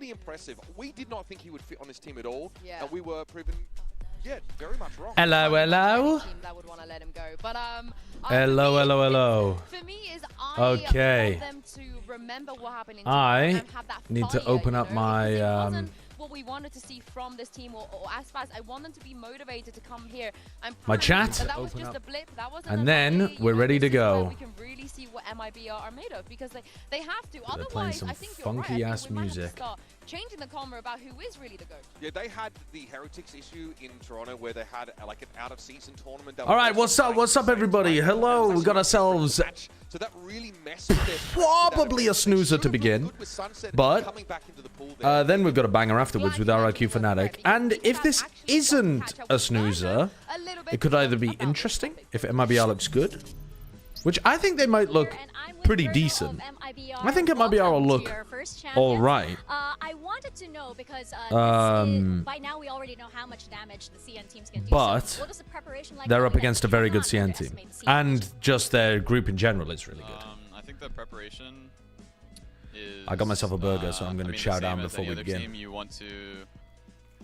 pretty impressive. We did not think he would fit on this team at all, Yeah. and we were proven, yeah, very much wrong. Hello, hello. Team that would want to let him go. But Hello, hello, hello. For me, is Okay. want them to remember what happened in I and have that need to fire, open you up know, my, because it wasn't what we wanted to see from this team, or as fast. I want them to be motivated to come here and My prove chat. that was Open just up. a blip. That wasn't And a then lie. You we're know, ready to this is where go. We can really see what MiBR are made of, because they have to. They're playing Otherwise, some I think you're right. I funky think ass we might have to music. start changing the combo about who is really the GOAT. Yeah, they had the Heretics issue in Toronto where they had like an out-of-season tournament. All right, what's up? What's up, everybody? Hello. We got ourselves so that really messed with their probably a snoozer to begin, but then we've got a banger afterwards with RRQ Fnatic. And if this isn't a snoozer, it could either be interesting if MiBR looks good, which I think they might look pretty decent. I think MiBR will look all right. I wanted to know because by now we already know how much damage the CN teams can do. But so what is the preparation like they're now up that against a very good cannot CN team, underestimate CN? and just their group in general is really good. I think the preparation is... I got myself a burger, so I'm going to chow down before we any other begin. Team, you want to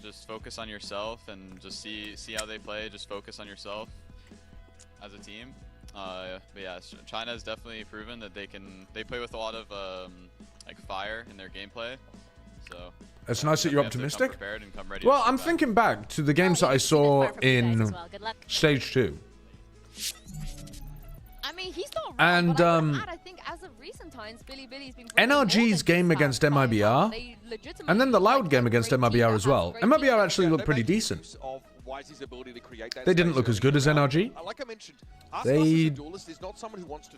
just focus on yourself and just see how they play. Just focus on yourself as a team. But yeah, China has definitely proven that they play with a lot of like fire in their gameplay. So It's nice that you're optimistic. Well, Well, I'm thinking back to the games that I saw in Stage 2. I mean, he's not wrong, And, but I would add, I think as of recent times, Bilibili's been NRG's game against MiBR, and then the loud game against MiBR as well. MiBR actually looked pretty decent. They didn't look as good as NRG. Like I mentioned, They didn't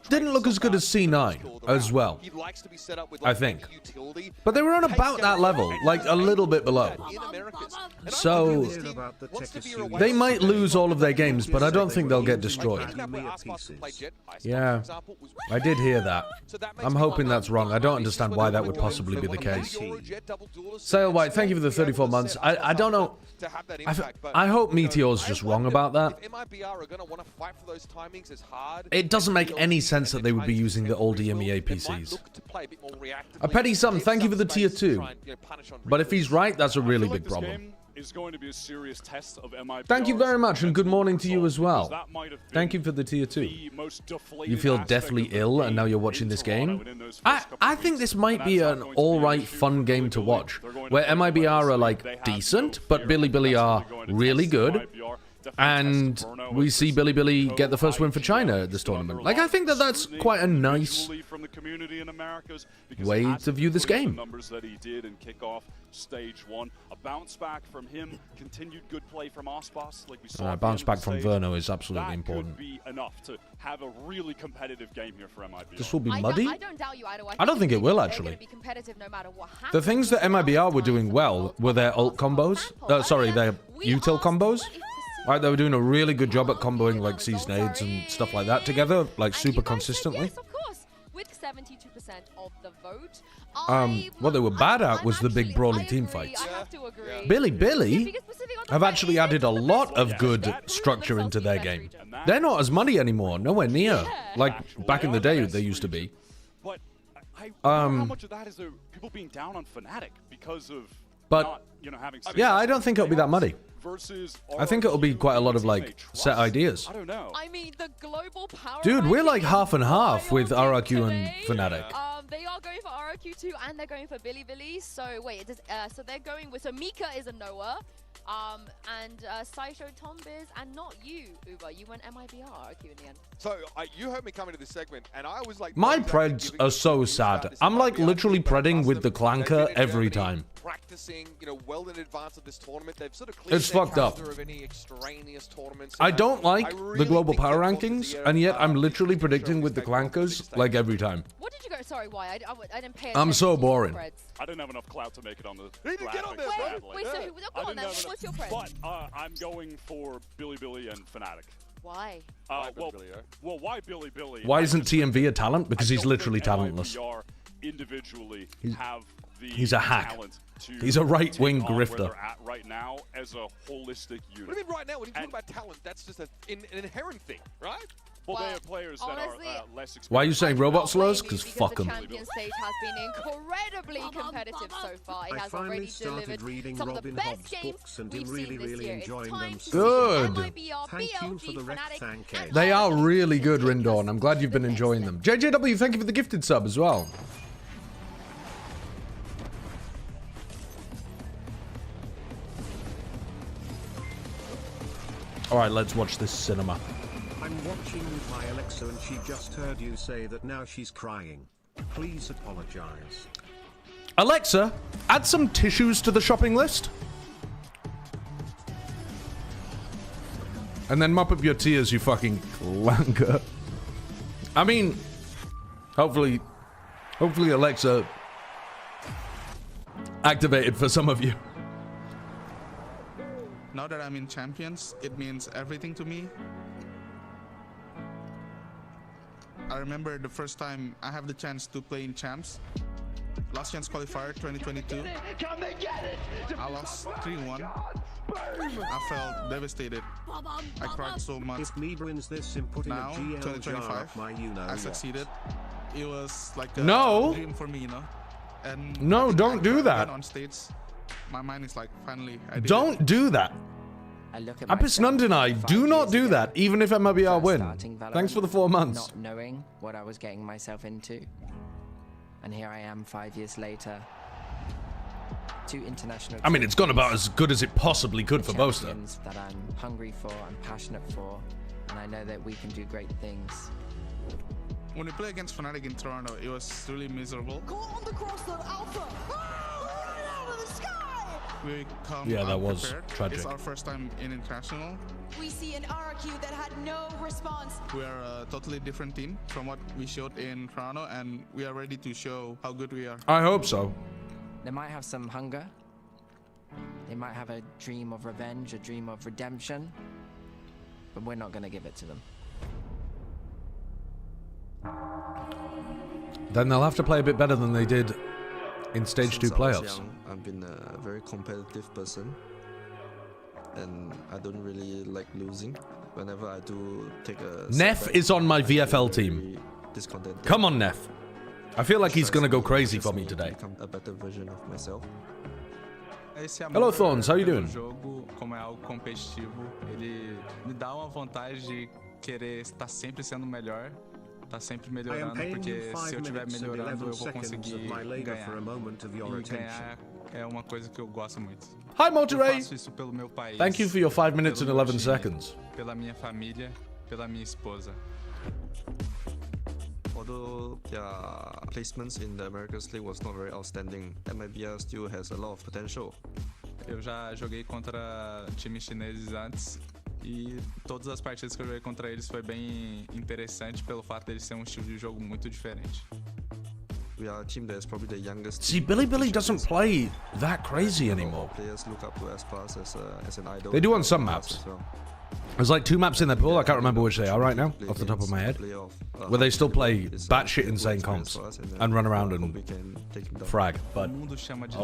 didn't look as good as C9 as well, I think. But they were on about that level, like a little bit below. So they might lose all of their games, but I don't think they'll get destroyed. Yeah, I did hear that. I'm hoping that's wrong. I don't understand why that would possibly be the case. Sail White, thank you for the 34 months. I don't know. I hope Meteor's just wrong about that. It doesn't make any sense that they would be using the old EMEA PCs. A petty sum, thank you for the tier 2. But if he's right, that's a really big problem. Is going to be a serious test of MiBR. Thank you very much, and good morning to you as well. Thank you for the tier 2. You feel deathly ill, and now you're watching this game? I think this might be an alright fun game to watch, where MiBR are like decent, but Bilibili are really good. And we see Bilibili get the first win for China at this tournament. Like, I think that that's quite a nice way to view this game. Numbers that he did and kick off stage 1. A bounce back from him, continued good play from Aspas, like we saw. Bounce back from Verno is absolutely important. That could be enough to have a really competitive game here for MiBR. This will be muddy? I don't doubt you, Ido. I don't think it will, actually. Be competitive no matter what happens. The things that MiBR were doing well were their ult combos. Sorry, their util combos. Right, they were doing a really good job at comboing like C's nades and stuff like that together, like super consistently. Yes, of course. With 72% of the vote. What they were bad at was the big brawling team fights. Bilibili have actually added a lot of good structure into their game. They're not as muddy anymore, nowhere near. Like back in the day they used to be. But I wonder how much of that is people being down on Fnatic because of not, having yeah, I don't think it'll be that muddy. I think it'll be quite a lot of like set ideas. I don't know. I mean, the global power. Dude, we're like half and half with RRQ and Fnatic. They are going for RRQ too, and they're going for Bilibili. So wait, so they're going with Mika is a Noah, and Saisho Tombiz, and not you, Uber. You went MiBR RRQ in the end. So you heard me come into this segment, and I was like, my preds are so sad. I'm like literally predding with the clanker every time. Practicing, well in advance of this tournament. They've sort of it's fucked up. Of any extraneous tournaments. I don't like the global power rankings, and yet I'm literally predicting with the clankers like every time. What did you go? Sorry, why? I didn't pay attention. I'm so boring. I didn't have enough clout to make it on the. Get on there, wait, so go on then. What's your preds? But I'm going for Bilibili and Fnatic. Why? Why Bilibili? Why isn't TMV a talent? Because he's literally talentless. Individually have the he's a hack. Talent to he's a right-wing take on grifter. Where they're at right now as a holistic unit. What do you mean right now? When you talk about talent, that's just an inherent thing, right? Well, they have players that honestly, are less experienced. Why are you saying robot slurs? Because fuck them. the champion stage has been incredibly competitive so far. It has already delivered some of the best games we've seen this year. It's time to see Good. MiBR, BLG, Fnatic, and They are really good, Rindorn. I'm glad you've been enjoying them. JJW, thank you for the gifted sub as well. All right, let's watch this cinema. I'm watching with my Alexa and she just heard you say that now she's crying. Please apologize. Alexa, add some tissues to the shopping list. And then mop up your tears, you fucking clanker. I mean, hopefully Alexa activated for some of you. Now that I'm in Champions, it means everything to me. I remember the first time I have the chance to play in Champs. Last chance qualifier 2022. I lost 3-1. I felt devastated. I cried so much. If Mead wins this in putting now, a GL 2025, my I succeeded. It was like a No. dream for me, you know. And No, don't do that. on stage, my mind is like, finally, I did Don't it. do that. Apis Nundinai, do not do that, even if MiBR win. Thanks for the 4 months. Not knowing what I was getting myself into. And here I am 5 years later. 2 international I mean, it's gone about as good as it possibly could for Boaster. champions that I'm hungry for, I'm passionate for, and I know that we can do great things. When we play against Fnatic in Toronto, it was really miserable. Go on the crossroad, Alpha! Oh, right out of the sky! We come Yeah, that was unprepared. tragic. It's our first time in international. We see an RRQ that had no response. We are a totally different team from what we showed in Toronto, and we are ready to show how good we are. I hope so. They might have some hunger. They might have a dream of revenge, a dream of redemption. But we're not going to give it to them. Then they'll have to play a bit better than they did in Stage 2 Since I was playoffs. young, I've been a very competitive person, and I don't really like losing. Whenever I do take a Neff setback, is on my I feel VFL very team. discontented. Come on, Neff. I feel like he's gonna go crazy for me Just today. Become a better version of myself. Hello, Thorns. How you doing? Jogo, como é algo competitivo, ele me dá uma vontade de querer estar sempre sendo melhor, estar sempre I am melhorando, paying porque you 5 se eu estiver minutes and melhorando, 11 eu vou seconds of conseguir my labor for a ganhar. moment of your E attention. ganhar é uma coisa que eu gosto muito. Hi, Eu Monterey. faço isso pelo meu país. Thank you for your 5 minutes and pelo meu 11 time, seconds. Pela minha família, pela minha esposa. Although their placements in the Americas League was not very outstanding, MiBR still has a lot of potential. Eu já joguei contra times chineses antes e todas as partidas que eu joguei contra eles foi bem interessante pelo fato deles terem um estilo de jogo muito diferente. We are a team that is probably the youngest. See, team Bilibili in doesn't Champions. play that crazy A lot of anymore. our players look up to Aspas as an idol. They do on some As maps. well. There's like 2 maps in their pool. I can't remember which they are right now, off the top of my head. Where they still play batshit insane comps and run around and frag. But O mundo chama de a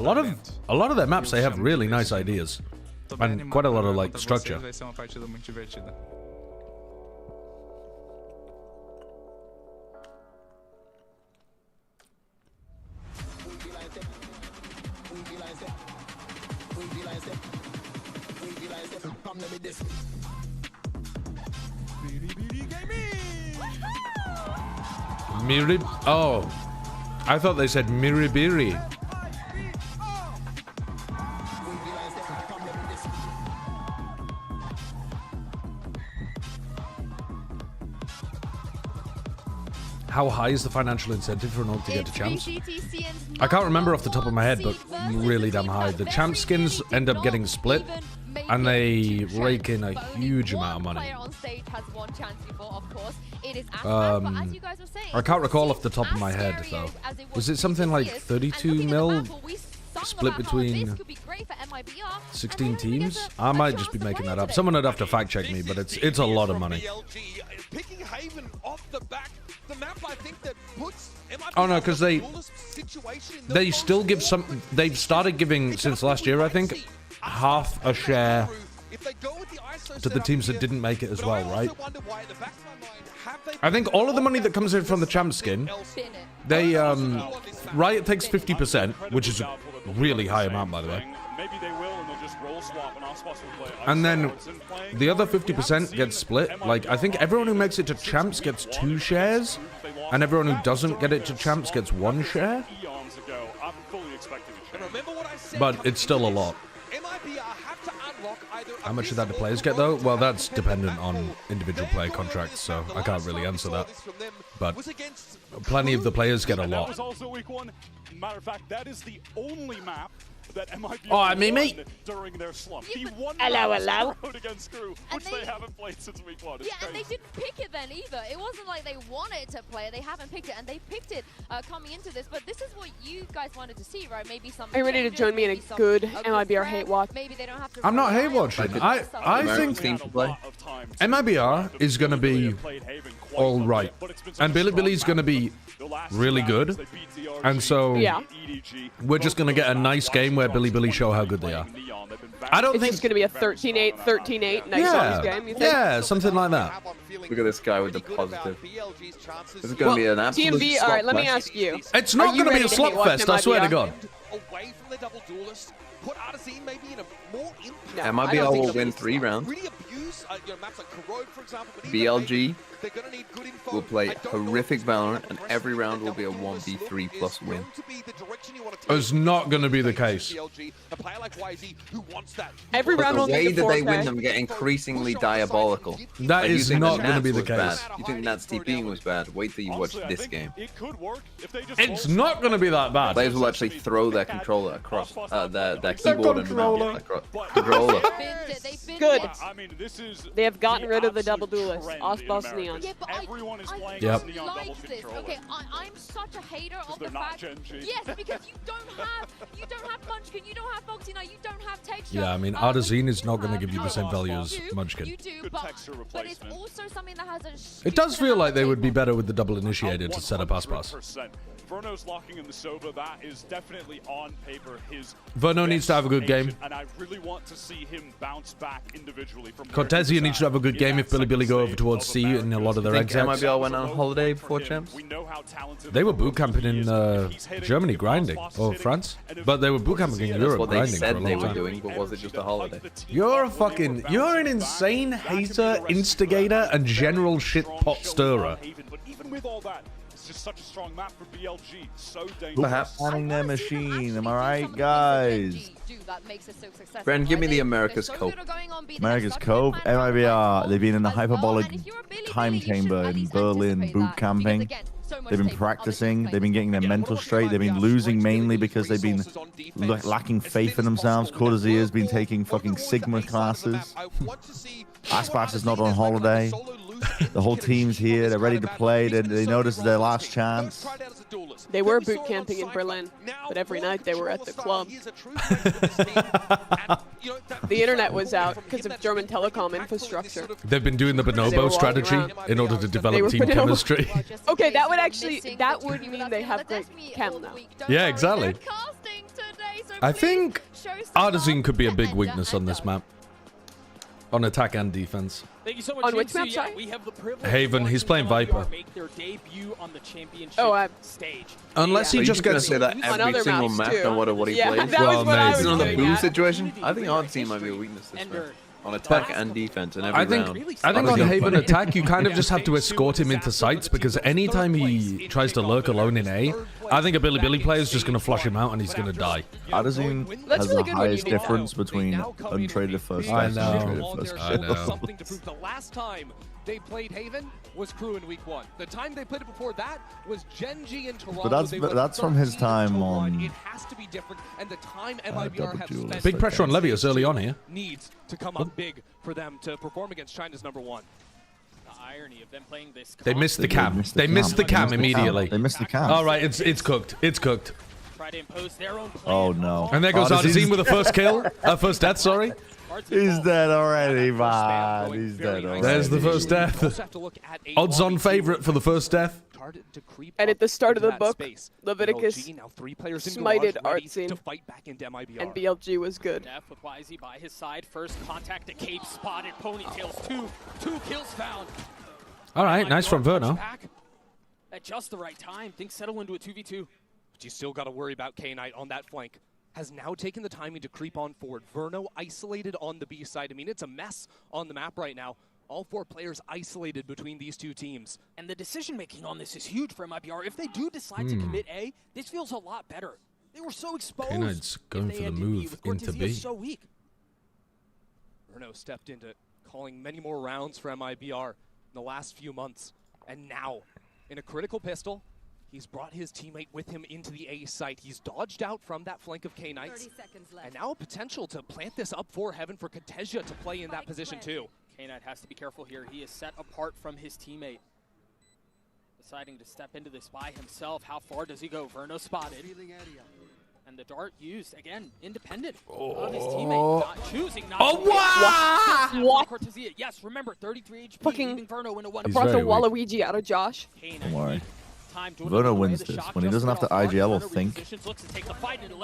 lot of their maps, they have chamo de really nice divertido. ideas Tô bem and animado quite a lot pra of jogar like contra structure. vocês, vai ser uma partida muito divertida. Mirib. Oh, I thought they said Miribiri. How high is the financial incentive for an org to get to champs? I can't remember off the top of my head, but really damn high. The champ skins end up getting split, and they rake in a huge amount of money. I can't recall off the top of my head though. Was it something like 32 mil split between 16 teams? I might just be making that up. Someone would have to fact check me, but it's a lot of money. Picking Haven off the back, the map I think that puts Oh no, because they still give some. They've started giving since last year, I think, half a share to the teams that didn't make it as well, right? I think all of the money that comes in from the champ skin, they, Riot takes 50%, which is a really high amount, by the way. And then the other 50% gets split. Like, I think everyone who makes it to champs gets 2 shares, and everyone who doesn't get it to champs gets 1 share. But it's still a lot. How much of that do players get, though? Well, that's dependent on individual player contracts, so I can't really answer that. But plenty of the players get a lot. Matter of fact, that is the only map that MiBR Mimi. during their slump. He won hello. against Crew, which they haven't played since week 1. Yeah, and they didn't pick it then either. It wasn't like they wanted to play it. They haven't picked it, and they picked it coming into this. But this is what you guys wanted to see, right? Maybe some. Are you ready to join me in a good MiBR hate watch? Maybe they don't have to. I'm not hate watching. I think MiBR is going to be all right, and Bilibili's going to be really good, and so we're just going to get a nice game where Bilibili show how good they are. I don't think it's going to be a 13-8, 13-8 next August game. You think? Yeah, something like that. Look at this guy with the positive. This is going to be an absolute TMV, all right, let me ask you. It's not going to be a slugfest, I swear to God. Away from the double duelist, put Artazine maybe in a more impact. Yeah, MiBR will win 3 rounds. Really abuse maps like Corrode, for example. BLG will play horrific Valorant, and every round will be a 1v3 plus win. It's not going to be the case. Every round the will way be that they win them get increasingly diabolical. That Like, is not going to be the case. You think Nats TPing was bad? Wait till you watch this game. It's not going to be that bad. Players will actually throw their controller across their keyboard and controller. Good. They have gotten rid of the double duelist. Osboss Neon. Yeah, but everyone is playing Yep. Neon like double this. controller. Okay, I'm such a hater of the fact. Yes, because you don't have Munchkin, you don't have Foxy, now you don't have texture. Yeah, I mean, Artazine is not going to give you the same value as Munchkin. You do, but it's also something that has a. It does feel like they would be better with the double initiated to set up Aspas. Verno's locking in the Sova. That is definitely on paper his. Verno needs to have a good game. And I really want to see him bounce back individually from. Cortesia needs to have a good game if Bilibili go over towards C in a lot of their exits. MiBR went on holiday before champs? They were boot camping in Germany grinding, or France, but they were boot camping in Europe what they grinding for a said long they were time. doing, but was it just a holiday? You're an insane hater, instigator, and general shit pot stirrer. But even with all that, it's just such a strong map for BLG. So dangerous. Perhaps planning their machine. Am I right, guys? Bren, give me the America's Cope. America's Cope, MiBR. They've been in the hyperbolic time chamber in Berlin, boot camping. They've been practicing. They've been getting their mental straight. They've been losing mainly because they've been lacking faith in themselves. Cortezia has been taking fucking Sigma classes. Aspas is not on holiday. The whole team's here. They're ready to play. They noticed their last chance. They were boot camping in Berlin, but every night they were at the club. The internet was out because of German telecom infrastructure. They've been doing the bonobo strategy in order to develop team chemistry. Okay, that would mean they have great chem now. Yeah, exactly. I think Artazine could be a big weakness on this map. On attack and defense. Thank you so much. On which map, sorry? We have the privilege Haven, he's playing Viper. make their debut on the championship stage. Unless he just gets say that every single map and what he plays. Well, maybe. On the boo situation, I think Artazine might be a weakness this round. On attack and defense and every round. I think on Haven attack, you kind of just have to escort him into sites because anytime he tries to lurk alone in A, I think a Bilibili player is just going to flush him out and he's going to die. Artazine has the highest difference between untraded first I and know. untraded first I know. Something to prove. The last time they played Haven was Crew in week 1. The time they played it before that was Genji in Toronto. But that's from his time on. It has to be different, and the time MiBR have spent. Big pressure on Levius early on here. Needs to come up big for them to perform against China's #1. The irony of them playing this. They missed the cam. They missed the cam immediately. They missed the cam. All right, it's cooked. It's cooked. Try to impose their own plan. Oh no. And there goes Artazine with a first kill. First death, sorry. He's dead already, man. He's dead already. There's the first death. Odds-on favorite for the first death. started to creep And at the start of the into that book, space. Leviticus BLG, now 3 players in smited garage, ready Artsy, to fight back into MiBR. and BLG was good. Def with YZ by his side. First contact at Cape spotted. Ponytails, two kills found. All right, nice from Verno. Back at just the right time. Things settle into a 2v2. But you still got to worry about K-Knight on that flank. Has now taken the timing to creep on forward. Verno isolated on the B side. I mean, it's a mess on the map right now. All 4 players isolated between these 2 teams. And the decision-making on this is huge for MiBR. If they do decide to commit A, this feels a lot better. They were so exposed. K-Knight's going for the move into B. So weak. Verno stepped into calling many more rounds for MiBR in the last few months. And now, in a critical pistol, he's brought his teammate with him into the A site. He's dodged out from that flank of K-Knights. And now a potential to plant this up for Heaven for Kateja to play in that position too. K-Knight has to be careful here. He is set apart from his teammate. Deciding to step into this by himself. How far does he go? Verno spotted. And the dart used, again, independent of his teammate. Not choosing not to What? Cortesia. Yes, remember, 33 HP. Fucking Verno in a 1. brought the Waluigi out of Josh. Don't worry. Verno wins this. When he doesn't have to IGL or think,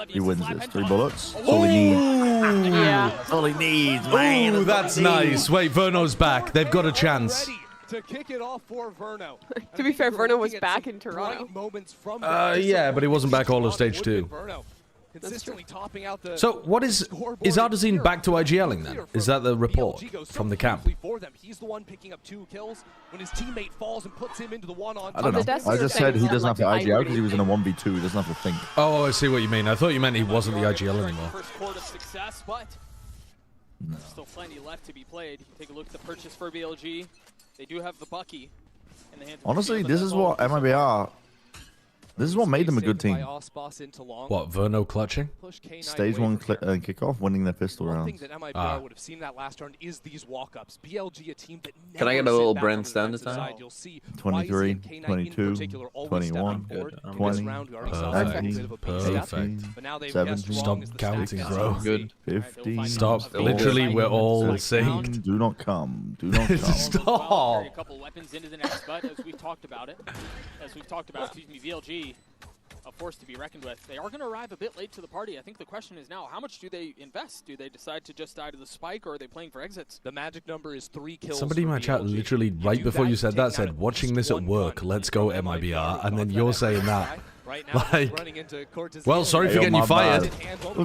he wins this. 3 bullets. That's all he needs. Yeah. That's all he needs, man. Ooh, that's nice. Wait, Verno's back. They've got a chance. To kick it off for Verno. To be fair, Verno was back in Toronto. Yeah, but he wasn't back all of stage 2. Consistently topping out the So what is Ardazine back to IGLing then? Is that the report from the camp? For them. He's the one picking up 2 kills when his teammate falls and puts him into the 1-on-2. I don't know. I just said he doesn't have to IGL because he was in a 1v2. He doesn't have to think. Oh, I see what you mean. I thought you meant he wasn't the IGL anymore. First quarter of success, but still plenty left to be played. Take a look at the purchase for BLG. They do have the Bucky in the hands of Honestly, this is what MiBR. This is what made them a good team. What, Verno clutching? Stage 1 kickoff, winning their pistol rounds. One thing that MiBR would have seen that last round is these walk-ups. BLG, a team that never Can I get a little Brand standard time? 23, 22, 21, 20, 19, 18, 17. Stop counting, bro. Good. 15. Stop. Literally, we're all synced. Do not come. Do not come. Stop. A couple weapons into the next, but as we've talked about, excuse me, VLG, a force to be reckoned with. They are going to arrive a bit late to the party. I think the question is now, how much do they invest? Do they decide to just die to the spike, or are they playing for exits? The magic number is 3 kills. Somebody in my chat literally right before you said that said, watching this at work, let's go MiBR, and then you're saying that. Like, well, sorry for getting you fired.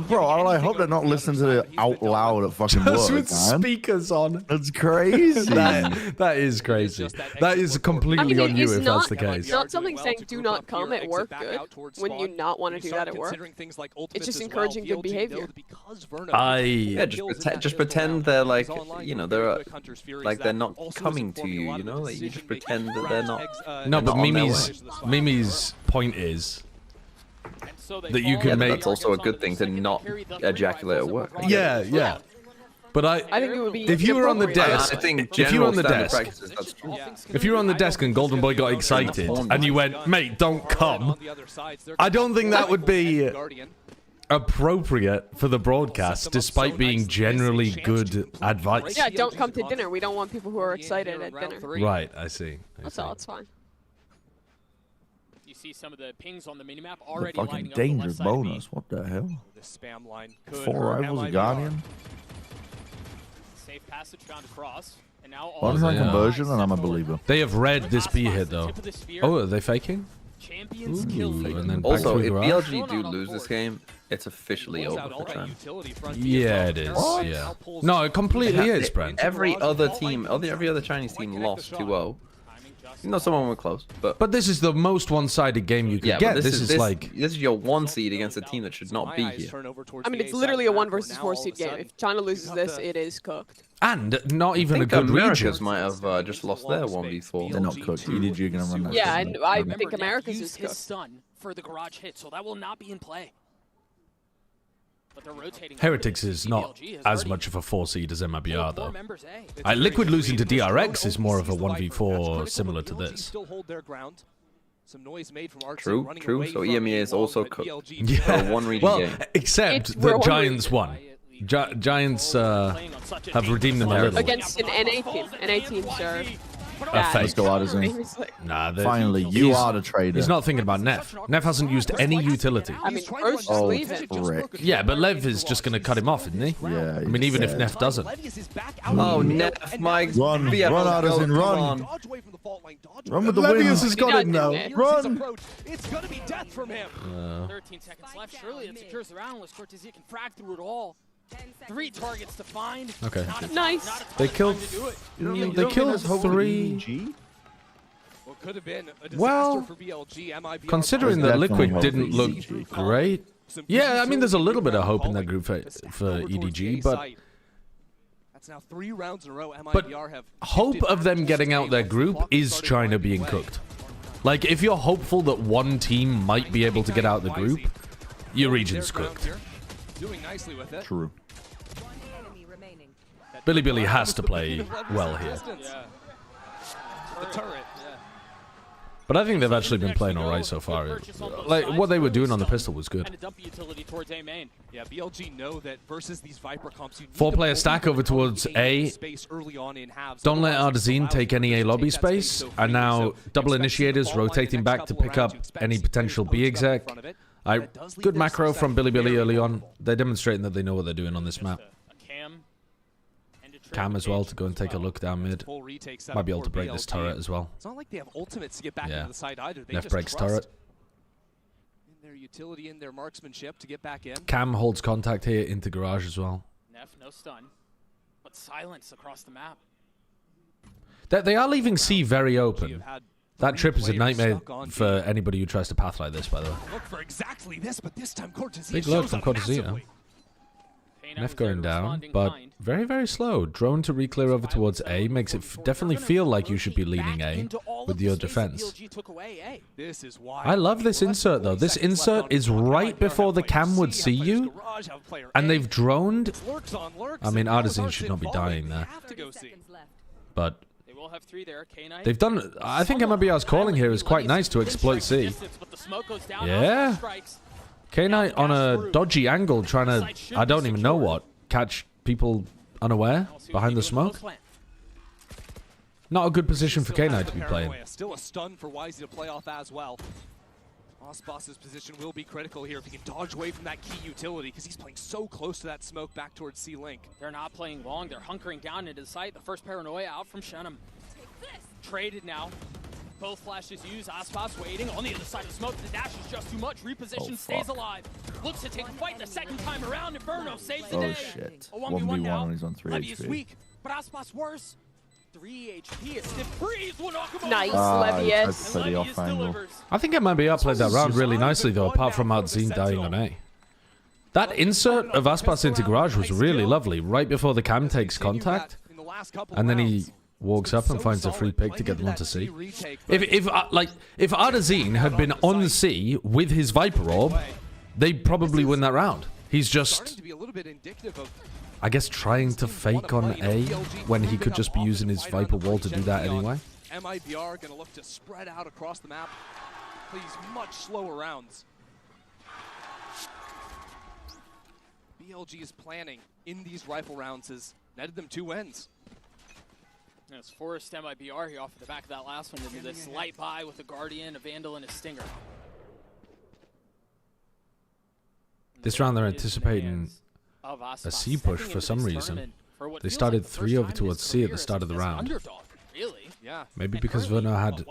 Bro, I hope they're not listening to it out loud at fucking work, just with speakers on. That's crazy. that is crazy. That is completely on you if that's the case. It's not something saying do not come at work good when you not want to do that at work. It's just encouraging good behavior. Yeah, just pretend they're like, you know, they're like they're not coming to you, you know? Like, you just pretend that they're not. No, but Mimi's point is that you can make. That's also a good thing to not ejaculate at work. Yeah, yeah. But I think it would be if you were on the desk, I think if you were on the general desk, practices, that's true. if you were on the desk and Golden Boy got excited and you went, mate, don't come, I don't think that would be appropriate for the broadcast, despite being generally good advice. Yeah, don't come to dinner. We don't want people who are excited at dinner. Right, I see. That's all. It's fine. You see some of the pings on the minimap already The fucking lining up dangerous the left side of bonus. What the hell? The spam line 4 rivals, a Guardian. Safe passage found across. And now all One conversion, and I'm a believer. They have read this B hit though. Oh, are they faking? Champions Ooh, and then back Also, through if garage? BLG do lose this game, it's officially over for China. Yeah, it is. Yeah. No, it completely is, Brent. Every other team, every other Chinese team lost 2-0. You know, someone were close, but this is the most one-sided game you could yeah, get. This is like this is your 1 seed against a team that should not be here. I mean, it's literally a 1 versus 4 seed game. If China loses this, it is cooked. And not even I a think good Americas region. might have just lost their 1v4. They're not cooked. EDG gonna run that. Yeah, and I think America's is his cooked. stun for the garage hit, so that will not be in play. But they're rotating. Heretics is not as much of a 4 seed as MiBR though. Liquid losing to DRX is more of a 1v4 similar to this. True. So EMEA is also cooked. Yeah. For 1 region game. Except that Giants won. Giants have redeemed them a little. Against an NA team. NA teams are a fake. Let's go Artisan. Nah, finally, you are the trader. He's not thinking about Neff. Neff hasn't used any utility. I mean, bro's just leaving. Yeah, but Lev is just going to cut him off, isn't he? Yeah. I mean, even if Neff doesn't. Oh, Neff, my... Run, Artisan, run. Run with the Levius has got him now. Run. It's going to be death from him. 13 seconds left. Surely it secures the round unless Cortezia can frag through it all. 3 targets to find. Okay. Nice. They killed 3. What could have been a disaster Well, for BLG, MiBR. Considering that Liquid didn't look great. Yeah, I mean, there's a little bit of hope in that group for EDG, but... That's now 3 rounds in a row. But MiBR have hope of them getting out their group is China being cooked. Like, if you're hopeful that one team might be able to get out of the group, your region's cooked. Doing nicely with it. True. Bilibili has to play well here. The turret. But I think they've actually been playing alright so far. Like, what they were doing on the pistol was good. Yeah, BLG know that versus these Viper comps, you need 4-player stack over towards A. Don't let Artisan take any A lobby space. And now double initiators rotating back to pick up any potential B exec. Good macro from Bilibili early on. They're demonstrating that they know what they're doing on this map. Cam as well to go and take a look down mid. Might be able to break this turret as well. It's not like they have ultimates to get back into the side either. They Neff just breaks trust turret. in their utility, in their marksmanship to get back in. Cam holds contact here into garage as well. Neff, no stun, but silence across the map. They are leaving C very open. That trip is a nightmare for anybody who tries to path like this, by the way. Look for exactly this, but this time Cortezia Big load from Cortezia. Neff going down, but very, very slow. Drone to re-clear over towards A makes it definitely feel like you should be leaning A with your defense. I love this insert, though. This insert is right before the cam would see you, and they've droned. I mean, Artisan should not be dying there. But they've done... I think MiBR's calling here is quite nice to exploit C. Yeah. K-Knight on a dodgy angle trying to, I don't even know what, catch people unaware behind the smoke. Not a good position for K-Knight to be playing. Still a stun for Wisey to play off as well. Osboss's position will be critical here if he can dodge away from that key utility because he's playing so close to that smoke back towards C-Link. They're not playing long. They're hunkering down into the site. The first paranoia out from Shenum. Traded now. Both flashes used. Aspas waiting on the other side of the smoke. The dash is just too much. Reposition stays alive. Looks to take a fight the second time around. Inferno saves the day. Oh shit. A 1v1 now. When he's on 3 Levy is HP. weak, but Aspas worse. 3 HP. A stiff freeze will knock him Nice, over. Levius. I think MiBR played that round really nicely, though, apart from Artisan dying on A. That insert of Aspas into garage was really lovely, right before the cam takes contact. And then he walks up and finds a free pick to get them onto C. If Artisan had been on C with his Viper Orb, they'd probably win that round. He's just, I guess, trying to fake on A when he could just be using his Viper Wall to do that anyway. MiBR going to look to spread out across the map. Please, much slower rounds. BLG is planning in these rifle rounds has netted them 2 wins. And it's forced MiBR here off the back of that last one into this light buy with a Guardian, a Vandal, and a Stinger. This round they're anticipating a C push for some reason. They started 3 over towards C at the start of the round. Maybe because Verno had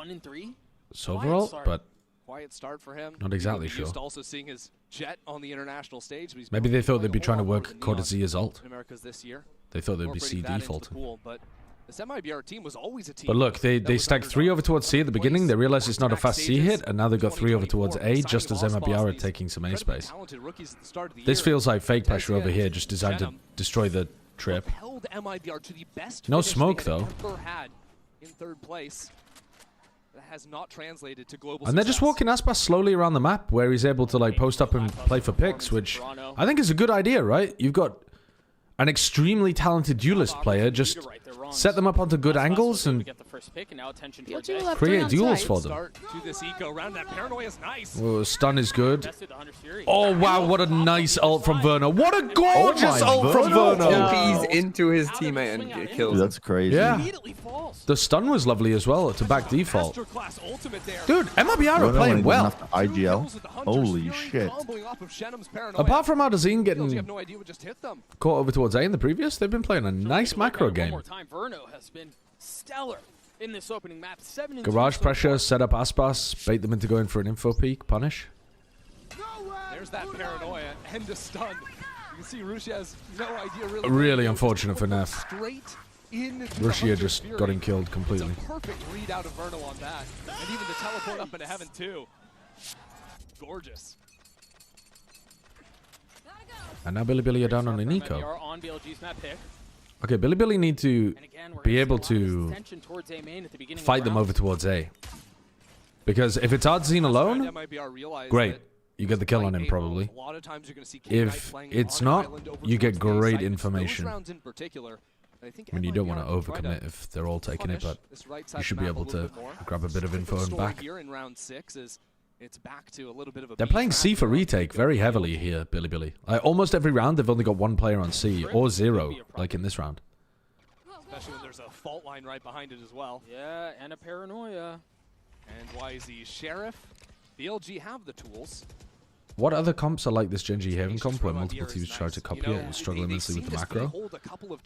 Soveralt, but Quiet start for him. not exactly sure. Just also seeing his jet on the international stage. Maybe they thought they'd be trying to work Cortezia's ult. Americas this year. They thought they'd be C default. But this MiBR team was always a team. But look, they stacked 3 over towards C at the beginning. They realized it's not a fast C hit, and now they've got 3 over towards A, just as MiBR are taking some A space. This feels like fake pressure over here, just designed to destroy the trip. No smoke, though. In 3rd place. That has not translated to global And they're just walking Aspas slowly around the map, where he's able to like post up and play for picks, which I think is a good idea, right? You've got an extremely talented duelist player just set them up onto good angles and create duels for them. Oh, stun is good. Oh, wow, what a nice ult from Verno. What a gorgeous ult from Verno. TPs into his teammate and kills him. That's crazy. Yeah. The stun was lovely as well to back default. Dude, MiBR are playing well. IGL. Holy shit. Apart from Aldazine getting caught over towards A in the previous, they've been playing a nice macro game. Verno has been stellar in this opening map. Garage pressure, set up Aspas, bait them into going for an info peek, punish. There's that paranoia and the stun. You can see Rushi has no idea Really unfortunate for Neff. Straight in Rushia just got him killed completely. It's a perfect read out of Verno on that. And even the teleport up into heaven too. Gorgeous. And now Bilibili are down on an eco. On BLG's map pick. Okay, Bilibili need to be able to fight them over towards A. Because if it's Aldazine alone, great. You get the kill on him probably. If it's not, you get great information. I mean, you don't want to overcommit if they're all taking it, but you should be able to grab a bit of info and back. They're playing C for retake very heavily here, Bilibili. Almost every round, they've only got one player on C, or 0, like in this round. Especially when there's a fault line right behind it as well. Yeah, and a paranoia. And YZ Sheriff. BLG have the tools. What other comps are like this Genji Haven comp where multiple teams try to copy it and struggle immensely with the macro?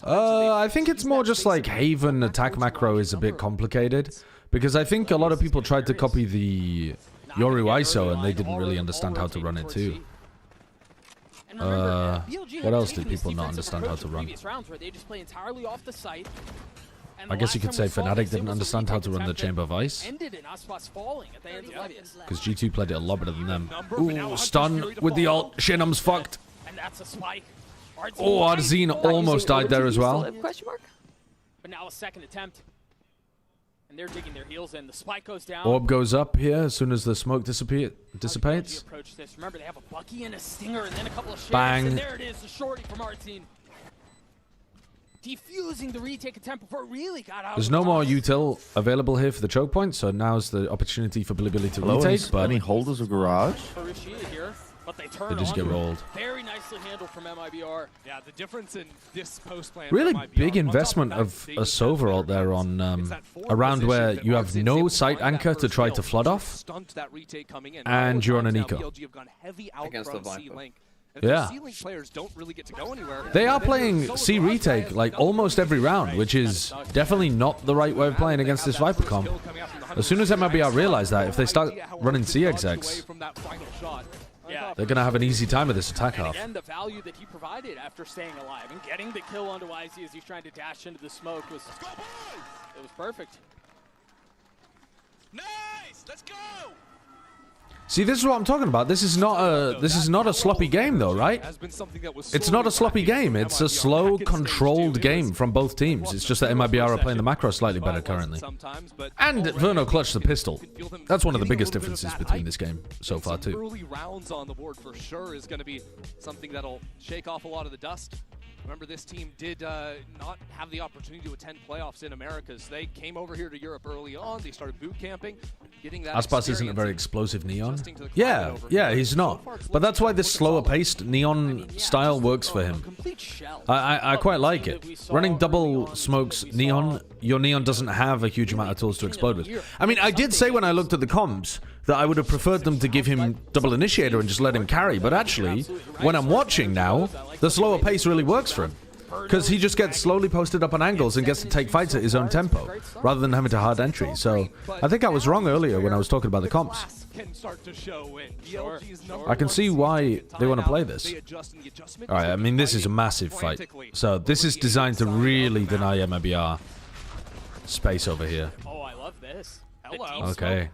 I think it's more just like Haven attack macro is a bit complicated. Because I think a lot of people tried to copy the Yoru ISO and they didn't really understand how to run it too. What else did people not understand how to run? I guess you could say Fnatic didn't understand how to run the Chamber of Ice. Because G2 played it a lot better than them. Ooh, stun with the ult. Shinam's fucked. Oh, Aldazine almost died there as well. But now a second attempt. And they're digging their heels in. The spike goes down. Orb goes up here as soon as the smoke dissipates. Remember, they have a Bucky and a Stinger and then a couple of shafts. Bang. And there it is, the shorty from Artine. Defusing the retake attempt before it really got out. There's no more util available here for the choke point, so now's the opportunity for Bilibili to retake. But any holders of garage? But they turn they just get rolled. Very nicely handled from MiBR. Yeah, the difference in this post plan. Really big investment of a Sova ult there on a round where you have no site anchor to try to flood off, and you're on an eco. Against the Viper. Yeah. They are playing C retake like almost every round, which is definitely not the right way of playing against this Viper comp. As soon as MiBR realize that, if they start running C execs, they're going to have an easy time with this attack half. And the value that he provided after staying alive and getting the kill onto YZ as he's trying to dash into the smoke was perfect. Nice! Let's go! See, this is what I'm talking about. This is not a sloppy game though, right? It's not a sloppy game. It's a slow, controlled game from both teams. It's just that MiBR are playing the macro slightly better currently. And Verno clutched the pistol. That's one of the biggest differences between this game so far too. Early rounds on the board for sure is going to be something that'll shake off a lot of the dust. Remember, this team did not have the opportunity to attend playoffs in Americas. They came over here to Europe early on. They started boot camping, getting that. Aspas isn't a very explosive Neon. Yeah, he's not. But that's why this slower-paced Neon style works for him. I quite like it. Running double smokes Neon, your Neon doesn't have a huge amount of tools to explode with. I mean, I did say when I looked at the comps that I would have preferred them to give him double initiator and just let him carry, but actually, when I'm watching now, the slower pace really works for him. Because he just gets slowly posted up on angles and gets to take fights at his own tempo, rather than having to hard entry. So, I think I was wrong earlier when I was talking about the comps. I can see why they want to play this. Alright, I mean, this is a massive fight. So, this is designed to really deny MiBR space over here. Oh, I love this. Okay.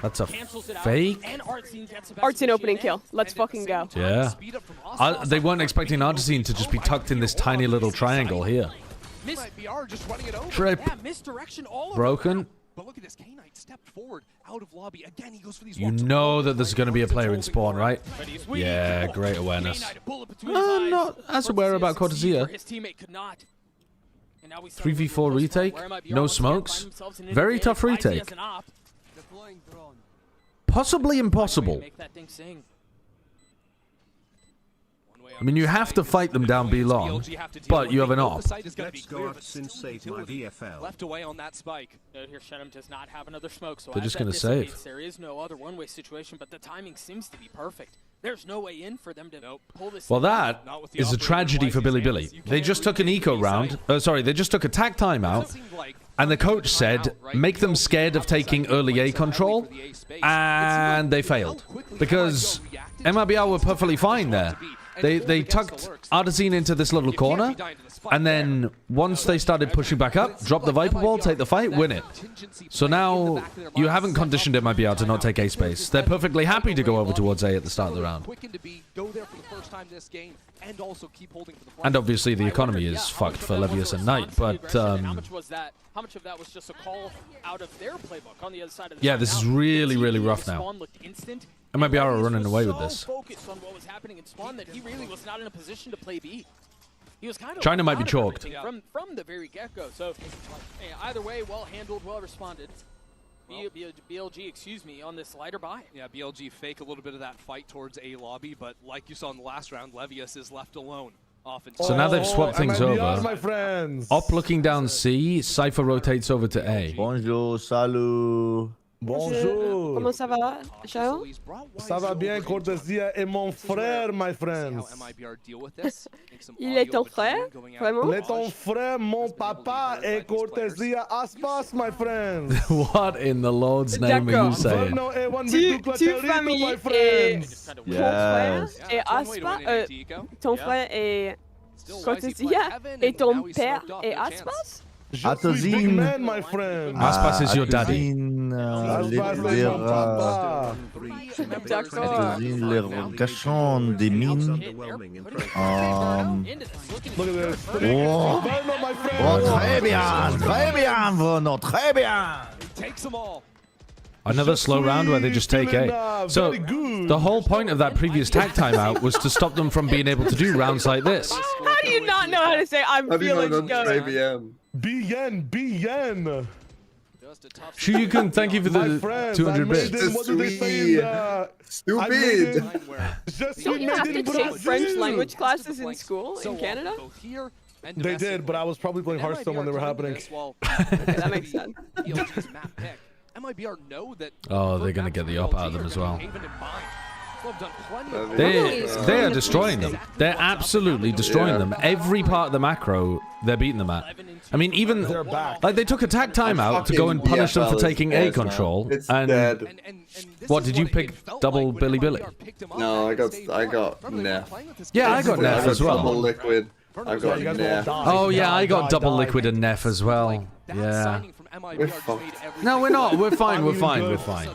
That's a fake? Artine opening kill. Let's fucking go. Yeah. They weren't expecting Aldazine to just be tucked in this tiny little triangle here. Trip. Broken. But look at this, K-Knight stepped forward out of lobby. Again, he goes for these You know that there's going to be a player in spawn, right? Yeah, great awareness. Not as aware about Cortesia. 3v4 retake, no smokes. Very tough retake. Possibly impossible. I mean, you have to fight them down B long, but you have an op. Let's go up since save my VFL. Left away on that spike. Here, Shenum does not have another smoke, so they're just going to save. There is no other one-way situation, but the timing seems to be perfect. There's no way in for them to pull this. Well, that is a tragedy for Bilibili. They just took an eco round. Sorry, they just took a tag timeout, and the coach said, make them scared of taking early A control, and they failed. Because MiBR were perfectly fine there. They tucked Artesine into this little corner, and then once they started pushing back up, drop the Viper Ball, take the fight, win it. So now you haven't conditioned MiBR to not take A space. They're perfectly happy to go over towards A at the start of the round. And obviously the economy is fucked for Levius and Knight, but how much was that? How much of that was just a call out of their playbook on the other side of the yeah, this is really, really rough now. MiBR are running away with this. Focused on what was happening in Spawn that he really was not in a position to play B. He was kind of China might be chalked from the very get-go. So hey, either way, well handled, well responded. BLG, excuse me, on this lighter buy. Yeah, BLG fake a little bit of that fight towards A lobby, but like you saw in the last round, Levius is left alone. So now they've swapped things over. My friends. Op looking down C, Cypher rotates over to A. Bonjour, salut. Bonjour. Comment ça va, Chao? Ça va bien, Cortesia et mon frère, my friends. Il est ton frère? Vraiment? Il est ton frère, mon papa et Cortesia Aspas, my friends. What in the Lord's name are you saying? Tu famille et ton frère et Aspas? Ton frère et Cortesia et ton père et Aspas? Big man, my friend. Aspas is your daddy. Artesine, les cachons des mines. Oh, très bien, Verno, très bien. Another slow round where they just take A. So, the whole point of that previous tag timeout was to stop them from being able to do rounds like this. How do you not know how to say I'm feeling good? BN. Shuyukun, thank you for the 200 bits. Stupid. Don't you have to take French language classes in school in Canada? They did, but I was probably playing Hearthstone when they were happening. Okay, that makes sense. Oh, they're going to get the op out of them as well. They are destroying them. They're absolutely destroying them. Every part of the macro, they're beating them at. I mean, even like they took a tag timeout to go and punish them for taking A control. And what did you pick? Double Bilibili? No, I got Neff. Yeah, I got Neff as well. Double liquid. I got Neff. Oh yeah, I got double liquid and Neff as well. Yeah. We're fucked. No, we're not. We're fine. We're fine. We're fine.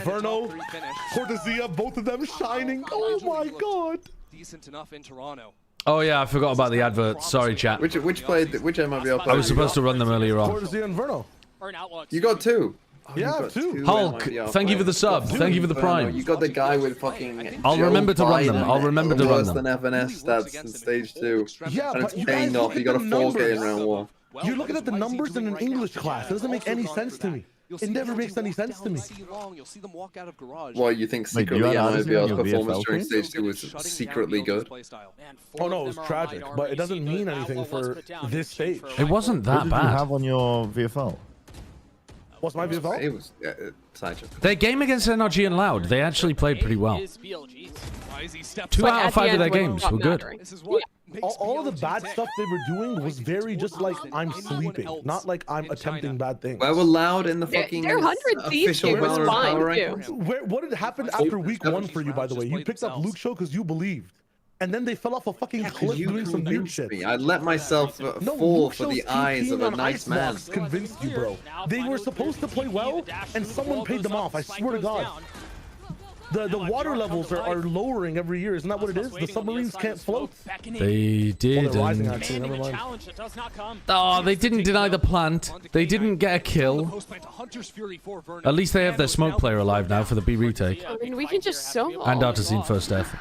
Verno, Cortesia, both of them shining. Oh my god. Decent enough in Toronto. Oh yeah, I forgot about the advert. Sorry, chat. Which MiBR played? I was supposed to run them earlier on. Cortesia and Verno. You got two. Yeah, two. Hulk, thank you for the sub. Thank you for the prime. You got the guy with fucking. I'll remember to run them. I'll remember to run them. Worse than FNS stats in stage 2. Yeah, and but it's paying off. You got a 4K in round 1. You're looking at the numbers in an English class. It doesn't make any sense to me. It never makes any sense to me. Why, you think secretly MiBR's performance during stage 2 was secretly good? Oh no, it was tragic, but it doesn't mean anything for this stage. It wasn't that What did bad. you have on your VFL? What's my VFL? It was sidetrack. Their game against NRG and Loud, they actually played pretty well. 2 out of 5 of their games were good. All of the bad stuff they were doing was very just like I'm sleeping, not like I'm attempting bad things. Where were Loud in the fucking Their 100 Thieves official game was Valorant fine, power too. rankings? What had happened after week 1 for you, by the way? You picked up Luke Show because you believed. And then they fell off a fucking cliff doing some weird shit. I let myself fall for the eyes of a nice man. Convinced you, bro. They were supposed to play well, and someone paid them off. I swear to God. The water levels are lowering every year. Isn't that what it is? The submarines can't float. They did. Well, rising, actually. Never mind. Oh, they didn't deny the plant. They didn't get a kill. At least they have their smoke player alive now for the B retake. I mean, we can just solo. And Artesine first death.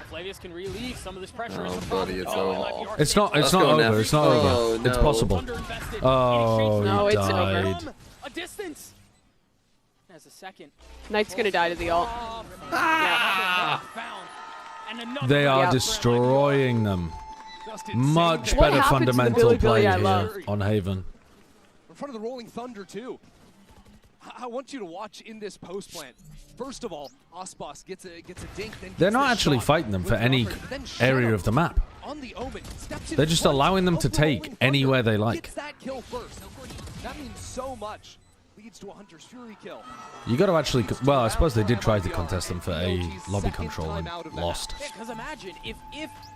Oh, buddy, it's over. It's not over. It's not over. It's possible. Oh, no, he it's died. over. A distance. As a second. Knight's gonna die to the ult. They are destroying them. Much better fundamental play here on Haven. In front of the Rolling Thunder, too. I want you to watch in this post plant. First of all, Osbos gets a dink. They're not actually fighting them for any area of the map. They're just allowing them to take anywhere they like. That kill first. That means so much. Leads to a Hunter's Fury kill. You got to actually, well, I suppose they did try to contest them for a lobby control and lost. Because imagine if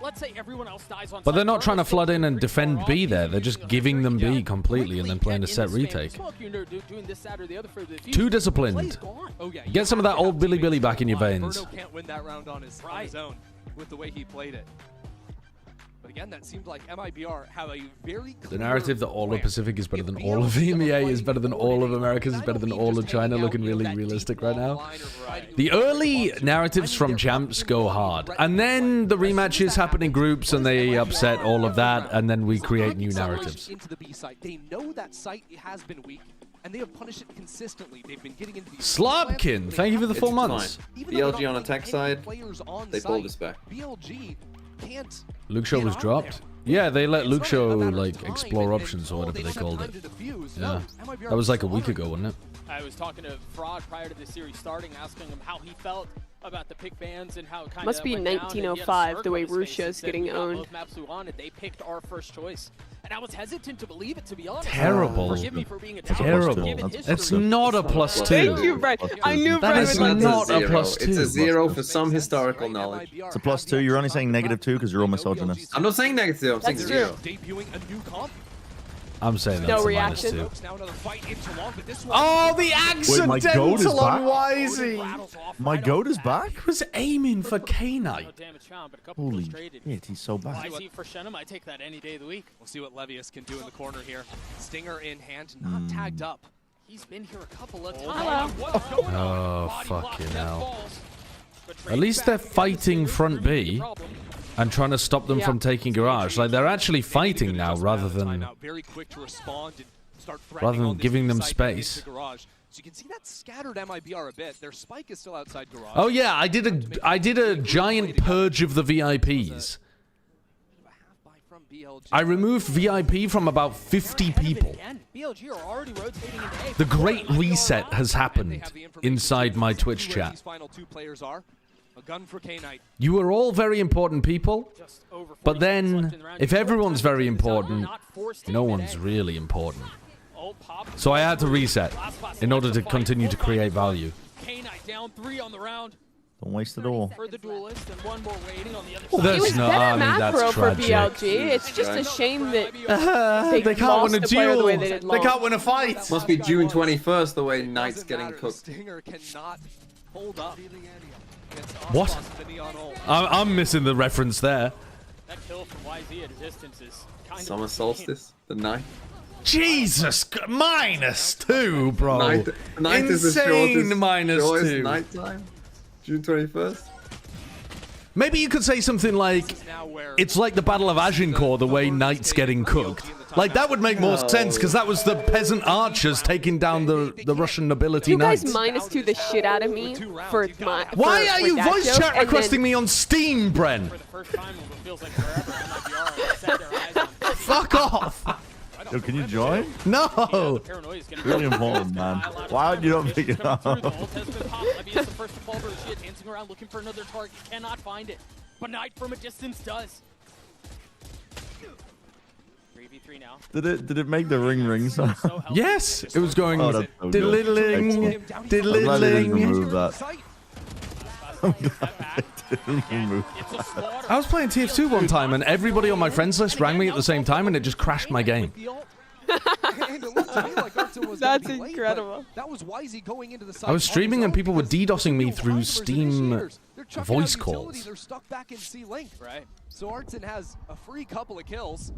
let's say everyone else dies on. But they're not trying to flood in and defend B there. They're just giving them B completely and then playing a set retake. Too disciplined. Get some of that old Bilibili back in your veins. Can't win that round on his own with the way he played it. But again, that seemed like MiBR have a very clear The narrative that all of Pacific is better than all of EMEA is better than all of Americas is better than all of China, looking really realistic right now. The early narratives from champs go hard, and then the rematches happen in groups and they upset all of that, and then we create new narratives. Into the B site. They know that site has been weak, and they have punished it consistently. They've been getting into the Slobkin, thank you for the 4 months. BLG on attack side, they pulled this back. BLG can't. Luke Shaw was dropped. Yeah, they let Luke Shaw like explore options or whatever they called it. Yeah, that was like a week ago, wasn't it? I was talking to Fraud prior to the series starting, asking him how he felt about the pick bans and how it kind of must be 1905 the way Russia's getting owned. They picked our first choice, and I was hesitant to believe it, to be honest. Terrible. Forgive me for being a Terrible. It's not a +2. Thank you, Brett. I knew that is not a +2. It's a 0 for some historical knowledge. It's a +2. You're only saying -2 because you're all misogynist. I'm not saying negative. I'm saying 0. Debuting a new comp. I'm saying that's no a reaction. -2. Oh, the accidental on Wisey! My goat is back? He was aiming for K-Knight. Holy shit, he's so bad. For Shenum, I take that any day of the week. We'll see what Levius can do in the corner here. Stinger in hand, not tagged up. He's been here a couple of times. Oh, fucking hell. At least they're fighting front B and trying to stop them from taking Garage. Like, they're actually fighting now rather than giving them space. So you can see that scattered MiBR a bit. Their spike is still outside Garage. Oh yeah, I did a giant purge of the VIPs. I removed VIP from about 50 people. The great reset has happened inside my Twitch chat. You are all very important people, but then if everyone's very important, no one's really important. So I had to reset in order to continue to create value. Down 3 on the round. Don't waste it all. For the duelist and one more waiting on the other side. It was better macro for BLG. It's just a shame that they can't win a duel. They can't win a fight. Must be June 21st the way Knight's getting cooked. Stinger cannot hold up. What? I'm missing the reference there. That kill from YZ at a distance is kind Summer Solstice, the night. Jesus, -2, bro. Night is the Insane shortest -2. nighttime. June 21st. Maybe you could say something like, it's like the Battle of Agincourt, the way Knight's getting cooked. Like, that would make more sense, because that was the peasant archers taking down the Russian nobility knights. You guys -2 the shit out of me for my... Why are you voice chat requesting me on Steam, Bren? Fuck off! Yo, can you join? No! Really important, man. Why would you not pick it up? looking for another target, cannot find it. But Knight from a distance does. 3v3 now. Did it make the ring sound? Yes, it was going diddling, diddling. Remove that. I was playing TF2 one time and everybody on my friends list rang me at the same time and it just crashed my game. That's incredible. That was YZ going into the I was streaming and people were DDoSing me through Steam voice calls. They're stuck back in C-Link. Right. So Artson has a free couple of kills.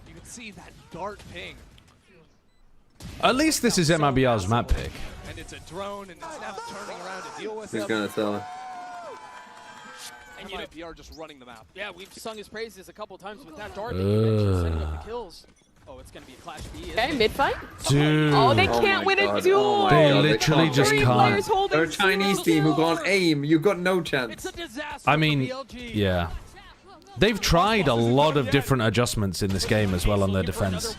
You can see that dart ping. At least this is MiBR's map pick. And it's a drone, and it's now turning around to deal with Who's him. gonna tell him? And MiBR just running the map. Yeah, we've sung his praises a couple times with that dart. Setting up the kills. Oh, it's gonna be a clash B. Okay, mid fight. Dude. Oh, they can't win a duel. They literally just can't. They're a Chinese team who can't aim. You've got no chance. I mean, yeah. They've tried a lot of different adjustments in this game as well on their defense,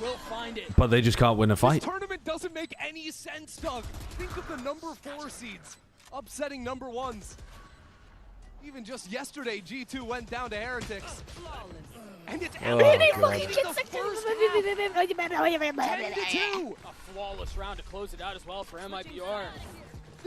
but they just can't win a fight. This tournament doesn't make any sense, Doug. Think of the number 4 seeds upsetting number 1s. Even just yesterday, G2 went down to Heretics. And it's A flawless round to close it out as well for MiBR.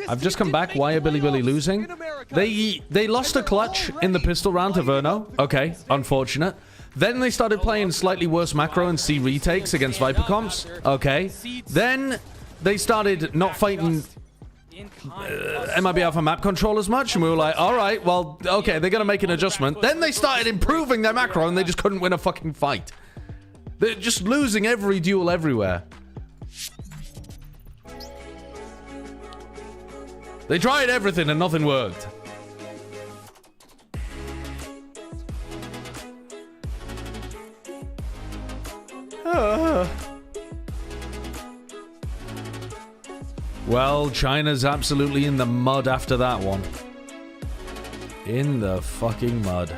I've just come back. Why are Bilibili losing? They lost a clutch in the pistol round to Verno. Okay, unfortunate. Then they started playing slightly worse macro and C retakes against Viper comps. Okay. Then they started not fighting MiBR for map control as much, and we were like, all right, well, okay, they're gonna make an adjustment. Then they started improving their macro, and they just couldn't win a fucking fight. They're just losing every duel everywhere. They tried everything and nothing worked. Well, China's absolutely in the mud after that one. In the fucking mud.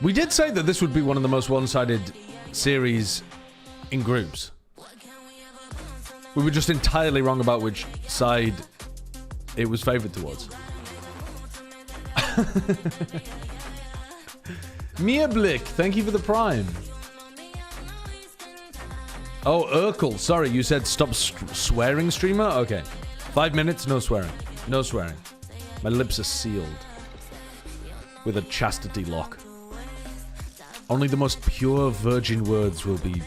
We did say that this would be one of the most one-sided series in groups. We were just entirely wrong about which side it was favored towards. Mia Blick, thank you for the prime. Oh, Urkel, sorry, you said stop swearing, streamer? Okay. 5 minutes, no swearing. No swearing. My lips are sealed with a chastity lock. Only the most pure virgin words will be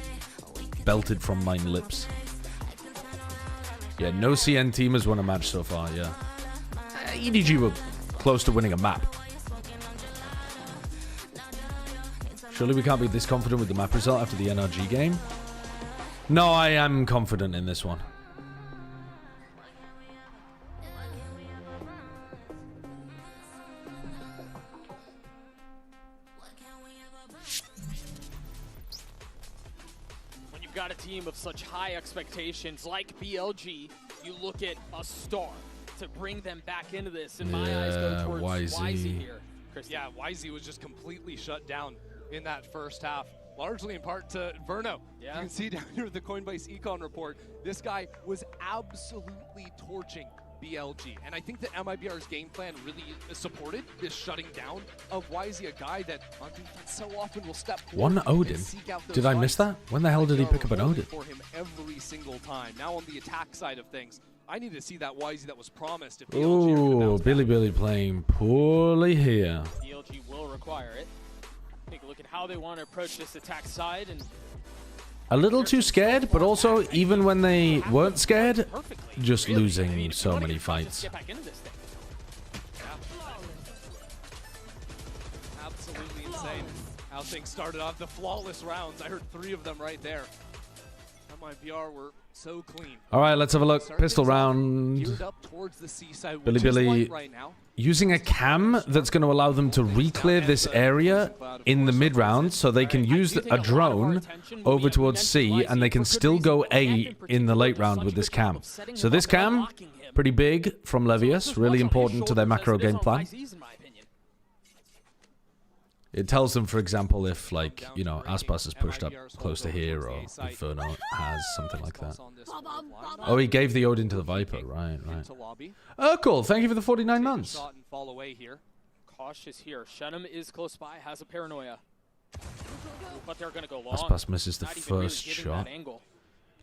belted from mine lips. Yeah, no CN team has won a match so far, yeah. EDG were close to winning a map. Surely we can't be this confident with the map result after the NRG game? No, I am confident in this one. Got a team of such high expectations like BLG, you look at a star to bring them back into this. In my eyes, go towards YZ here. Yeah, YZ was just completely shut down in that first half, largely in part to Verno. Yeah. You can see down here with the Coinbase Econ report, this guy was absolutely torching BLG. And I think that MiBR's game plan really supported this shutting down of YZ, a guy that on defense so often will step forward. One Odin? Did I miss that? When the hell did he pick up an Odin? For him every single time. Now on the attack side of things, I need to see that YZ that was promised. If ooh, Bilibili playing poorly here. BLG will require it. Take a look at how they want to approach this attack side, and a little too scared, but also, even when they weren't scared, just losing so many fights. Absolutely insane how things started off. The flawless rounds, I heard 3 of them right there. MiBR were so clean. All right, let's have a look. Pistol round. Bilibili using a cam that's going to allow them to re-clear this area in the mid-round, so they can use a drone over towards C, and they can still go A in the late round with this cam. So this cam, pretty big from Levius, really important to their macro game plan. It tells them, for example, if, like, you know, Aspas is pushed up close to here, or if Verno has something like that. Oh, he gave the Odin to the Viper. Right, right. Urkel, thank you for the 49 months. Cautious here. Shenum is close by, has a paranoia. But they're going to go long. Aspas misses the first shot.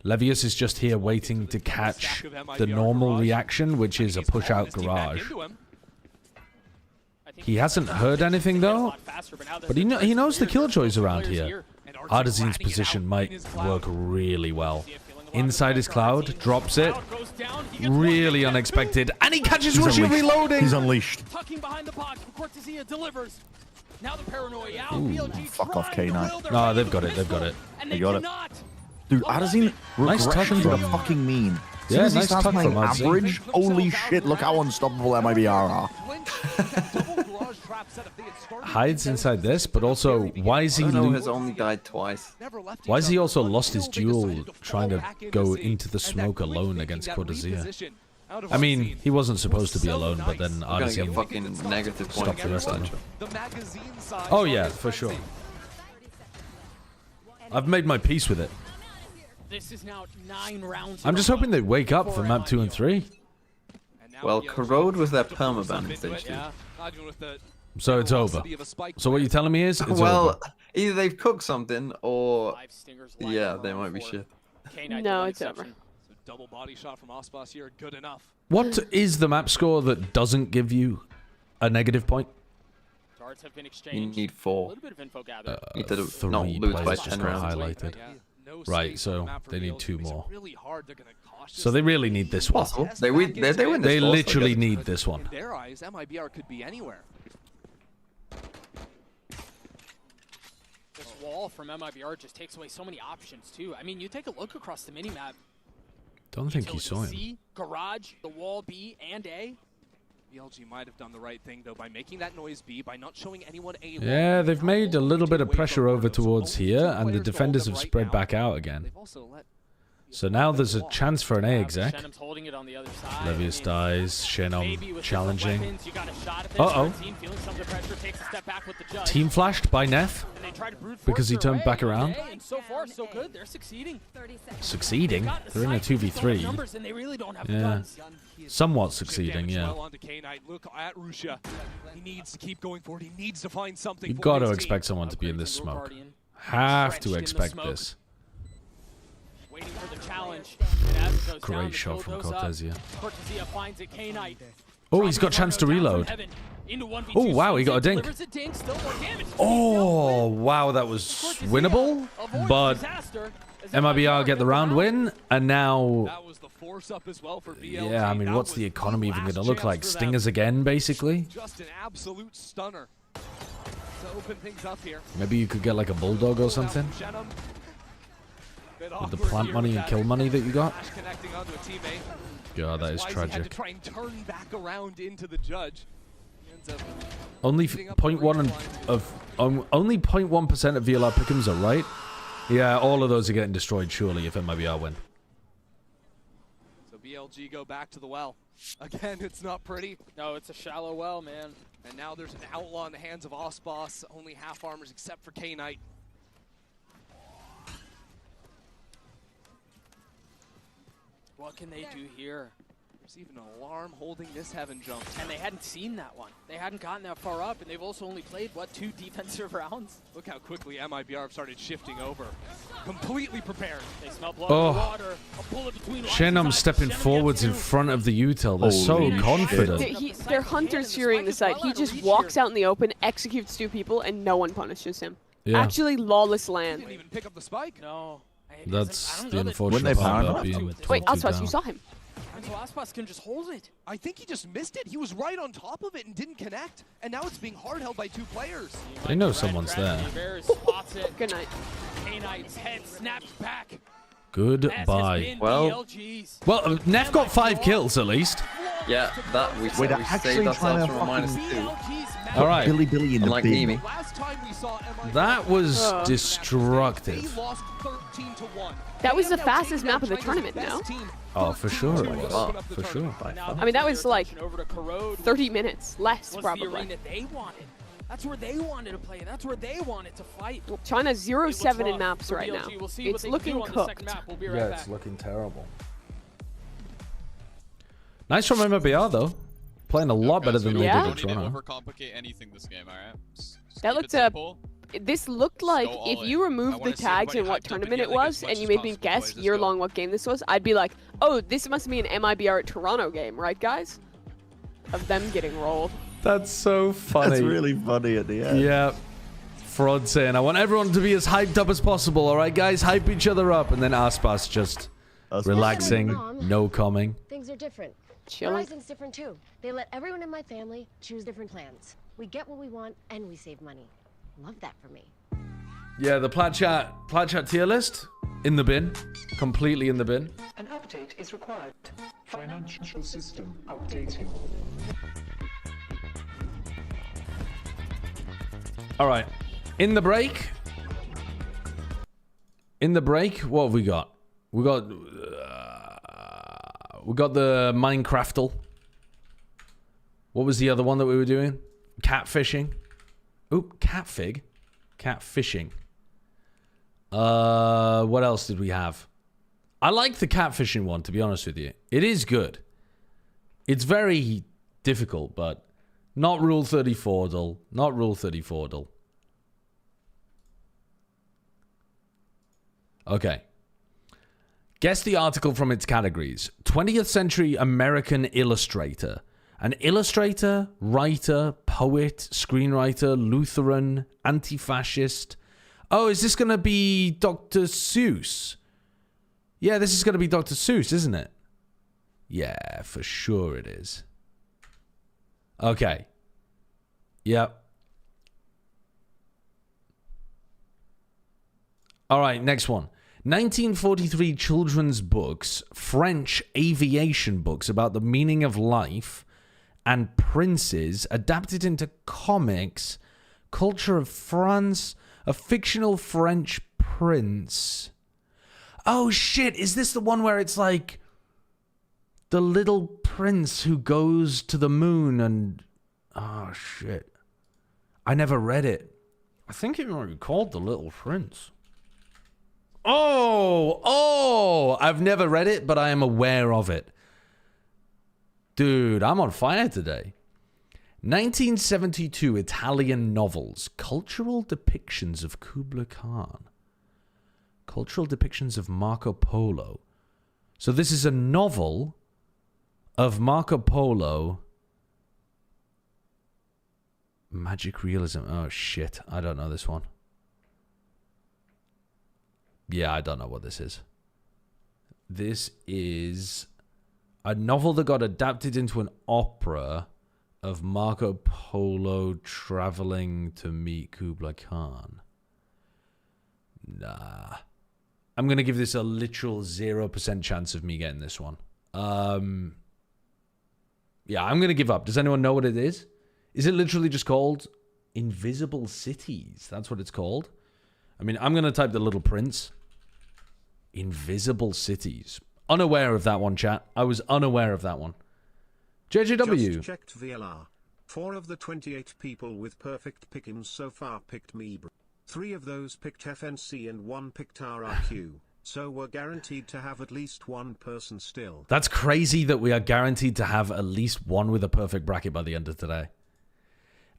Levius is just here waiting to catch the normal reaction, which is a push-out garage. He hasn't heard anything though, but he knows the killjoys around here. Artisan's position might work really well. Inside his cloud, drops it. Really unexpected. And he catches Russian reloading! He's unleashed. Tucking behind the box, Cortezia delivers. Now the paranoia out. Ooh, fuck off, K9. No, they've got it, they've got it. They got it. Dude, Artisan, Nice regression to the fucking mean. As soon as he starts playing average, holy shit, look how unstoppable MiBR are. Hides inside this, but also, why is he... has only died twice. Why has he also lost his duel trying to go into the smoke alone against Cortezia? I mean, he wasn't supposed to be alone, but then Artisan fucking negative stopped the rest of them. Oh yeah, for sure. I've made my peace with it. This is now 9 rounds. I'm just hoping they wake up for map 2 and 3. Well, Corrode was their permaban in stage 2. So it's over. So what you're telling me is, it's well, over. Either they've cooked something, or yeah, they might be shit. No, it's over. Double body shot from Ospas here, good enough. What is the map score that doesn't give you a negative point? Darts have been You exchanged. need 4. A little bit of info gathered. You need to 3 not lose by players 10 just got rounds. highlighted. Right, so they need 2 more. So they really need this one. They win this They also, literally need this one. In their eyes, MiBR could be anywhere. This wall from MiBR just takes away so many options too. I mean, you take a look across the minimap. Don't think he saw him. C, garage, the wall B and A. BLG might have done the right thing though by making that noise B, by not showing anyone A. Yeah, they've made a little bit of pressure over towards here, and the defenders have spread back out again. So now there's a chance for an A exec. Shenum's holding it on the other side. Levius dies, Shenum challenging. Weapons, you got a shot at this. Uh-oh. Team feeling some of the pressure, takes a step back with the judge. Team flashed by Neff And they try to brute force because he their turned way. back around. And so far, so good. They're succeeding. Succeeding? They're in a 2v3. Numbers and they really don't have Yeah. guns. Somewhat succeeding, yeah. Look at Rusha. He needs to keep going forward. He needs to find something. You've got to expect someone to be in this smoke. Have to expect this. Waiting for the challenge. And as it goes Great down, the shot build from goes up. Cortezia. Cortezia finds it. K-Knight. Oh, he's got a chance to reload. Oh, wow, he got a dink. Delivers a dink, still more damage. Oh, wow, that was winnable. But MiBR get the round win, and now... Yeah, I mean, what's the economy even going to look like? Stingers again, basically? Just an absolute stunner to open things up here. Maybe you could get like a bulldog or something? With the plant money and kill money that you got? God, that is tragic. Try and turn back around into the judge. Only 0.1% of VLR pick'ems are right. Yeah, all of those are getting destroyed surely if MiBR win. So BLG go back to the well. Again, it's not pretty. No, it's a shallow well, man. And now there's an outlaw in the hands of Ospas. Only half armors except for K-Knight. What can they do here? There's even an alarm holding this heaven jump. And they hadn't seen that one. They hadn't gotten that far up, and they've also only played, what, 2 defensive rounds? Look how quickly MiBR have started shifting over. Completely prepared. They smell blood in the water. A bullet between Shenum stepping forwards in front of the util. They're so confident. They're hunters furying the site. He just walks out in the open, executes 2 people, and no one punishes him. Yeah. Actually, lawless land. Didn't even pick up the spike. No. That's the unfortunate part about being 12-2 Wait, Aspas, down. you saw him. And so Aspas can just hold it. I think he just missed it. He was right on top of it and didn't connect. And now it's being hard held by 2 players. They know someone's there. Good night. K-Knight's head snaps back. Goodbye. Well, Neff got 5 kills at least. yeah, that we Wait, saved actually ourselves trying from a to -2. All right. Bilibili in the Unlike bin. Mimi. That was destructive. That was the fastest map of the tournament, no? Oh, for sure it was. For sure. I mean, that was like 30 minutes, less probably. The arena they wanted. That's where they wanted to play. That's where they wanted to fight. China's 0-7 in maps right now. It's looking cooked. Yeah, it's looking terrible. Nice from MiBR though. Playing a lot better than they did in Toronto. Overcomplicate anything this game, all right? That looked this looked like if you removed the tags and what tournament it was, and you made me guess year-long what game this was, I'd be like, oh, this must be an MiBR at Toronto game, right, guys? Of them getting rolled. That's so funny. That's really funny at the end. Yeah. Fraud saying, I want everyone to be as hyped up as possible. All right, guys, hype each other up. And then Aspas just relaxing, no coming. Things are different. Chilling. Horizon's different too. They let everyone in my family choose different plans. We get what we want and we save money. Love that for me. Yeah, the Plat Chat tier list in the bin, completely in the bin. An update is required. Financial system updating. All right, in the break, what have we got? We got the Minecraftal. What was the other one that we were doing? Catfishing. Oop, catfig. Catfishing. What else did we have? I like the catfishing one, to be honest with you. It is good. It's very difficult, but not Rule 34, dull. Not Rule 34, dull. Okay. Guess the article from its categories. 20th century American illustrator. An illustrator, writer, poet, screenwriter, Lutheran, anti-fascist. Oh, is this going to be Dr. Seuss? Yeah, this is going to be Dr. Seuss, isn't it? Yeah, for sure it is. Okay. Yep. All right, next one. 1943 children's books, French aviation books about the meaning of life and princes adapted into comics, culture of France, a fictional French prince. Oh shit, is this the one where it's like the little prince who goes to the moon and... Oh shit. I never read it. I think it might be called The Little Prince. Oh, I've never read it, but I am aware of it. Dude, I'm on fire today. 1972 Italian novels. Cultural depictions of Kubla Khan. Cultural depictions of Marco Polo. So this is a novel of Marco Polo. Magic realism. Oh, shit. I don't know this one. Yeah, I don't know what this is. This is a novel that got adapted into an opera of Marco Polo traveling to meet Kubla Khan. Nah. I'm going to give this a literal 0% chance of me getting this one. Yeah, I'm going to give up. Does anyone know what it is? Is it literally just called Invisible Cities? That's what it's called. I mean, I'm going to type The Little Prince. Invisible Cities. Unaware of that one, chat. I was unaware of that one. JJW. Just checked VLR. 4 of the 28 people with perfect pickings so far picked MiBR. 3 of those picked FNC and 1 picked RRQ. So we're guaranteed to have at least one person still. That's crazy that we are guaranteed to have at least one with a perfect bracket by the end of today.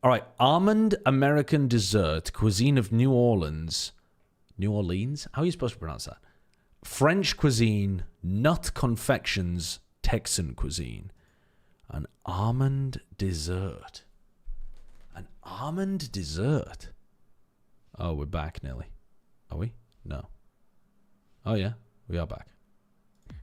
All right. Almond American dessert, cuisine of New Orleans. New Orleans? How are you supposed to pronounce that? French cuisine, nut confections, Texan cuisine. An almond dessert. An almond dessert. Oh, we're back nearly. Are we? No. Oh, yeah. We are back.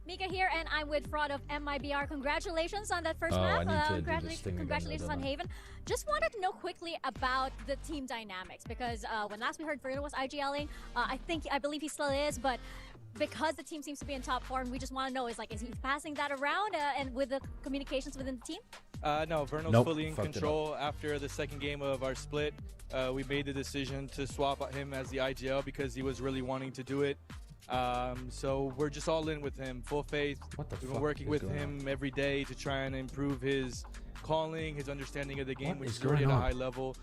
Mika here, and I'm with Fraud of MiBR. Congratulations on that first map. Congratulations on Haven. Just wanted to know quickly about the team dynamics, because when last we heard Verno was IGLing, I believe he still is, but because the team seems to be in top form, we just want to know, is he passing that around and with the communications within the team? No, Verno's fully in control. After the second game of our split, we made the decision to swap him as the IGL because he was really wanting to do it. So we're just all in with him, full faith. We've been working with him every day to try and improve his calling, his understanding of the game, which is already at a high level.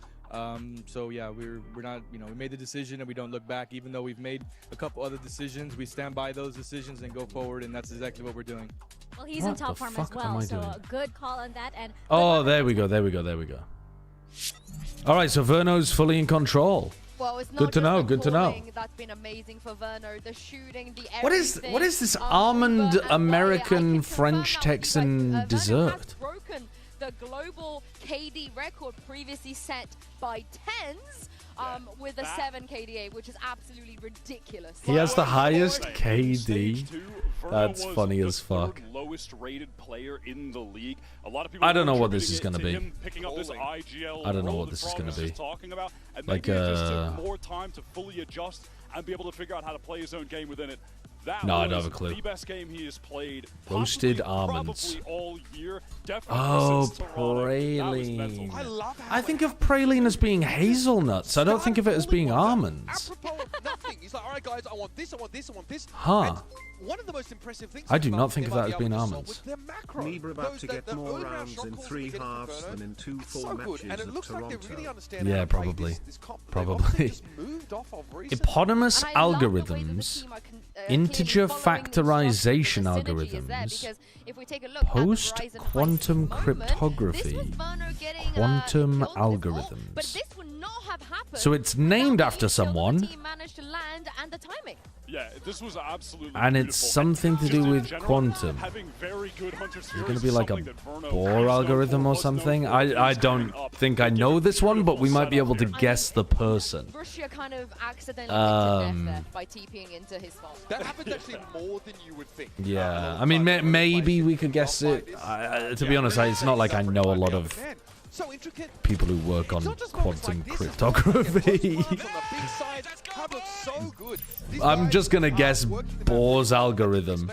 So yeah, we're not, we made the decision and we don't look back. Even though we've made a couple other decisions, we stand by those decisions and go forward, and that's exactly what we're doing. Well, he's in top form as well, so a good call on that. And oh, there we go. All right, so Verno's fully in control. Well, it's not good to know. Good to know. That's been amazing for Verno. The shooting, the everything. What is this almond American French Texan dessert? Broken the global KD record previously set by TenZ with a 7 KDA, which is absolutely ridiculous. He has the highest KD. That's funny as fuck. Lowest rated player in the league. A lot of people I don't know what this is going to be. I don't know what this is going to be. Like, more time to fully adjust and be able to figure out how to play his own game within it. No, I don't have a clue. The best game he has played. Roasted almonds. All year. Oh, praline. I think of praline as being hazelnuts. I don't think of it as being almonds. Apropos of nothing. He's like, all right, guys, I want this, I want this, I want this. Huh. One of the most impressive things I do not think of that as being almonds. MiBR about to get more rounds in 3 halves than in 2 full matches and it at looks like they really understand Yeah, probably. Probably. Eponymous algorithms, integer factorization algorithms, post-quantum cryptography, quantum algorithms. So it's named after someone. Yeah, this was absolutely and it's something to do with quantum. Is it going to be like a Bohr algorithm or something? I don't think I know this one, but we might be able to guess the person. Russia kind of accidentally there by TPing into his fault. That happens actually more than you would think. Yeah, I mean, maybe we could guess it. To be honest, it's not like I know a lot of people who work on quantum cryptography. I'm just gonna guess Bohr's algorithm.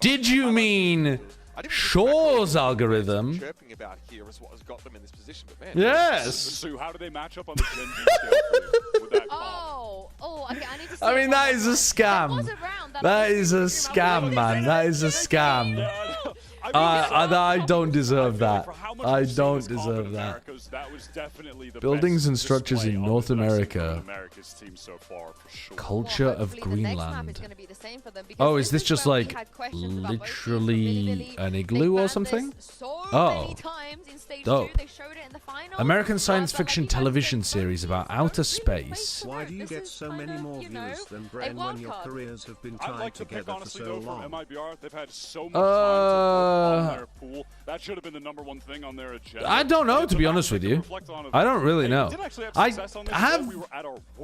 Did you mean Shaw's algorithm? Yes. So how do they match up on the Gen G scale with that okay, I need to see. I mean, that is a scam. That is a scam, man. That is a scam. I don't deserve that. I don't deserve that. Buildings and structures in North America. Culture of Greenland. Oh, is this just like literally an igloo or something? Oh. Dope. American science fiction television series about outer space. Why do you get so many more views than Bren when your careers have been tied together for so long? MiBR, they've had so much time on their pool. That should have been the #1 thing on their agenda. I don't know, to be honest with you. I don't really know. I have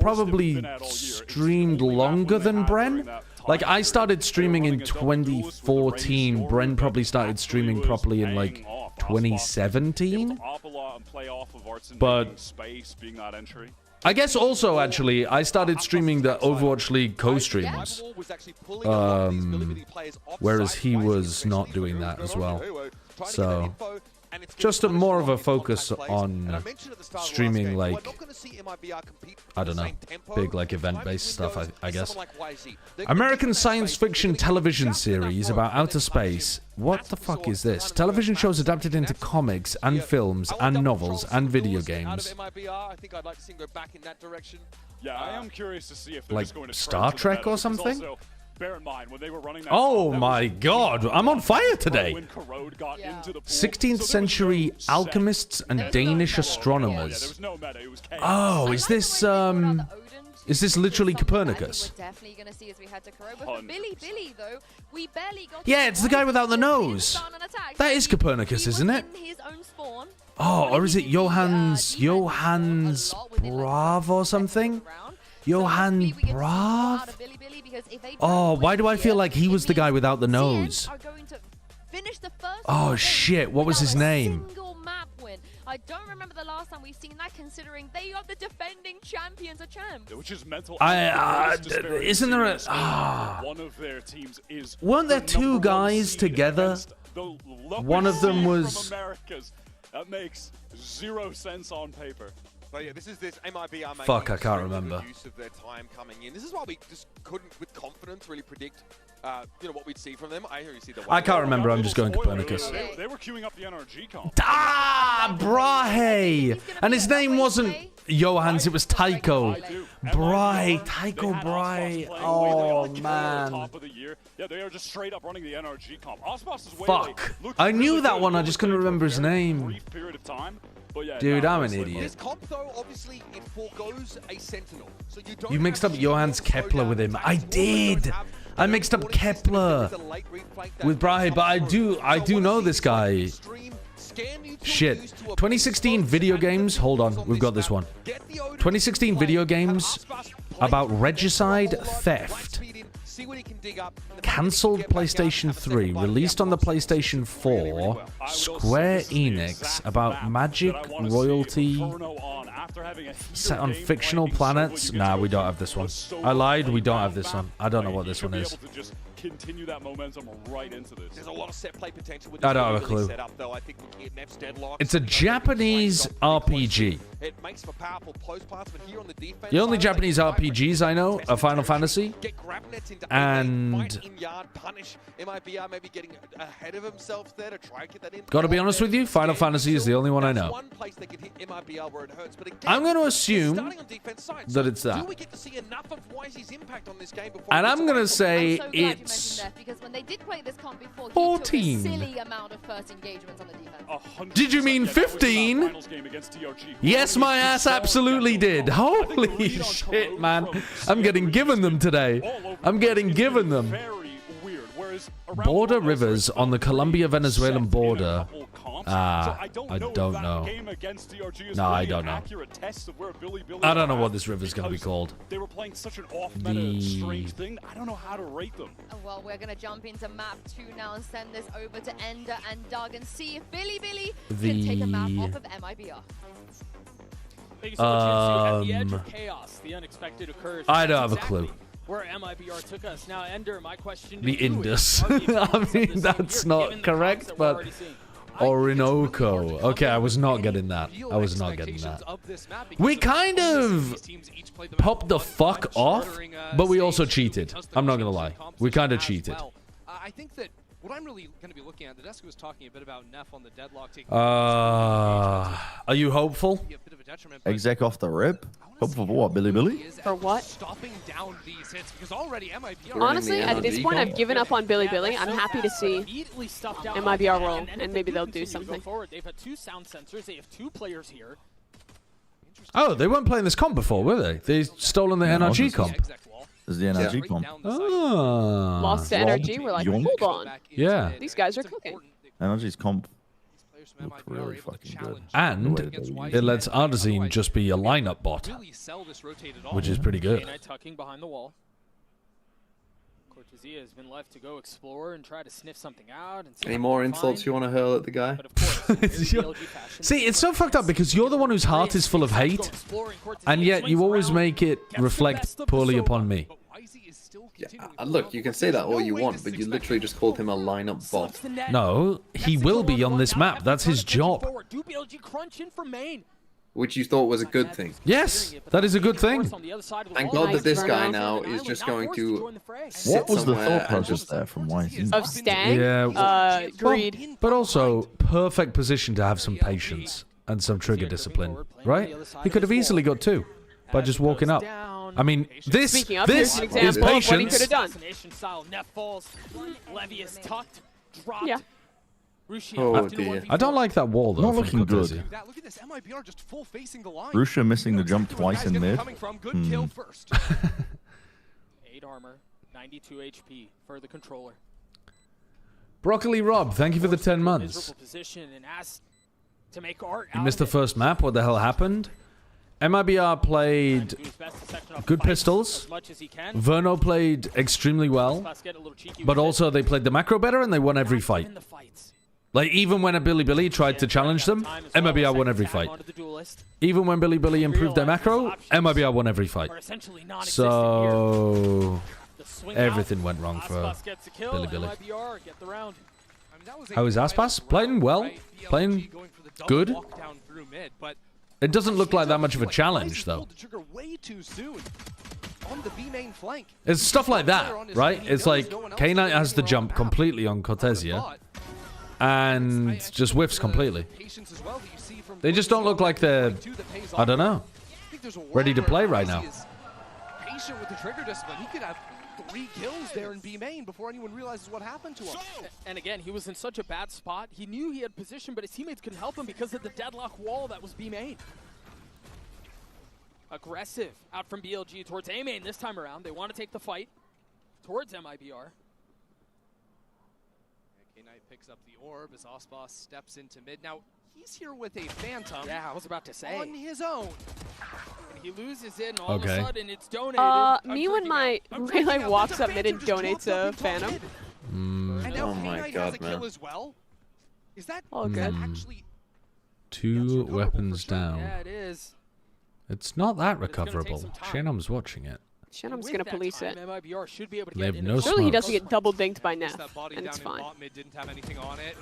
probably streamed longer than Bren. Like, I started streaming in 2014. Bren probably started streaming properly in, like, 2017. But I guess also, actually, I started streaming the Overwatch League co-streams. Whereas he was not doing that as well. So just more of a focus on streaming, like, I don't know, big, like, event-based stuff, I guess. American science fiction television series about outer space. What the fuck is this? Television shows adapted into comics and films and novels and video games. Yeah, I am curious to see if like Star Trek or something? Bear in mind, when they were running that oh my god, I'm on fire today! 16th century alchemists and Danish astronomers. Oh, is this literally Copernicus? Yeah, it's the guy without the nose. That is Copernicus, isn't it? Oh, or is it Johannes Brav or something? Johann Brav? Oh, why do I feel like he was the guy without the nose? Oh shit, what was his name? I don't remember the last time we've seen that, considering they are the defending champions of champs. Which is mental. Isn't there a... one of their teams is weren't there two guys together? One of them was... Americas. That makes 0 sense on paper. But yeah, this MiBR. Fuck, I can't remember. Use of their time coming in. This is why we just couldn't, with confidence, really predict, what we'd see from them. I can't remember. I'm just going Copernicus. They were queuing up the NRG comp. Brahe! And his name wasn't Johannes, it was Tycho. Tycho Brahe. Oh man. Yeah, they are just straight up running the NRG comp. Fuck. I knew that one. I just couldn't remember his name. Dude, I'm an idiot. This comp, though, obviously, it forgoes a Sentinel. So you mixed up Johannes Kepler with him. I did. I mixed up Kepler with Brahe, but I do know this guy. Shit. 2016 video games. Hold on, we've got this one. 2016 video games about regicide theft. Cancelled PlayStation 3, released on the PlayStation 4. Square Enix about magic royalty set on fictional planets. Nah, we don't have this one. I lied, we don't have this one. I don't know what this one is. Continue that momentum right into this. There's a lot of set play potential with this. I don't have a clue. Setup, though. I think Neff's deadlock. It's a Japanese RPG. It makes for powerful close parts, but here on the defense, The only Japanese RPGs I know are Final Fantasy and punish MiBR, maybe getting ahead of himself there to try and get that in. gotta be honest with you, Final Fantasy is the only one I know. One place they can hit MiBR where it hurts, but again, I'm going to assume that it's that. Do we get to see enough of Wisey's impact on this game before And I'm going to say it's because when they did play this comp before, 14. he took a silly amount of first engagements on the defense. Did you mean 15? Yes, my ass absolutely did. Holy shit, man. I'm getting given them today. I'm getting given them. Border rivers on the Colombia-Venezuelan border. I don't know. No, I don't know. I don't know what this river's going to be called. They were playing such an off-meta strange thing. I don't know how to rate them. Well, we're going to jump into map 2 now and send this over to Ender and Doug and see if Bilibili can take a map off of MiBR. At the edge of chaos, the unexpected occurs. I don't have a clue. Where MiBR took us. Now, Ender, my question to The you Indus. I mean, that's not correct, but Orinoco. Okay, I was not getting that. I was not getting that. We kind of popped the fuck off, but we also cheated. I'm not gonna lie. We kind of cheated. I think that what I'm really going to be looking at, the desk was talking a bit about Neff on the deadlock. Are you hopeful? Exec off the rip? Hopeful for what, Bilibili? For what? Stopping down these hits because already MiBR. Honestly, at this point, I've given up on Bilibili. I'm happy to see MiBR roll, and maybe they'll do something. They've had 2 sound sensors. They have 2 players here. Oh, they weren't playing this comp before, were they? They stolen the NRG comp. This is the NRG comp. Oh. Lost to NRG. We're like, hold on. Yeah. These guys are cooking. NRG's comp looked really fucking good. And it lets Artazine just be a lineup bot, which is pretty good. Tucking behind the wall. Cortezia has been left to go explore and try to sniff something out. And Any more insults you want to hurl at the guy? See, it's so fucked up because you're the one whose heart is full of hate, and yet you always make it reflect poorly upon me. Yeah, look, you can say that all you want, but you literally just called him a lineup bot. No, he will be on this map. That's his job. Which you thought was a good thing. Yes, that is a good thing. Thank God that this guy now is just going to sit What was the somewhere thought process there from YZ? Of Stang? Yeah. Greed. But also, perfect position to have some patience and some trigger discipline, right? He could have easily got 2 by just walking up. I mean, this is patience. What he could have done. Yeah. Oh dear. I don't like that wall though. Not looking good. Look at this, MiBR just full facing the line. Rusha missing the jump twice in mid. 8 armor, 92 HP for the controller. Broccoli Rob, thank you for the 10 months. You missed the first map. What the hell happened? MiBR played good pistols. Verno played extremely well. But also they played the macro better and they won every fight. Like, even when a Bilibili tried to challenge them, MiBR won every fight. Even when Bilibili improved their macro, MiBR won every fight. So everything went wrong for Bilibili. How is Aspas? Playing well. Playing good. It doesn't look like that much of a challenge, though. It's stuff like that, right? It's like K-Knight has the jump completely on Cortezia and just whiffs completely. They just don't look like they're, I don't know, ready to play right now. Patient with the trigger discipline. He could have 3 kills there in B main before anyone realizes what happened to him. And again, he was in such a bad spot. He knew he had position, but his teammates couldn't help him because of the deadlock wall that was B main. Aggressive out from BLG towards A main this time around. They want to take the fight. towards MiBR. K-Knight picks up the orb as Osbos steps into mid. Now, he's here with a Phantom. Yeah, I was about to say. On his own. And he loses it, and all of a sudden it's donated. Me when my Relay walks up mid and donates a Phantom. And now Oh my K-Knight God, has a kill man. as well. Is that actually... 2 weapons down. Yeah, it is. It's not that recoverable. Shannom's watching it. Shannom's going to police it. MiBR should be able to They get have no Surely he smokes. doesn't get double dinked by Neff, and it's fine. Mid didn't have anything on it.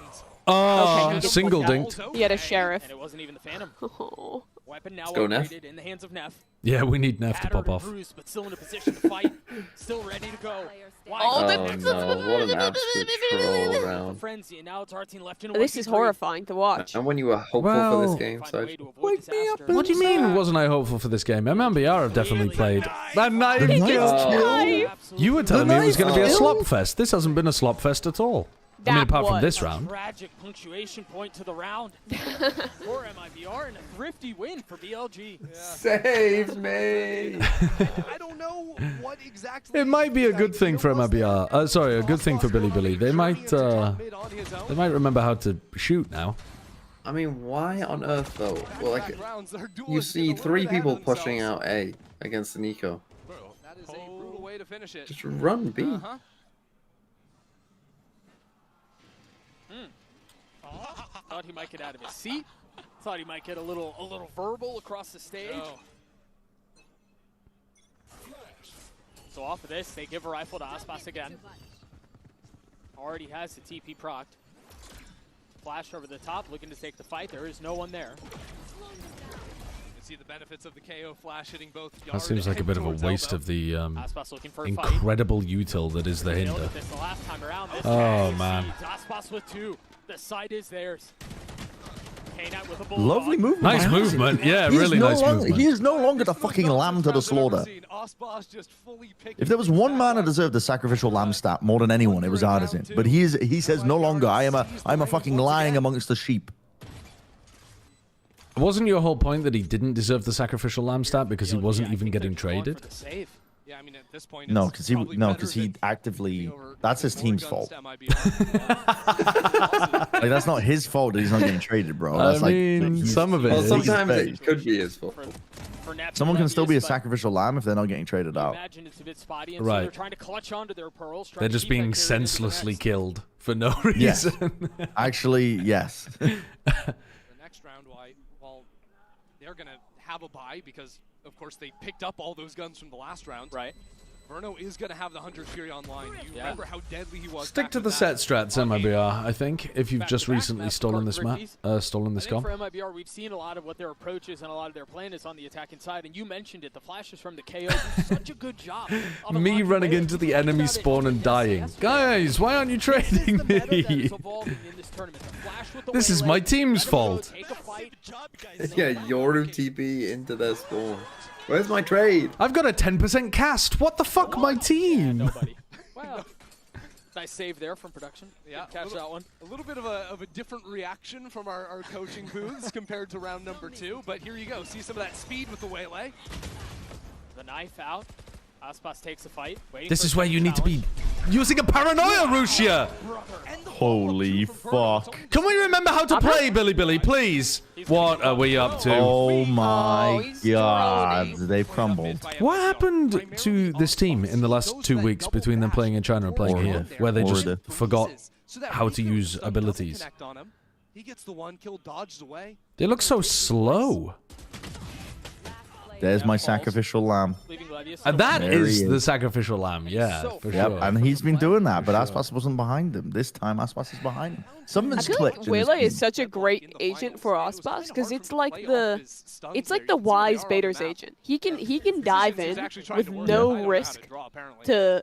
Oh, Okay, single dinked. He had a Sheriff. And it wasn't even the Phantom. Oh. Weapon now Let's go, Neff. upgraded in the hands of Neff. Yeah, we need Neff to Battered pop and off. bruised, but still in a position to fight. Still ready to go. Oh, no, what an absolute troll round. Frenzy, and now it's our team left in This is horrifying to watch. And when you were hopeful for this game, so Wake me up. What do you mean wasn't I hopeful for this game? MiBR have definitely played. That knife kill! You were telling me it was going to be a slop fest. This hasn't been a slop fest at all. I mean, apart from this round. Tragic punctuation point to the round for MiBR and a thrifty win for BLG. Yeah. Save me! I don't know what exactly. It might be a good thing for MiBR. Sorry, a good thing for Bilibili. They might remember how to shoot now. I mean, why on earth though? Well, like, you see 3 people pushing out A against the Nico. That is a brutal way to finish it. Just run B. Thought he might get out of his seat. Thought he might get a little verbal across the stage. So off of this, they give a rifle to Aspas again. Already has the TP procced. Flash over the top, looking to take the fight. There is no one there. See the benefits of the KO flash hitting both. That seems like a bit of a waste of the incredible util that is the hinder. Oh man. Aspas with 2. The side is theirs. K-Knight with a bull. Lovely movement. Nice movement. Yeah, really nice movement. He is no longer the fucking lamb to the slaughter. If there was one man who deserved the sacrificial lamb stat more than anyone, it was Artisan. But he says no longer. I am a fucking lion amongst the sheep. Wasn't your whole point that he didn't deserve the sacrificial lamb stat because he wasn't even getting traded? Yeah, I mean, at this point, No, because he actively. That's his team's fault. Like, that's not his fault that he's not getting traded, bro. That's I mean, some of it. Well, is. sometimes it could be his fault. Someone can still be a sacrificial lamb if they're not getting traded out. Right. They're trying to clutch onto their pearls. They're just being senselessly killed for no reason. Yes. Actually, yes. The next round, while they're going to have a bye because, of course, they picked up all those guns from the last round. Right. Verno is going to have the 100 Fury online. You remember how deadly he was. Stick to the set strats, MiBR, I think, if you've just recently stolen this map, stolen this comp. For MiBR, we've seen a lot of what their approach is and a lot of their plan is on the attacking side, and you mentioned it, the flashes from the KO do such a good job. Me running into the enemy spawn and dying. Guys, why aren't you trading me? This is my team's fault. Yeah, you're TP into their spawn. Where's my trade? I've got a 10% cast. What the fuck, my team? Nobody. Well, nice save there from production. Yeah, catch that one. A little bit of a different reaction from our coaching booths compared to round number 2, but here you go. See some of that speed with the waylay. The knife out. Aspas takes the fight. This is where you need to be using a paranoia, Rusia. Holy fuck. Can we remember how to play, Bilibili, please? What are we up to? Oh my god. They've crumbled. What happened to this team in the last 2 weeks between them playing in China and playing here, where they just forgot how to use abilities? He gets the one kill, dodged away. They look so slow. There's my sacrificial lamb. And that is the sacrificial lamb, yeah, for sure. And he's been doing that, but Aspas wasn't behind him. This time, Aspas is behind him. Something's I feel clicked. like Waylay is such a great agent for Aspas because it's like the wise Bader's agent. He can dive in with no risk to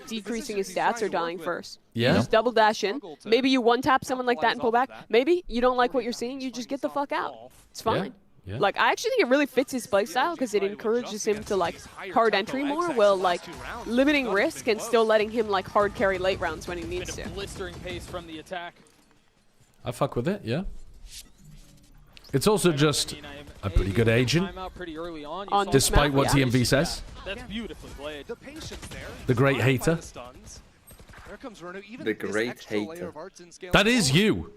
decreasing his stats or dying first. Yeah. You just double dash in. Maybe you one tap someone like that and pull back. Maybe you don't like what you're seeing. You just get the fuck out. It's fine. Yeah. Like, I actually think it really fits his playstyle because it encourages him to, like, hard entry more while, like, limiting risk and still letting him, like, hard carry late rounds when he needs to. Blistering pace from the attack. I fuck with it, yeah. It's also just a pretty good agent, despite what TMV says. That's beautifully played. The patience there. The great hater. The great hater. That is you.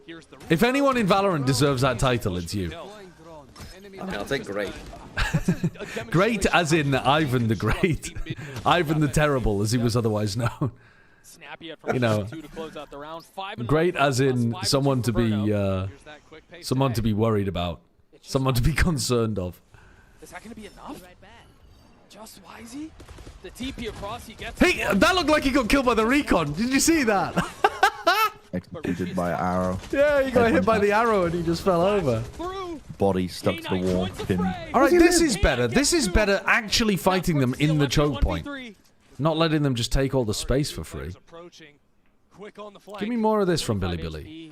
If anyone in Valorant deserves that title, it's you. I'll take great. Great as in Ivan the Great. Ivan the Terrible, as he was otherwise known. You know, great as in someone to be worried about, someone to be concerned of. Is that going to be enough? Just Wisey? The TP across, he gets. Hey, that looked like he got killed by the recon. Did you see that? Executed by arrow. Yeah, he got hit by the arrow and he just fell over. Body stuck to the wall. All right, this is better. This is better actually fighting them in the choke point. Not letting them just take all the space for free. Give me more of this from Bilibili.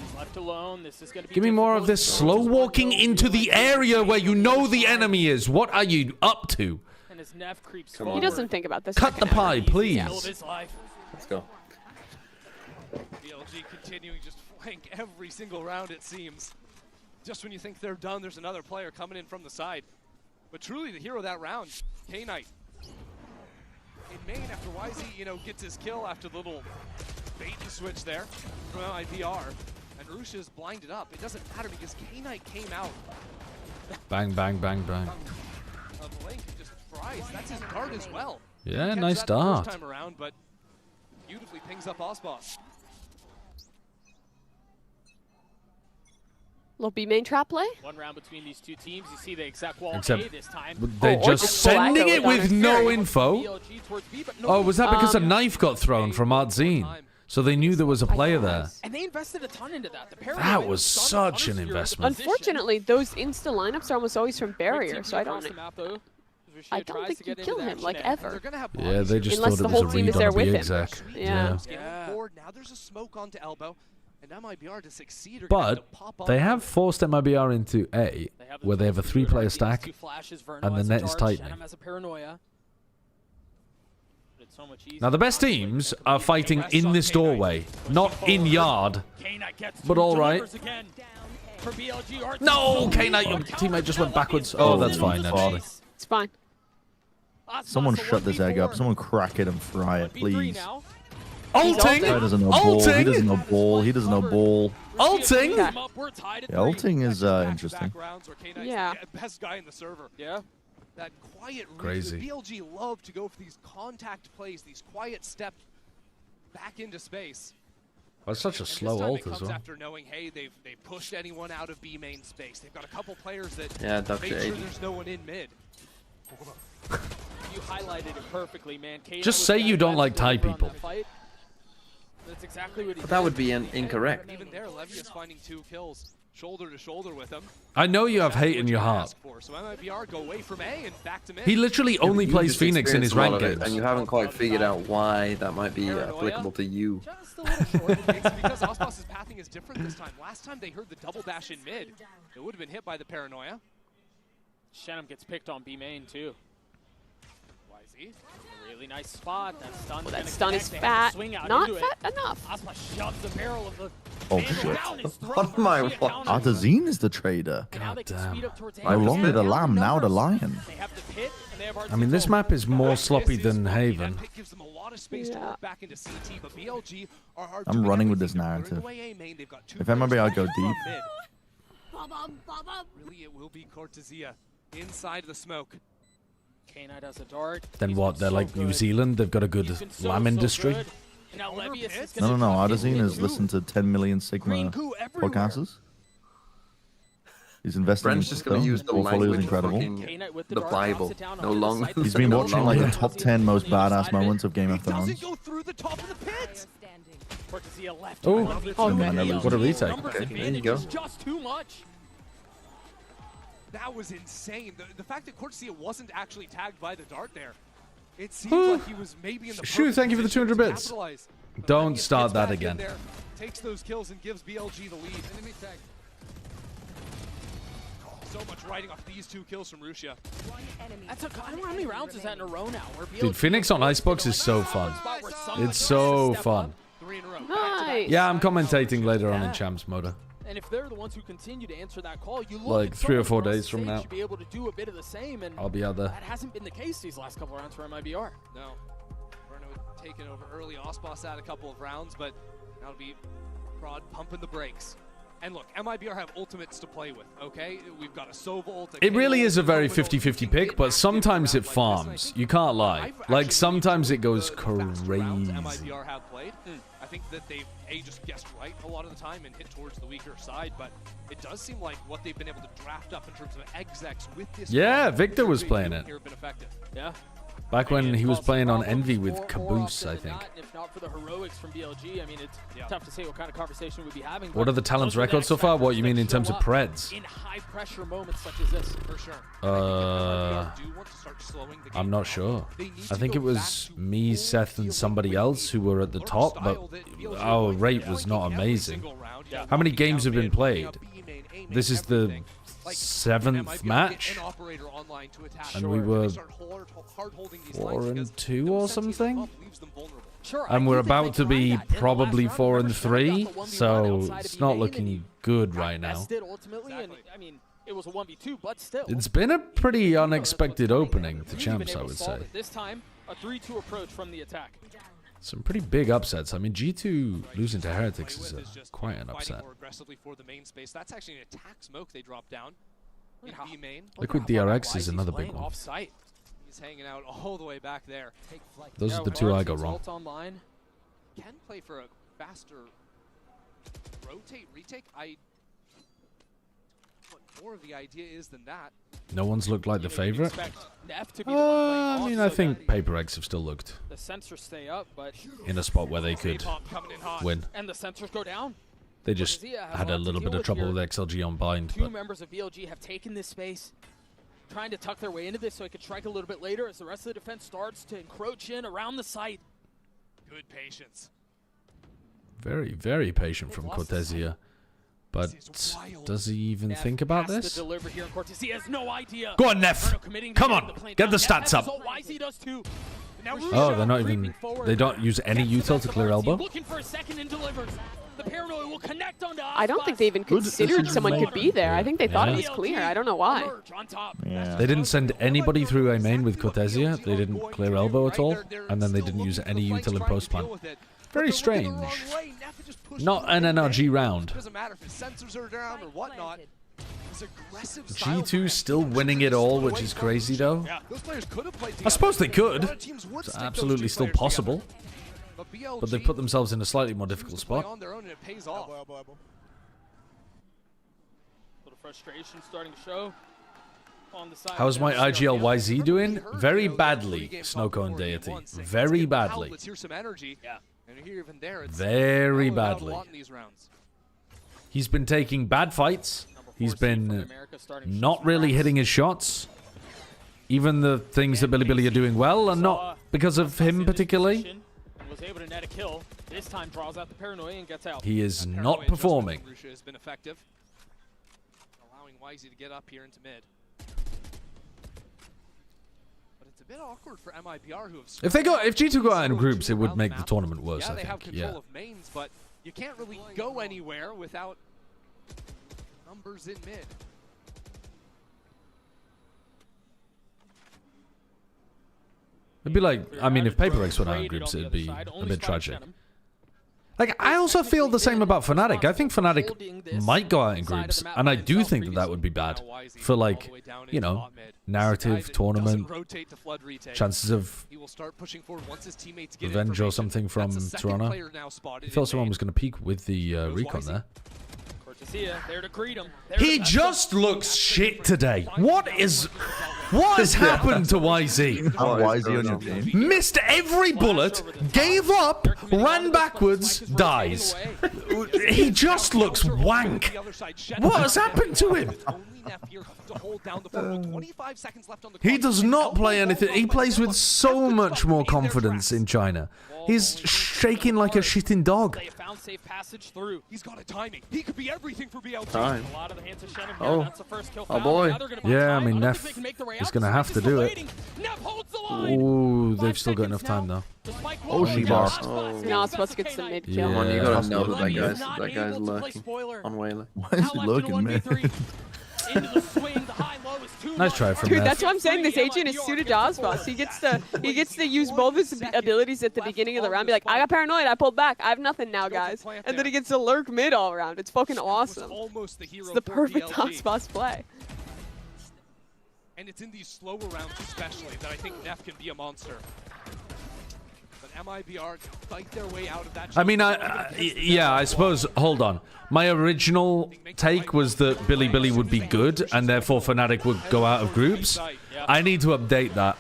Give me more of this slow walking into the area where you know the enemy is. What are you up to? He doesn't think about this. Cut the pie, please. Let's go. BLG continuing just flank every single round, it seems. Just when you think they're done, there's another player coming in from the side. But truly the hero of that round, K-Knight. In main after Wisey, you know, gets his kill after the little bait and switch there from MiBR. And Rusha is blinded up. It doesn't matter because K-Knight came out. Bang, bang, bang, bang. Blink just fries. That's his dart as well. Yeah, nice dart. First time around, but beautifully pings up Osboss. Little B main trap play. One round between these two teams. You see the exact wall Except this time. they're just sending it with no info. Oh, was that because a knife got thrown from Artzine? So they knew there was a player there. And they invested a ton into that. That was such an investment. Unfortunately, those insta lineups are almost always from barrier, so I don't think you kill him, like, ever. Yeah, they just Unless thought it the was whole a team read is on there a with him. exec. Yeah. Now there's a smoke onto elbow. And MiBR to succeed. But they have forced MiBR into A, where they have a 3-player stack, and the net is tightening. Now the best teams are fighting in this doorway, not in yard. But all right. No, K-Knight, your teammate just went backwards. Oh, that's fine. Actually. It's fine. Someone shut this egg up. Someone crack it and fry it, please. Ulting! He doesn't know ball. He doesn't know ball. He doesn't know ball. Ulting! Yeah, ulting is interesting. Yeah. Best guy in the server. Yeah. That quiet Crazy. BLG love to go for these contact plays, these quiet step back into space. Well, it's such a slow ult as well. After knowing, hey, they've pushed anyone out of B main space. They've got a couple players that make sure there's no one in mid. You highlighted it perfectly, man. Just say you don't like Thai people. That's exactly what he But that would be incorrect. Even there, Levy is finding 2 kills, shoulder to shoulder with him. I know you have hate in your heart. So MiBR go away from A and back to mid. He literally only plays Phoenix in his ranked games. And you haven't quite figured out why that might be applicable to you. Just a little short. It's because Osboss's pathing is different this time. Last time they heard the double dash in mid. It would have been hit by the paranoia. Shenum gets picked on B main too. Wisey, really nice spot. That stun. Well, that stun is fat. Not fat enough. Osboss shoves the barrel of the. Oh shit! On my watch. Artazine is the trader. God damn. No longer the lamb, now the lion. I mean, this map is more sloppy than Haven. Yeah. I'm running with this narrative. If MiBR go deep, really, it will be Cortesia inside the smoke. K-Knight has a dart. Then what? They're like New Zealand. They've got a good lamb industry. No, no. Artazine has listened to 10 million Sigma podcasters. He's investing Brent's in just going to use the portfolio is language incredible. the Bible. No longer. He's been watching like the top 10 most badass moments of Game of Thrones. Oh, what a retake. Okay, there you go. Just too much. That was insane. The fact that Cortesia wasn't actually tagged by the dart there. It seems like he was maybe in the Shoo, thank you for the 200 bits. Don't start that again. There, takes those kills and gives BLG the lead. Enemy tag. So much riding off these 2 kills from Rusha. That's I don't know how many rounds is that in a row now. Dude, Phoenix on Icebox is so fun. It's so fun. 3 in a row. Nice. Yeah, I'm commentating later on in Champs Moda. And if they're the ones who continue to answer that call, you look like at 3 or 4 someone days from now, should be able to do a bit of the same, and I'll be out there. that hasn't been the case these last couple of rounds for MiBR. No. Verno taking over early. Ospas had a couple of rounds, but that'll be Prod pumping the brakes. And look, MiBR have ultimates to play with, okay? We've got a Sova ult. It really is a very 50-50 pick, but sometimes it farms. You can't lie. Like, sometimes it goes crazy. MiBR have played. I think that they've just guessed right a lot of the time and hit towards the weaker side, but it does seem like what they've been able to draft up in terms of execs with this. Yeah, Victor was playing it. Yeah. Back when he was playing on Envy with Caboose, I think. If not for the heroics from BLG, I mean, it's tough to say what kind of conversation we'd be having. What are the talents records so far? What you mean in terms of Preds? In high pressure moments such as this, for sure. I'm not sure. I think it was me, Seth, and somebody else who were at the top, but our rate was not amazing. How many games have been played? This is the 7th match, and we were 4-2 or something, and we're about to be probably 4-3, so it's not looking good right now. It was a 1v2, but still. It's been a pretty unexpected opening to champs, I would say. This time, a 3-2 approach from the attack. Some pretty big upsets. I mean, G2 losing to Heretics is quite an upset. More aggressively for the main space. That's actually an attack smoke they dropped down. In B main. Liquid DRX is another big one. Off-site. He's hanging out all the way back there. Those are the two I got wrong. Online. Can play for a faster rotate retake. What more of the idea is than that. No one's looked like the favorite. I mean, I think Paper Eggs have still looked the sensors stay up, but in a spot where they could win. And the sensors go down. They just had a little bit of trouble with XLG on bind. Two members of BLG have taken this space, trying to tuck their way into this so it could strike a little bit later as the rest of the defense starts to encroach in around the site. Good patience. Very, very patient from Cortesia. But does he even think about this? He has no idea. Go on, Neff. Come on. Get the stats up. Oh, they're not even... They don't use any util to clear elbow? I don't think they even considered someone could be there. I think they thought it was clear. I don't know why. Yeah. They didn't send anybody through A main with Cortesia. They didn't clear elbow at all. And then they didn't use any util in post-plant. Very strange. Not an NRG round. Doesn't matter if his sensors are down or whatnot. G2 still winning it all, which is crazy though. I suppose they could. It's absolutely still possible. But they put themselves in a slightly more difficult spot. Little frustration starting to show. How's my IGL YZ doing? Very badly, Snowco and Deity. Very badly. Very badly. He's been taking bad fights. He's been not really hitting his shots. Even the things that Bilibili are doing well are not because of him particularly. He is not performing. Allowing YZ to get up here into mid. Bit awkward for MiBR who have if G2 got out in groups, it would make the tournament worse, I think. They have control of mains, but you can't really go anywhere without numbers in mid. It'd be like, I mean, if Paper X went out in groups, it'd be a bit tragic. Like, I also feel the same about Fnatic. I think Fnatic might go out in groups, and I do think that that would be bad for, like, you know, narrative, tournament, chances of revenge or something from Toronto. I thought someone was going to peek with the recon there. He just looks shit today. What has happened to YZ? YZ on your team? Missed every bullet, gave up, ran backwards, dies. He just looks wank. What has happened to him? He does not play anything. He plays with so much more confidence in China. He's shaking like a shitting dog. They found safe passage through. He's got a timing. He could be everything for BLG. Time. A lot of the hands of Shannon here. Oh. That's the first kill Oh boy. Yeah, I mean, Neff is going to have to do it. Oh, they've still got enough time though. Oh, she boss. Oh. No, it's supposed to get some mid kill. Yeah. Come on, you gotta know That's that guy's lurking on Whaler. Why is he looking, man? Nice try from Dude, Neff. that's why I'm saying this agent is suited to Osboss. He gets to use both his abilities at the beginning of the round. Be like, I got paranoid, I pulled back, I have nothing now, guys. And then he gets to lurk mid all around. It's fucking awesome. It's the perfect Osboss play. And it's in these slower rounds especially that I think Neff can be a monster. But MiBR fight their way out of that. I mean, yeah, I suppose, hold on. My original take was that Bilibili would be good, and therefore Fnatic would go out of groups. I need to update that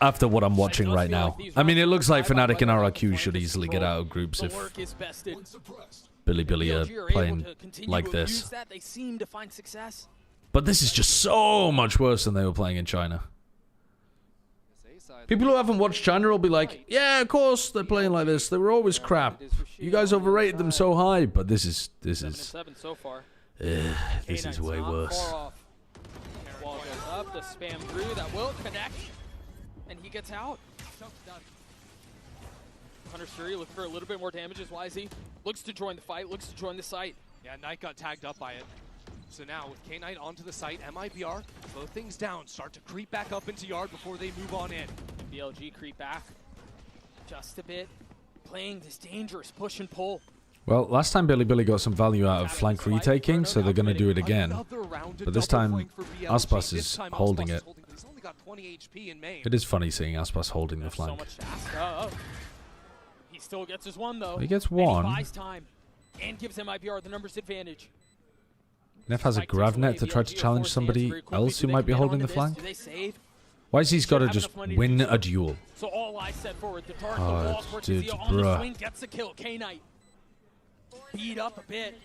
after what I'm watching right now. I mean, it looks like Fnatic and RRQ should easily get out of groups if Bilibili are playing like this. They seem to find success. But this is just so much worse than they were playing in China. People who haven't watched China will be like, yeah, of course they're playing like this. They were always crap. You guys overrated them so high, but this is So far. this is way worse. Wall goes up, the spam through, that will connect, and he gets out. Hunter's Fury looking for a little bit more damage as YZ looks to join the fight, looks to join the site. Yeah, Knight got tagged up by it. So now with K-Knight onto the site, MiBR slow things down, start to creep back up into yard before they move on in. BLG creep back just a bit, playing this dangerous push and pull. Well, last time Bilibili got some value out of flank retaking, so they're going to do it again. But this time, Aspas is holding it. It is funny seeing Aspas holding the flank. He still gets his one though. He gets one. And he buys time and gives MiBR the numbers advantage. Neff has a Gravnet to try to challenge somebody else who might be holding the flank. YZ's got to just win a duel. So all eyes set forward. The dark Oh, dude, bruh. gets the kill. K-Knight beat up a bit.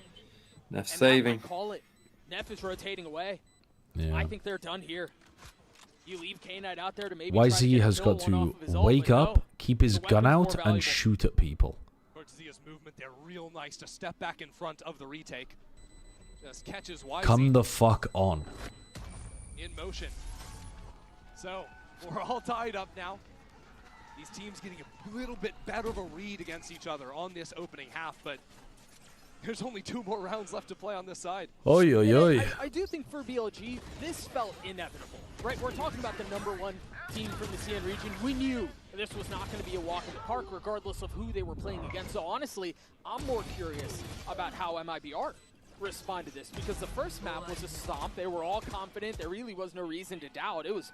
Neff saving. Call it. Neff is rotating away. Yeah. I think they're done here. You leave K-Knight out there to maybe YZ has got to wake up, keep his gun out, and shoot at people. Zia's movement there, real nice to step back in front of the retake. Just catches YZ. Come the fuck on. In motion. So, we're all tied up now. These teams getting a little bit better of a read against each other on this opening half, but there's only 2 more rounds left to play on this side. Oi, oi, oi. I do think for BLG, this felt inevitable, right? We're talking about the #1 team from the CN region. We knew this was not going to be a walk in the park, regardless of who they were playing against. So honestly, I'm more curious about how MiBR respond to this, because the first map was a stomp. They were all confident. There really was no reason to doubt. It was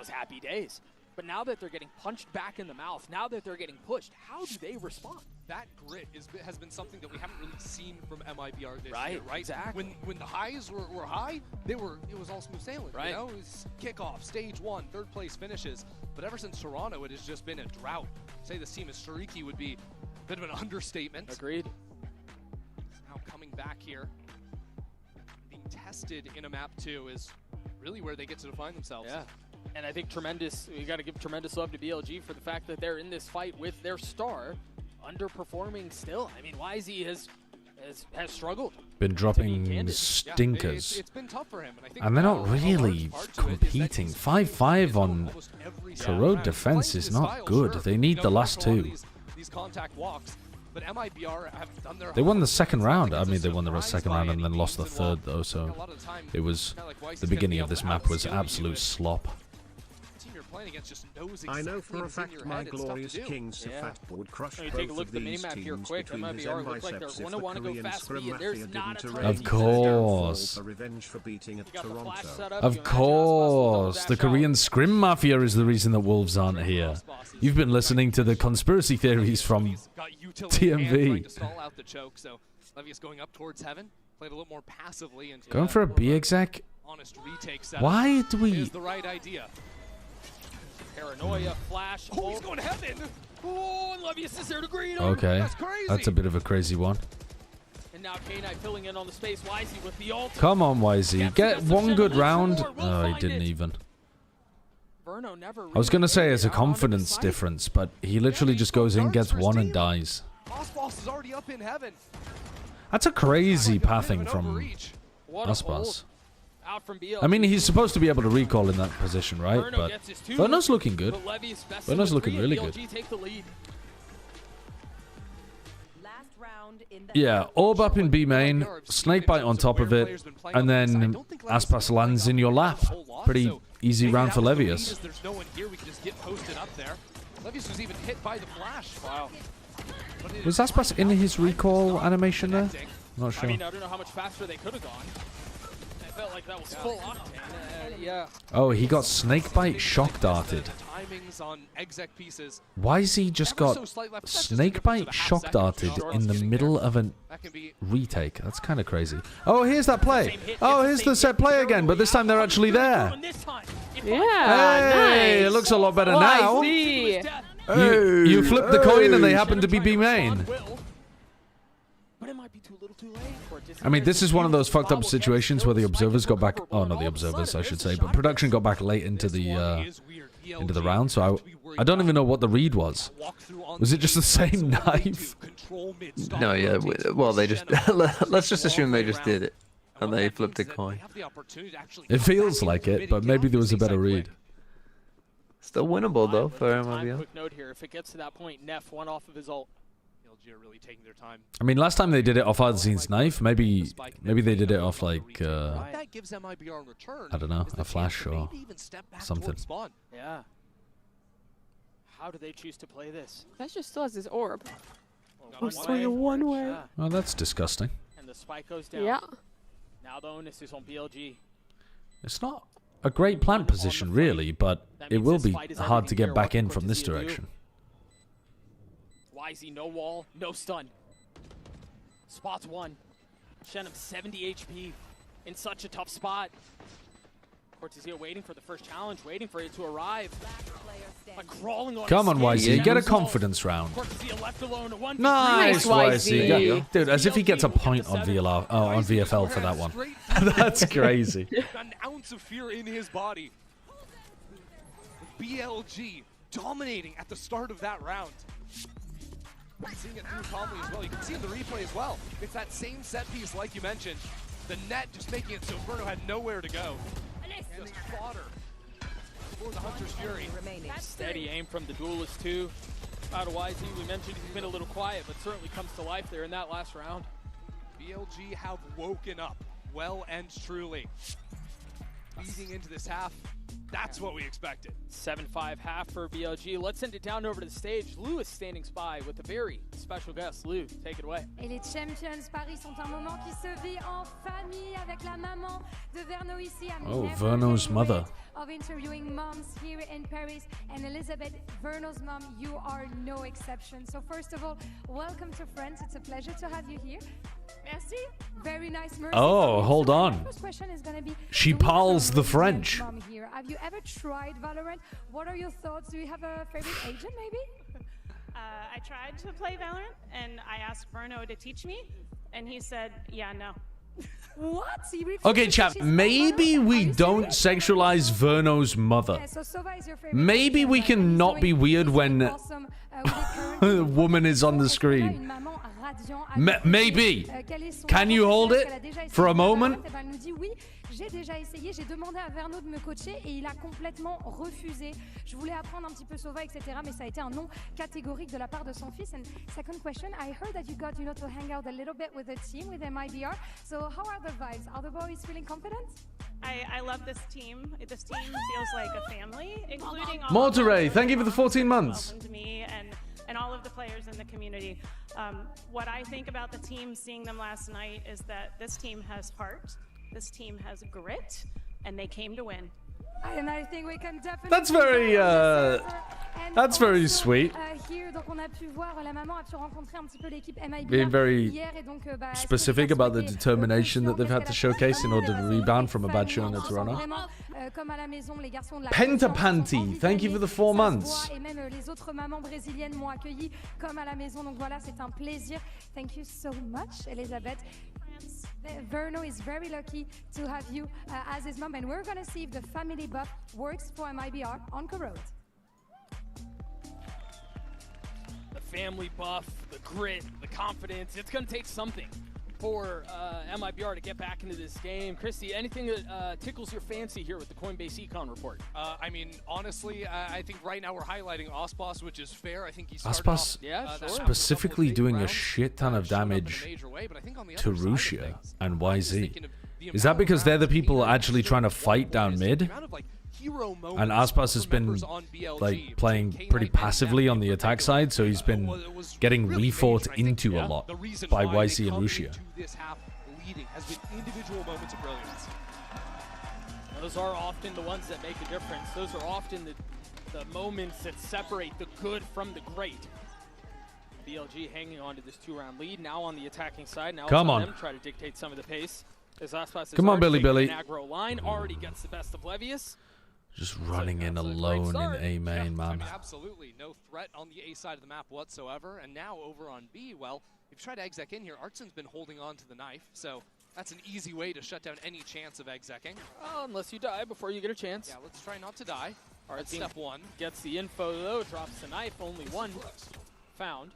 happy days. But now that they're getting punched back in the mouth, now that they're getting pushed, how do they respond? That grit has been something that we haven't really seen from MiBR this year, right? Exactly. When the highs were high, it was all smooth sailing, right? You know, it was kickoff, stage 1, 3rd place finishes. But ever since Toronto, it has just been a drought. Say this team is streaky would be a bit of an understatement. Agreed. Now coming back here, being tested in a map 2 is really where they get to define themselves. Yeah. And I think we got to give tremendous love to BLG for the fact that they're in this fight with their star underperforming still. I mean, YZ has struggled. Been dropping stinkers. It's been tough for him. And they're not really competing. 5-5 on Corrode defense is not good. They need the last 2. These contact walks. But MiBR have done their They won the second round. I mean, they won the second round and then lost the third, though. So it was the beginning of this map was absolute slop. I know for a fact my glorious king Safat would crush both of these teams between his M-biceps if the Korean Scrum Mafia didn't arrange Of course. for revenge for beating at Toronto. Of course. The Korean Scrim Mafia is the reason that Wolves aren't here. You've been listening to the conspiracy theories from TMV. Going up towards heaven, played a little more passively and Going for a B exec? Why do we... is the right idea. Paranoia, flash. Oh, he's going to heaven. Oh, and Levius is there to greet him. Okay, That's crazy. that's a bit of a crazy one. now K-Knight filling in on the space. Wisey with the ult. Come on, YZ. Get one good round. Oh, he didn't even. I was going to say it's a confidence difference, but he literally just goes in, gets one, and dies. Osboss is already up in heaven. That's a crazy pathing from Osboss. I mean, he's supposed to be able to recall in that position, right? But Verno's looking good. Verno's looking really good. Yeah, orb up in B main, snakebite on top of it, and then Aspas lands in your lap. Pretty easy round for Levius. There's no one here. We can just get posted up there. Levius was even hit by the flash. Wow. Was Aspas in his recall animation there? Not sure. I mean, I don't know how much faster they could have gone. I felt like that was full octane. Yeah. Oh, he got snakebite shock darted. Why is he just got snakebite shock darted in the middle of a retake? That's kind of crazy. Oh, here's that play. Oh, here's the set play again, but this time they're actually there. Yeah, hey, nice. It looks a lot better now. Hey. You flip the coin and they happen to be B main. I mean, this is one of those fucked up situations where the observers got back. Oh, not the observers, I should say, but production got back late into the round. So I don't even know what the read was. Was it just the same knife? No, yeah. Well, they just let's just assume they just did it and they flipped a coin. It feels like it, but maybe there was a better read. Still winnable though for MiBR. Quick note here: if it gets to that point, Neff won off of his ult. Are really taking their time. I mean, last time they did it off Arzine's knife, maybe they did it off like I don't know, a flash or something. Yeah. How do they choose to play this? Flash just still has his orb. I'm swinging one way. Yeah. Oh, that's disgusting. And the spike goes down. Yeah. Now the onus is on BLG. It's not a great plant position, really, but it will be hard to get back in from this direction. Wisey, no wall, no stun. Spots one. Shenum 70 HP in such a tough spot. Cortezio waiting for the first challenge, waiting for it to arrive. Like crawling on Come on, YZ, get a confidence round. Nice, YZ. Dude, as if he gets a point on VFL for that one. That's crazy. An ounce of fear in his body. BLG dominating at the start of that round. Seeing it through calmly as well. You can see in the replay as well. It's that same set piece like you mentioned. The net just making it so Verno had nowhere to go. Just fodder for the Hunter's Fury. Steady aim from the Duelist too. Out of YZ, we mentioned he's been a little quiet, but certainly comes to life there in that last round. BLG have woken up well and truly. Easing into this half. That's what we expected. 7-5 half for BLG. Let's send it down over to the stage. Lou is standing by with a very special guest. Lou, take it away. Et les Champions Paris sont un moment qui se vit en famille avec la maman de Verno ici. Oh, Verno's mother. Of interviewing moms here in Paris, and Elizabeth, Verno's mom, you are no exception. So first of all, welcome to France. It's a pleasure to have you here. Merci. Very nice. Mercy. Oh, hold on. First question is going to be, she parles the French. Mom here. Have you ever tried Valorant? What are your thoughts? Do you have a favorite agent, maybe? I tried to play Valorant, and I asked Verno to teach me, and he said, yeah, no. What? Okay, chat, maybe we don't sexualize Verno's mother. Maybe we can not be weird when a woman is on the screen. Maybe. Can you hold it for a moment? J'ai déjà essayé, j'ai demandé à Verno de me coacher et il a complètement refusé. Je voulais apprendre un petit peu Sova, etc. Mais ça a été un non catégorique de la part de son fils. And second question, I heard that you got, to hang out a little bit with the team, with MiBR. So how are the vibes? Are the boys feeling confident? I love this team. This team feels like a family, including all Morteray, thank you for the 14 months. Welcome to me and all of the players in the community. What I think about the team, seeing them last night, is that this team has heart. This team has grit, and they came to win. And I think we can definitely. That's very That's very sweet. Being very specific about the determination that they've had to showcase in order to rebound from a bad showing at Toronto. Pentapanty, thank you for the 4 months. Thank you so much, Elizabeth. Verno is very lucky to have you as his mom, and we're gonna see if the family buff works for MiBR on Corrode. The family buff, the grit, the confidence, it's gonna take something for MiBR to get back into this game. Christy, anything that tickles your fancy here with the Coinbase Econ report? I mean, honestly, I think right now we're highlighting Ospas, which is fair. I think he's Ospas specifically doing a shit ton of damage to Rusia and YZ. Is that because they're the people actually trying to fight down mid? And Aspas has been like playing pretty passively on the attack side, so he's been getting refought into a lot by YZ and Rusia. Those are often the ones that make a difference. Those are often the moments that separate the good from the great. BLG hanging on to this 2-round lead, now on the attacking side. Now come on, them try to dictate some of the pace. Come on, Bilibili. Aggro line already gets the best of Levius. Just running in alone in A main, man. I mean, absolutely no threat on the A side of the map whatsoever. And now over on B, well, if you try to exec in here, Artsen's been holding on to the knife, so that's an easy way to shut down any chance of execing. Unless you die before you get a chance. Yeah, let's try not to die. Alright, step one. Gets the info though, drops the knife, only one found.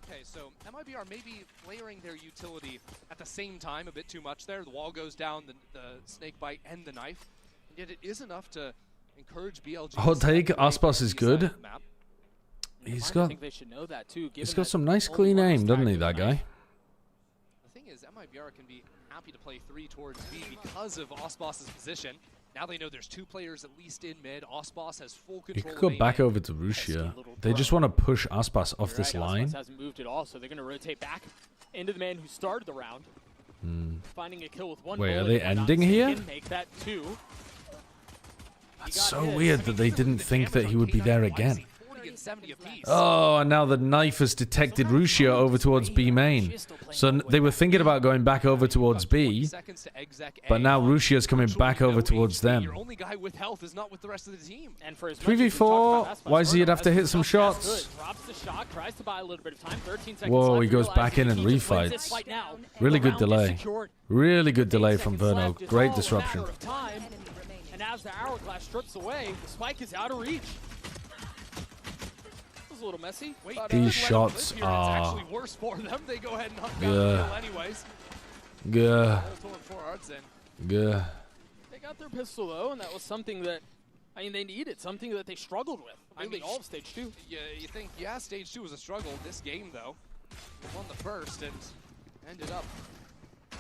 Okay, so MiBR maybe layering their utility at the same time a bit too much there. The wall goes down, the snake bite, and the knife. And yet it is enough to encourage BLG. Hot take, Aspas is good. He's got some nice clean aim, doesn't he, that guy? The thing is, MiBR can be happy to play 3 towards B because of Ospas's position. Now they know there's 2 players at least in mid. Ospas has full control. He could go back over to Rusia. They just want to push Aspas off this line. Aspas hasn't moved at all, so they're going to rotate back into the man who started the round. Finding a kill with one. Wait, are they ending here? Make that 2. That's so weird that they didn't think that he would be there again. Oh, and now the knife has detected Rusia over towards B main. So they were thinking about going back over towards B, but now Rusia's coming back over towards them. 3v4, YZ have to hit some shots. Whoa, he goes back in and refights. Really good delay. Really good delay from Verno. Great disruption. And as the hourglass strips away, the spike is out of reach. A little messy. These shots are actually worse for them. They go ahead and hunt down the kill anyways. They got their pistol though, and that was something that they needed, something that they struggled with. I mean, all of stage 2. Yeah, you think stage 2 was a struggle. This game though, won the first and ended up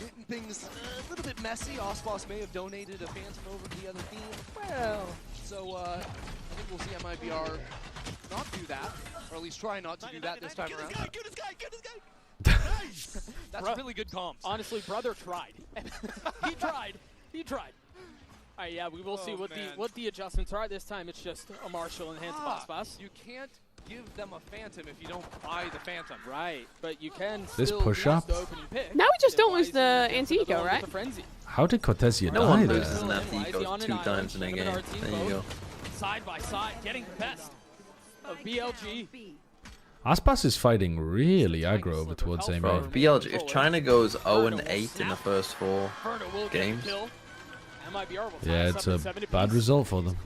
getting things a little bit messy. Ospas may have donated a Phantom over to the other team. Well, so I think we'll see MiBR not do that, or at least try not to do that this time around. Get this guy! Nice! That's really good comms. Honestly, brother tried. He tried. All right, yeah, we will see what the adjustments are. This time it's just a Marshall enhanced Ospas. You can't give them a Phantom if you don't buy the Phantom. Right, but you can this still push up. Now we just don't lose the anti-eco, right? How did Cortesia die No one there? loses an anti-eco 2 times in a game. There you go. Side by side, getting the best of BLG. Aspas is fighting really aggro over towards A main. BLG, if China goes 0-8 in the first 4 games, yeah, it's a bad result for them.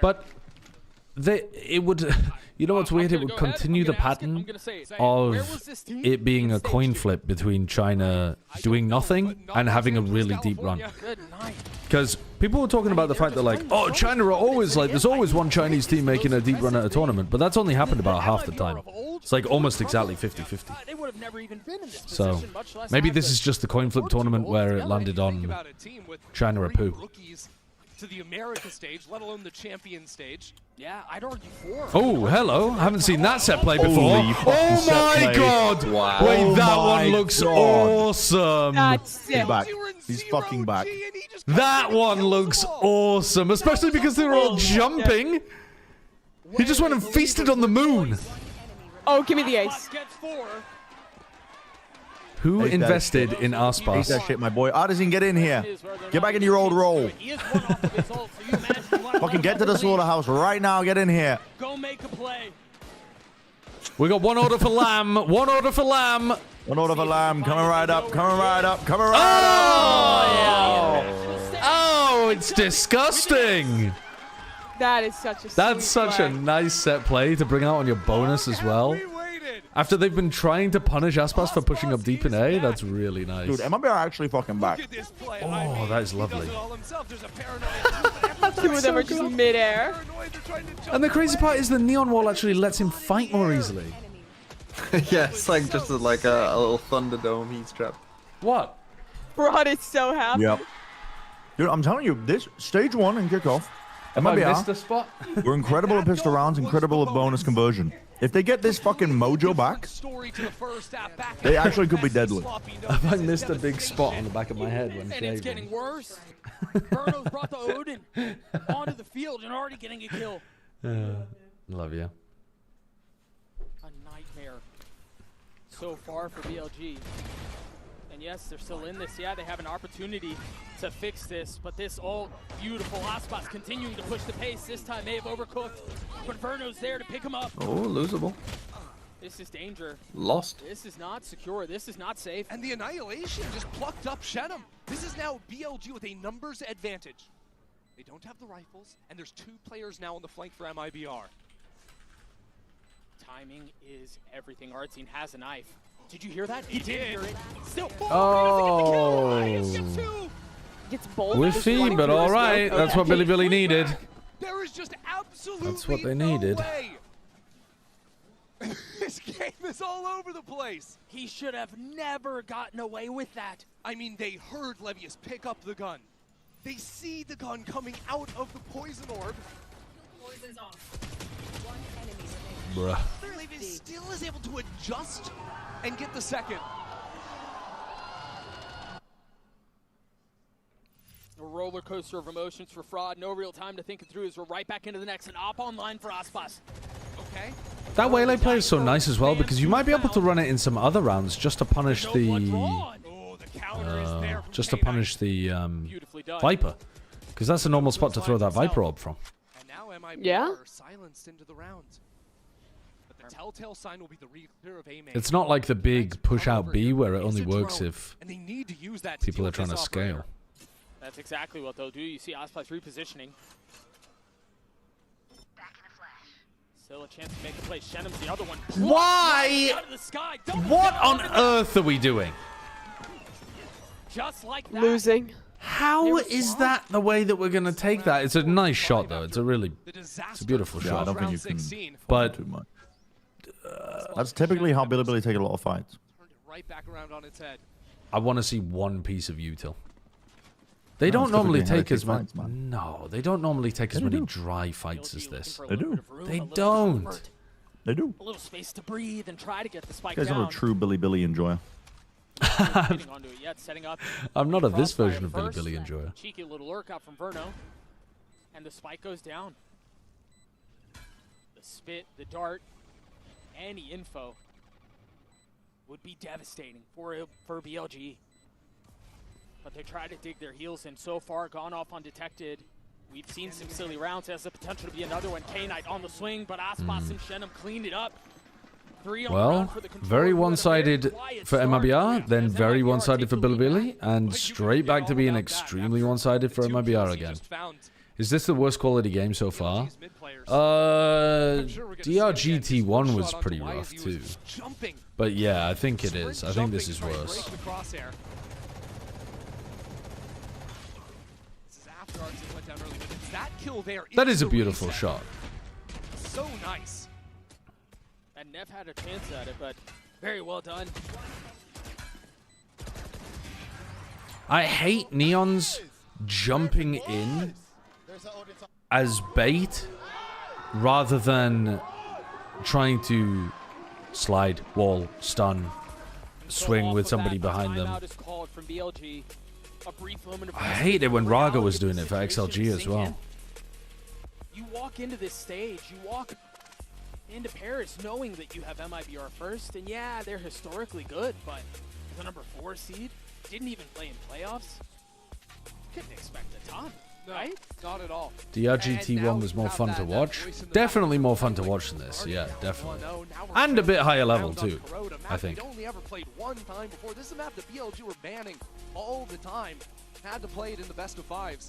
But it would, you know what's weird? It would continue the pattern of it being a coin flip between China doing nothing and having a really deep run. Because people were talking about the fact that like, oh, China are always like, there's always one Chinese team making a deep run at a tournament, but that's only happened about half the time. It's like almost exactly 50-50. So maybe this is just the coin flip tournament where it landed on China a poo. To the America stage, let alone the champion stage. Yeah, I'd argue 4. Oh, hello. Haven't seen that set play before. Oh my god. Wow. Wait, that one looks awesome. He's back. He's fucking back. That one looks awesome, especially because they were all jumping. He just went and feasted on the moon. Oh, give me the ace. Who invested in our Eat spots? that shit, my boy. Artisan, get in here. Get back in your old role. Fucking get to the slaughterhouse right now. Get in here. Go make a play. We got one order for Lamb. One order for Lamb. One order for Lamb. Coming right up. Coming right up. Coming right up. Oh, it's disgusting. That is such a That's such a nice set play to bring out on your bonus as well. After they've been trying to punish Aspas for pushing up deep in A, that's really nice. Dude, MiBR are actually fucking back. Oh, that is lovely. Two of them are just mid-air. And the crazy part is the Neon Wall actually lets him fight more easily. Yeah, it's like just like a little Thunderdome heat trap. What? Rod is so happy. Yep. Dude, I'm telling you, this stage 1 in kickoff, Have I missed a spot? We're incredible at pistol rounds, incredible at bonus conversion. If they get this fucking mojo back, they actually could be deadly. Have I missed a big spot on the back of my head when And it's getting worse. Verno's brought the Odin onto the field and already getting a kill. Love you. A nightmare so far for BLG. And yes, they're still in this. Yeah, they have an opportunity to fix this, but this all beautiful Aspas continuing to push the pace. This time they have overcooked, but Verno's there to pick him up. Oh, losable. This is danger. Lost. This is not secure. This is not safe. And the Annihilation just plucked up Shenum. This is now BLG with a numbers advantage. They don't have the rifles, and there's 2 players now on the flank for MiBR. Timing is everything. Artsine has a knife. Did you hear that? He did hear it. Still. Oh. Gets bold. Whiffy, but all right. That's what Bilibili needed. There is just absolutely That's what they needed. No way. This game is all over the place. He should have never gotten away with that. I mean, they heard Levius pick up the gun. They see the gun coming out of the poison orb. Poison's off. One enemy Bruh. Levius still is able to adjust and get the second. A roller coaster of emotions for Fraud. No real time to think it through as we're right back into the next and op online for Aspas. Okay. That waylay play is so nice as well because you might be able to run it in some other rounds just to punish the Viper, because that's a normal spot to throw that Viper orb from. And now MiBR Yeah. silenced into the round. But the telltale sign will be the re-clear of A main. It's not like the big push out B where it only works if And they need to use that to people deal are trying to this scale. operator. That's exactly what they'll do. You see Aspas repositioning. Still a chance to make a play. Shenum's the other one. Why? Out of the sky. What on earth are we doing? Just like that. Losing. How is that the way that we're going to take that? It's a nice shot, though. It's a beautiful Yeah, I shot. don't think you can But too much. That's typically how Bilibili take a lot of fights. Right back around on its head. I want to see one piece of util. They No, don't it's normally typically how take they as take many. fights, man. No, they don't normally take as Yeah, they many do. dry fights as this. They do. They don't. They do. A little space to breathe and try to get the spike You guys are down. a true Bilibili enjoyer. Getting onto it yet, setting up. I'm not a this Crossfire version of first. Bilibili enjoyer. Cheeky little lurk out from Verno. And the spike goes down. The spit, the dart, any info would be devastating for BLG. But they try to dig their heels in. So far, gone off undetected. We've seen some silly rounds. Has the potential to be another one. K-Knight on the swing, but Aspas and Shenum cleaned it up. 3 on the Well, round for the control. very Who had a one-sided quiet for start. MiBR, then As very MiBR one-sided take for the lead Bilibili, back. and straight back to being extremely one-sided for MiBR again. Is this the worst quality game so far? DRGT1 was pretty rough too. But yeah, I think it is. I think this is worse. That is a beautiful shot. So nice. And Nev had a chance at it, but very well done. I hate Neons jumping in as bait rather than trying to slide, wall, stun, swing with somebody behind them. I hate it when Raga was doing it for XLG as well. You walk into this stage, you walk into Paris knowing that you have MiBR first, and yeah, they're historically good, but the number 4 seed didn't even play in playoffs. Couldn't expect a ton, right? Not at all. The RGT one was more fun to watch. Definitely more fun to watch than this. Yeah, definitely. And a bit higher level too, I think. Only ever played one time before. This is a map that BLG were banning all the time. Had to play it in the best of 5s.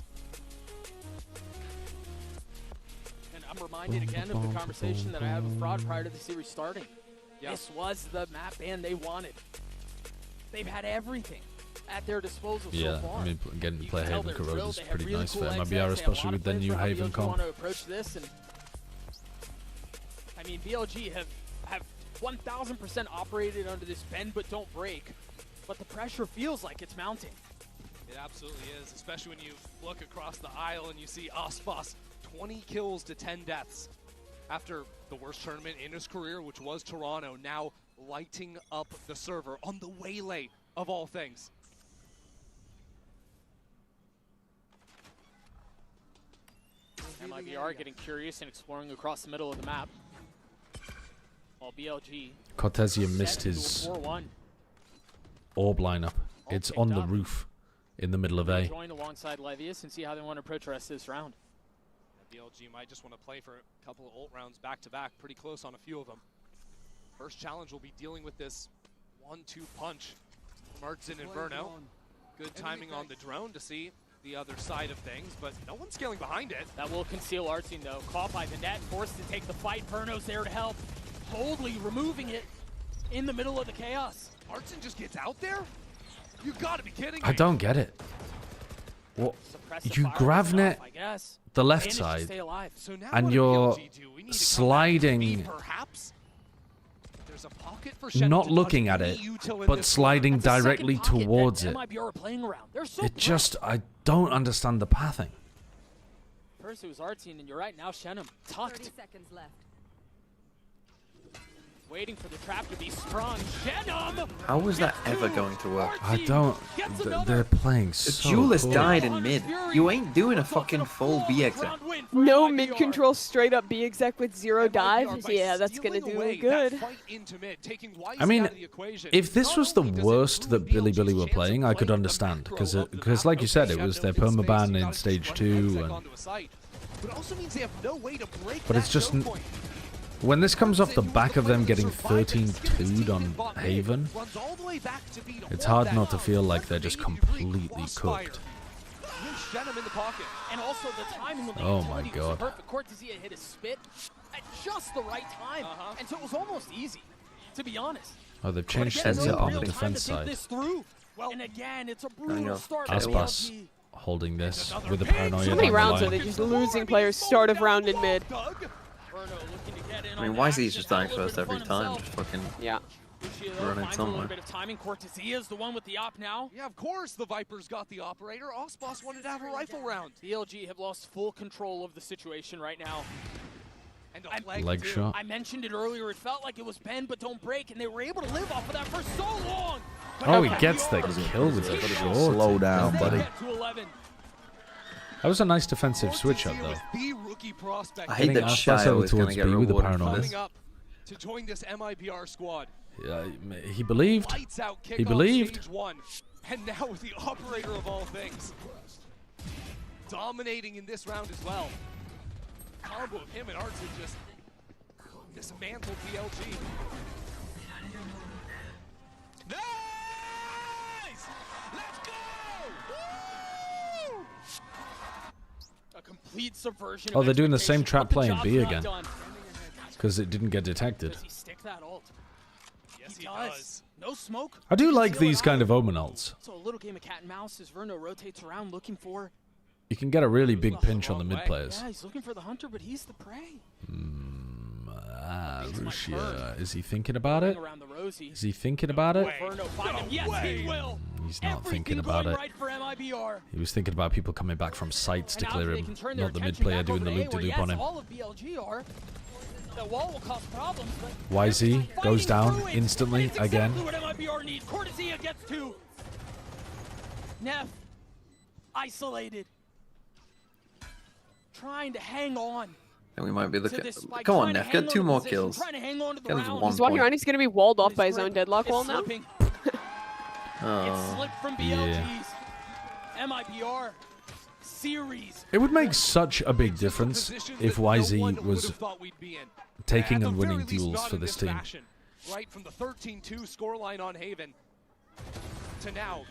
And I'm reminded again of the conversation that I had with Fraud prior to the series starting. This was the map ban they wanted. They've had everything at their disposal so far. I mean, getting to play Haven Corrode is pretty nice for MiBR, especially with the new Haven comp. Want to approach this, and I mean, BLG have 1000% operated under this bend but don't break, but the pressure feels like it's mounting. It absolutely is, especially when you look across the aisle and you see Aspas 20 kills to 10 deaths after the worst tournament in his career, which was Toronto, now lighting up the server on the Waylay of all things. MiBR getting curious and exploring across the middle of the map. While BLG Cortesia missed his orb lineup. It's on the roof in the middle of A. Join alongside Levius and see how they want to approach the rest of this round. BLG might just want to play for a couple of ult rounds back to back, pretty close on a few of them. First challenge will be dealing with this 1-2 punch from Artsin and Verno. Good timing on the drone to see the other side of things, but no one's scaling behind it. That will conceal Artsin though. Caught by the net, forced to take the fight. Verno's there to help, boldly removing it in the middle of the chaos. Artsin just gets out there? You gotta be kidding me. I don't get it. What? You gravnet the left side, and you're sliding, not looking at it, but sliding directly towards it. It just, I don't understand the pathing. First it was Artsin, and you're right, now Shenum tucked. 30 seconds left. Waiting for the trap to be sprung. Shenum! How was that ever going to work? I don't. They're playing so Duelist cool. died in mid. You ain't doing a fucking full B exec. No mid control, straight up B exec with 0 dive. Yeah, that's gonna do good. I mean, if this was the worst that Bilibili were playing, I could understand, because like you said, it was their permaban in stage 2, but it's just. When this comes off the back of them getting 13-2'd on Haven, it's hard not to feel like they're just completely cooked. Oh my god. Cortesia hit a spit at just the right time, and so it was almost easy, to be honest. Oh, they've changed sensor on the defense side. And again, it's a brutal start. Aspas holding this with a paranoia. How many rounds are they just losing players start of round in mid? I mean, why is he just dying first every time? Just fucking running somewhere. Bit of timing. Cortesia is the one with the op now. Yeah, of course the Vipers got the operator. Aspas wanted to have a rifle round. BLG have lost full control of the situation right now. And a leg shot. I mentioned it earlier. It felt like it was bend but don't break, and they were able to live off of that for so long. Oh, he gets the kill with the short. Slow down, buddy. That was a nice defensive switch up, though. I hate that Shia was going to get rewarded for this. To join this MiBR squad. Yeah, he believed. He believed. And now with the operator of all things, dominating in this round as well. Combo of him and Artsin just dismantled BLG. Nice! Let's go! Woo! A complete subversion. Oh, they're doing the same trap play in B again. Because it didn't get detected. Does he stick that ult? Yes, he does. No smoke. I do like these kind of omen ults. So a little game of cat and mouse as Verno rotates around looking for. You can get a really big pinch on the mid players. Yeah, he's looking for the hunter, but he's the prey. Rusia. Is he thinking about it? Is he thinking about it? Yes, he will. He's not thinking about it. He was thinking about people coming back from sites to clear him, not the mid player doing the loop-de-loop on him. YZ goes down instantly again. Neff isolated. trying to hang on. And we might be looking. Come on, Neff, get 2 more kills. Get us 1 He's walking point. around. He's gonna be walled off by his own deadlock wall now. It slipped from BLG's. Yeah. MiBR series. It would make such a big difference if YZ was taking and winning duels for this team. Right from the 13-2 scoreline on Haven to now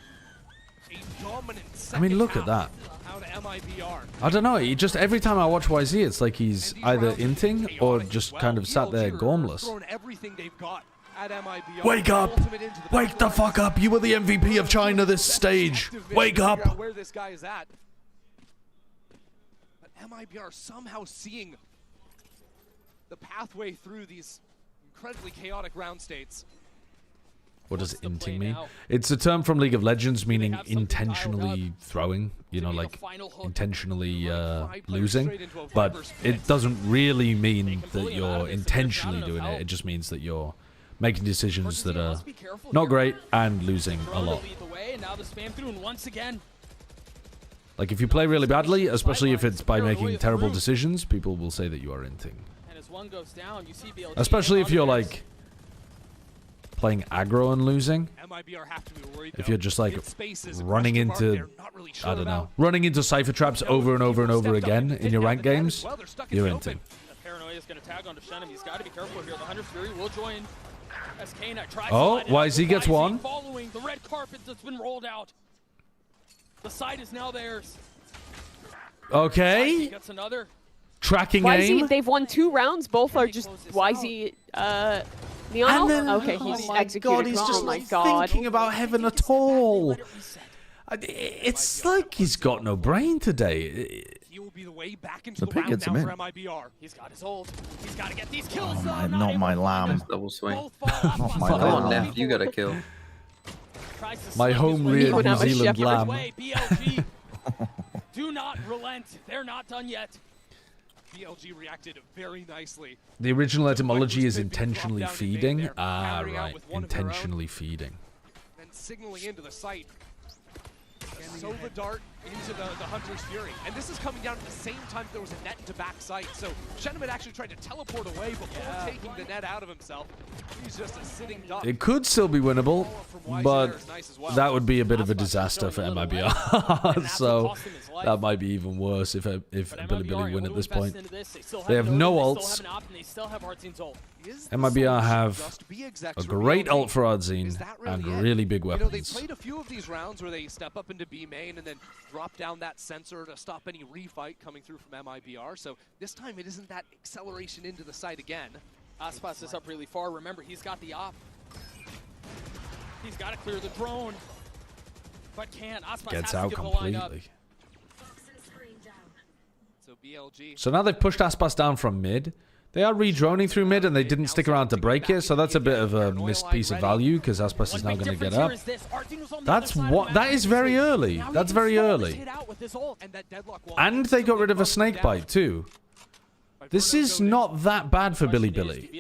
a dominant I mean, look at that. out of MiBR. I don't know. He just every time I watch YZ, it's like he's either inting or just kind of sat there gormless. Wake up! Wake the fuck up! You were the MVP of China this stage. Wake up! Where this guy is at. But MiBR somehow seeing the pathway through these incredibly chaotic round states. What does inting mean? It's a term from League of Legends meaning intentionally throwing, you know, like intentionally losing. But it doesn't really mean that you're intentionally doing it. It just means that you're making decisions that are not great and losing a lot. Like if you play really badly, especially if it's by making terrible decisions, people will say that you are inting. Especially if you're like playing aggro and losing. If you're just like running into, I don't know, running into Cypher traps over and over and over again in your ranked games, you're inting. Paranoia is going to tag onto Shenum. He's got to be careful here. The Hunter's Fury will join. As K-Knight tries oh, YZ gets one. Following the red carpet that's been rolled out. The side is now theirs. Okay. Gets another. Tracking YZ, aim. they've won 2 rounds. Both are just YZ. Neon. Then, okay, he's executed. God, he's just not thinking about heaven at all. It's like he's got no brain today. He will be the way back into The the pick round gets now him for in. MiBR. He's got his ult. He's got to get these kills. Oh, not my lamb. Double swing. Not my Come on, lamb. Neff, you got a kill. My home-reared New Zealand lamb. BLG, do not relent. They're not done yet. BLG reacted very nicely. The original etymology is intentionally feeding. Ah, right. Intentionally feeding. Then signaling into the site. Sova dart into the Hunter's Fury. And this is coming down at the same time there was a net to back site. So Shenum had actually tried to teleport away before taking the net out of himself. He's just a sitting duck. It could still be winnable, but that would be a bit of a disaster for MiBR. So that might be even worse if Bilibili win at this point. They have no ults. MiBR have a great ult for Ardzine and really big weapons. They've played a few of these rounds where they step up into B main and then drop down that sensor to stop any refight coming through from MiBR. So this time it isn't that acceleration into the site again. Aspas is up really far. Remember, he's got the op. He's got to clear the drone. But can't. Aspas Gets has out to give the line up. completely. So BLG. So now they've pushed Aspas down from mid. They are re-droning through mid and they didn't stick around to break it, so that's a bit of a missed piece of value because Aspas is now going to get up. That is very early. That's very early. And they got rid of a snake bite too. This is not that bad for Bilibili.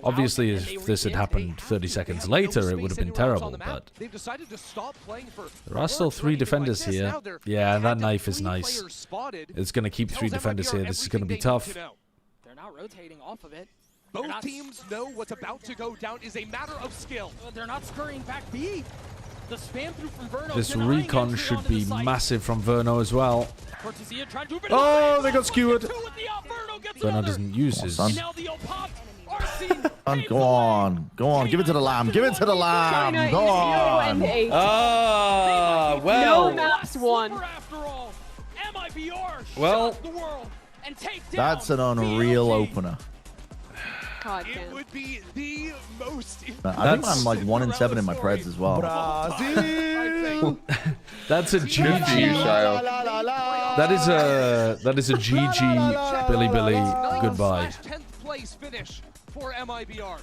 Obviously, if this had happened 30 seconds later, it would have been terrible, but there are still 3 defenders here. Yeah, that knife is nice. It's going to keep 3 defenders here. This is going to be tough. They're not rotating off of it. Both teams know what's about to go down is a matter of skill. They're not scurrying back B. The spam through from Verno. This recon should be massive from Verno as well. Oh, they got skewered. Verno doesn't use his. Go on. Go on. Give it to the lamb. Give it to the lamb. Go on. Ah, well. No maps won. Well, that's an unreal opener. God, it would be the most. I think I'm like 1 in 7 in my Preds as well. That's a GG. That is a GG. Bilibili. Goodbye. 10th place finish for MiBR.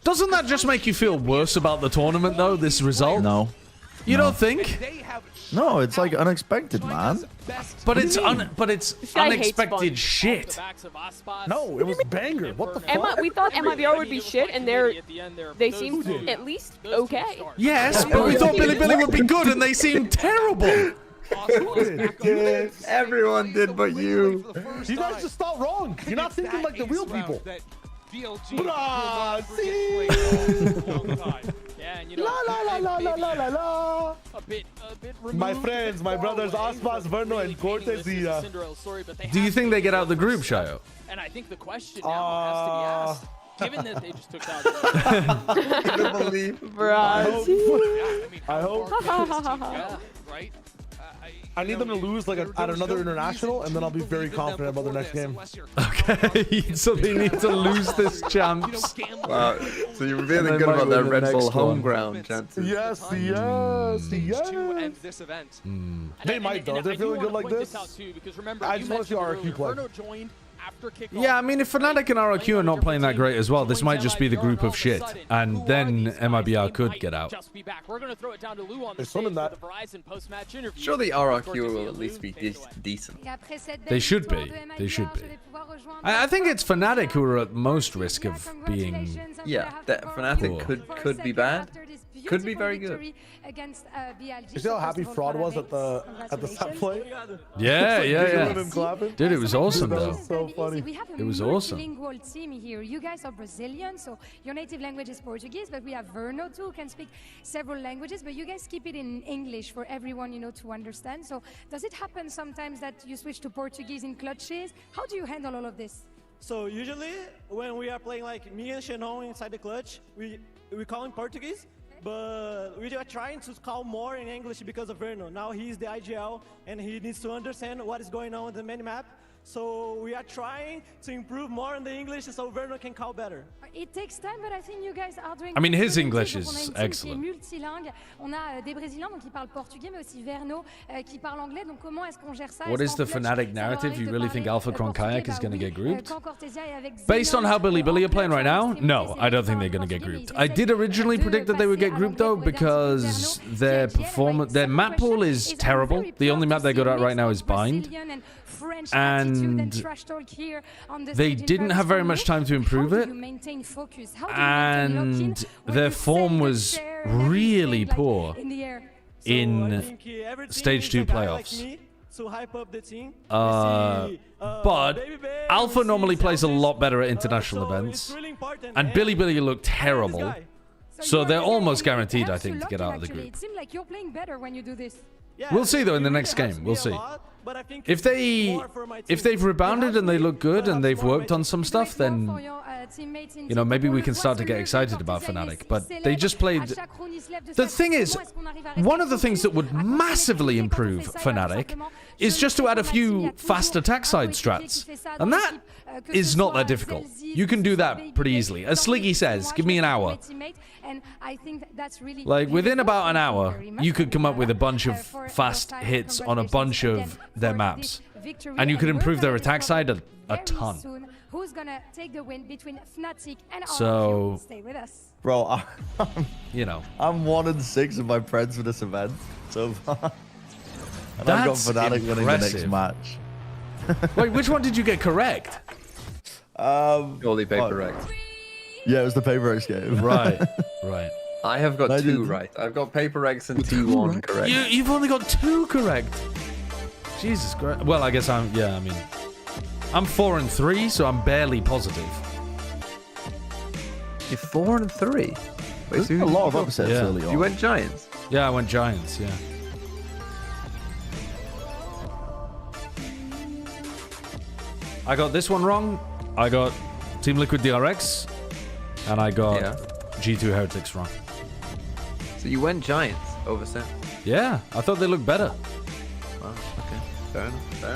Doesn't that just make you feel worse about the tournament though? This result? No. You don't think? They have No, it's like unexpected, man. But it's unexpected shit. No, it was banger. What the fuck? We thought MiBR would be shit, and they seemed at least okay. Yes, but we thought Bilibili would be good, and they seemed terrible. Everyone did but you. You guys just thought wrong. You're not thinking like the real people. Yeah, and la la la la la la la. My friends, my brothers, Aspas, Verno, and Cortez. Do you think they get out the group, Shayo? And I think the question now has to be asked, given that they just took out. I hope. Yeah, right. I need them to lose like at another international, and then I'll be very confident about their next game. Okay, so they need to lose this champs. Wow, so you're really good about their Red Bull home ground chances. Yes. They might though. They're feeling good like this. I just want to see RRQ play. Yeah, I mean, if Fnatic and RRQ are not playing that great as well, this might just be the group of shit, and then MiBR could get out. There's some in that. Surely RRQ will at least be decent. They should be. They should be. I think it's Fnatic who are at most risk of being... Yeah, that Fnatic could be bad. Could be very good. You see how happy Fraud was at the set play? Yeah. Dude, it was awesome though. So funny. It was awesome. Bilingual team here. You guys are Brazilian, so your native language is Portuguese, but we have Verno too, who can speak several languages, but you guys keep it in English for everyone, to understand. So does it happen sometimes that you switch to Portuguese in clutches? How do you handle all of this? So usually when we are playing like me and Shannon inside the clutch, we call in Portuguese. But we are trying to call more in English because of Verno. Now he's the IGL and he needs to understand what is going on in the minimap. So we are trying to improve more in the English so Verno can call better. It takes time, but I think you guys are doing. I mean, his English is excellent. Multilingue. On a des Brésiliens donc qui parlent portugais, mais aussi Verno qui parle anglais. Donc comment est-ce qu'on gère ça? What is the Fnatic narrative? You really think Alpha Kron Kayak is going to get grouped? Based on how Bilibili are playing right now, no, I don't think they're going to get grouped. I did originally predict that they would get grouped though, because their map pool is terrible. The only map they're good at right now is Bind. And they didn't have very much time to improve it, and their form was really poor in Stage 2 playoffs. But Alpha normally plays a lot better at international events, and Bilibili looked terrible, so they're almost guaranteed, I think, to get out of the group. It seems like you're playing better when you do this. We'll see though in the next game. We'll see. If they've rebounded and they look good and they've worked on some stuff, then maybe we can start to get excited about Fnatic. But they just played. The thing is, one of the things that would massively improve Fnatic is just to add a few fast attack side strats, and that is not that difficult. You can do that pretty easily. As Sliggy says, give me an hour. Like, within about an hour, you could come up with a bunch of fast hits on a bunch of their maps. And you could improve their attack side a ton. So, bro, I'm 1-6 of my Preds for this event so far. And That's I've got Fnatic winning the next impressive. match. Wait, which one did you get correct? Surely Paper X. Yeah, it was the Paper X game. Right. I have got two right. I've got Paper X and T1 correct. You've only got 2 correct. Jesus Christ. Well, I guess I'm 4 and 3, so I'm barely positive. You're 4 and 3. Wait, so a lot of upsets early on. You went Giants? Yeah, I went Giants, yeah. I got this one wrong. I got Team Liquid DRX. And I got G2 Heretics wrong. So you went Giants over Sam? Yeah, I thought they looked better. Wow, okay. Fair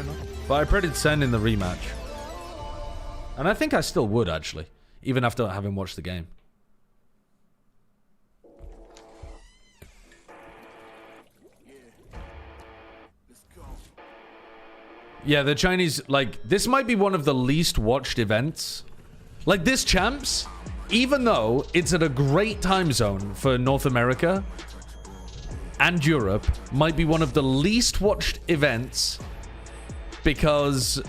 enough. But I predicted Sen in the rematch. And I think I still would, actually. Even after having watched the game. Yeah, the Chinese, this might be one of the least watched events. Like, this champs, even though it's at a great time zone for North America, and Europe might be one of the least watched events because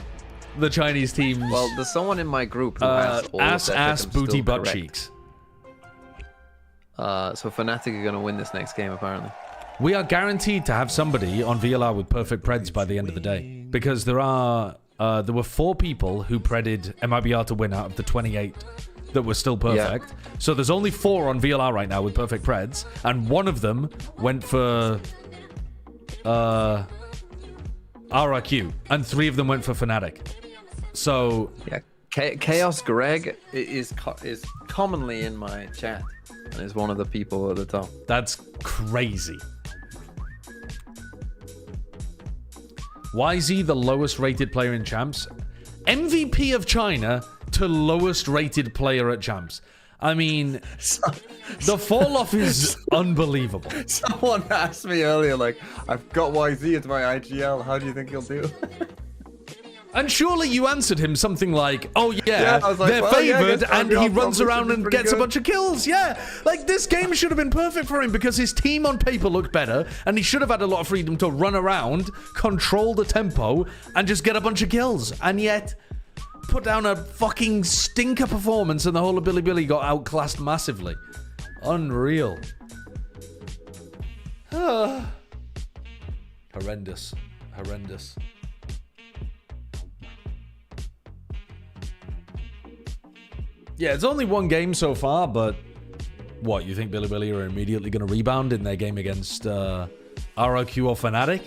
the Chinese teams. Well, there's someone in my group who has all ass, booty, butt correct. cheeks. So Fnatic are going to win this next game, apparently. We are guaranteed to have somebody on VLR with perfect preds by the end of the day. Because there were 4 people who predded MiBR to win out of the 28 that were still perfect. Yeah. So there's only 4 on VLR right now with perfect preds. And one of them went for RRQ. And 3 of them went for Fnatic. So... yeah, Chaos Greg is commonly in my chat. And is one of the people at the top. That's crazy. YZ, the lowest rated player in Champs. MVP of China to lowest rated player at Champs. I mean, the fall off is unbelievable. Someone asked me earlier, like, I've got YZ as my IGL. How do you think he'll do? And surely you answered him something like, oh yeah, I was like, they're well, favored, yeah, and he runs around and gets a bunch of kills. Yeah, like this game should have been perfect for him because his team on paper looked better, and he should have had a lot of freedom to run around, control the tempo, and just get a bunch of kills. And yet, put down a fucking stinker performance, and the whole of Bilibili got outclassed massively. Unreal. Horrendous. Horrendous. Yeah, it's only 1 game so far, but what, you think Bilibili are immediately going to rebound in their game against RRQ or Fnatic?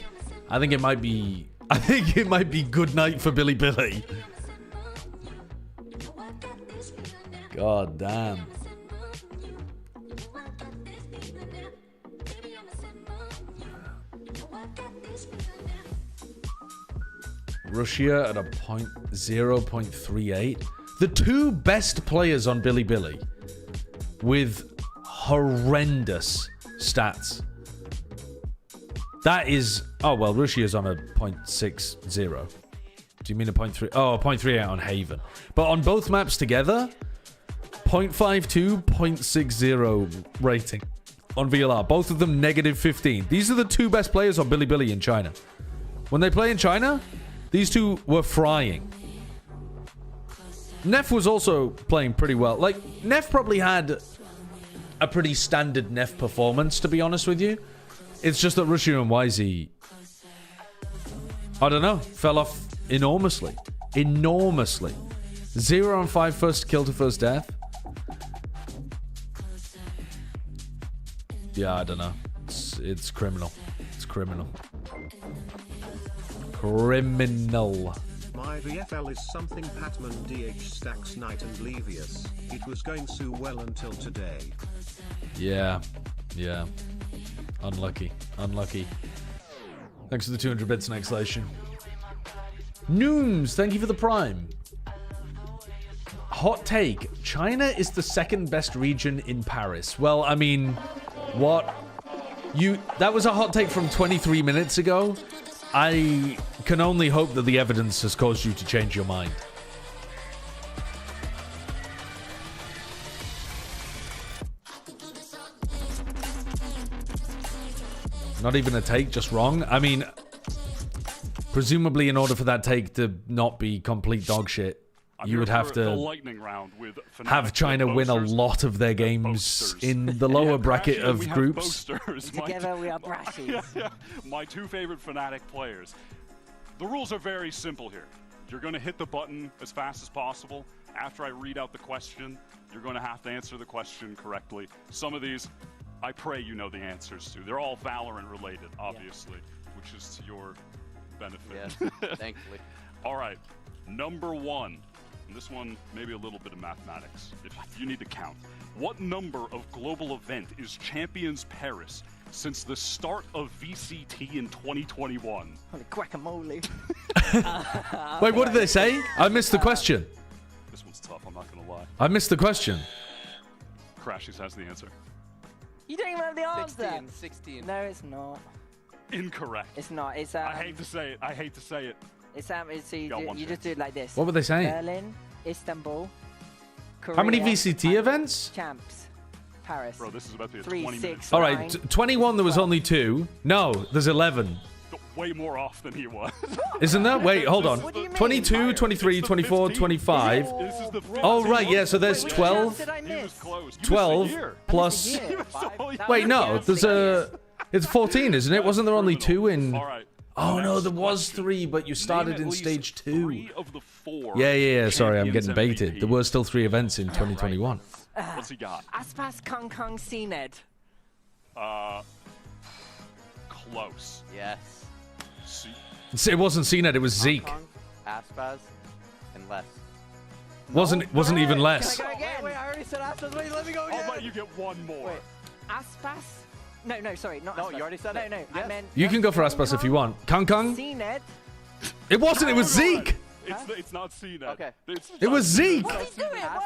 I think it might be good night for Bilibili. God damn. Russia at a 0.38. The 2 best players on Bilibili with horrendous stats. That is... oh, well, Russia's on a 0.60. Do you mean a 0.3? Oh, a 0.38 on Haven. But on both maps together, 0.52, 0.60 rating on VLR. Both of them negative 15. These are the 2 best players on Bilibili in China. When they play in China, these 2 were frying. Neff was also playing pretty well. Like, Neff probably had a pretty standard Neff performance, to be honest with you. It's just that Russia and YZ, I don't know, fell off enormously. Enormously. 0 on 5 first kill to first death. Yeah, I don't know. It's criminal. It's criminal. Criminal. My VFL is something Patman DH stacks Knight and Levius. It was going so well until today. Yeah. Yeah. Unlucky. Unlucky. Thanks for the 200 bits and exclamation. Nooms, thank you for the prime. Hot take. China is the 2nd best region in Paris. Well, I mean, what? That was a hot take from 23 minutes ago. I can only hope that the evidence has caused you to change your mind. Not even a take, just wrong. I mean, presumably in order for that take to not be complete dog shit, you would have to have China win a lot of their games in the lower bracket of groups. Together we are brashies. My 2 favorite Fnatic players. The rules are very simple here. You're going to hit the button as fast as possible. After I read out the question, you're going to have to answer the question correctly. Some of these, I pray you know the answers to. They're all Valorant related, obviously, which is to your benefit. Yeah, thankfully. All right, number 1. And this one, maybe a little bit of mathematics, if you need to count. What number of global event is Champions Paris since the start of VCT in 2021? Holy guacamole. Wait, what did they say? I missed the question. This one's tough, I'm not going to lie. I missed the question. Crashies has the answer. You don't even have the answer. 16. No, it's not. Incorrect. It's not. It's I hate to say it. I hate to say it. It's so you just do it like this. What were they saying? Berlin, Istanbul, Korea, how many VCT events? Champs. Paris. Bro, this is about to be a 3, 20 6, minutes. All right, 21 there was only 2. No, there's 11. Way more off than he was. Isn't there? Wait, hold on. 22, 23, 24, 25. Oh, right, yeah, so there's 12. 12 plus... Wait, no, there's a... It's 14, isn't it? Wasn't there only 2 in... Oh, no, there was 3, but you started in stage 2. Yeah, sorry, I'm getting baited. There were still 3 events in 2021. What's he got? Aspas, Kong Kong, CNED. Close. Yes. It wasn't CNED, it was Zeke. Aspas, and less. Wasn't even less. Wait, I already said Aspas. Wait, let me go again. I'll let you get one more. Wait, Aspas? No, sorry, not No, Aspas. you already said it. No, I meant... You can go for Aspas if you want. Kong Kong? CNED. It wasn't, it was Zeke. It's not CNED. Okay. It was Zeke. Why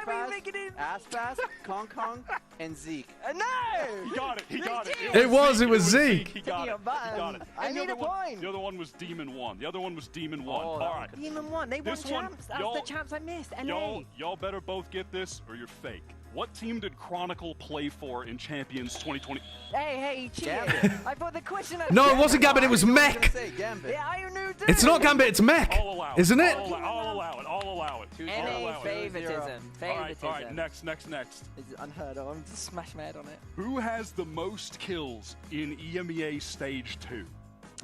are we making it? Aspas, Kong Kong, and Zeke. No! He got it. It was Zeke. He got it. I need a point. The other one was Demon 1. All right. Demon 1. They won champs. That's the champs I missed. NA. Y'all better both get this or you're fake. What team did Chronicle play for in Champions 2020? Hey, cheated. I thought the question... No, it wasn't Gambit, it was Mech. Yeah, I knew too. It's not Gambit, it's Mech. Isn't it? I'll allow it. NA favoritism. All right, next. This is unheard of. I'm just smash mad on it. Who has the most kills in EMEA Stage 2?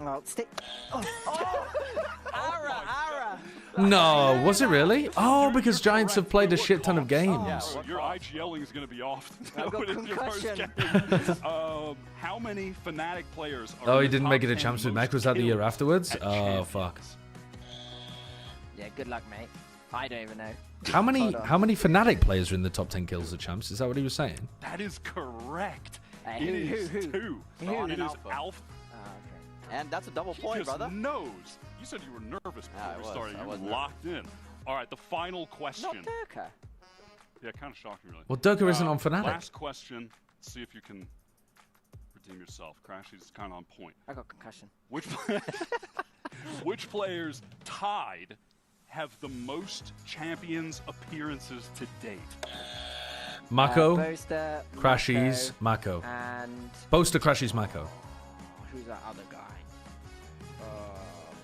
Oh, stick. Ara. No, was it really? Oh, because Giants have played a shit ton of games. Your IGLing is going to be off. I've got concussion. How many Fnatic players are Oh, he didn't make it a champs with Mech. Was that the year afterwards? Oh, fuck. Yeah, good luck, mate. I don't even know. How many Fnatic players are in the top 10 kills of champs? Is that what he was saying? That is correct. Who? It is 2. It is Alpha. And that's a double point, brother. He just knows. You said you were nervous before we started. You were locked in. All right, the final question. Not Durka. Yeah, kind of shocking, really. Well, Durka isn't on Fnatic. Last question. See if you can redeem yourself. Crashy's kind of on point. I got concussion. Which players tied have the most champions appearances to date? Mako, Boaster, Crashies, Mako. And... Boaster, Crashies, Mako. Who's that other guy?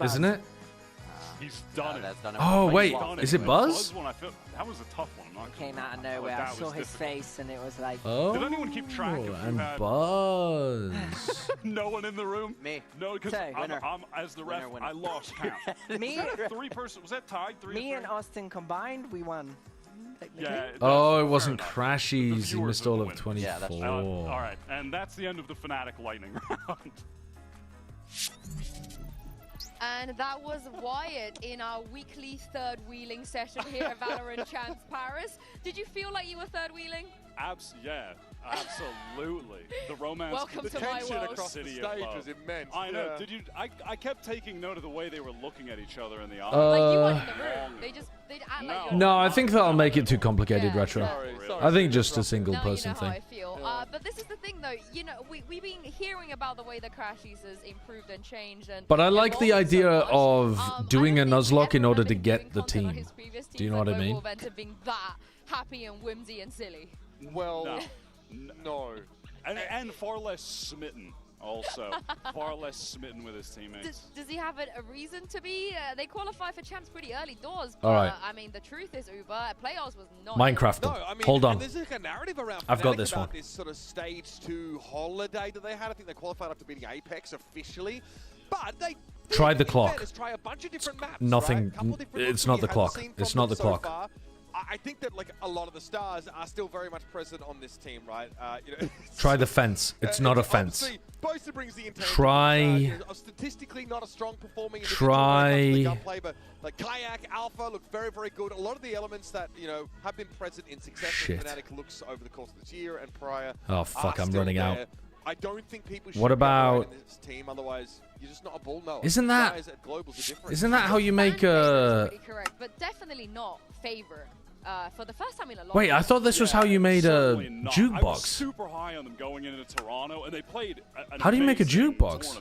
Isn't it? He's done it. Oh, wait. Is it Buzz? That was a tough one. Came out of nowhere. I saw his face and it was like... Oh, did anyone keep track of who and had... Buzz. No one in the room? Me. No, because I'm as the ref, I lost count. Me? Was that a 3-person? Was that tied? 3-3? Me and Austin combined, we won. Yeah. Oh, it wasn't Crashies. He missed all of 24. Yeah, that's right. All right, and that's the end of the Fnatic lightning round. And that was Wyatt in our weekly third wheeling session here at Valorant Champs Paris. Did you feel like you were third wheeling? Yeah, absolutely. The romance, Welcome the to my tension world. across the The city stage of was love. immense. I know. Yeah. Did you? I kept taking note of the way they were looking at each other in the eye. Like you weren't in the room. They'd act like you were. No, I think that'll make it too complicated, Retro. Sorry, I think just a single Now person you know how I thing. feel. But this is the thing, though. You know, we've been hearing about the way the Crashies has improved and changed. And But I like the evolved so idea much. of doing a Nuzlocke in order to Everyone get the had been doing content on team. his previous Do you teams, know what I like mean? global events of being that happy and whimsy and silly. Well, no. And far less smitten. Also, far less smitten with his teammates. Does he have a reason to be? They qualify for champs pretty early doors. All right. I mean, the truth is, Uber playoffs was not. Minecraft. No, I mean, Hold on. and there's like a narrative around I've got Fnatic this about one. this sort of stage 2 holiday that they had. I think they qualified after beating Apex officially, but they Try the in clock. fairness, try a bunch of different maps. Nothing. Right? Couple different It's looks not we the haven't clock. seen It's from not them the so clock. far. I think that like a lot of the stars are still very much present on this team, right? You know, Try the fence. It's not a fence. obviously, Boaster brings the intangibles. Try. Statistically, not a strong performing. Try. Gunplay, but like Kayak, Alpha look very, very good. A lot of the elements that have been present in success Shit. in Fnatic looks over the course of this year and prior. Oh fuck! I'm still running out. there. I don't think people should What get about? right in this team, otherwise you're just not a ball knower. Isn't that? Guys at Globals are different. Isn't that how you make Pretty correct, but definitely not favorite. For the first time in a long Wait, I time. thought this was how you made a Certainly not. I was jukebox. super high high on them going into Toronto, and they played How do you make a jukebox?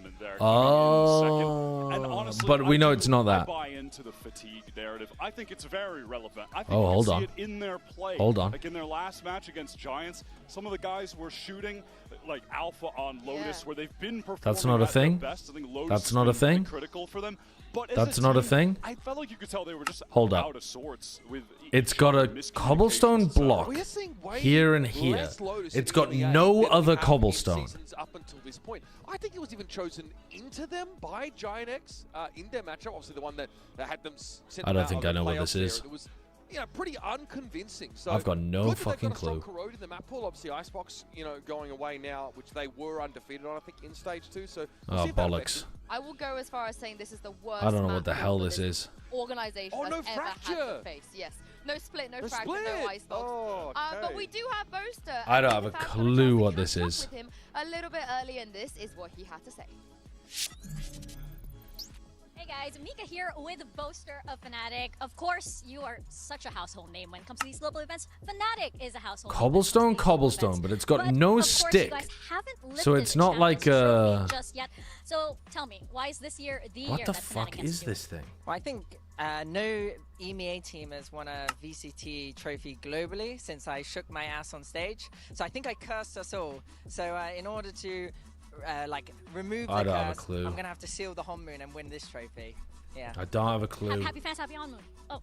But we know it's not that. I buy into the fatigue narrative. I think it's very relevant. I think hold see on. it in their play. Hold on. Like in their last match against Giants, some of the guys were shooting like alpha on Lotus, where they've been performing That's not a at their thing. best. I think Lotus That's not a has been thing. critical for them. But as That's a not a team, thing. I felt like you could tell they were just Hold up. out of sorts with It's got a cobblestone block here and here. It's got no other cobblestone. Up until this point, I think it was even chosen into them by Giant X in their matchup. Obviously, the one that had them. I don't think I know what this is. It was, pretty unconvincing. So I've got no good that fucking they've got a strong clue. Corrode in the map pool. Obviously, Icebox, going away now, which they were undefeated on, I think, in stage 2. So we'll see if that affects Bollocks. it. I will go as far as saying this is the worst. I don't know what map the hell pool this that is. Organization Oh, no has ever had fracture. to face. Yes. No split, no No fracture, split. no icebox. Oh, But okay. we do have Boaster. I don't and have a in fact, clue we what catch this up is. with him a little bit early, and this is what he had to say. Hey guys, Mika here with Boaster of Fnatic. Of course, you are such a household name when it comes to these global events. Fnatic is a household name Cobblestone, cobblestone, but it's got no stick. So it's not like a. Just yet. So tell me, why is this year the What year the that fuck Fnatic gets is to do this thing? Well, I think no EMEA team has won a VCT trophy globally since I shook my ass on stage. So I think I cursed us all. So in order to remove the I don't curse, have a clue. I'm going to have to seal the home moon and win this trophy. Yeah. I don't have a clue. Happy fans, happy on moon. Oh.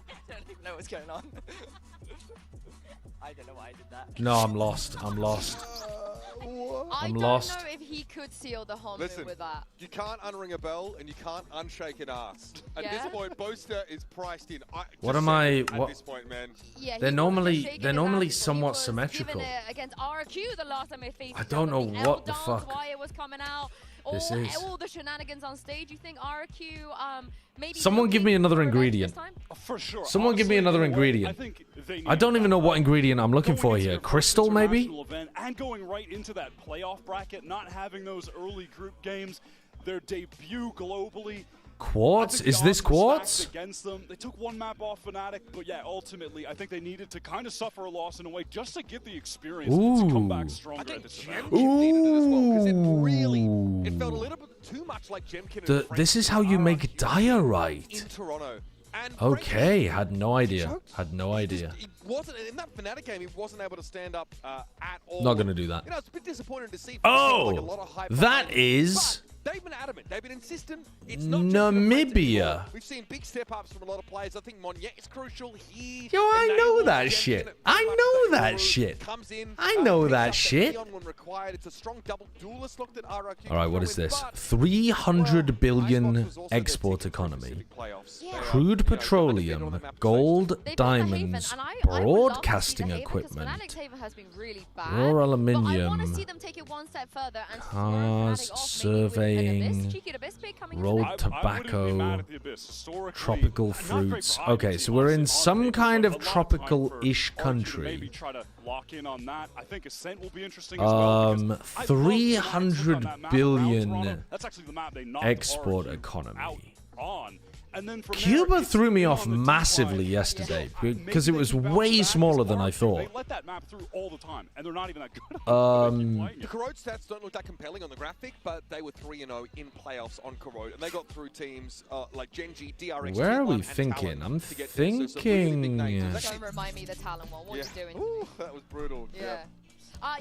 I don't even know what's going on. I don't know why I did that. No, I'm lost. I'm lost. I'm lost. I don't know if he could seal the home Listen, with that. you can't unring a bell and you can't unshake an ass. At this point, Boaster is priced in. What am I? At What? this point, man. Yeah, They're normally somewhat symmetrical. Given it against RRQ the last time they faced I don't know what the fuck why it was coming out. this is. All the shenanigans on stage. You think RRQ maybe Someone give me another ingredient. For sure. Someone give me another ingredient. I don't even know what ingredient I'm looking for here. Crystal, maybe? Event and going right into that playoff bracket, not having those early group games, their debut globally. Quartz? Is this Quartz? Against them. They took one map off Fnatic, but yeah, ultimately, I think they needed to kind of suffer a loss in a way just to get the experience to come back stronger at this event. It felt a little bit too much like Jemkin. This is how you make diorite. In Toronto. And Okay, had no idea. Had no idea. He wasn't in that Fnatic game. He wasn't able to stand up at all. Not gonna do that. It's a bit disappointing to see. Oh, like a lot of hype that behind him. is But they've been adamant. They've been insistent. It's not just Namibia. We've seen big step ups from a lot of players. I think Monette is crucial. He Yo, I know that shit. I know that shit. Comes in, I know picks that up the shit. Neon when required. It's a strong double duelist look that RRQ. All right, what is this? 300 billion export economy. Crude petroleum, gold, diamonds, broadcasting equipment, raw aluminium, cars, surveying, rolled tobacco, tropical fruits. Okay, so we're in some kind of tropical-ish country. Try to lock in on that. I think Ascent will be interesting as well. 300 billion That's actually the map they knocked export RRQ economy. out on. And then from Cuba threw me off massively yesterday because it was way smaller than I thought. They let that map through all the time, and they're not even that good. The Corrode stats don't look that compelling on the graphic, but they were 3-0 in playoffs on Corrode, and they got through teams like Genji, DRX. Where are we and thinking? Talon I'm to get through. So some really big names. Don't remind me of the Talon one. What are you doing? Ooh, that was brutal. Yeah.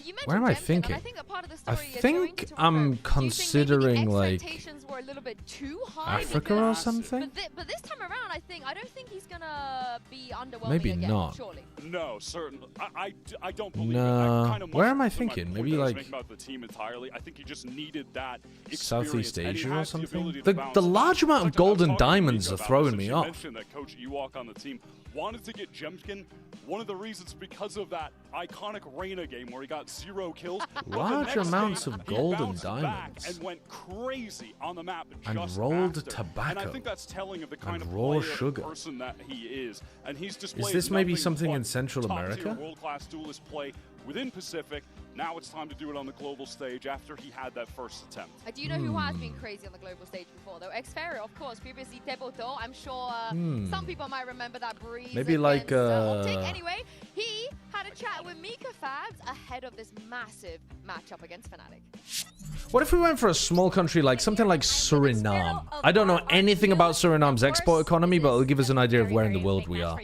You mentioned Where am I Jemkin, thinking? and I think a part of the I story is think going to I'm Toronto. considering like Expectations were a little bit too high Africa or something. but this time around, I don't think he's gonna be underwhelming Maybe again, not. surely. No, certainly. I don't believe No. it. I kind of Where am I must have thinking? my Maybe point I was like making about the team entirely. I think he just needed that Southeast experience, and he Asia or has something. ability to The bounce large amount of Like, I was gold and talking to diamonds Mika are about throwing this. me You off. mentioned that Coach Ewok on the team wanted to get Jemkin. One of the reasons because of that iconic Reyna game where he got 0 kills. Large amounts of he gold and bounced back diamonds. and went crazy on the map And just rolled after. tobacco. And I think that's telling of the kind And of raw player sugar. person that he is. And he's displayed this maybe nothing something but in Central top-tier America? world-class duelist play within Pacific. Now it's time to do it on the global stage after he had that first attempt. Do you know who has been crazy on the global stage before, though? Xferio, of course, previously Deboto. I'm sure some people might remember that breeze. Maybe like Optic. Anyway, he had a chat with Mika fads ahead of this massive matchup against Fnatic. What if we went for a small country like something like Suriname? I don't know anything about Suriname's export economy, but it'll give us an idea of where in the world we are.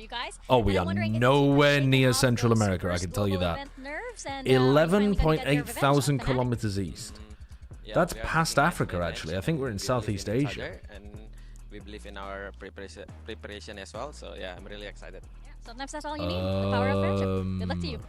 Oh, we are nowhere near Central America, I can tell you that. 11.8 thousand kilometers east. That's past Africa, actually. I think we're in Southeast Asia. And we believe in our preparation as well, so yeah, I'm really excited. Yeah, sometimes that's all you need, the power of friendship. Good luck to you.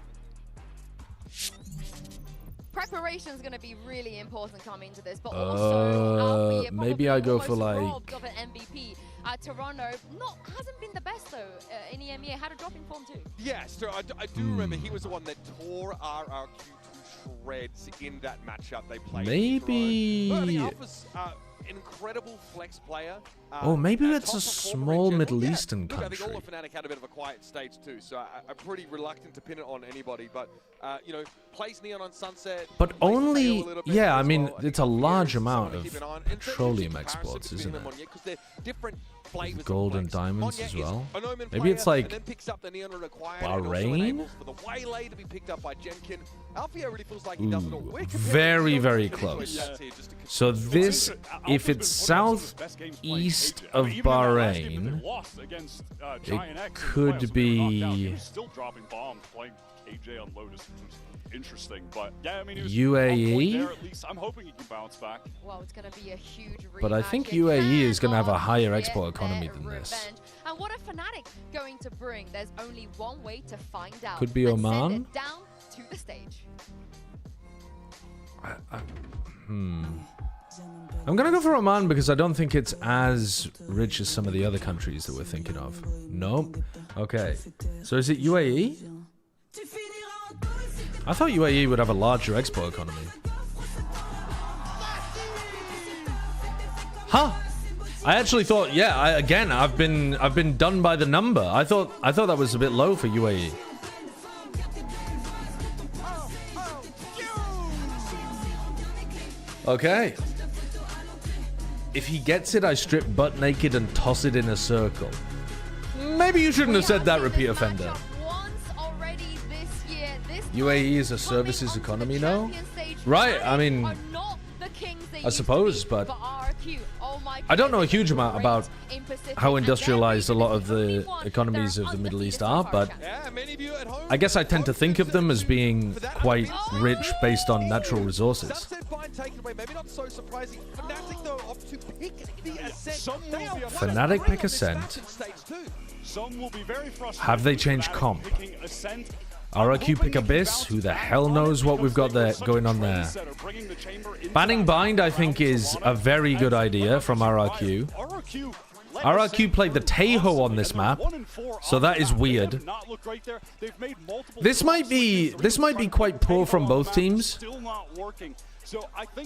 Preparation is going to be really important coming into this, but also maybe I go for like of an MVP. Toronto hasn't been the best though in EMEA. Had a drop in form too. Yes, I do remember he was the one that tore RRQ to shreds in that matchup they played. Maybe. But I think Alpha's incredible flex player. Oh, maybe that's a small Middle Eastern country. I think all of Fnatic had a bit of a quiet stage too, so I'm pretty reluctant to pin it on anybody. But you know, plays Neon on Sunset. But only, yeah, I mean, it's a large amount of petroleum exports, isn't it? With gold and diamonds as well. Maybe it's like Bahrain? Ooh, very, very close. So this, if it's southeast of Bahrain, it could be interesting, but yeah, I mean, UAE. there, at least. I'm hoping he can bounce back. Well, it's going to be a huge rematch. But I think UAE is going to have a higher export economy than this. And what are Fnatic going to bring? There's only one way to find out. Could be Oman. Send it down to the stage. I'm going to go for Oman because I don't think it's as rich as some of the other countries that we're thinking of. Nope. Okay. So is it UAE? I thought UAE would have a larger export economy. Huh? I actually thought, yeah, I've been done by the number. I thought that was a bit low for UAE. Okay. If he gets it, I strip butt naked and toss it in a circle. Maybe you shouldn't have said that, repeat offender. UAE is a services economy now? Right, I mean, I suppose, but I don't know a huge amount about how industrialized a lot of the economies of the Middle East are, but I guess I tend to think of them as being quite rich based on natural resources. Fnatic pick Ascent. Have they changed comp? RRQ pick Abyss. Who the hell knows what we've got there going on there? Banning Bind, I think, is a very good idea from RRQ. RRQ played the Tejo on this map, so that is weird. This might be quite poor from both teams.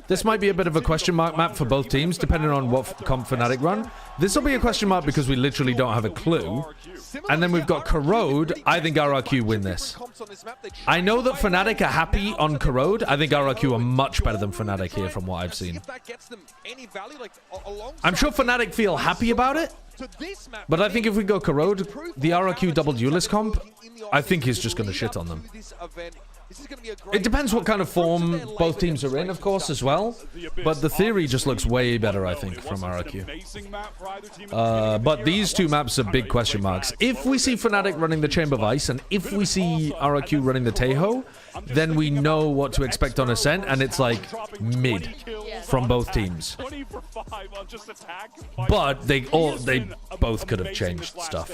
This might be a bit of a question mark map for both teams, depending on what comp Fnatic run. This will be a question mark because we literally don't have a clue. And then we've got Corrode. I think RRQ win this. I know that Fnatic are happy on Corrode. I think RRQ are much better than Fnatic here from what I've seen. I'm sure Fnatic feel happy about it. But I think if we go Corrode, the RRQ double duelist comp, I think is just going to shit on them. It depends what kind of form both teams are in, of course, as well. But the theory just looks way better, I think, from RRQ. But these two maps are big question marks. If we see Fnatic running the Chamber of Ice, and if we see RRQ running the Tejo, then we know what to expect on Ascent, and it's like mid from both teams. But they both could have changed stuff.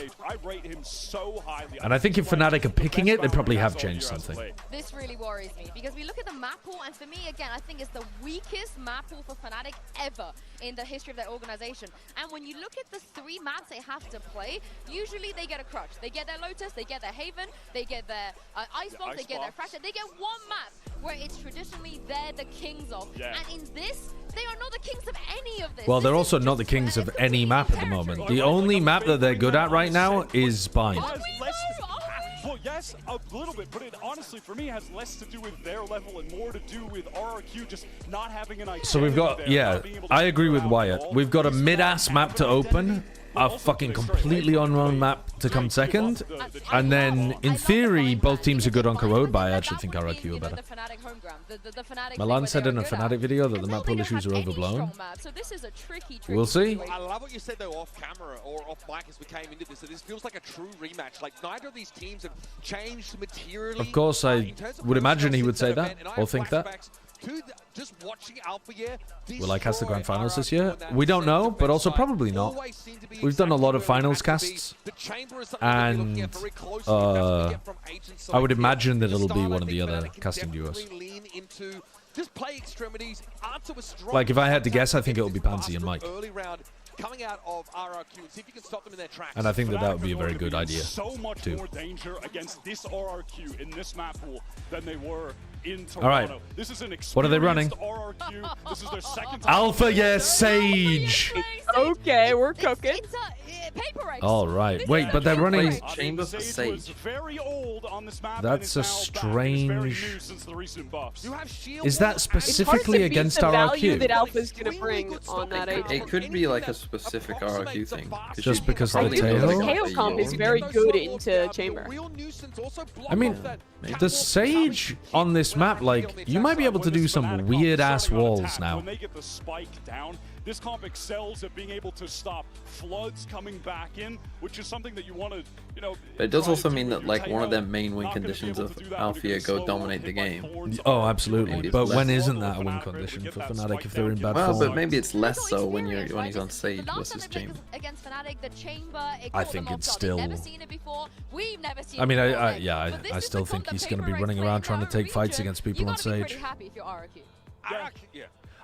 And I think if Fnatic are picking it, they probably have changed something. This really worries me because we look at the map pool, and for me, again, I think it's the weakest map pool for Fnatic ever in the history of their organization. And when you look at the 3 maps they have to play, usually they get a crutch. They get their Lotus, they get their Haven, they get their Icebox, they get their Fracture. They get one map where it's traditionally they're the kings of. And in this, they are not the kings of any of this. Well, they're also not the kings of any map at the moment. The only map that they're good at right now is Bind. Well, yes, a little bit, but it honestly, for me, has less to do with their level and more to do with RRQ just not having an idea. So we've got, yeah, I agree with Wyatt. We've got a mid-ass map to open, a fucking completely unknown map to come second. And then, in theory, both teams are good on Corrode, but I actually think RRQ are better. Milan said in a Fnatic video that the map pool issues are overblown. We'll see. I love what you said, though, off camera or off mic as we came into this. So this feels like a true rematch. Like, neither of these teams have changed materially. Of course, I would imagine he would say that or think that. Just watching Alpha, Will I cast the Grand Finals this year? We don't know, but also probably not. We've done a lot of Finals casts, and I would imagine that it'll be one of the other casting duos. Like, if I had to guess, I think it'll be Pansy and Mike. Coming out of RRQ and see if you can stop them in their tracks. And I think that would be a very good idea, so much too. more danger against this RRQ in this map pool than they were in Toronto. All right. This is an what are they running? RRQ. This is their second Alpha, yes, Sage. Okay, we're cooking. All right. Wait, but they're running. Chambers for Sage. Very old on this map. That's a strange. Is It's that hard specifically to beat against the value RRQ? that Alpha's gonna bring on that It could be like a specific RRQ thing. Just because of the The tail? KO comp is very good into Chamber. I mean, the Sage on this map, like, you might be able to do some weird-ass walls now. When they get the spike down, this comp excels at being able to stop floods coming back in, which is something that you want to, you know... But it does also mean that, like, one of their main win conditions of Althea go dominate the game. Oh, absolutely. But when isn't that a win condition for Fnatic if they're in bad form? Well, but maybe it's less so when he's on Sage versus Chamber. I think it's still... I mean, I still think he's going to be running around trying to take fights against people on Sage.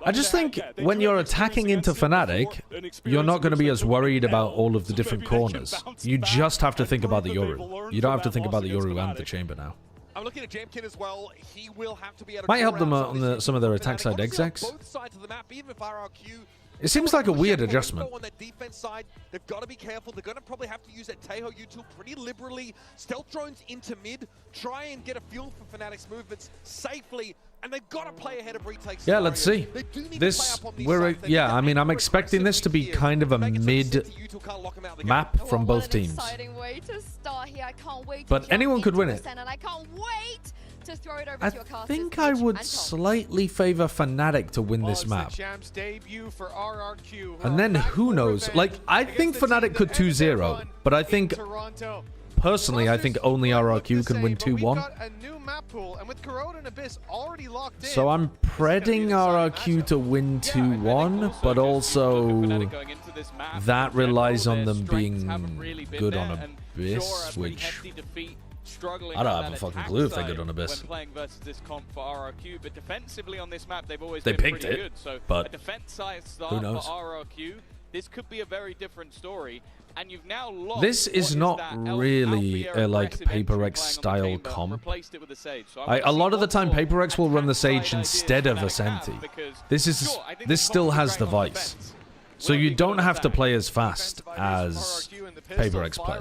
I just think when you're attacking into Fnatic, you're not going to be as worried about all of the different corners. You just have to think about the Yoru. You don't have to think about the Yoru and the Chamber now. I'm looking at Jamkin as well. He will have to be able to Might help them on some of their attack side execs. both sides of the map, even if RRQ It seems like a weird adjustment. on that defense side, they've got to be careful. They're going to probably have to use that Taeho util pretty liberally. Stealth drones into mid, try and get a feel for Fnatic's movements safely, and they've got to play ahead of retakes. Yeah, let's see. I mean, I'm expecting this to be kind of a mid map from both teams. But anyone could win it. I think I would slightly favor Fnatic to win this map. And then who knows? Like, I think Fnatic could 2-0, but I think, personally, I think only RRQ can win 2-1. So I'm predding RRQ to win 2-1, but also that relies on them being good on Abyss, which... I don't have a fucking clue if they're good on Abyss. When playing versus this comp for RRQ, but defensively on this map, they've always They been picked pretty it, good. So but a defense-side who start knows? for RRQ, this could be a very different story. And you've now lost This is not really a like PaperX style comp. A lot of the time PaperX will run the Sage instead of Ascenti. This still has the Vice. So you don't have to play as fast as PaperX play.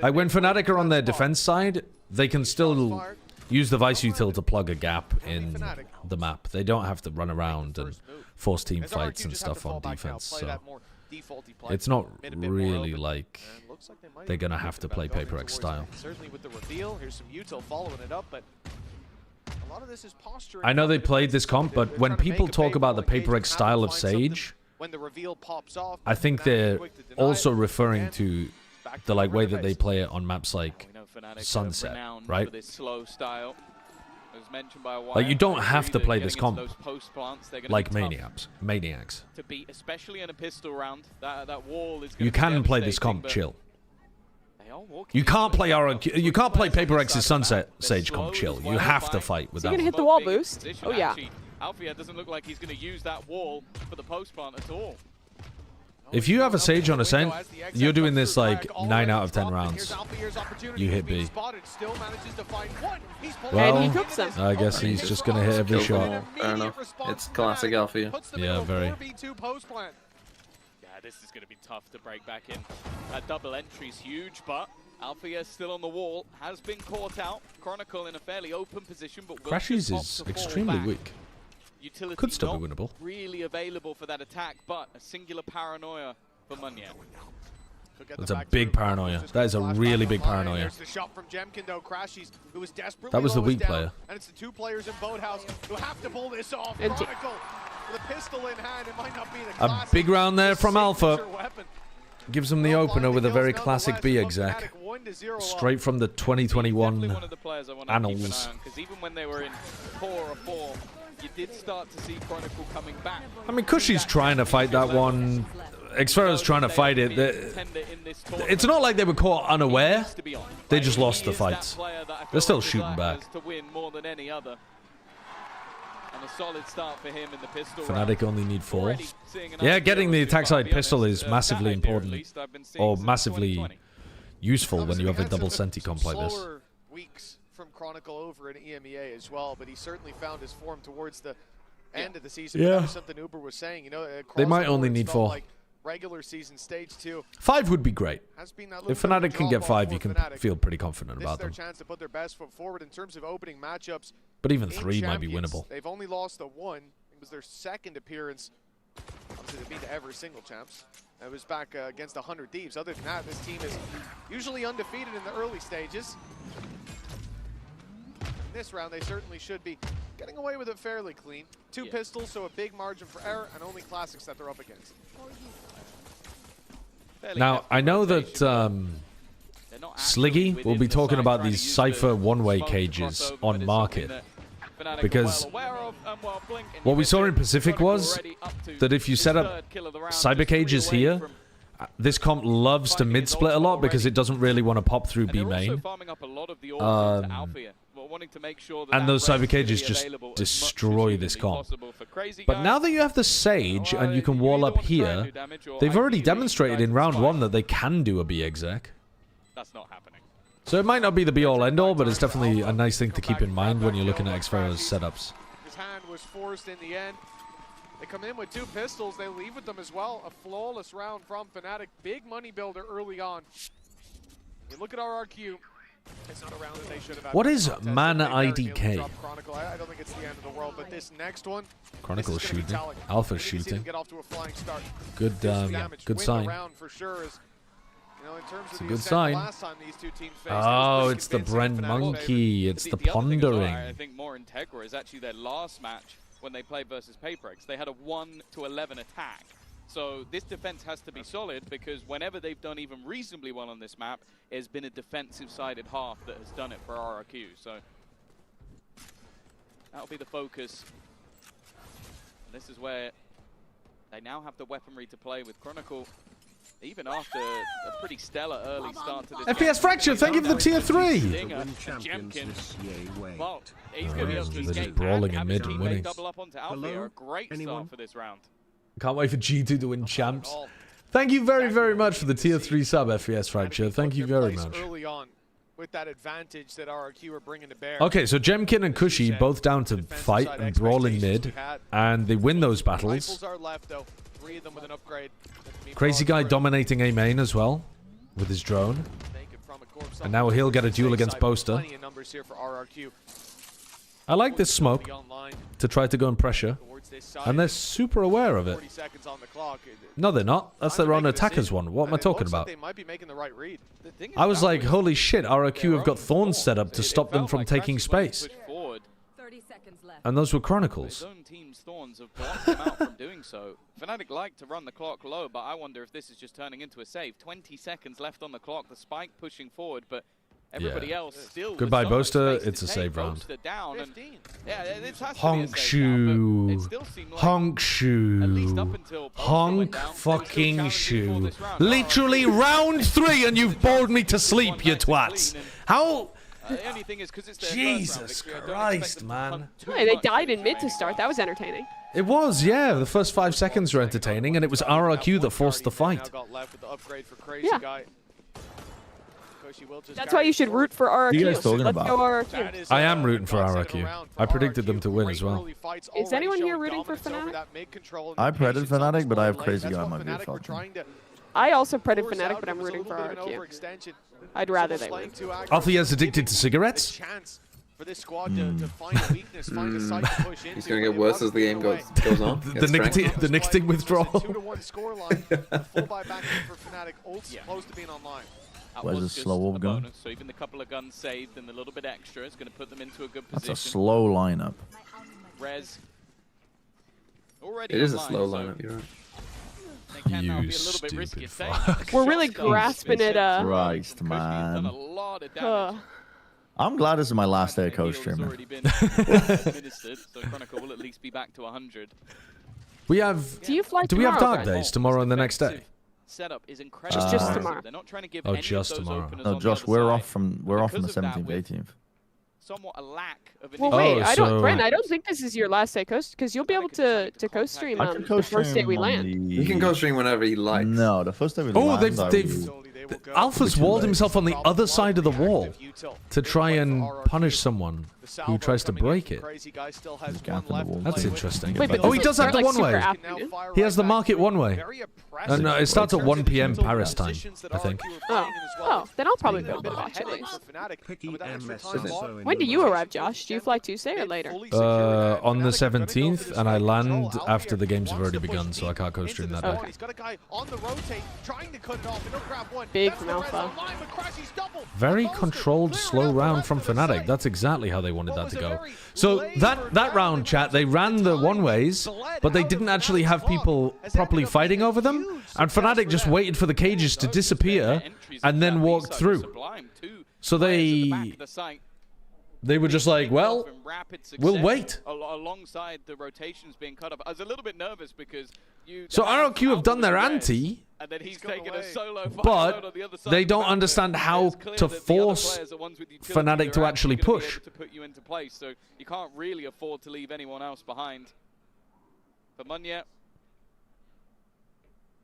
Like when Fnatic are on their defense side, they can still use the Vice util to plug a gap in the map. They don't have to run around and force team fights and stuff on defense. So it's not really like they're gonna have to play PaperX style. Certainly with the reveal, here's some util following it up, but a lot of this is posturing. I know they played this comp, but when people talk about the PaperX style of Sage, When the reveal pops off, I think they're also referring to the like way that they play it on maps like Sunset, right? Like you don't have to play this comp like maniacs. To beat, especially in a pistol round, that wall is You can play this comp chill. You can't play you can't play PaperX's Sunset Sage comp chill. You have to fight with Is he that. gonna hit the wall boost? Oh yeah. Althea doesn't look like he's going to use that wall for the post plant at all. If you have a Sage on Ascent, you're doing this like 9 out of 10 rounds. You hit B. Well, I guess he's just going to hit every shot. Fair enough. It's classic Althea. Yeah, very. Yeah, this is going to be tough to break back in. That double entry is huge, but Althea still on the wall, has been caught out. Chronicle in a fairly open position, but Crashes is extremely weak. Utility Could still be not winnable. really available for that attack, but a singular paranoia for Munye. That's a big paranoia. That is a really big paranoia. That was the weak player. And it's the two players in Boathouse who have to pull this off. Chronicle with a pistol in hand. It might not be the A big round there from Alpha. Gives them the opener with a very classic B exec. Straight from the 2021 annals. Because even when they were in 4 or 4, you did start to see Chronicle coming back. I mean, Cushy's trying to fight that one. Xfero's trying to fight it. It's not like they were caught unaware. They just lost the fights. They're still shooting back. And a solid start for him in the pistol Fnatic only need 4. Yeah, getting the attack side pistol is massively important. Or massively useful when you have a double senti comp like this. Weeks from Chronicle over in EMEA as well, but he certainly found his form towards the end of the season. Yeah. That was something Uber was saying. You know, They might only need 4. like regular season stage 2. 5 would be great. If Fnatic can get 5, you can feel pretty confident about them. This is their chance to put their best foot forward in terms of opening matchups. But even 3 might be winnable. They've only lost the 1. It was their second appearance. Obviously, they've been to every single champs. It was back against 100 Thieves. Other than that, this team is usually undefeated in the early stages. In this round, they certainly should be getting away with it fairly clean. 2 pistols, so a big margin for error, and only classics that they're up against. Now, I know that Sliggy will be talking about these Cypher one-way cages on market. Because what we saw in Pacific was that if you set up cyber cages here, this comp loves to mid-split a lot because it doesn't really want to pop through B main. And those cyber cages just destroy this comp. But now that you have the Sage and you can wall up here, they've already demonstrated in round 1 that they can do a B exec. That's not happening. So it might not be the be-all end-all, but it's definitely a nice thing to keep in mind when you're looking at Xfero's setups. His hand was forced in the end. They come in with 2 pistols. They leave with them as well. A flawless round from Fnatic. Big money builder early on. You look at RRQ. It's not a round that they should have had. What is Mana IDK? Chronicle. I don't think it's the end of the world, but this next one. Chronicle shooting. Alpha shooting. Get off to a flying start. Good, good sign. For sure is, you know, in terms It's of a good sign. Oh, it's the Bren Monkey. It's the pondering. I think more Integra is actually their last match when they played versus Paperex. They had a 1-11 attack. So this defense has to be solid because whenever they've done even reasonably well on this map, it's been a defensive-sided half that has done it for RRQ. So that'll be the focus. And this is where they now have the weaponry to play with Chronicle. Even after a pretty stellar early start to this FPS Fracture, thank you for the tier 3. Well, he's going to be able to They're escape just brawling in mid and winning. double up onto Alfia. A great start for this round. Can't wait for G2 to win champs. Thank you very, very much for the tier 3 sub, FPS Fracture. Thank you very much. Early on with that advantage that RRQ are bringing to bear. Okay, so Jemkin and Cushy both down to fight and brawl in mid, and they win those battles. Crazy Guy dominating A main as well with his drone. And now he'll get a duel against Boaster. I like this smoke to try to go and pressure. And they're super aware of it. No, they're not. That's their own attackers one. What am I talking about? I was like, holy shit, RRQ have got Thorns set up to stop them from taking space. And those were Chronicles. His own team's Thorns have blocked him out from doing so. Fnatic like to run the clock low, but I wonder if this is just turning into a save. 20 seconds left on the clock, the spike pushing forward, but everybody else still. Goodbye, Boaster. It's a save round. Down and, yeah, it has Honk shoe. Honk shoe. Honk fucking shoe. Literally round 3 and you've bored me to sleep, you twats. How? The only thing is because it's their Jesus Christ, man. Hey, they died in mid to start. That was entertaining. It was, yeah. The first 5 seconds were entertaining, and it was RRQ that forced the fight. Yeah. That's why you should root for RRQ. What are you guys talking about? Go RRQ. I am rooting for RRQ. I predicted them to win as well. Is anyone here rooting for Fnatic? I predicted Fnatic, but I have Crazy Guy on my view Falcon. I also predicted Fnatic, but I'm rooting for RRQ. I'd rather they win. Althea's addicted to cigarettes? for this squad to find a weakness, find a site to push into. He's going to get worse as the game goes on. The nicotine withdrawal. 2-1 scoreline. The full buy back in for Fnatic. Ult's close to being online. Where's the slow gun? So even the couple of guns saved and a little bit extra is going to put them into a good position. That's a slow lineup. Rez already it is online, a slow so lineup, you're right. they can now be a little bit risky. We're really grasping it. Christ, man. A lot of damage. I'm glad this is my last day of co-streaming. Already been administered, so Chronicle will at least be back to 100. We have. Do you fly Do we have tomorrow, dark guys? days tomorrow and the next day? Setup is incredible. Just tomorrow. They're not trying to give Oh, any just of those tomorrow. openers No, on Josh, the other we're side. off from the Because of that, 17th, with 18th. Somewhat a lack of Well, wait, I don't, Brent, I don't think this is your last day coast because you'll be able to co-stream I on can the first day we land. You can co-stream whenever you like. No, the first day we Oh, land. they've Alpha's walled himself on the other side of the wall to try and punish someone who tries to break it. That's interesting. Wait, but Oh, he this does is have the like one super way. afternoon. He has the market one way. And it starts at 1 PM Paris time, I think. Oh, then I'll probably go watch at least. When do you arrive, Josh? Do you fly Tuesday or later? On the 17th, and I land after the games have already begun, so I can't co-stream that day. He's got a guy on the rotate trying to cut it off, and he'll grab one. Big from Alpha. Very controlled, slow round from Fnatic. That's exactly how they wanted that to go. So that round, chat, they ran the one-ways, but they didn't actually have people properly fighting over them, and Fnatic just waited for the cages to disappear and then walked through. So they were just like, well, we'll wait. Alongside the rotations being cut off, I was a little bit nervous because So RRQ have done their ante, and then he's taken a solo but they don't understand how to force Fnatic to actually push. To put you into place, so you can't really afford to leave anyone else behind. For Munya,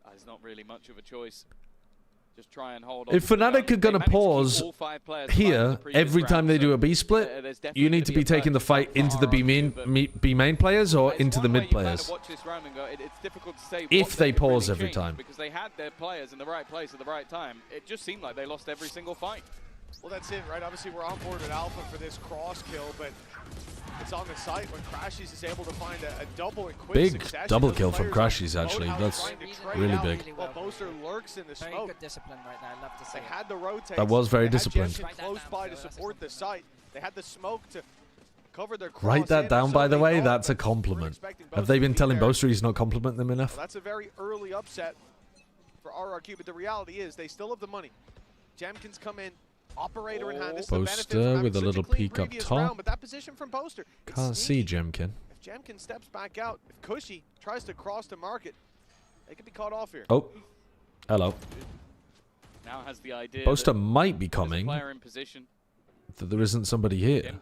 there's not really much of a choice. Just try and hold on. If Fnatic are going to pause here every time they do a B split, you need to be taking the fight into the B main players or into the mid players. If they pause every time. Because they had their players in the right place at the right time. It just seemed like they lost every single fight. Well, that's it, right? Obviously, we're on board with Alpha for this cross kill, but it's on the site when Crashies is able to find a double in quick Big succession. double kill from Crashies, actually. That's really big. Well, Boaster lurks in the Very smoke. good discipline right now. I love to see They had the rotate. That was very They had disciplined. Jensen close by to support the site. They had the smoke to cover their cross. Write that in, down, so by the they way. know That's a that we're compliment. expecting Have they Boaster been to be telling there. Boaster he's not complimenting them enough? Well, that's a very early upset for RRQ, but the reality is they still have the money. Jemkin's come in, operator in hand. This is the benefit from Boaster having with a such little clean peek up previous top. round, but that position from Boaster, it's Can't see sneaky. Jemkin. If Jemkin steps back out, if Cushy tries to cross the market, they could be caught off here. Oh, hello. Now has the idea Boaster that might be there's a coming. player in position. That there isn't somebody here.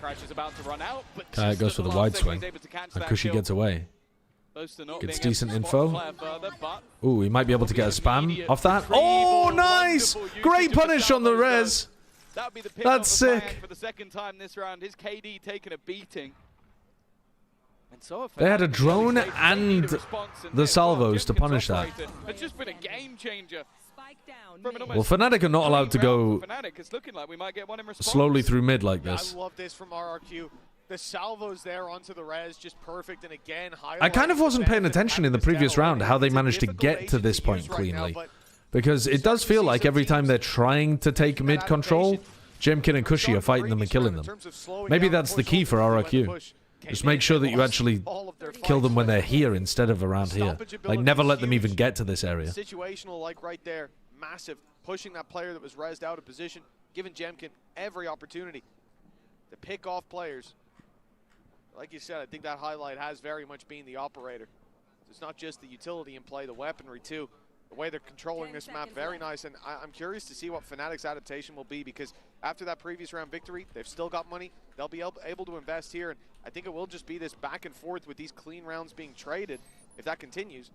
Crash is about to run out, but Kaya goes for the wide swing. And Cushy gets away. Gets decent info. Ooh, he might be able to get a spam off that. Oh, nice! Great punish on the res. That's sick. For the second time this round, his KD taking a beating. And so They had a drone and the salvos to punish that. It's just been a game changer. Well, Fnatic are not allowed to go Fnatic, it's looking like we might get one in response. slowly through mid like this. I love this from RRQ. The salvos there onto the res, just perfect, and again, I kind of wasn't paying attention in the previous round how they managed to get to this point cleanly. Because it does feel like every time they're trying to take mid control, Jemkin and Cushy are fighting them and killing them. Maybe that's the key for RRQ. Just make sure that you actually kill them when they're here instead of around here. Like, never let them even get to this area. Situational, like right there, massive, pushing that player that was rezzed out of position, giving Jemkin every opportunity to pick off players. Like you said, I think that highlight has very much been the operator. It's not just the utility in play, the weaponry too. The way they're controlling this map, very nice. And I'm curious to see what Fnatic's adaptation will be, because after that previous round victory, they've still got money. They'll be able to invest here, and I think it will just be this back and forth with these clean rounds being traded, if that continues,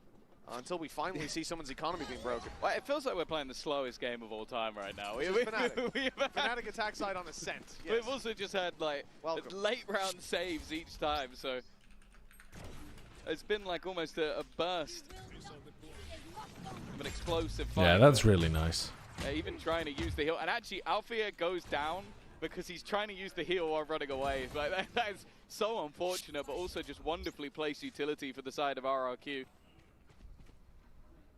until we finally see someone's economy being broken. Well, it feels like we're playing the slowest game of all time right now. Fnatic attack side on ascent. Yes. We've also just had like late round saves each time, so it's been like almost a burst of an explosive fight. Yeah, that's really nice. Even trying to use the heal, and actually Althea goes down because he's trying to use the heal while running away. Like that is so unfortunate, but also just wonderfully placed utility for the side of RRQ.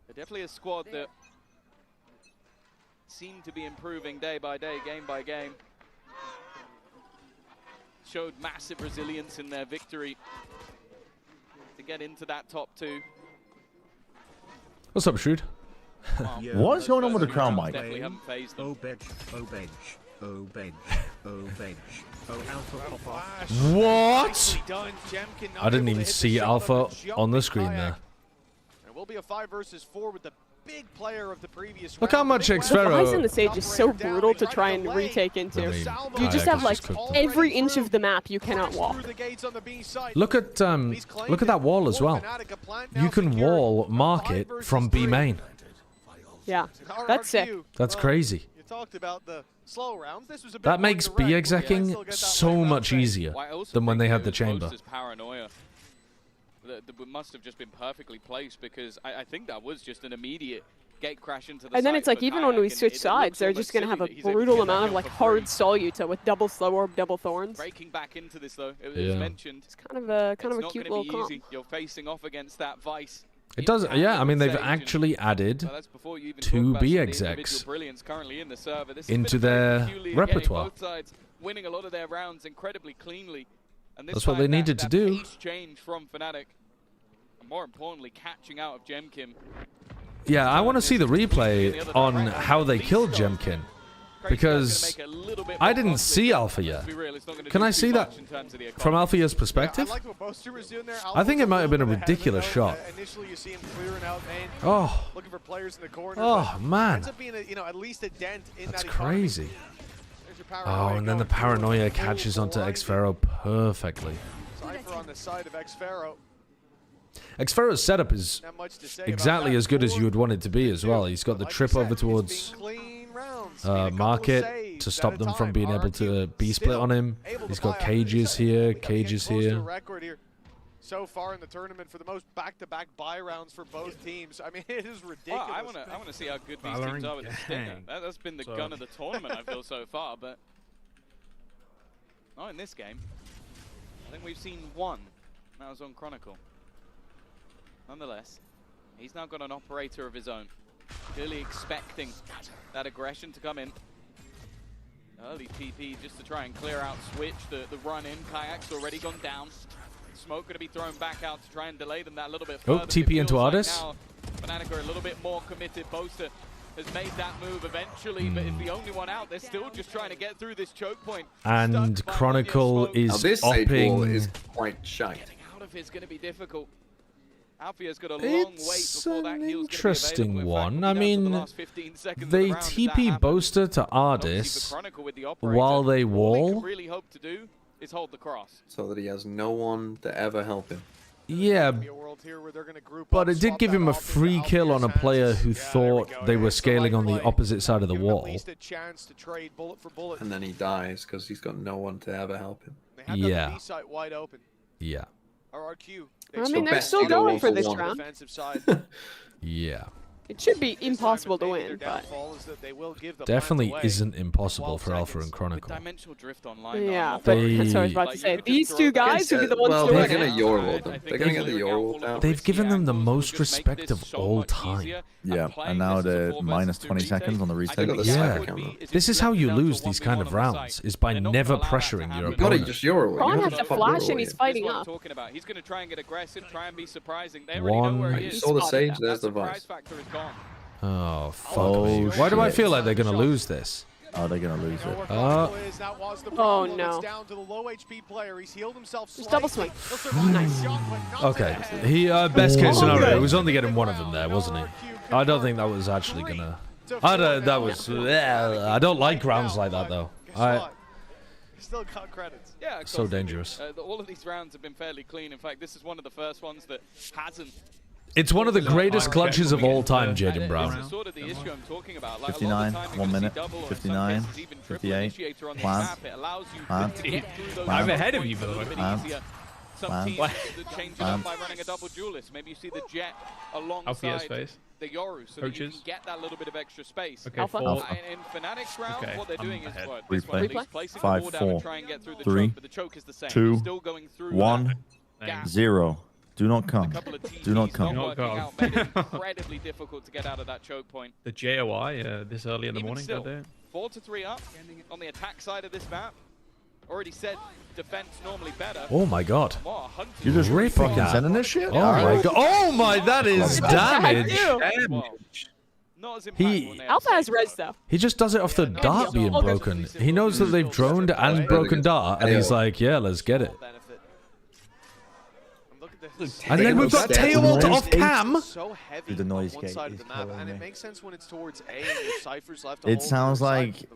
They're definitely a squad that seem to be improving day by day, game by game. Showed massive resilience in their victory to get into that top 2. What's up, Shrewd? What's going on with the crown mic? Definitely haven't phased them. Oh bench, oh bench, oh bench, oh bench, oh alpha pop. What? I didn't even see Alpha on the screen there. It will be a 5 versus 4 with the big player of the previous Look how much The guys in the Xfero. sage is so brutal to try and retake into. You just have like every inch of the map you cannot walk. Look at that wall as well. You can wall market from B main. Yeah, that's sick. That's crazy. You talked about the slow rounds. This was a bit That makes more direct. B execing so much easier than when they had the chamber. Paranoia. That must have just been perfectly placed, because I think that was just an immediate gate crash into the And then site it's like for even Kayak, when we and switch sides, they're just gonna have a brutal amount of like hard Soluta with double slow orb, double thorns. Breaking back into this though, it was Yeah. mentioned. It's kind of a It's not cute gonna little be comp. easy. You're facing off against that Vice. It does, yeah. I mean, they've actually added So that's before you even talk 2 about B some of the execs individual brilliance currently in the server. This has into been very their peculiar, repertoire. Both sides winning a lot of their rounds incredibly cleanly. And this That's what they time needed to do. Pace change from Fnatic. And more importantly, catching out of Jemkin. Yeah, I want to see the replay on how they killed Jemkin, because I didn't see Alpha yet. Can I see that from Alpha's perspective? I think it might have been a ridiculous shot. Initially, you see him clearing out main, Oh. looking for players in the corner. Oh, but man. ends up being at least a dent in That's that economy. crazy. There's your Oh, paranoia and then the going through it. paranoia catches onto Xfero perfectly. Cypher on the side of Xfero. Xfero's setup is Not much to say exactly about as good as you would want it to be as well. He's got the trip over towards market to stop them from being able to B-split on him. He's got cages here, cages here. Record here so far in the tournament for the most back-to-back buy rounds for both teams. I mean, it is ridiculous. Well, I want to see how good these teams are with the stinger. That's been the gun of the tournament, I feel, so far, but not in this game. I think we've seen one. That was on Chronicle. Nonetheless, he's now got an operator of his own. Clearly expecting that aggression to come in. Early TP just to try and clear out Switch. The run in. Kayak's already gone down. Smoke going to be thrown back out to try and delay them that little bit further. Oh, TP into Ardis. Now, Fnatic are a little bit more committed. Boaster has made that move eventually, but it's the only one out. They're still just trying to get through this choke point. And Chronicle is this sage wall upping. is quite shite. Getting out of it's going to be difficult. Alfia's got a long wait It's before that an heal's interesting gonna be one. available. I In fact, we'll be down to the mean, last 15 seconds of they the round if that TP happens. Boaster to Obviously Ardis for Chronicle with the operator, while they all he wall. can really hope to do is hold the cross. So that he has no one to ever help him. Yeah, but it did give him a free kill on a player who thought they were scaling on the opposite side of the wall. And then he dies because he's got no one to ever help him. Yeah. Wide open. Yeah. RRQ. I mean, they're still going for this round. Defensive side. Yeah. It should be impossible to win, but Definitely isn't impossible for Alpha and Chronicle. Dimensional drift online. yeah, but that's what I was about to say. These two guys would be the ones Well, to they're win gonna it. Yorwall them. They're gonna get the Yorwall down. They've given them the most respect of all time. Yeah, and now they're minus 20 seconds on the retake. Yeah. This is how you lose these kind of rounds, is by never pressuring your You've got to opponent. just Yorwall. Braun You has have the to fuck flash Yorwall and he's in. fighting That's what up. I'm talking about. He's going to try and get aggressive, try and be surprising. They already know where he You is. saw the sage, That there's the surprise vice. factor is gone. Oh, fuck me. Why do I feel like they're going to lose this? Oh, they're gonna lose it. Oh no. Just double swing. Nice. Okay, he best case scenario, it was only getting one of them there, wasn't he? I don't think that was actually gonna. I don't like rounds like that though. Still got credits. Yeah, of So course. dangerous. All of these rounds have been fairly clean. In fact, this is one of the first ones that hasn't. It's one of the greatest clutches of all time, Jaden Brown. This is sort of the issue I'm talking about. Like, 59, 1 minute, 59, 58, plant, plant, I'm ahead of you, by the way. plant, Some teams that change it up by running a double duelist. Maybe you see the Jet alongside the Yoru, so that you can get that little bit of extra space. Okay, Alpha. In Fnatic's round, what they're doing is what? Replay. One, placing the wall down and try and get through the 3, choke, but the choke is the same. 2, still going through 1, 0. Do not come. Do not come. Made it incredibly difficult to get out of that choke point. The JOI this early in the morning. Still, 4-3 up on the attack side of this map. Already said defense normally better. Oh my god. You just ripping fucking sending this shit? Oh my god. Oh my, that is damage. Alpha has res though. He just does it off the dart being broken. He knows that they've droned and broken dart, and he's like, yeah, let's get it. And then we've got tail ult off cam. So heavy the noise on one gate side of the map, and it makes sense when it's towards A and there's Cypher's left. It sounds like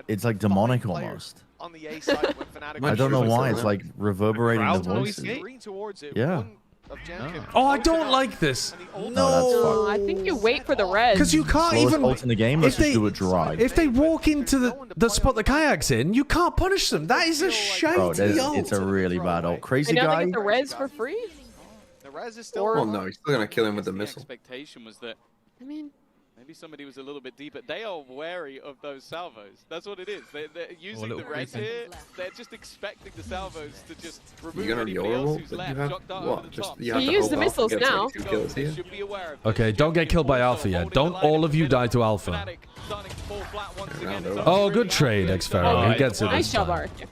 it's like demonic almost. On the A side when Fnatic I don't know why. It's like reverberating the voices. Yeah. Oh, I don't like this. No, I think you wait for the res. Because you can't Slowest even. ult in the game. Let's just do it dry. If they walk into the spot the kayak's in, you can't punish them. That is a shitey ult. It's a really bad ult. Crazy and now guy. they get the res for free. The res is still. Oh no, he's still gonna kill him with the missile. Expectation was that. I mean. Maybe somebody was a little bit deeper. They are wary of those salvos. That's what it is. They're using the res here. They're just expecting the salvos to just remove anybody else who's left. Shock dart over the top. You use the missiles now. Okay, don't get killed by Alpha yet. Don't all of you die to Alpha. Oh, good trade, Xferro. He gets it. Nice job, RRQ.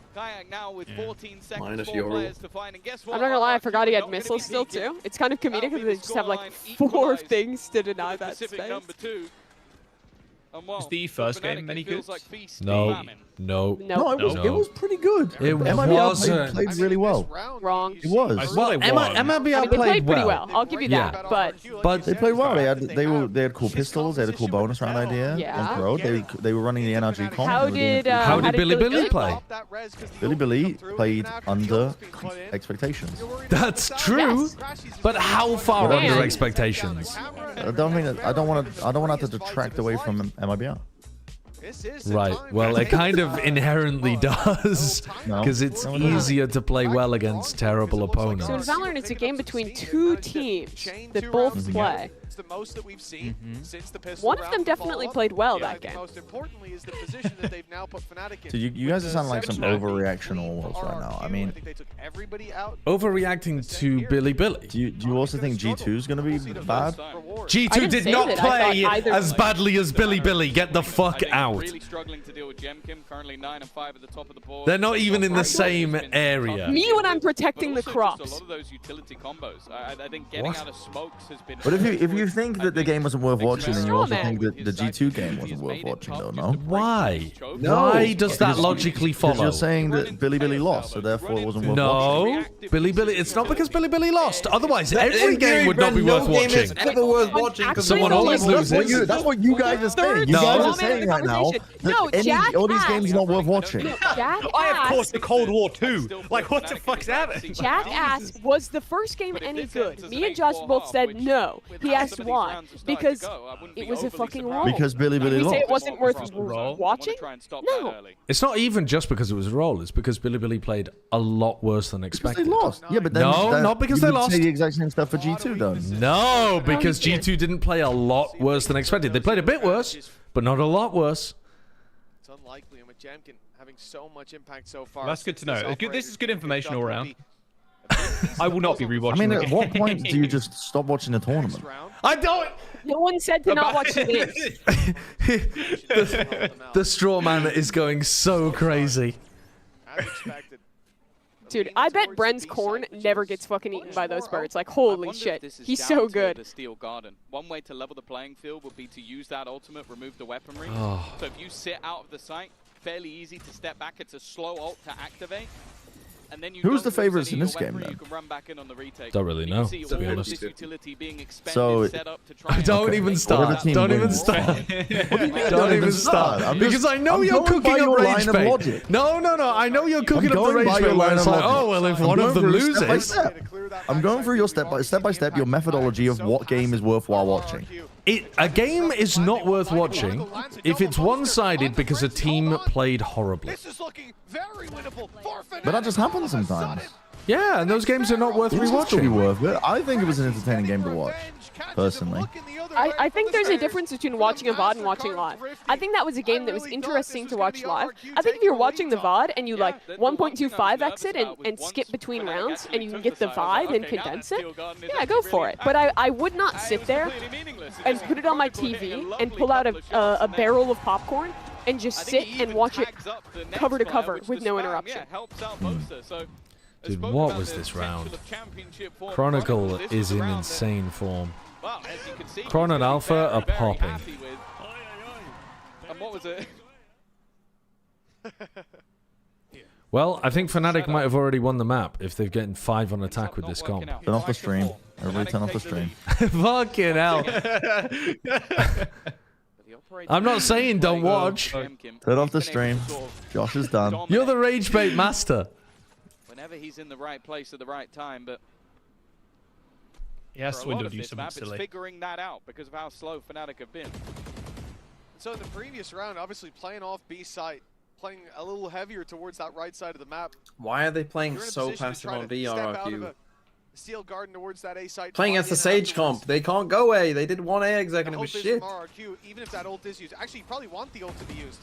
Now with 14 seconds, Minus 4 Yoru. players to find, and guess what? I'm not gonna lie, I forgot he had missiles still too. It's kind of comedic because they just have like 4 things to deny that space. Was the first game any good? No. No. No, it was pretty good. It MiBR played really well. Wrong. It was. Well, MiBR they played pretty well. I'll give you that. But they played well. They had cool pistols. They had a cool bonus round idea. Yeah. On pro. They were running the NRG comp. How did Bilibili play? Bilibili played under expectations. That's true. But how far under expectations? I don't want that to detract away from MiBR. Right, well, it kind of inherently does, because it's easier to play well against terrible opponents. So in Valorant, it's a game between 2 teams that both play. The most that we've seen since the pistol One of them definitely played well that game. Most importantly is the position that they've now put Fnatic in. So you guys are sounding like some overreaction almost right now. I mean, overreacting to Bilibili. Do you also think G2 is going to be bad? G2 did not play as badly as Bilibili. Get the fuck out. Really struggling to deal with Gemkim, currently 9 and 5 at the top of the board. They're not even in the same area. Me when I'm protecting the crops. A lot of those utility combos. I think getting out of smokes has been. But if you think that the game wasn't worth watching, then you also think that the G2 game wasn't worth watching, though, no? Why? Why does that logically follow? Because you're saying that Bilibili lost, so therefore it wasn't worth watching. No, Bilibili. It's not because Bilibili lost. Otherwise, every game would not be worth watching. It's never worth watching because someone always loses. That's what you guys are saying. You guys are saying right now that all these games are not worth watching. I have caused the Cold War too. Like, what the fuck's happening? Jack asked, was the first game any good? Me and Josh both said no. He asked why. Because it was a fucking roll. Because Bilibili We lost. say it wasn't worth watching? No. It's not even just because it was a roll. It's because Bilibili played a lot worse than expected. They lost. Yeah, but then no, not because you they would lost. say the exact same stuff for G2, though. No, because G2 didn't play a lot worse than expected. They played a bit worse, but not a lot worse. It's unlikely, and with Jamkin having so much impact so far. Well, that's good to know. This is good information all around. I will not be rewatching. I mean, at what point do you just stop watching the tournament? I don't. No one said to not watch the games. The straw man is going so crazy. As expected. Dude, I bet Bren's corn never gets fucking eaten by those birds. Like, holy shit. He's so good. The Steel Garden. One way to level the playing field would be to use that ultimate, remove the weaponry. So if you sit out of the site, fairly easy to step back. It's a slow ult to activate. And then you Who's the favorites in this game, then? You can run back in on the retake. Don't really know, to be honest. So, don't even start. Don't even start. Don't even start. Because I know you're cooking up rage bait. No. I know you're cooking up the rage bait where it's like, oh, well, if one of them loses. I'm going through your step by step, your methodology of what game is worthwhile watching. A game is not worth watching if it's one-sided because a team played horribly. But that just happens sometimes. Yeah, and those games are not worth It's rewatching. pretty worth it. I think it was an entertaining game to watch, personally. I think there's a difference between watching a VOD and watching live. I think that was a game that was interesting to watch live. I think if you're watching the VOD and you like 1.25x it and skip between rounds and you can get the vibe and condense it, yeah, go for it. But I would not sit there and put it on my TV and pull out a barrel of popcorn and just sit and watch it cover to cover with no interruption. Dude, what was this round? Chronicle is in insane form. Chron and Alpha are popping. And what was it? Well, I think Fnatic might have already won the map if they're getting 5 on attack with this comp. Turn off the stream. Everybody turn off the stream. Fucking hell. I'm not saying don't watch. Turn off the stream. Josh is done. You're the rage bait master. Whenever he's in the right place at the right time, but yes, for a lot Window of do this something map, silly. it's figuring that out because of how slow Fnatic have been. So in the previous round, obviously playing off B site, playing a little heavier towards that right side of the map. Why are they playing You're in a so position to passive try on to step out of VRQ? a steel garden towards that A site. Playing against the Sage comp, they can't go A. They did 1 A exec and it was shit. RRQ, even if that ult is used. Actually, you probably want the ult to be used.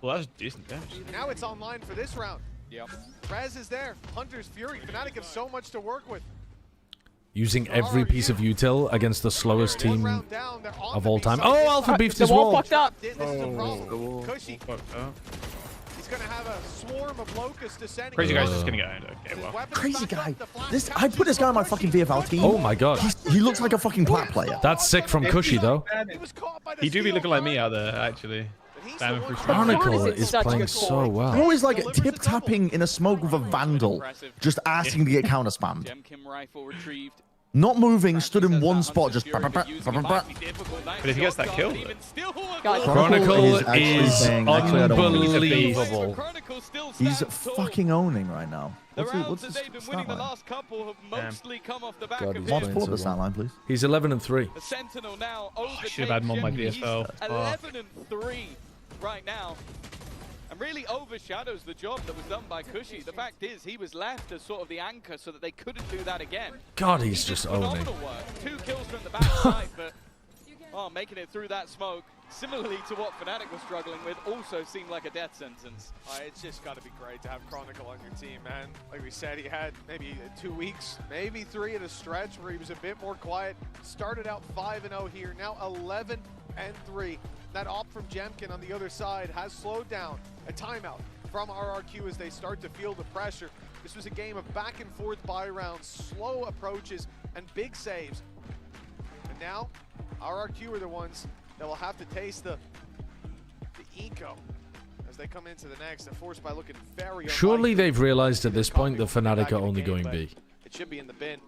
Well, that's decent damage. Now it's online for this round. Yep. Rez is there. Hunter's Fury. Fnatic have so much to work with. Using every piece of util against the slowest team of all time. Oh, Alpha beefed his the wall wall. fucked up. This is a problem. Cushy. He's going to have a swarm of locusts descending. Crazy guy's just gonna go. Okay, well. Crazy guy. I put this guy on my fucking VFL team. Oh my god. He looks like a fucking plat player. That's sick from Cushy though. He do be looking like me out there, actually. Chronicle is playing so well. Bro is like tip-tapping in a smoke with a Vandal, just asking to get counter-spammed. Rifle retrieved. Not moving, stood in one spot, just... But if he gets that kill... Chronicle is unbelievable. He's fucking owning right now. What's his The stat line? last couple have mostly come off the back God, of he's Mods, playing pull up so the stat well. line, please. He's 11-3. The Sentinel now I should have had him on my VFL. 11-3 right now. And really overshadows the job that was done by Cushy. The fact is, he was left as sort of the anchor so that they couldn't do that again. God, he's just owning. Phenomenal work. 2 kills from the backside, but making it through that smoke, similarly to what Fnatic was struggling with, also seemed like a death sentence. It's just got to be great to have Chronicle on your team, man. Like we said, he had maybe 2 weeks, maybe 3 at a stretch where he was a bit more quiet. Started out 5-0 here, now 11-3. That op from Jemkin on the other side has slowed down. A timeout from RRQ as they start to feel the pressure. This was a game of back and forth buy rounds, slow approaches, and big saves. And now, RRQ are the ones that will have to taste the eco as they come into the next. And forced by looking very Surely they've realized at this point that Fnatic are only going B. It should be in the bin.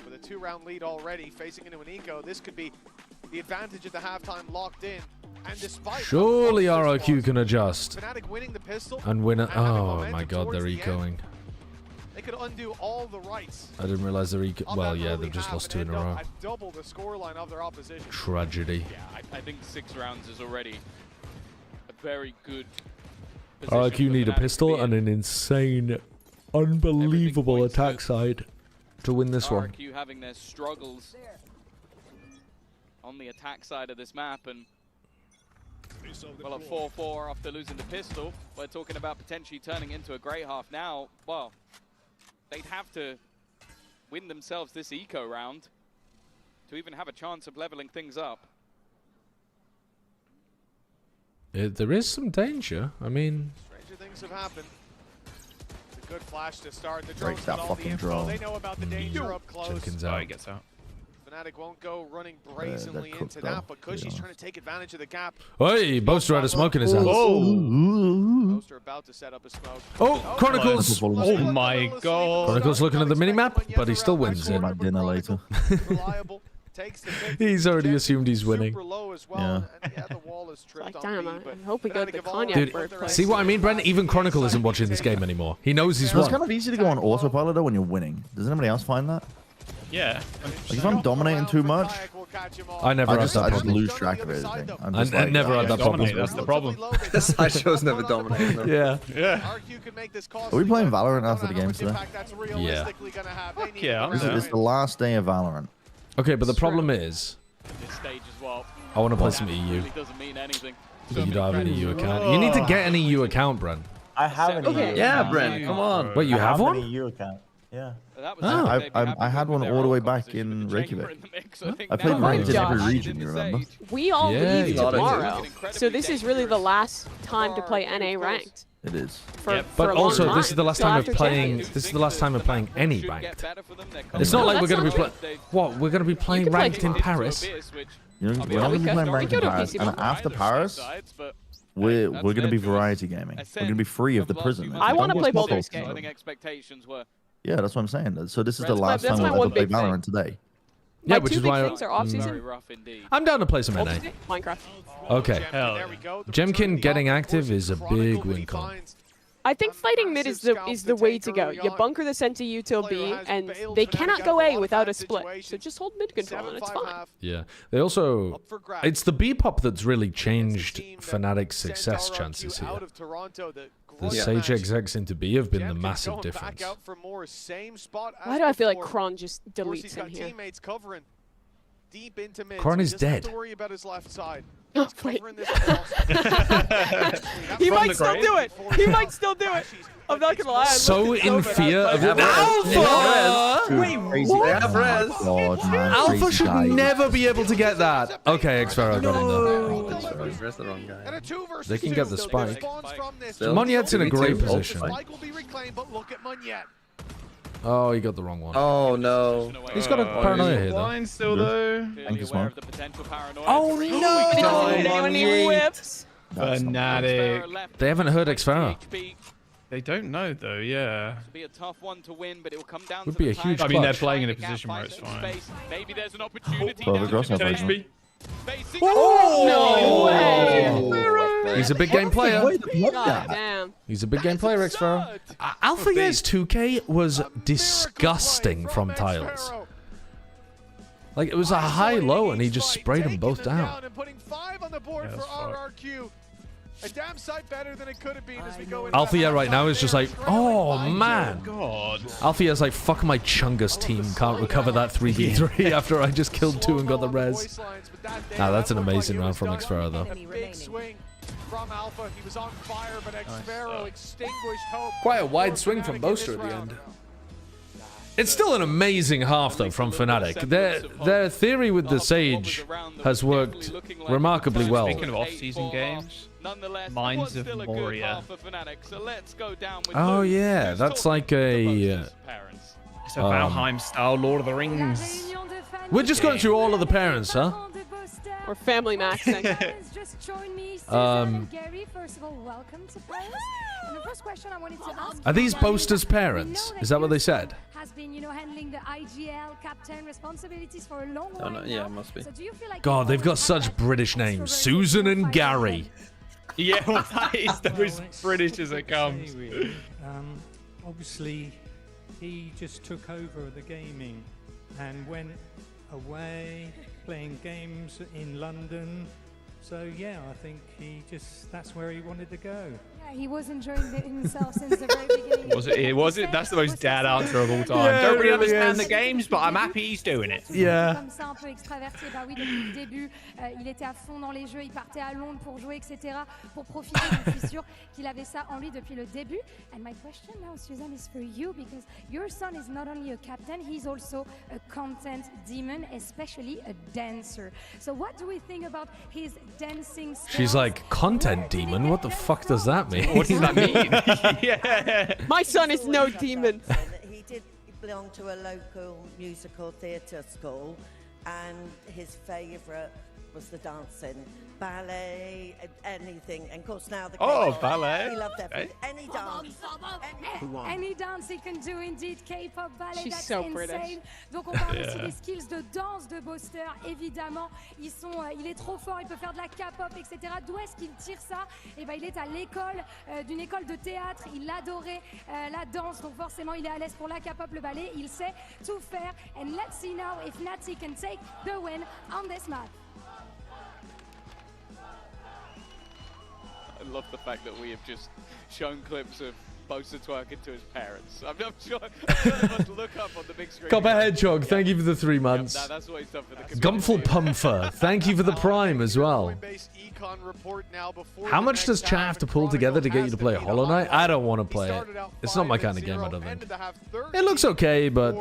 With a 2-round lead already, facing into an eco, this could be the advantage at the halftime locked in. And despite Surely RRQ can adjust. Fnatic winning the pistol And win it. and having Oh momentum my god, they're towards the ecoing. end, they could undo all the rights. I didn't realize they're eco. of Well, that yeah, early they've just half lost and 2 in a end row. up at double the scoreline of their opposition. Tragedy. Yeah, I think 6 rounds is already a very good position RRQ for need a Fnatic to pistol be in. and an insane, unbelievable attack side to win this one. RRQ having their struggles on the attack side of this map, and well, at 4-4 after losing the pistol, we're talking about potentially turning into a great half now. Well, they'd have to win themselves this eco round to even have a chance of leveling things up. There is some danger. I mean, Stranger things have happened. It's a good flash to start. The Break drone's that got all the fucking info. drone. They know about the danger up close. Jenkins Oh, out. he gets out. Fnatic won't go running brazenly cooked into that, up. but Cushy's Yeah. trying to take advantage of the gap. Hey, Boaster had a smoke in his hand. Poster about to set up a smoke. Oh, Chronicles. Oh my god. Chronicles looking at the minimap, but he still wins it. My dinner later. Reliable, takes the pick. He's already assumed he's winning. Super low as well, Yeah. and yeah, the wall is tripped Like, on damn, B, I but hope we got Fnatic the have all cognac worked bird their place. See what I mean, Brent? Even Chronicle isn't watching this game anymore. He knows he's So it's won. kind of easy to go on autopilot though when you're winning. Does anybody else find that? Yeah. Like if I'm dominating too much, catch him off. I never. I just lose track of everything. I never had that problem. That's the problem. Sideshow's never dominated. No. Yeah. Are we playing Valorant after the game today? Yeah. Yeah. It's the last day of Valorant. Okay, but the problem is, This stage as well. I want to play some EU. Really doesn't mean anything. But you don't have an EU account. You need to get an EU account, Bren. I have an EU account. Yeah, Bren, come on. Wait, you have one? An EU account. Yeah. I had one all the way back in Reykjavik. I played ranked in every region, you remember? We all leave you tomorrow, so this is really the last time to play NA ranked. It is. But also, this is the last time of playing. This is the last time of playing any ranked. It's not like we're going to be playing. What? We're going to be playing ranked in Paris. We're not going to be playing ranked in Paris, and after Paris, we're going to be variety gaming. We're going to be free of the prison. I want to play Baldur's Gate. Yeah, that's what I'm saying. So this is the last time we'll ever play Valorant today. Yeah, which is why I'm down to play some NA. Minecraft. Okay. Jemkin getting active is a big win con. I think fighting mid is the way to go. You bunker the center util B, and they cannot go A without a split. So just hold mid control, and it's fine. Yeah. They also... It's the B-pop that's really changed Fnatic's success chances here. The Sage execs into B have been the massive difference. Why do I feel like Kron just deletes him here? Kron is dead. Oh, wait. He might still do it. He might still do it. I'm not gonna lie. So in fear of Alpha. Wait, what? Alpha should never be able to get that. Okay, Xfero got in there. That's the wrong guy. They can get the spike. Monyet's in a great position. Oh, he got the wrong one. Oh no. He's got a paranoia here, though. Still though. Thank you, Smoke. Oh no! Whips. Fnatic. They haven't heard Xfero. They don't know though, yeah. Be a tough one to win, but it will come down Would be a huge I mean, they're clutch. playing in a position where it's fine. Maybe there's an opportunity. HP. Oh, no way. He's a big game player. God damn. He's a big game player, Xfero. Alpha Year's 2K was disgusting from tiles. Like, it was a high-low, and he just sprayed them both down. A damn sight better than it could have been as we go Althea right now is just like, oh man. God. Althea's like, fuck my Chungus team. Can't recover that 3v3 after I just killed 2 and got the res. Nah, that's an amazing round from Xfero though. Big swing from Alpha. He was on fire, but Xfero extinguished hope. Quite a wide swing from Boaster at the end. It's still an amazing half though from Fnatic. Their theory with the Sage has worked remarkably well. Speaking of off-season games, Mines of Moria. Oh yeah, that's like a... It's a Valheim-style Lord of the Rings. We're just going through all of the parents, huh? Or family maxing. Are these Boaster's parents? Is that what they said? Has been, handling the IGL captain responsibilities for a long while. No, yeah, it must be. So do you feel like God, they've got such British names. Susan and Gary. Yeah, well, that is the most British as it comes. Anyway, obviously, he just took over the gaming and went away playing games in London. So yeah, I think that's where he wanted to go. Yeah, he was enjoying himself since the very beginning. Was it? That's the most dad answer of all time. Yeah, don't really understand the games, but I'm happy he's doing it. Yeah. Comme ça, un peu extraverti, bah oui, depuis le début, il était à fond dans les jeux, il partait à Londres pour jouer, etc. Pour profiter, je suis sûre qu'il avait ça en lui depuis le début. And my question now, Suzanne, is for you, because your son is not only a captain, he's also a content demon, especially a dancer. So what do we think about his dancing skills? She's like, content demon? What the fuck does that mean? What does that mean? Yeah. My son is no demon. He did belong to a local musical theatre school, and his favourite was the dancing, ballet, anything. And of course now the ballet. He loved everything. Any dance. Any dance he can do indeed. K-pop, ballet, She's that's so insane. British. Donc on parle aussi des skills de danse de Boster, évidemment. Il est trop fort, il peut faire de la K-pop, etc. D'où est-ce qu'il tire ça? Et ben il est à l'école, d'une école de théâtre. Il adorait la danse, donc forcément il est à l'aise pour la K-pop, le ballet. Il sait tout faire. And let's see now if Fnatic can take the win on this map. I love the fact that we have just shown clips of Bosa twerking to his parents. I'm sure they must look up on the big screen. Copper Hedgehog, thank you for the 3 months. That's what he's done for the Gumful Pumfer, thank you for the Prime as well. How much does chat have to pull together to get you to play Hollow Knight? I don't want to play it. It's not my kind of game, I don't think. It looks okay, but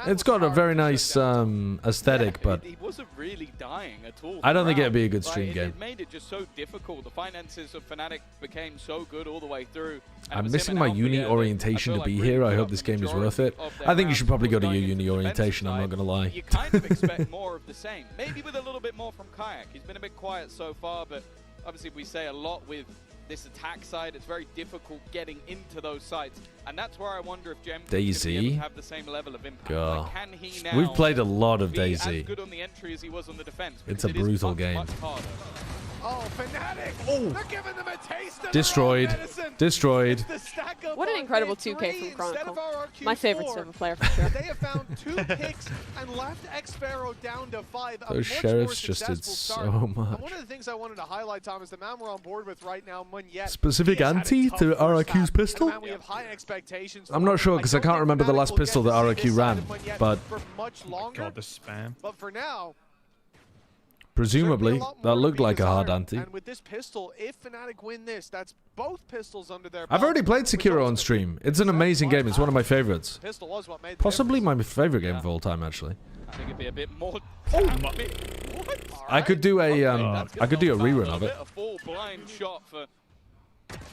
it's got a very nice aesthetic, but he wasn't really dying at all. I don't think it'd be a good stream game. It made it just so difficult. The finances of Fnatic became so good all the way through. I'm missing my uni orientation to be here. I hope this game is worth it. I think you should probably go to your uni orientation, I'm not going to lie. You kind of expect more of the same. Maybe with a little bit more from Kayak. He's been a bit quiet so far, but obviously we say a lot with this attack side. It's very difficult getting into those sites, and that's where I wonder if Gem Daisy have the same level of impact. God. Like, can he now We've played a lot of be Daisy. as good on the entry as he was on the defense? It's a brutal game. Much harder. Oh, Fnatic! Oh. They're giving them a taste of Destroyed. Destroyed. What an incredible 2K from Chronicle. My favorite server player for sure. They have found 2 picks and left X-Sparrow down to 5. Those sheriffs just did so much. One of the things I wanted to highlight, Tom, is the man we're on board with right now, Munyet. Specific anti to RRQ's pistol? Man, we have high expectations. I'm not sure because I can't remember the last pistol that RRQ ran, but God, the spam. But for now, presumably that looked like a hard anti. and with this pistol, if Fnatic win this, that's both pistols under their I've already played Sekiro on stream. It's an amazing game. It's one of my favorites. Pistol was what made the Possibly my favorite game of all time, actually. I think it'd be a bit more. I could do a rerun of it. A full blind shot for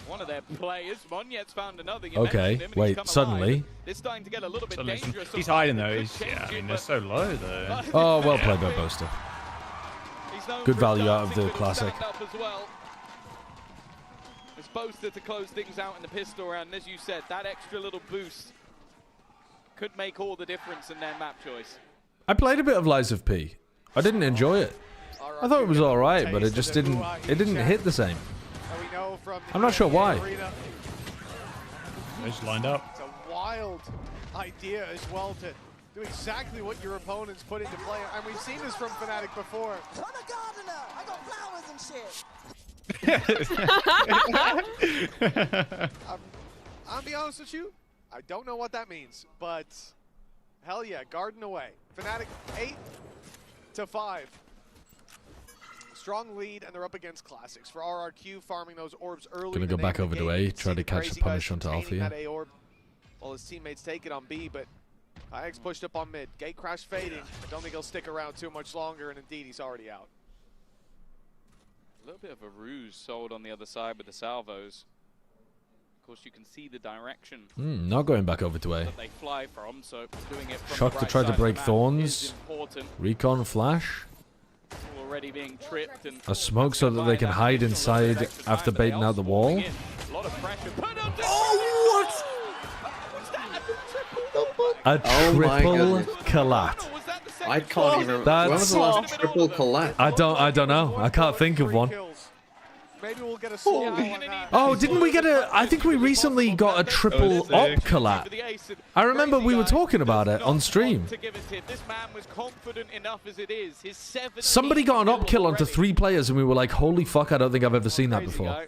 one of their players. Monyet's found another. Okay, wait, suddenly. It's starting to get a little bit dangerous. He's hiding though. I mean, they're so low though. Oh, well played by Boaster. Good value out of the classic. It's Boaster to close things out in the pistol round. As you said, that extra little boost could make all the difference in their map choice. I played a bit of Lies of P. I didn't enjoy it. I thought it was all right, but it just didn't. It didn't hit the same. I'm not sure why. They just lined up. It's a wild idea as well to do exactly what your opponents put into play, and we've seen this from Fnatic before. I'm a gardener. I got flowers and shit. I'll be honest with you, I don't know what that means, but hell yeah, garden away. Fnatic 8-5. Strong lead, and they're up against Classics. For RRQ, farming those orbs early. Gonna go back over to A, try to catch the punish onto Althea. While his teammates take it on B, but Kayak's pushed up on mid. Gate crash fading. I don't think he'll stick around too much longer, and indeed, he's already out. A little bit of a ruse sold on the other side with the salvos. Of course, you can see the direction. Not going back over to A. That they fly from, so doing it from Shock the to right try to side of break the map thorns. is important. Recon flash. Already being tripped and A smoke so that they can hide inside after baiting out the wall. a lot of pressure. A triple collat. I can't even. When was the last triple collat? I don't know. I can't think of one. Maybe we'll get a slow on that. Oh, didn't we get a... I think we recently got a triple op collat. I remember we were talking about it on stream. Somebody got an op kill onto 3 players and we were like, holy fuck, I don't think I've ever seen that before.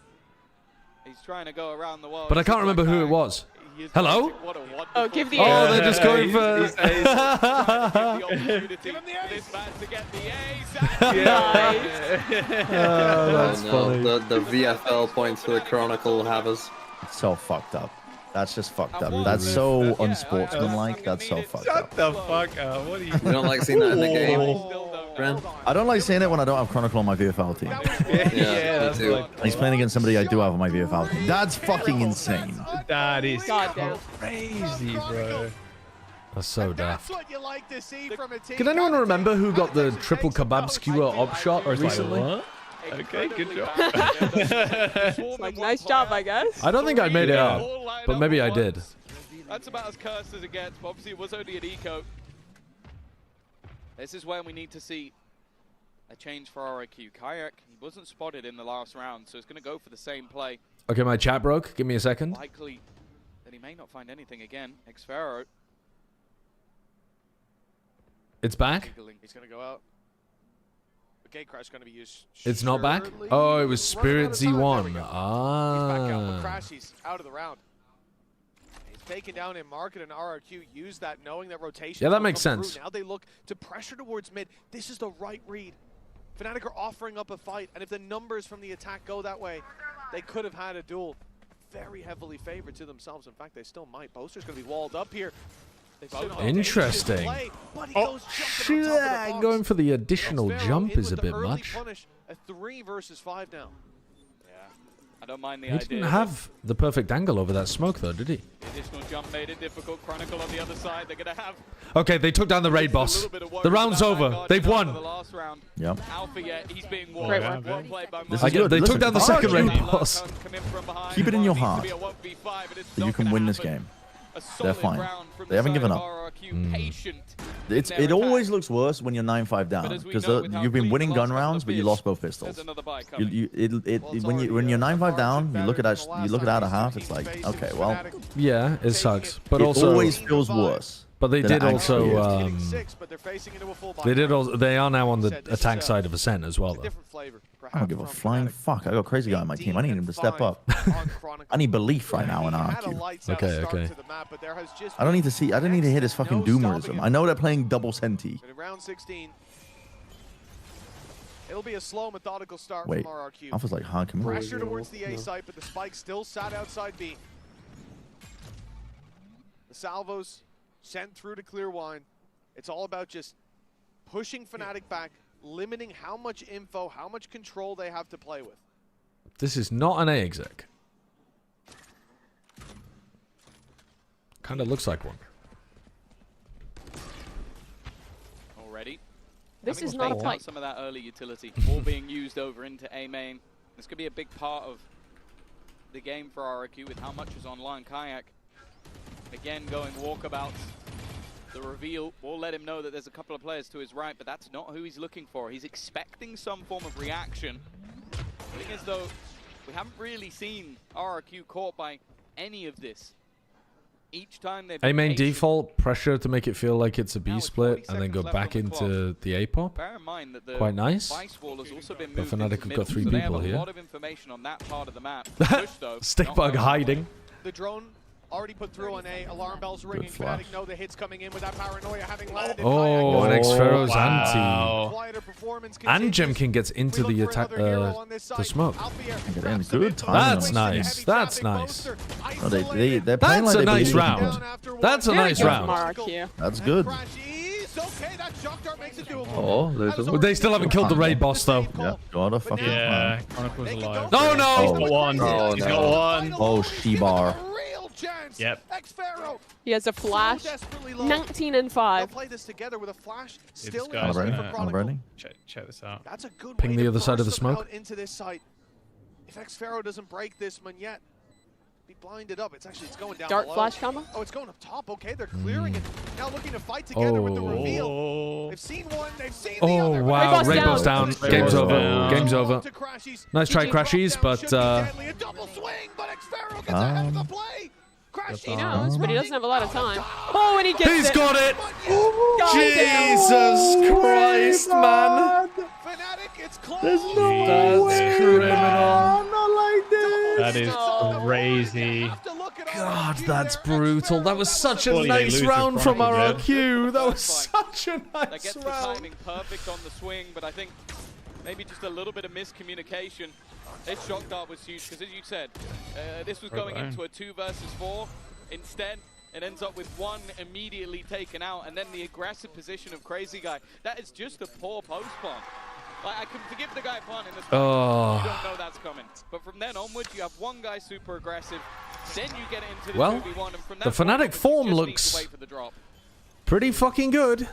He's trying to go around the world. But I can't remember who it was. Hello? Oh, give the Oh, they're just going for... Oh, that's funny. The VFL points for the Chronicle havers. It's so fucked up. That's just fucked up. That's so unsportsmanlike. That's so fucked up. Shut the fuck up. What are you... You don't like seeing that in the game, Bren? I don't like seeing it when I don't have Chronicle on my VFL team. Yeah, me too. He's playing against somebody I do have on my VFL team. That's fucking insane. That is Goddamn. crazy, bro. That's so daft. That's what you like to see from a team. Can anyone remember who got the triple kebab skewer op shot recently? Like, okay, good job. It's like, nice job, I guess. I don't think I made it up, but maybe I did. That's about as cursed as it gets, but obviously it was only an eco. This is when we need to see a change for RRQ. Kayak, he wasn't spotted in the last round, so it's going to go for the same play. Okay, my chat broke. Give me a second. Likely that he may not find anything again. Xfero. It's back? He's going to go out. The gate crash is going to be used. It's not back? Oh, it was Spirit Z1. He's back out, but Crash, he's out of the round. He's taken down in market, and RRQ used that knowing that rotation. Yeah, that makes sense. Now they look to pressure towards mid. This is the right read. Fnatic are offering up a fight, and if the numbers from the attack go that way, they could have had a duel. Very heavily favored to themselves. In fact, they still might. Boaster's going to be walled up here. Interesting. Oh, shit. Going for the additional jump is a bit much. A 3 versus 5 now. Yeah, I don't mind the He idea. didn't have the perfect angle over that smoke, though, did he? The additional jump made it difficult. Chronicle on the other side. They're going to have. Okay, they took down the raid boss. The round's over. They've won. Yep. Alpha yet, he's being Great warned. This is good. They Listen, took down the second raid boss. Keep it in your heart that you can win this game. They're fine. They haven't given up. It always looks worse when you're 9-5 down because you've been winning gun rounds, but you lost both pistols. When you're 9-5 down, you look at that at half. It's like, okay, well, yeah, it sucks, but it also always feels worse. But they did also. They are now on the attack side of Ascent as well, though. I don't give a flying fuck. I got a crazy guy on my team. I need him to step up. I need belief right now in RRQ. Okay. I don't need to see. I don't need to hit his fucking doomerism. I know they're playing double senti. In round 16, it'll be a slow, methodical start Wait, from RRQ. Alpha's like, huh? Come Pressure towards the A site, but the spike still sat outside B. The salvos sent through to clear wine. It's all about just pushing Fnatic back, limiting how much info, how much control they have to play with. This is not an A exec. Kind of looks like one. Already. This is not a fight. Some of that early utility, all being used over into A main. This could be a big part of the game for RRQ with how much is online. Kayak, again, going walkabouts. The reveal will let him know that there's a couple of players to his right, but that's not who he's looking for. He's expecting some form of reaction. The thing is, though, we haven't really seen RRQ caught by any of this. Each time they've A main default pressure to make it feel like it's a B split and then go back into the A pop. Bear in mind that the quite nice. vice wall has also been But moved into Fnatic the have got 3 middle, so people they have here. a lot of information on that part of the map. Push, though, Stickbug hiding. The drone already put through on A. Alarm bells ringing. flash. Fnatic know the hits coming in with that paranoia having landed. Oh, and Xfero's wow. anti. And Jemkin gets into the attack, the smoke. Good time. That's nice. That's nice. Oh, they're playing That's like a they nice believe round. That's a nice round. That's good. Oh, but they still haven't killed the raid boss though. Yeah, gotta fucking Yeah, Chronicle's alive. No, no. He's got one. Oh, He's no. got one. Oh, Shebar. Yep. He has a flash. 19 and 5. Play this together with a flash. This Still guy's in gonna- for Chronicle. Check this out. That's a good Ping way the to other side of the force them smoke. out into this site. If Xfero doesn't break this one yet, be blinded up. It's going down Dart below. flash combo? Oh, it's going up top. Okay, they're clearing it. Now looking to fight together with the reveal. Oh. They've seen one. They've seen the Oh other. wow, Rainbow's down. Game's over. down. Game's over. To Crashies. Nice try, Crashies, but Deadly. A double swing, but Xfero gets ahead of the play. He knows, but he doesn't have a lot of time. Oh, and he gets He's it. got it. God damn. Jesus Christ, man. Fnatic, it's close. There's no That's criminal. Not like this. That is crazy. God, that's brutal. That was such a Surely they nice lose to round from Chronicle, RRQ. That was such a That nice gets the round. timing perfect on the swing, but I think maybe just a little bit of miscommunication. This shock dart was huge because, as you said, this was going into a 2 versus 4. Instead, it ends up with 1 immediately taken out, and then the aggressive position of Crazy Guy. That is just a poor post plant. Like, I can forgive the guy planting this. Oh. You don't know that's coming. But from then onwards, you have one guy super aggressive. Then you get it into the Well, 2v1, and from the that Fnatic point, form you just looks need to wait for the drop. pretty fucking good.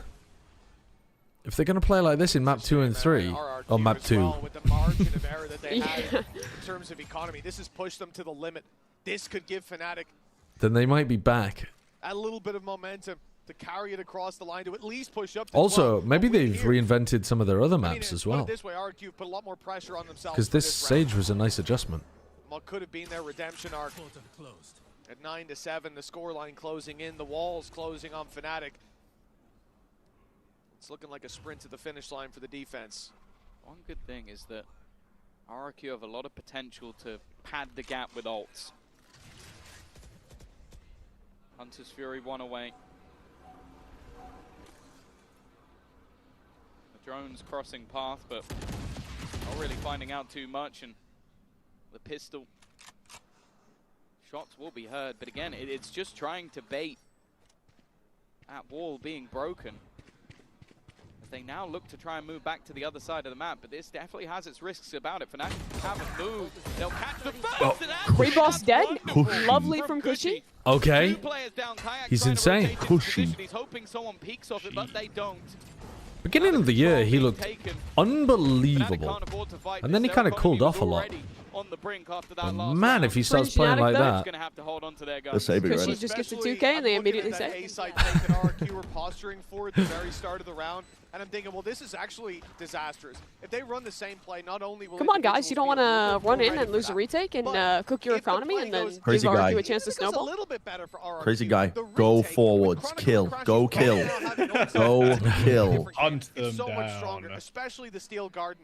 If they're going to play like this in map 2 and 3, or map 2. Well, with the margin of error that they had in terms of economy, this has pushed them to the limit. This could give Fnatic Then they might be back. a little bit of momentum to carry it across the line to at least push up to Also, 12. maybe they've reinvented some of their other maps as well. This way, RRQ put a lot more pressure on themselves. Because this Sage was a nice adjustment. What could have been their redemption arc. At 9-7, the scoreline closing in, the walls closing on Fnatic. It's looking like a sprint to the finish line for the defense. One good thing is that RRQ have a lot of potential to pad the gap with ults. Hunter's Fury 1 away. The drone's crossing path, but not really finding out too much, and the pistol shots will be heard, but again, it's just trying to bait that wall being broken. As they now look to try and move back to the other side of the map, but this definitely has its risks about it. Fnatic haven't moved. They'll catch the first. Great boss dead. Lovely from Cushy. Okay. He's insane. Cushy. He's hoping someone peeks off it, but they don't. Beginning of the year, he looked unbelievable. And then he kind of cooled off a lot. But man, if he starts playing like that. Cushy just gets a 2K and they immediately say. RRQ were posturing for at the very start of the round. And I'm thinking, well, this is actually disastrous. If they run the same play, not only will... Come on, guys. You don't want to run in and lose a retake and cook your economy and then give RRQ a chance to snowball? Crazy guy. Go forwards. Kill. Go kill. Go kill. Hunt them so much stronger, especially the Steel Garden.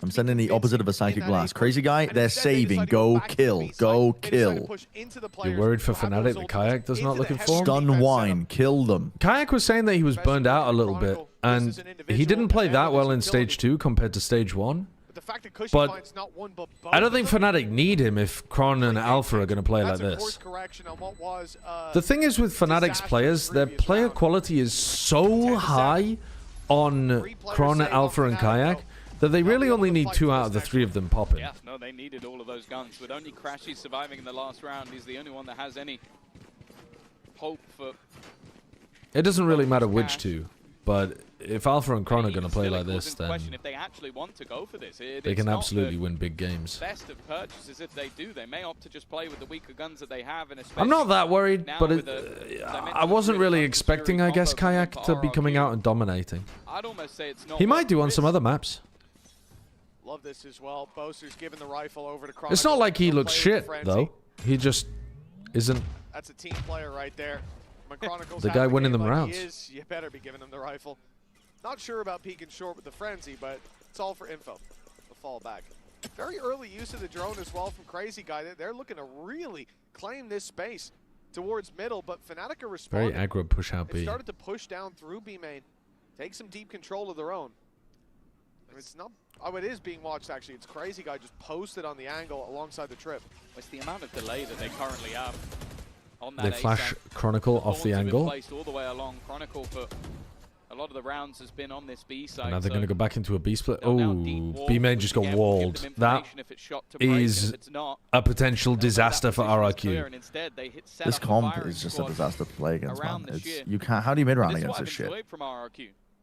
I'm sending the opposite of a psychic blast. Crazy guy, they're saving. Go kill. Go kill. You're worried for Fnatic that Kayak does not looking for? Stun wine. Kill them. Kayak was saying that he was burned out a little bit, and he didn't play that well in Stage 2 compared to Stage 1. But I don't think Fnatic need him if Kron and Alpha are going to play like this. The thing is with Fnatic's players, their player quality is so high on Kron, Alpha, and Kayak that they really only need 2 out of the 3 of them popping. Yeah, no, they needed all of those guns. With only Crashy surviving in the last round, he's the only one that has any hope for... It doesn't really matter which 2, but if Alpha and Kron are going to play like this, then if they actually want to go for this, they can absolutely win big games. Best of purchases if they do. They may opt to just play with the weaker guns that they have, and I'm not that worried, but I wasn't really expecting, I guess, Kayak to be coming out and dominating. I'd almost say it's not. He might do on some other maps. Love this as well. Boaster's giving the rifle over to Chronicle. It's not like he looks shit, though. He just isn't. That's a team player right there. The guy winning them rounds. You better be giving him the rifle. Not sure about peeking short with the frenzy, but it's all for info. The fall back. Very early use of the drone as well from Crazy Guy. They're looking to really claim this space towards middle, but Fnatic are responding. Very aggro push out B. They started to push down through B main, take some deep control of their own. It's not. Oh, it is being watched actually. It's Crazy Guy just posted on the angle alongside the trip. It's the amount of delay that they currently have on that. They flash Chronicle off the angle. Placed all the way along. Chronicle for a lot of the rounds has been on this B side. Now they're going to go back into a B split. Oh, B main just got walled. That is a potential disaster for RRQ. This comp is just a disaster to play against, man. You can't. How do you mid round against this shit?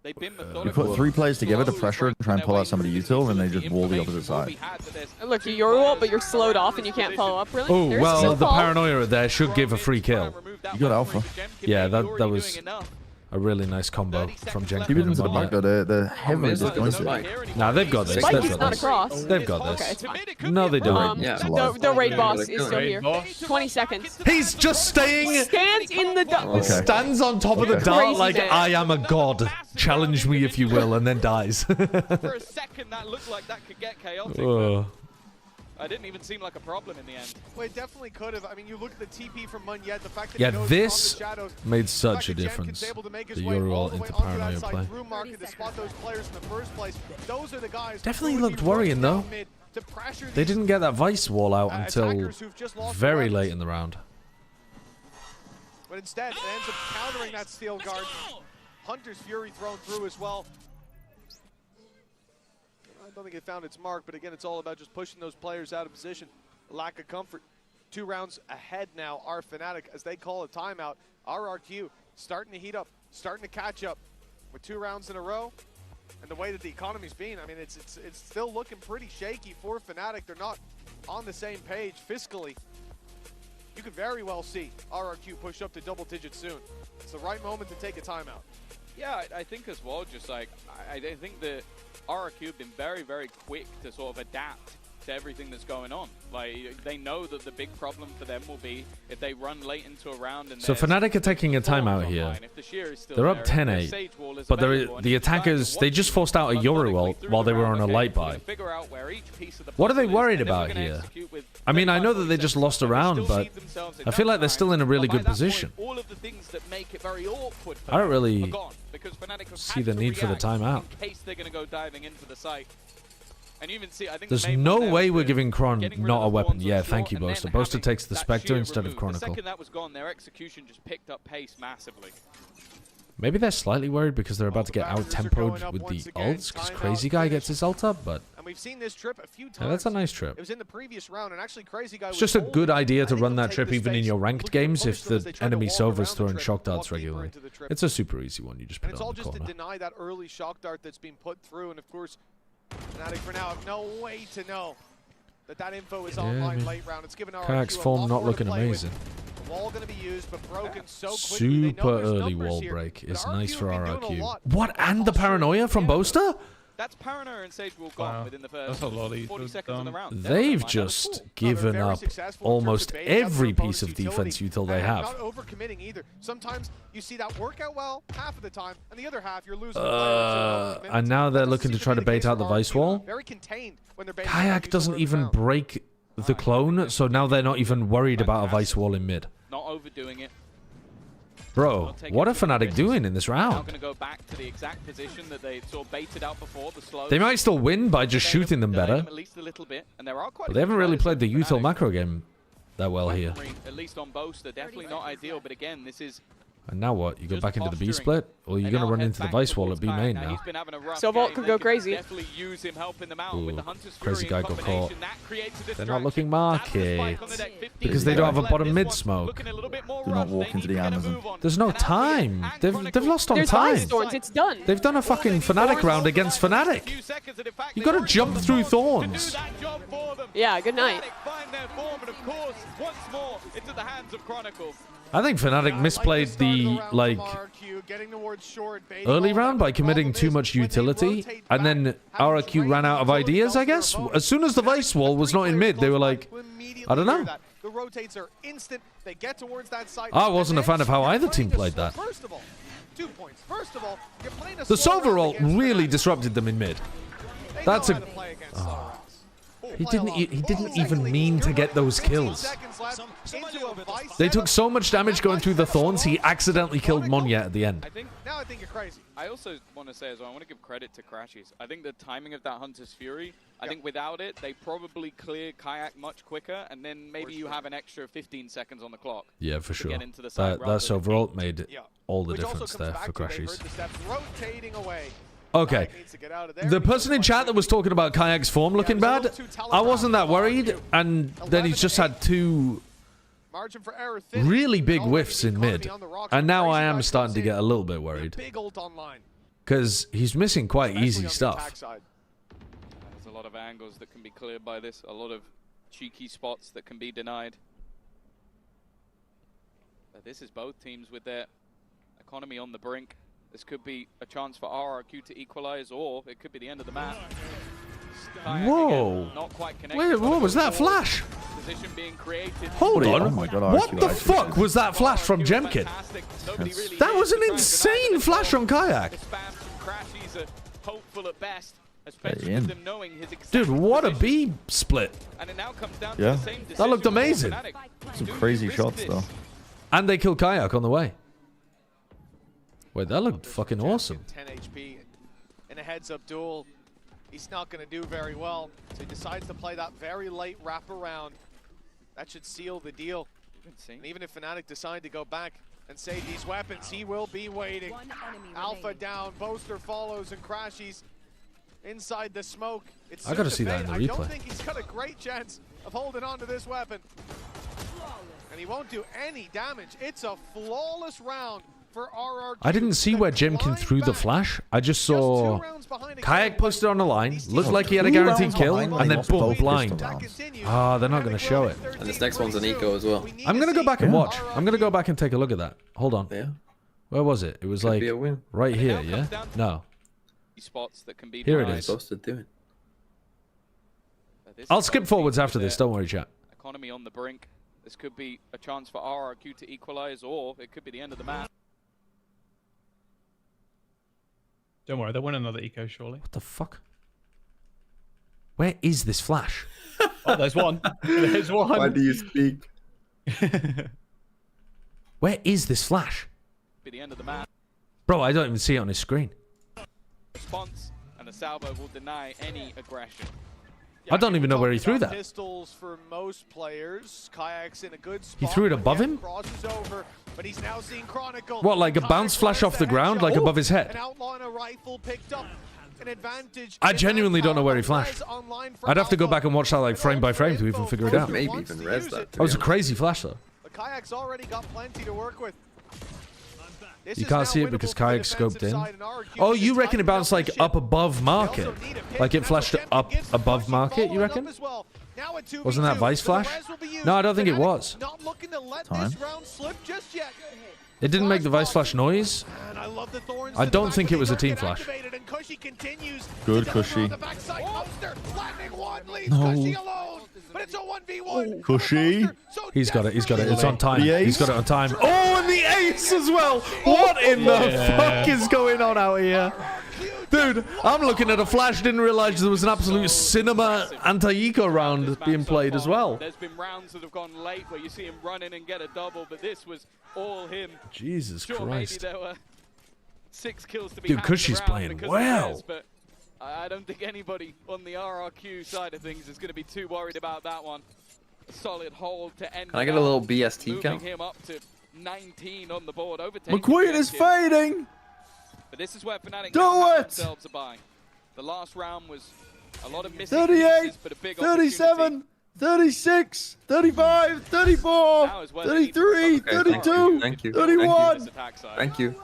You put 3 players together to pressure and try and pull out somebody util, and they just wall the opposite side. Look, you're ult, but you're slowed off and you can't follow up, really? Oh, well, the paranoia there should give a free kill. You got Alpha. Yeah, that was a really nice combo from Jenkins. Keep it into the back, though. They're heavily disjointed. Nah, they've got this. Spike is not across. They've got this. No, they don't. The raid boss is still here. 20 seconds. He's just staying. Stands in the dart. Stands on top of the dart like I am a god. Challenge me if you will, and then dies. For a second, that looked like that could get chaotic. It didn't even seem like a problem in the end. Well, it definitely could have. I mean, you look at the TP from Munyet, the fact that he knows this from the shadows, made such a difference. The Euro into paranoia play. Definitely looked worrying, though. They didn't get that Vice wall out until very late in the round. But instead, it ends up countering that Steel Guard. Hunter's Fury thrown through as well. I don't think it found its mark, but again, it's all about just pushing those players out of position. Lack of comfort. 2 rounds ahead now are Fnatic as they call a timeout. RRQ starting to heat up. starting to catch up with 2 rounds in a row. And the way that the economy's been, I mean, it's still looking pretty shaky for Fnatic. They're not on the same page fiscally. You could very well see RRQ push up to double digits soon. It's the right moment to take a timeout. Yeah, I think as well, just like, I think that RRQ have been very, very quick to sort of adapt to everything that's going on. Like, they know that the big problem for them will be if they run late into a round and so Fnatic are taking a timeout here. They're up 10-8, but the attackers, they just forced out a Yoru ult while they were on a light buy. What are they worried about here? I mean, I know that they just lost a round, but I feel like they're still in a really good position. I don't really see the need for the timeout. And you even see, I think there's no way we're giving Kron not a weapon. Yeah, thank you, Boaster. Boaster takes the Spectre instead of Chronicle. The second that was gone, their execution just picked up pace massively. Maybe they're slightly worried because they're about to get out-tempoed with the ults, because Crazy Guy gets his ult up, but... And we've seen this trip a few times. Yeah, that's a nice trip. It was in the previous round, and actually Crazy Guy it's just a good idea to run that trip even in your ranked games if the enemy Sova's throwing shock darts regularly. It's a super easy one. You just put it on the corner. It's all just to deny that early shock dart that's being put through, and of course... Fnatic for now have no way to know that info is online late round. It's given Kayak's form not looking amazing. The wall going to be used, but broken so quickly. Super early wall break is nice for RRQ. What, and the paranoia from Boaster? That's Paranoia and Sage will gone within the first 40 seconds of the round. They've just given up almost every piece of defense util they have. Not overcommitting either. Sometimes you see that work out well half of the time, and the other half you're losing. And now they're looking to try to bait out the Vice Wall. Kayak doesn't even break the clone, so now they're not even worried about a Vice Wall in mid. Not overdoing it. Bro, what are Fnatic doing in this round? Now going to go back to the exact position that they sort of baited out before, the slow. They might still win by just shooting them better. At least a little bit, and there are quite but they haven't really played the util macro game that well here. At least on Boaster, definitely not ideal, but again, this is... And now what? You go back into the B split? Or you're going to run into the Vice Wall at B main now? So Vault could go crazy. Ooh, Crazy Guy got caught. They're not looking market. Because they don't have a bottom mid smoke. Do not walk into the Amazon. There's no time. They've lost on time. There's thorns, it's done. They've done a fucking Fnatic round against Fnatic. You got to jump through thorns. Yeah, good night. I think Fnatic misplayed the, like, early round by committing too much utility, and then RRQ ran out of ideas, I guess? As soon as the Vice Wall was not in mid, they were like, I don't know. I wasn't a fan of how either team played that. The Sova ult really disrupted them in mid. That's a... Oh. He didn't even mean to get those kills. They took so much damage going through the thorns, he accidentally killed Monya at the end. Now I think you're crazy. I also want to say as well, I want to give credit to Crashies. I think the timing of that Hunter's Fury, I think without it, they probably clear Kayak much quicker, and then maybe you have an extra 15 seconds on the clock. Yeah, for sure. That overall made all the difference there for Crashies. Okay, the person in chat that was talking about Kayak's form looking bad, I wasn't that worried, and then he's just had 2 really big whiffs in mid, and now I am starting to get a little bit worried, because he's missing quite easy stuff. There's a lot of angles that can be cleared by this, a lot of cheeky spots that can be denied. But this is both teams with their economy on the brink. This could be a chance for RRQ to equalize, or it could be the end of the match. Whoa! Wait, what was that flash? Position being created. Hold on. Oh my God, what the fuck was that flash from Jemkin? That was an insane flash from Kayak. Dude, what a B split. Yeah. That looked amazing. Some crazy shots, though. And they killed Kayak on the way. Wait, that looked fucking awesome. 10 HP in a heads-up duel. He's not going to do very well, so he decides to play that very late wraparound. That should seal the deal. And even if Fnatic decide to go back and save these weapons, he will be waiting. Alpha down, Boaster follows, and Crashies inside the smoke. It's I gotta see that in the replay. I don't think he's got a great chance of holding on to this weapon. And he won't do any damage. It's a flawless round for RRQ. I didn't see where Jemkin threw the flash. I just saw Kayak posted on the line, looked like he had a guaranteed kill, and then boom, blind. Ah, they're not going to show it. And this next one's an eco as well. I'm going to go back and watch. I'm going to go back and take a look at that. Hold on. Yeah. Where was it? It was like right here, yeah? No. Spots that can be Here it is. Supposed to do it. I'll skip forwards after this. Don't worry, chat. Economy on the brink. This could be a chance for RRQ to equalize, or it could be the end of the match. Don't worry, they'll win another eco surely. What the fuck? Where is this flash? Oh, there's one. There's one. Why do you speak? Where is this flash? Be the end of the match. Bro, I don't even see it on his screen. Response, and the salvo will deny any aggression. I don't even know where he threw that. Pistols for most players. Kayak's in a good spot. He threw it above him? Crosses over, but he's now seeing Chronicle. What, like a bounce flash off the ground, like above his head? An outlaw and a rifle picked up an advantage. I genuinely don't know where he flashed. I'd have to go back and watch that like frame by frame to even figure it out. Maybe even res that. That was a crazy flash though. The Kayak's already got plenty to work with. You can't see it because Kayak scoped in. Oh, you reckon it bounced like up above market? Like it flashed up above market, you reckon? Wasn't that Vice Flash? No, I don't think it was. Time. It didn't make the Vice Flash noise. I don't think it was a team flash. Good, Cushy. No. Cushy. He's got it. He's got it. It's on time. He's got it on time. Oh, and the ace as well. What in the fuck is going on out here? Dude, I'm looking at a flash. Didn't realize there was an absolute cinema anti-eco round being played as well. There's been rounds that have gone late where you see him run in and get a double, but this was all him. Jesus Christ. Maybe there were 6 kills to be Dude, Cushy's playing well. But I don't think anybody on the RRQ side of things is going to be too worried about that one. A solid hold to end. Can I get a little BST count? Moving him up to 19 on the board. McQueen is fading. But this is where Fnatic Do it! themselves a buy. The last round was a lot of missing 38, pieces, but a big 37, 36, 35, 34, 33, 32, Thank you. 31. Thank you.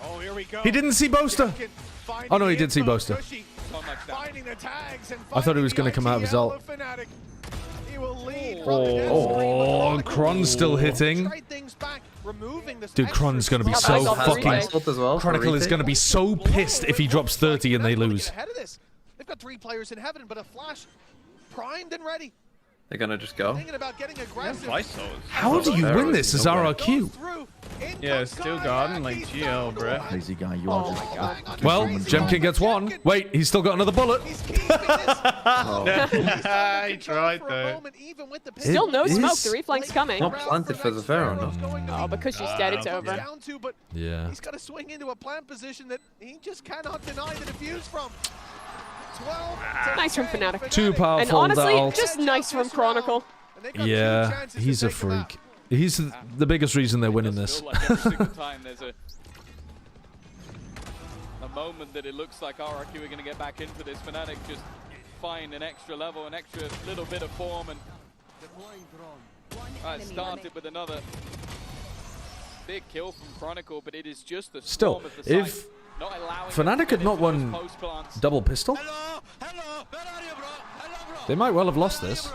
Oh, here we go. He didn't see Boaster. Oh no, he did see Boaster. I thought he was going to come out of his ult. Oh, Kron's still hitting. Dude, Kron's going to be so fucking... Chronicle is going to be so pissed if he drops 30 and they lose. They've got 3 players in heaven, but a flash primed and ready. They're going to just go. How do you win this as RRQ? Yeah, still garden like GL, bro. Crazy guy, you are just... Well, Jemkin gets 1. Wait, he's still got another bullet. He tried though. Still no smoke. The reflank's coming. Not planted for the Pharaoh, no. Oh, because she's dead, it's over. Yeah. He's got to swing into a plant position that he just cannot deny the defuse from. 12 nice from Fnatic. Too powerful. And honestly, that just nice from Chronicle. Yeah, he's a freak. He's the biggest reason they're winning this. Every single time there's a moment that it looks like RRQ are going to get back into this. Fnatic just find an extra level, an extra little bit of form, and started with another big kill from Chronicle, but it is just the Still, storm of the if Fnatic had not won double pistol, they might well have lost this.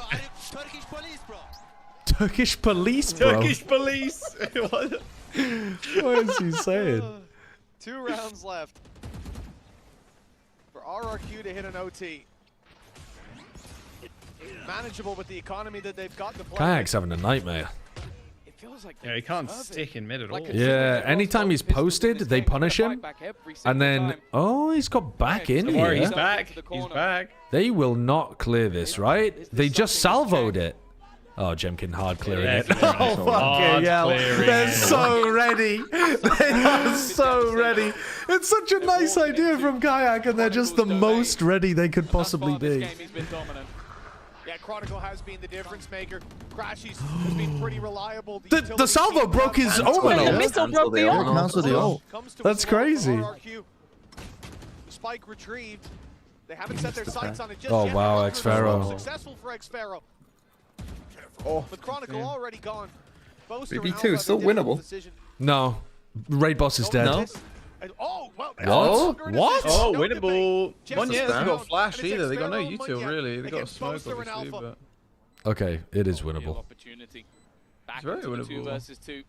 Turkish police, bro. Turkish police. What is he saying? 2 rounds left for RRQ to hit an OT. Manageable with the economy that they've got to play. Kayak's having a nightmare. It feels like Yeah, he can't stick in mid at all. Yeah, anytime he's posted, they punish him. And then, oh, he's got back in Don't worry, here. he's back. He's back. They will not clear this, right? They just salvoed it. Oh, Jemkin hard clearing it. Oh, fucking hell. They're so ready. They are so ready. It's such a nice idea from Kayak, and they're just the most ready they could possibly be. Yeah, Chronicle has been the difference maker. Crashies has been pretty reliable. The salvo broke his omen. The missile broke the ult. Cancel the ult. That's crazy. Spike retrieved. They haven't set their sights on it just Oh, yet. wow, Xpharaoh. Successful for Xpharaoh. With Chronicle already gone. Boaster BP2 is still winnable. No. Raid boss is dead. No. Oh, well, What? Oh, winnable. One year hasn't got flash And it either. They takes got no their own util, money really. They got a against smoke, Boaster and obviously, Alpha. but... Okay, it is winnable. Opportunity. Back very into the 2 winnable. versus 2.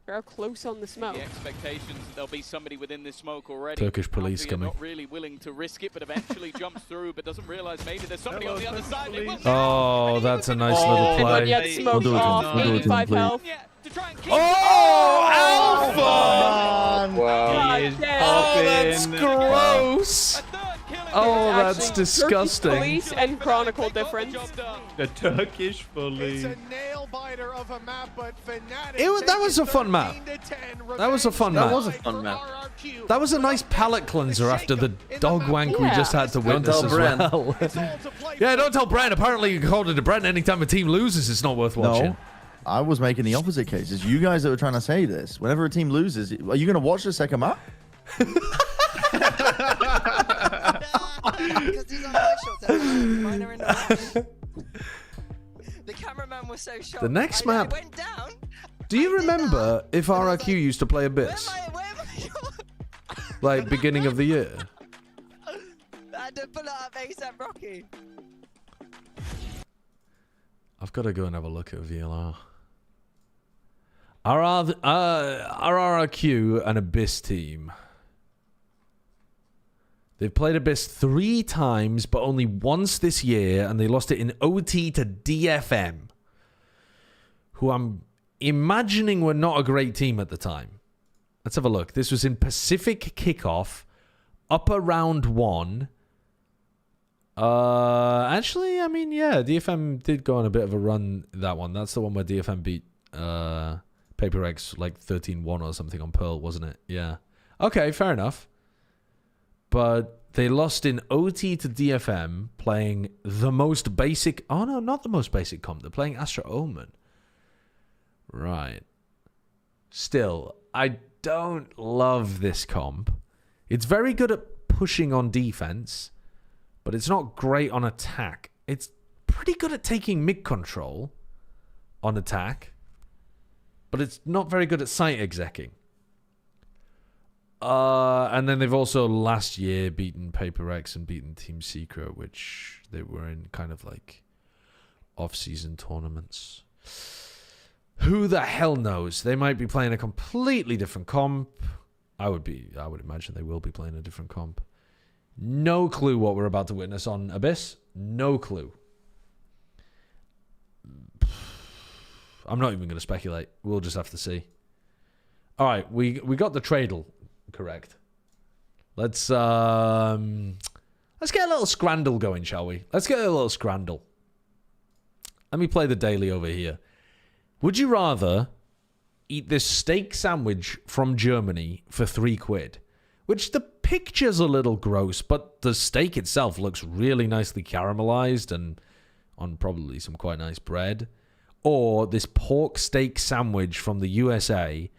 They're close on the smoke. The expectations that there'll be somebody within this smoke already. Turkish police Alfie coming. Not really willing to risk it, but eventually jumps through, but doesn't realize maybe there's somebody on the other side. Oh, that's a nice little play. And yet smoke We'll do it to him. off, We'll do it to him, 85 please. health. Oh, Alpha! Wow. He is Oh, that's popping. gross. Oh, that's Actually, disgusting. Turkish police and Chronicle difference. The Turkish It's police. a nail biter of a map, but Fnatic. That was a fun map. That was a fun map. That was a fun map. That was a nice palate cleanser after the dog wank we Yeah. just had to Don't witness tell as Bren. well. Yeah, don't tell Bren. Apparently, according to Bren, anytime a team loses, it's not worth watching. No, I was making the opposite case. It's you guys that were trying to say this. Whenever a team loses, are you going to watch the second map? Because these are my shots. Mine are in the The cameraman was so shocked. The next I map. went down. Do you remember if RRQ used to play Abyss? Where am I? Like, beginning of the year? I had to pull it up ASAP Rocky. I've got to go and have a look at VLR. RRQ and Abyss team. They've played Abyss 3 times, but only once this year, and they lost it in OT to DFM, who I'm imagining were not a great team at the time. Let's have a look. This was in Pacific Kickoff, upper round 1. Actually, I mean, yeah, DFM did go on a bit of a run, that one. That's the one where DFM beat Paper X like 13-1 or something on Pearl, wasn't it? Yeah. Okay, fair enough. But they lost in OT to DFM playing the most basic... Oh, no, not the most basic comp. They're playing Astra Omen. Right. Still, I don't love this comp. It's very good at pushing on defense, but it's not great on attack. It's pretty good at taking mid control on attack, but it's not very good at site execing. And then they've also last year beaten Paper X and beaten Team Secret, which they were in kind of like off-season tournaments. Who the hell knows? They might be playing a completely different comp. I would imagine they will be playing a different comp. No clue what we're about to witness on Abyss. No clue. I'm not even going to speculate. We'll just have to see. All right, we got the tradle correct. Let's get a little scrandle going, shall we? Let's get a little scrandle. Let me play the daily over here. Would you rather eat this steak sandwich from Germany for £3? Which the picture's a little gross, but the steak itself looks really nicely caramelized and on probably some quite nice bread. Or this pork steak sandwich from the USA,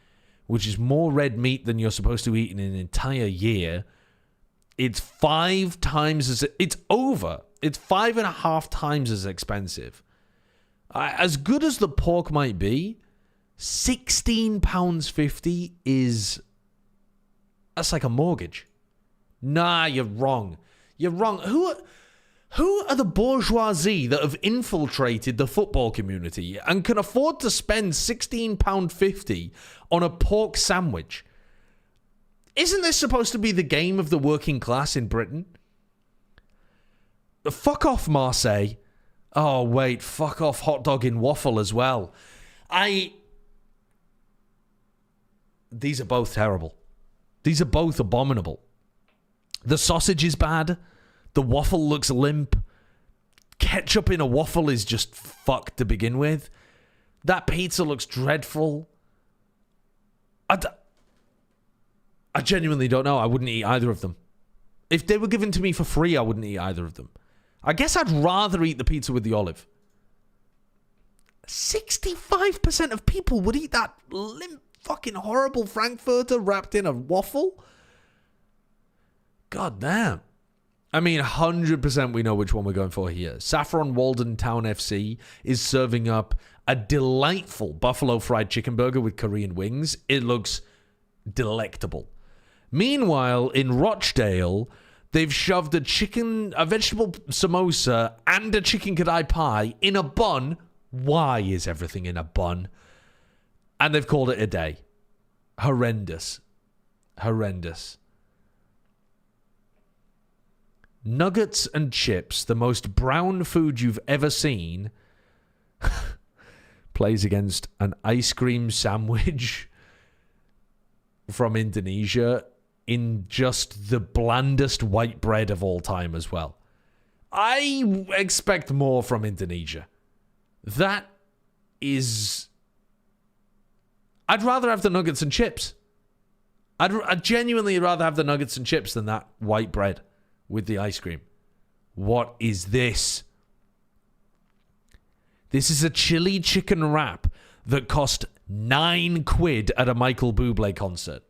which is more red meat than you're supposed to eat in an entire year. It's 5 times as... It's over. It's 5.5 times as expensive. As good as the pork might be, £16.50 is... That's like a mortgage. Nah, you're wrong. You're wrong. Who are the bourgeoisie that have infiltrated the football community and can afford to spend £16.50 on a pork sandwich? Isn't this supposed to be the game of the working class in Britain? Fuck off, Marseille. Oh, wait, fuck off hot dog in waffle as well. These are both terrible. These are both abominable. The sausage is bad. The waffle looks limp. Ketchup in a waffle is just fucked to begin with. That pizza looks dreadful. I genuinely don't know. I wouldn't eat either of them. If they were given to me for free, I wouldn't eat either of them. I guess I'd rather eat the pizza with the olive. 65% of people would eat that limp, fucking horrible Frankfurter wrapped in a waffle? God damn. I mean, 100% we know which one we're going for here. Saffron Walden Town FC is serving up a delightful buffalo fried chicken burger with Korean wings. It looks delectable. Meanwhile, in Rochdale, they've shoved a vegetable samosa and a chicken kadai pie in a bun. Why is everything in a bun? And they've called it a day. Horrendous. Horrendous. Nuggets and chips, the most brown food you've ever seen, plays against an ice cream sandwich from Indonesia in just the blandest white bread of all time as well. I expect more from Indonesia. That is... I'd rather have the nuggets and chips. I'd genuinely rather have the nuggets and chips than that white bread with the ice cream. What is this? This is a chili chicken wrap that cost £9 at a Michael Bublé concert.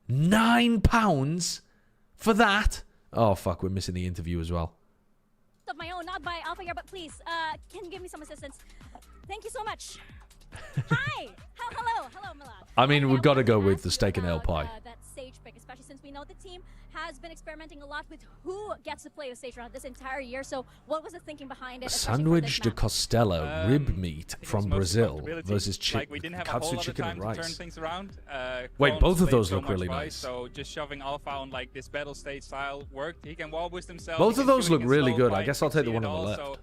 £9 for that? Oh, fuck, we're missing the interview as well. Of my own, not by Alpha here, but please, can you give me some assistance? Thank you so much. Hi! Hello, Milan. I mean, we've got to go with the steak and ale pie. That Sage pick, especially since we know the team has been experimenting a lot with who gets to play the Sage round this entire year. So what was the thinking behind it? Sandwich de Costela, rib meat from Brazil versus katsu chicken and rice. Wait, both of those look really nice. So just shoving Alpha on like this battle stage style worked. He can wall boost himself. Both of those look really good. I guess I'll take the one on the left.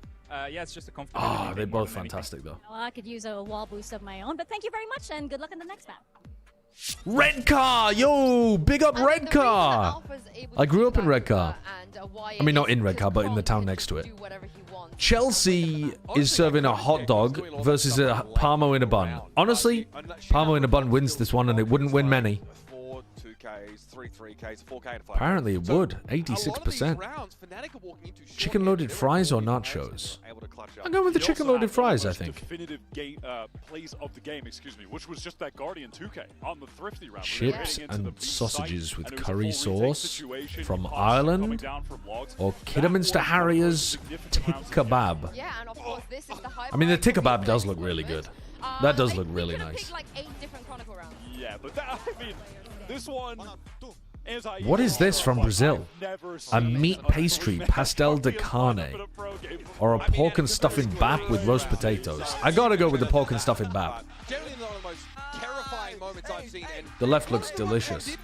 Yeah, it's just a comfortable. Ah, they're both fantastic though. Well, I could use a wall boost of my own, but thank you very much and good luck in the next map. Red Car! Yo! Big up Red Car! I grew up in Red Car. I mean, not in Red Car, but in the town next to it. Chelsea is serving a hot dog versus a Parmo in a bun. Honestly, Parmo in a bun wins this one, and it wouldn't win many. Apparently it would. 86%. Chicken loaded fries or nachos? I'm going with the chicken loaded fries, I think. Definitive plays of the game, which was just that Guardian 2K on the Thrifty round. Chips and sausages with curry sauce from Ireland or Kidderminster Harriers tick kebab. I mean, the tick kebab does look really good. That does look really nice. Yeah, but that, I mean, this one... What is this from Brazil? A meat pastry, pastel de carne, or a pork and stuffing bap with roast potatoes? I gotta go with the pork and stuffing bap. The left looks delicious.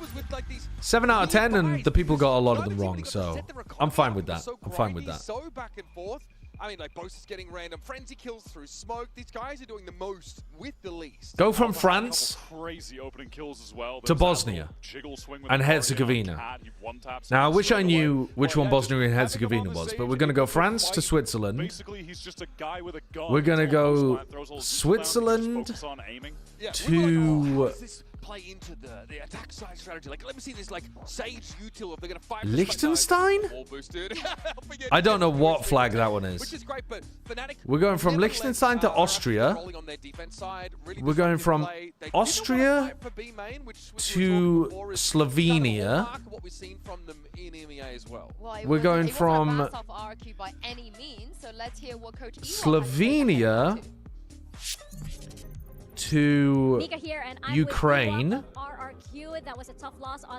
7 out of 10, and the people got a lot of them wrong, so I'm fine with that. I'm fine with that. So back and forth. I mean, like, Boast is getting random frenzy kills through smoke. These guys are doing the most with the least. Go from France to Bosnia and Herzegovina. Now, I wish I knew which one Bosnia and Herzegovina was, but we're going to go France to Switzerland. We're going to go Switzerland to... play into the attack side strategy. Like, let me see this, like, Sage util if they're gonna fight Liechtenstein? I don't know what flag that one is. Which is great, but Fnatic, we're going from Liechtenstein to Austria. We're going from Austria to Slovenia. We're going from Slovenia to Ukraine.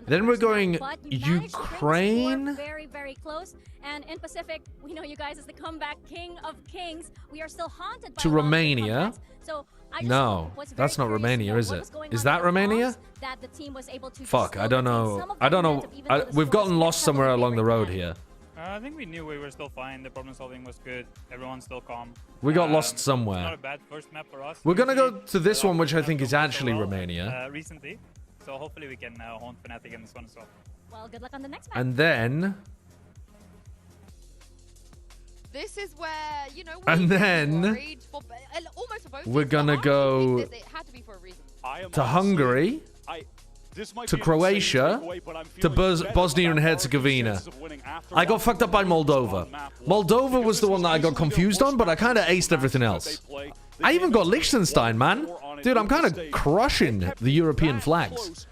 Then we're going Ukraine. Very, very close. And in Pacific, we know you guys as the comeback king of kings. We are still haunted by to Romania. So no, that's not Romania, is it? Is that Romania? Fuck, I don't know. I don't know. We've gotten lost somewhere along the road here. I think we knew we were still fine. The problem solving was good. Everyone's still calm. We got lost somewhere. Not a bad first map for us. We're gonna go to this one, which I think is actually Romania. Recently, so hopefully we can haunt Fnatic in this one as well. Well, good luck on the next map. And then. This is where, you know, and then we're gonna go to Hungary, to Croatia, to Bosnia and Herzegovina. I got fucked up by Moldova. Moldova was the one that I got confused on, but I kind of aced everything else. I even got Liechtenstein, man. Dude, I'm kind of crushing the European flags.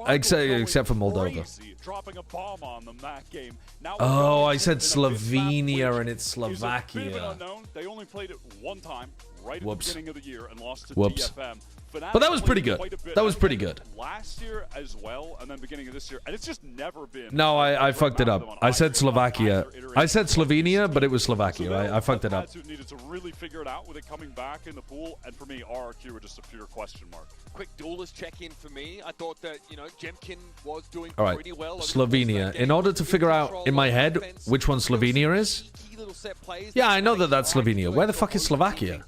Except for Moldova. Dropping a bomb on them that game. Now Oh, I said Slovenia and it's Slovakia. Slovakia. They only played it one time, right at the beginning of the year, and lost to Whoops. DFM. But that was pretty good. That was pretty good. Last year as well, and then beginning of this year, and it's just never been. No, I fucked it up. I said Slovakia. I said Slovenia, but it was Slovakia. I fucked it up. Needed to really figure it out with it coming back in the pool, and for me, RRQ were just a pure question mark. Quick duelist check-in for me. I thought that, you know, Jemkin was doing All right, pretty well. Slovenia. In order to figure out in my head which one Slovenia is, yeah, I know that that's Slovenia. Where the fuck is Slovakia?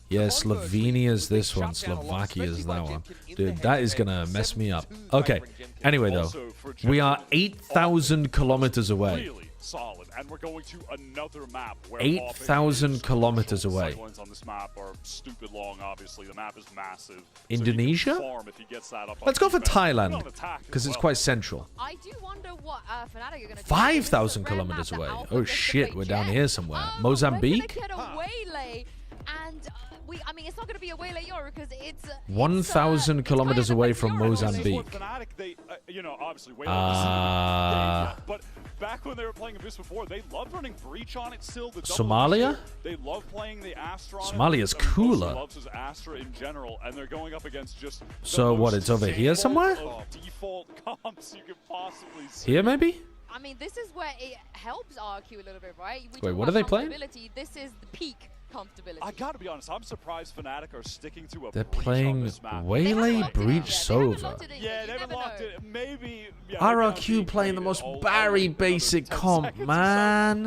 Yeah, Slovenia's this one, Slovakia's that one. Dude, that is gonna mess me up. Okay, anyway though, we are 8,000 kilometers away. Solid, and we're going to another map where 8,000 kilometers away. Cyclones on this map are stupid long, obviously. The map is massive. Indonesia? So if he gets that up Let's go for Thailand, because it's quite central. I do wonder what Fnatic are going to do. 5,000 kilometers away. Oh shit, we're down here somewhere. Mozambique? We're going to get a waylay, and I mean, it's not going to be a waylay Euro because it's 1,000 kilometers away from Mozambique. You know, obviously, but back when they were playing Abyss before, they loved running Breach on it still. The Somalia? They love playing the Astra on Somalia's cooler. loves his Astra in general, and they're going up against just So what, it's over here somewhere? Default comps you could possibly see. Here maybe? I mean, this is where it helps RQ a little bit, right? Wait, what are they playing? This is the peak comfortability. I gotta be honest, I'm surprised Fnatic are sticking to a They're breach playing on this map. Waylay Breach Sova. Yeah, they haven't locked it. Maybe. Yeah, RRQ playing the most Barry basic comp, man.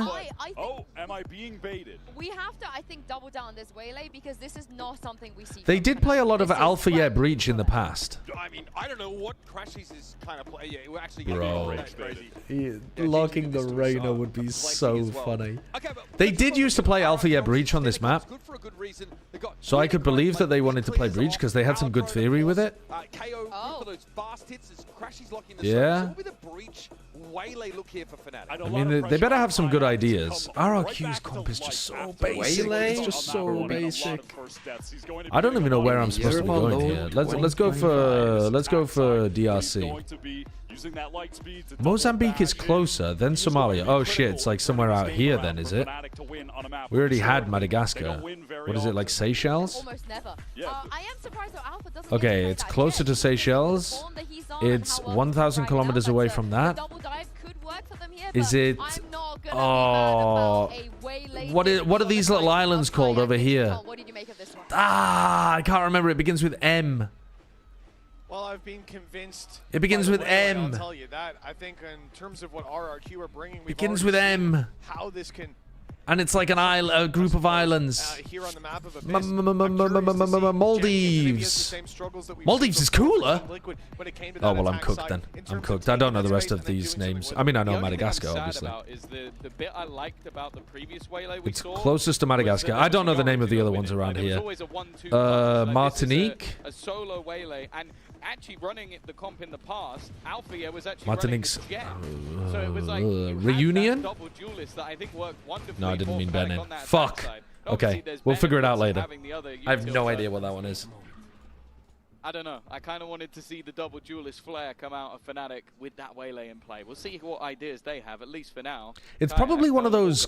Oh, am I being baited? We have to, I think, double down this waylay because this is not something we see. They did play a lot of Alpha Yeah Breach in the past. I mean, I don't know what Crashies is kind of play. Yeah, we're actually Bro. crazy. Locking the Reyna would be so funny. They did used to play Alpha Yeah Breach on this map. So I could believe that they wanted to play Breach because they had some good theory with it. Yeah. I mean, they better have some good ideas. RRQ's comp is just so basic. It's just so basic. I don't even know where I'm supposed to be going here. Let's go for DRC. Mozambique is closer than Somalia. Oh shit, it's like somewhere out here then, is it? We already had Madagascar. What is it, like Seychelles? Almost never. I am surprised that Alpha doesn't Okay, it's closer to Seychelles. It's 1,000 kilometers away from that. Is it? Oh, what are these little islands called over here? Ah, I can't remember. It begins with M. Well, I've been convinced. It begins with M. I'll tell you that. I think in terms of what RRQ are bringing, Begins with M. How this can. And it's like a group of islands. Here on the map of Maldives. Maldives is cooler. Oh well, I'm cooked then. I'm cooked. I don't know the rest of these names. I mean, I know Madagascar, obviously. It's closest to Madagascar. I don't know the name of the other ones around here. Martinique. A solo waylay and actually running the comp in the past, Althea was actually Martinique's so it was like Reunion? double duelist that I think worked wonderfully. No, I didn't mean Benin. Fuck. Okay, we'll figure it out later. I have no idea what that one is. I don't know. I kind of wanted to see the double duelist flare come out of Fnatic with that waylay in play. We'll see what ideas they have, at least for now. It's probably one of those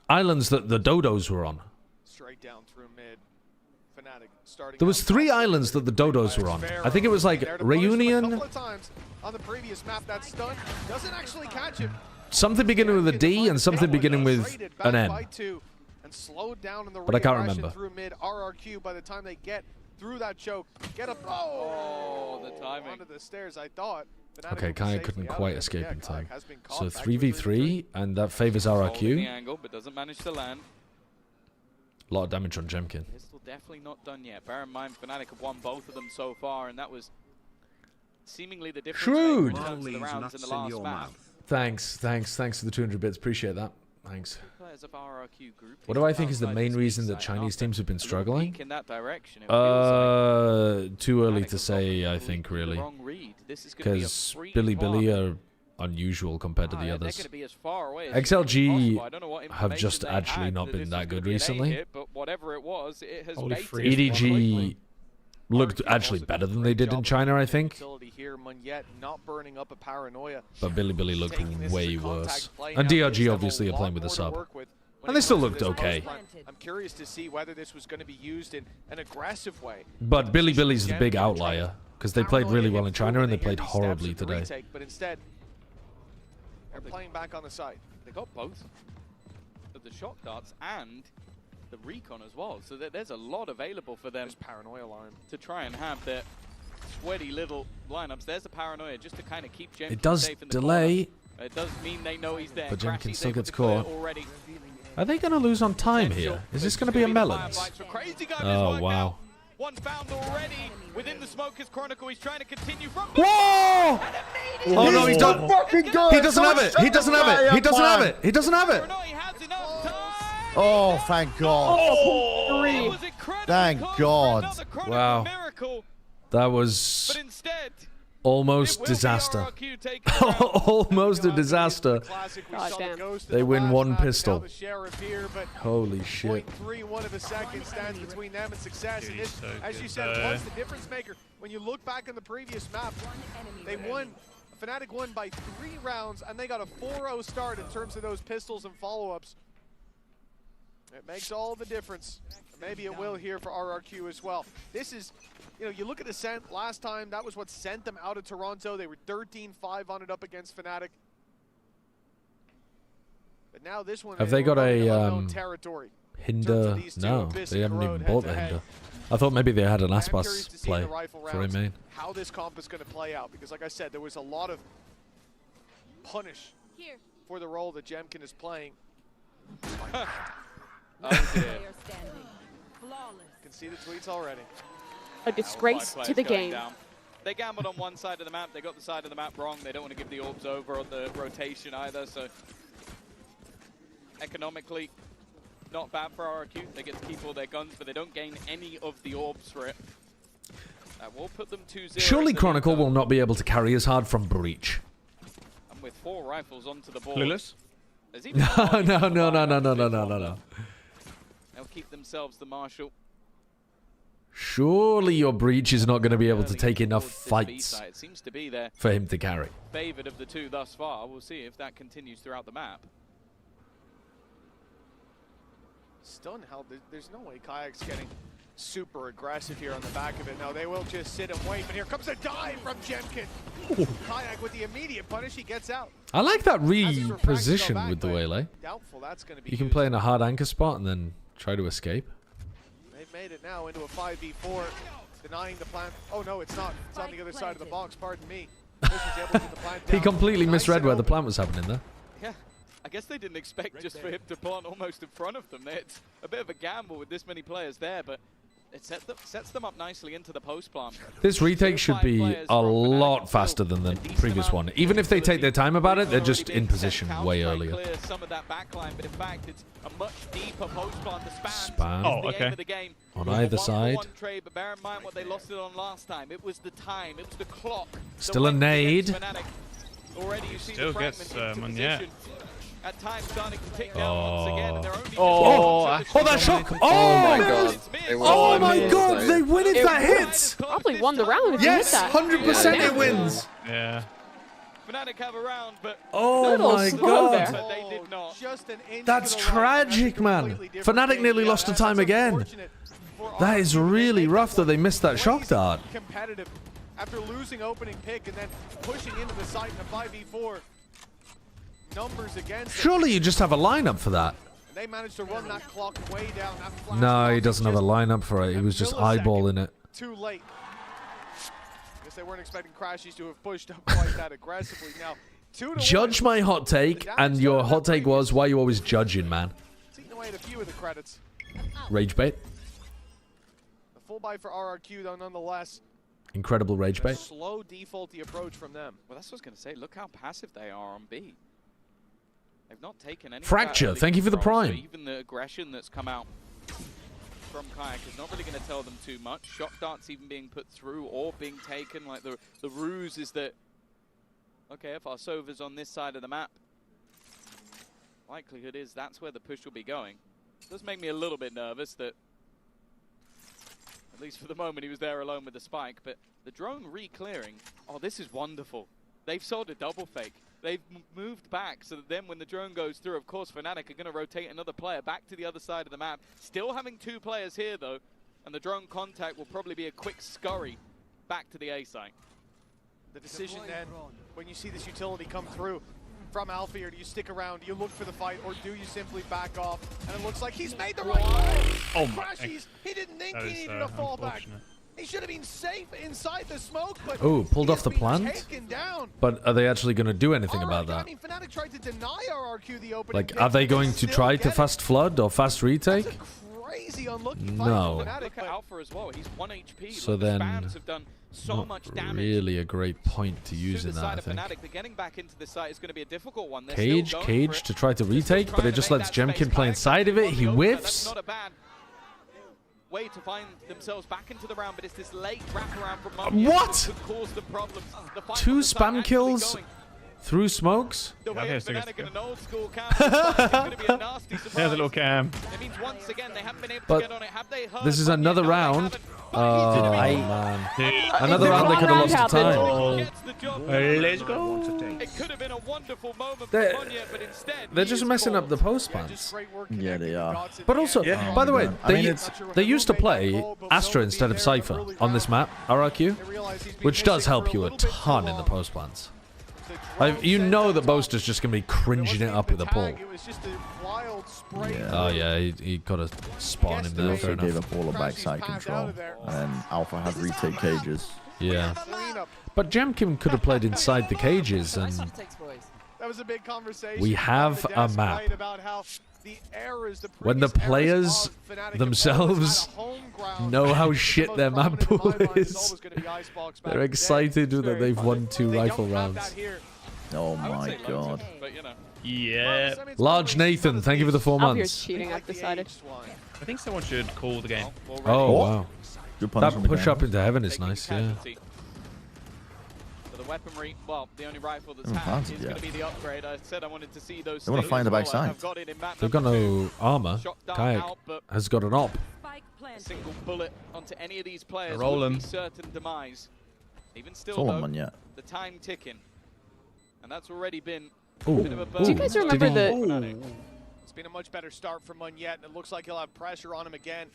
islands that the Dodos were on. Straight down through mid. Fnatic starting. There was 3 islands that the Dodos were on. I think it was like Reunion. On the previous map, that stun doesn't actually catch him. Something beginning with a D and something beginning with an M. But I can't remember. Through mid RRQ by the time they get through that choke, get up. Oh, the timing onto the stairs. I thought. Okay, Kaya couldn't quite escape in time. So 3v3, and that favors RRQ. Angle, but doesn't manage to land. A lot of damage on Jemkin. Pistol definitely not done yet. Bear in mind, Fnatic have won both of them so far, and that was seemingly the difference. Shrewd. In the rounds in the last map. Thanks for the 200 bits. Appreciate that. Thanks. Of RRQ group what do I think is the main reason that Chinese teams have been struggling? In that direction, too early to say, I think, really. Because Bilibili are unusual compared to the They're others. gonna be as far away as XLG I don't know what have just information they actually had not that been this that was good gonna be an A recently. hit, but whatever it was, it has Holy baited freeze. EDG looked actually better than they did in China, I think. Here, Munyet not burning up a paranoia. But Bilibili looked Taking this as way a contact worse. play. And Now, DRG they have obviously are lot playing with a more to sub. work with when And it they still comes to looked this okay. post plan. I'm curious to see whether this was going to be used in an aggressive way. But Bilibili's the big Gem outlier, because they played really well in China and they played horribly today. Retake, but instead, they're playing back on the side. They got both of the shock darts and the recon as well, so there's a lot available for them. Paranoia line to try and have their sweaty little lineups. There's a paranoia just to kind of keep Jemkin It does safe in the delay, corner. It does mean they know he's there. but Jemkin Crashy's still able gets to clear caught. already. Are they going to lose on time here? Is this going to be a Melons? Oh, wow. One found already within the Smokers Chronicle. He's trying to continue from. Whoa! Oh no, he's done. He doesn't have it. He doesn't have it. He doesn't have it. He doesn't have it. Oh, thank God. Oh, Thank God. Wow. That was almost disaster. Almost a disaster. They win one pistol. Holy shit. 0.31 of a second stands between them and success. And this, as you said, what's the difference maker? When you look back on the previous map, they won. Fnatic won by 3 rounds, and they got a 4-0 start in terms of those pistols and follow-ups. It makes all the difference. Maybe it will here for RRQ as well. This is, you know, you look at Ascent last time, that was what sent them out of Toronto. They were 13-5 on it up against Fnatic. But now this one, have they got a territory. Hinder? No, they haven't even bought the Hinder. I thought maybe they had an Aspas play for a main. How this comp is going to play out, because like I said, there was a lot of punish for the role that Jemkin is playing. Oh dear. Can see the tweets already. A disgrace to the game. Down. They gambled on one side of the map. They got the side of the map wrong. They don't want to give the orbs over on the rotation either. So economically, not bad for RRQ. They get to keep all their guns, but they don't gain any of the orbs for it. That will put them 2-0. Surely Chronicle will not be able to carry as hard from Breach. And with 4 rifles onto the board. Clueless? No. They'll keep themselves the Marshal. Surely your Breach is not going to be able to take enough fights It seems to be their for him to carry. favored of the 2 thus far. We'll see if that continues throughout the map. Stunned how there's no way Kayak's getting super aggressive here on the back of it. No, they will just sit and wait, but here comes a dive from Jemkin. Kayak with the immediate punish, he gets out. I like that reposition with the Waylay. Doubtful that's going to be You can play in a hard anchor spot and then try to escape. They've made it now into a 5v4, denying the plant. Oh no, it's not. It's on the other side of the box, pardon me. Able to get the plant He down. completely Nice misread and where the open. plant was happening there. Yeah, I guess they didn't expect just for him to plant almost in front of them. It's a bit of a gamble with this many players there, but it sets them up nicely into the post plant. This retake should be a lot faster than the previous one. Even if they take their time about it, they're just in position way earlier. Clear some of that backline, but in fact, it's a much deeper post plant. The Spam. Oh, okay. Of the game. On either side. Trade, but bear in mind what they lost it on last time. It was the time. It was the clock. Still a nade. Already you see Still the gets fragment yeah. At times starting to tick down once again, and they're only that shock! Oh my god. Oh my god, they win if that hits! Probably won the round if Yes, you hit that. 100% it wins! Yeah. Fnatic have a round, but Oh my god! but they did not. Just an inch That's to the right. tragic, man. Fnatic nearly lost to time again. That is really rough that they missed that shock dart. Competitive after losing opening pick and then pushing into the site in a 5v4. Numbers against Surely you just have a lineup for that. and they managed to run that clock way down. That flash No, clock he is doesn't have a just lineup for it. He was just eyeballing it. too late. Guess they weren't expecting Crashies to have pushed up quite that aggressively. Now, 2-1. Judge my hot take, and your hot take was, why are you always judging, man? It's eating away at a few of the credits. Rage bait. The full buy for RRQ, though, nonetheless. Incredible rage A bait. slow, defaulty approach from them. Well, that's what I was going to say. Look how passive they are on B. They've not taken any. Fracture, thank you for the control, so prime. even the aggression that's come out from Kayak is not really going to tell them too much. Shock darts even being put through or being taken. Like the ruse is that Okay, if our Sova's on this side of the map, likelihood is that's where the push will be going. It does make me a little bit nervous that, at least for the moment, he was there alone with the spike, but the drone re-clearing, oh, this is wonderful. They've sold a double fake. They've moved back so that then when the drone goes through, of course, Fnatic are going to rotate another player back to the other side of the map. Still having 2 players here, though, and the drone contact will probably be a quick scurry back to the A site. The decision then, when you see this utility come through from Alpha here, do you stick around, do you look for the fight, or do you simply back off? And it looks like he's made the right call. Oh my. He didn't think he needed a fallback. He should have been safe inside the smoke, but pulled off the plant? But are they actually going to do anything about that? I mean, Fnatic tried to deny RRQ the opening Like, are they going to try to fast flood or fast retake? Crazy unlucky No. Fnatic look at Alpha as well. He's 1 HP. So then, spams have done so much damage. Really a great point to use in that, I think. Fnatic, but getting back into the site is going to be a difficult one. Cage to try to retake, but it just lets Jemkin play inside of it. He whiffs. Not a bad way to find themselves back into the round, but it's this late wraparound from Mummy What? that caused them problems. 2 spam kills through smokes? There's a There's little cam. It means once again they haven't been able But to get on it. Have they heard this is Mummy? another No, they round. haven't. Oh, man. Another round they could have lost the time. Gets the job. Let's go. It could have been a wonderful moment They're- for Munya, but instead They're he just is messing up caught. the post plans. Yeah, they are. But also, Yeah. by the way, I mean, they used to play Astra instead of Cypher on this map, RRQ, which does help you a ton in the post plans. You know that Boaster's just going to be cringing it up with a pull. Yeah. Oh, yeah, he got a spot on him They there, also fair gave enough. up all the backside control, and Alpha had retake cages. Yeah. But Jemkin could have played inside the cages, and That was a big conversation. we have a map. When the players themselves know how shit their map pool is, they're excited that they've won 2 rifle rounds. Oh my god. Yeah. Large Nathan, thank you for the 4 Alpha's months. cheating, I've decided. I think someone should call the game. Oh, wow. Good punish That from the push game. up into heaven is nice, yeah. For the weaponry, well, the only rifle that's Haven't had planted is yet. going to be the upgrade. I said I wanted to see those. They wanna stats find the as well. backside. I've got it in map They've got number no 2. armor. Shot dart Kayak out, but has got an op. a single bullet onto any of these players Roll would them. be certain demise. Even still, It's all on though, one yet. the time ticking, and that's already been Ooh. a bit of a Do burden. Do you guys remember Did the... It's been a much better start for Munyet, and it looks like he'll have pressure on him again.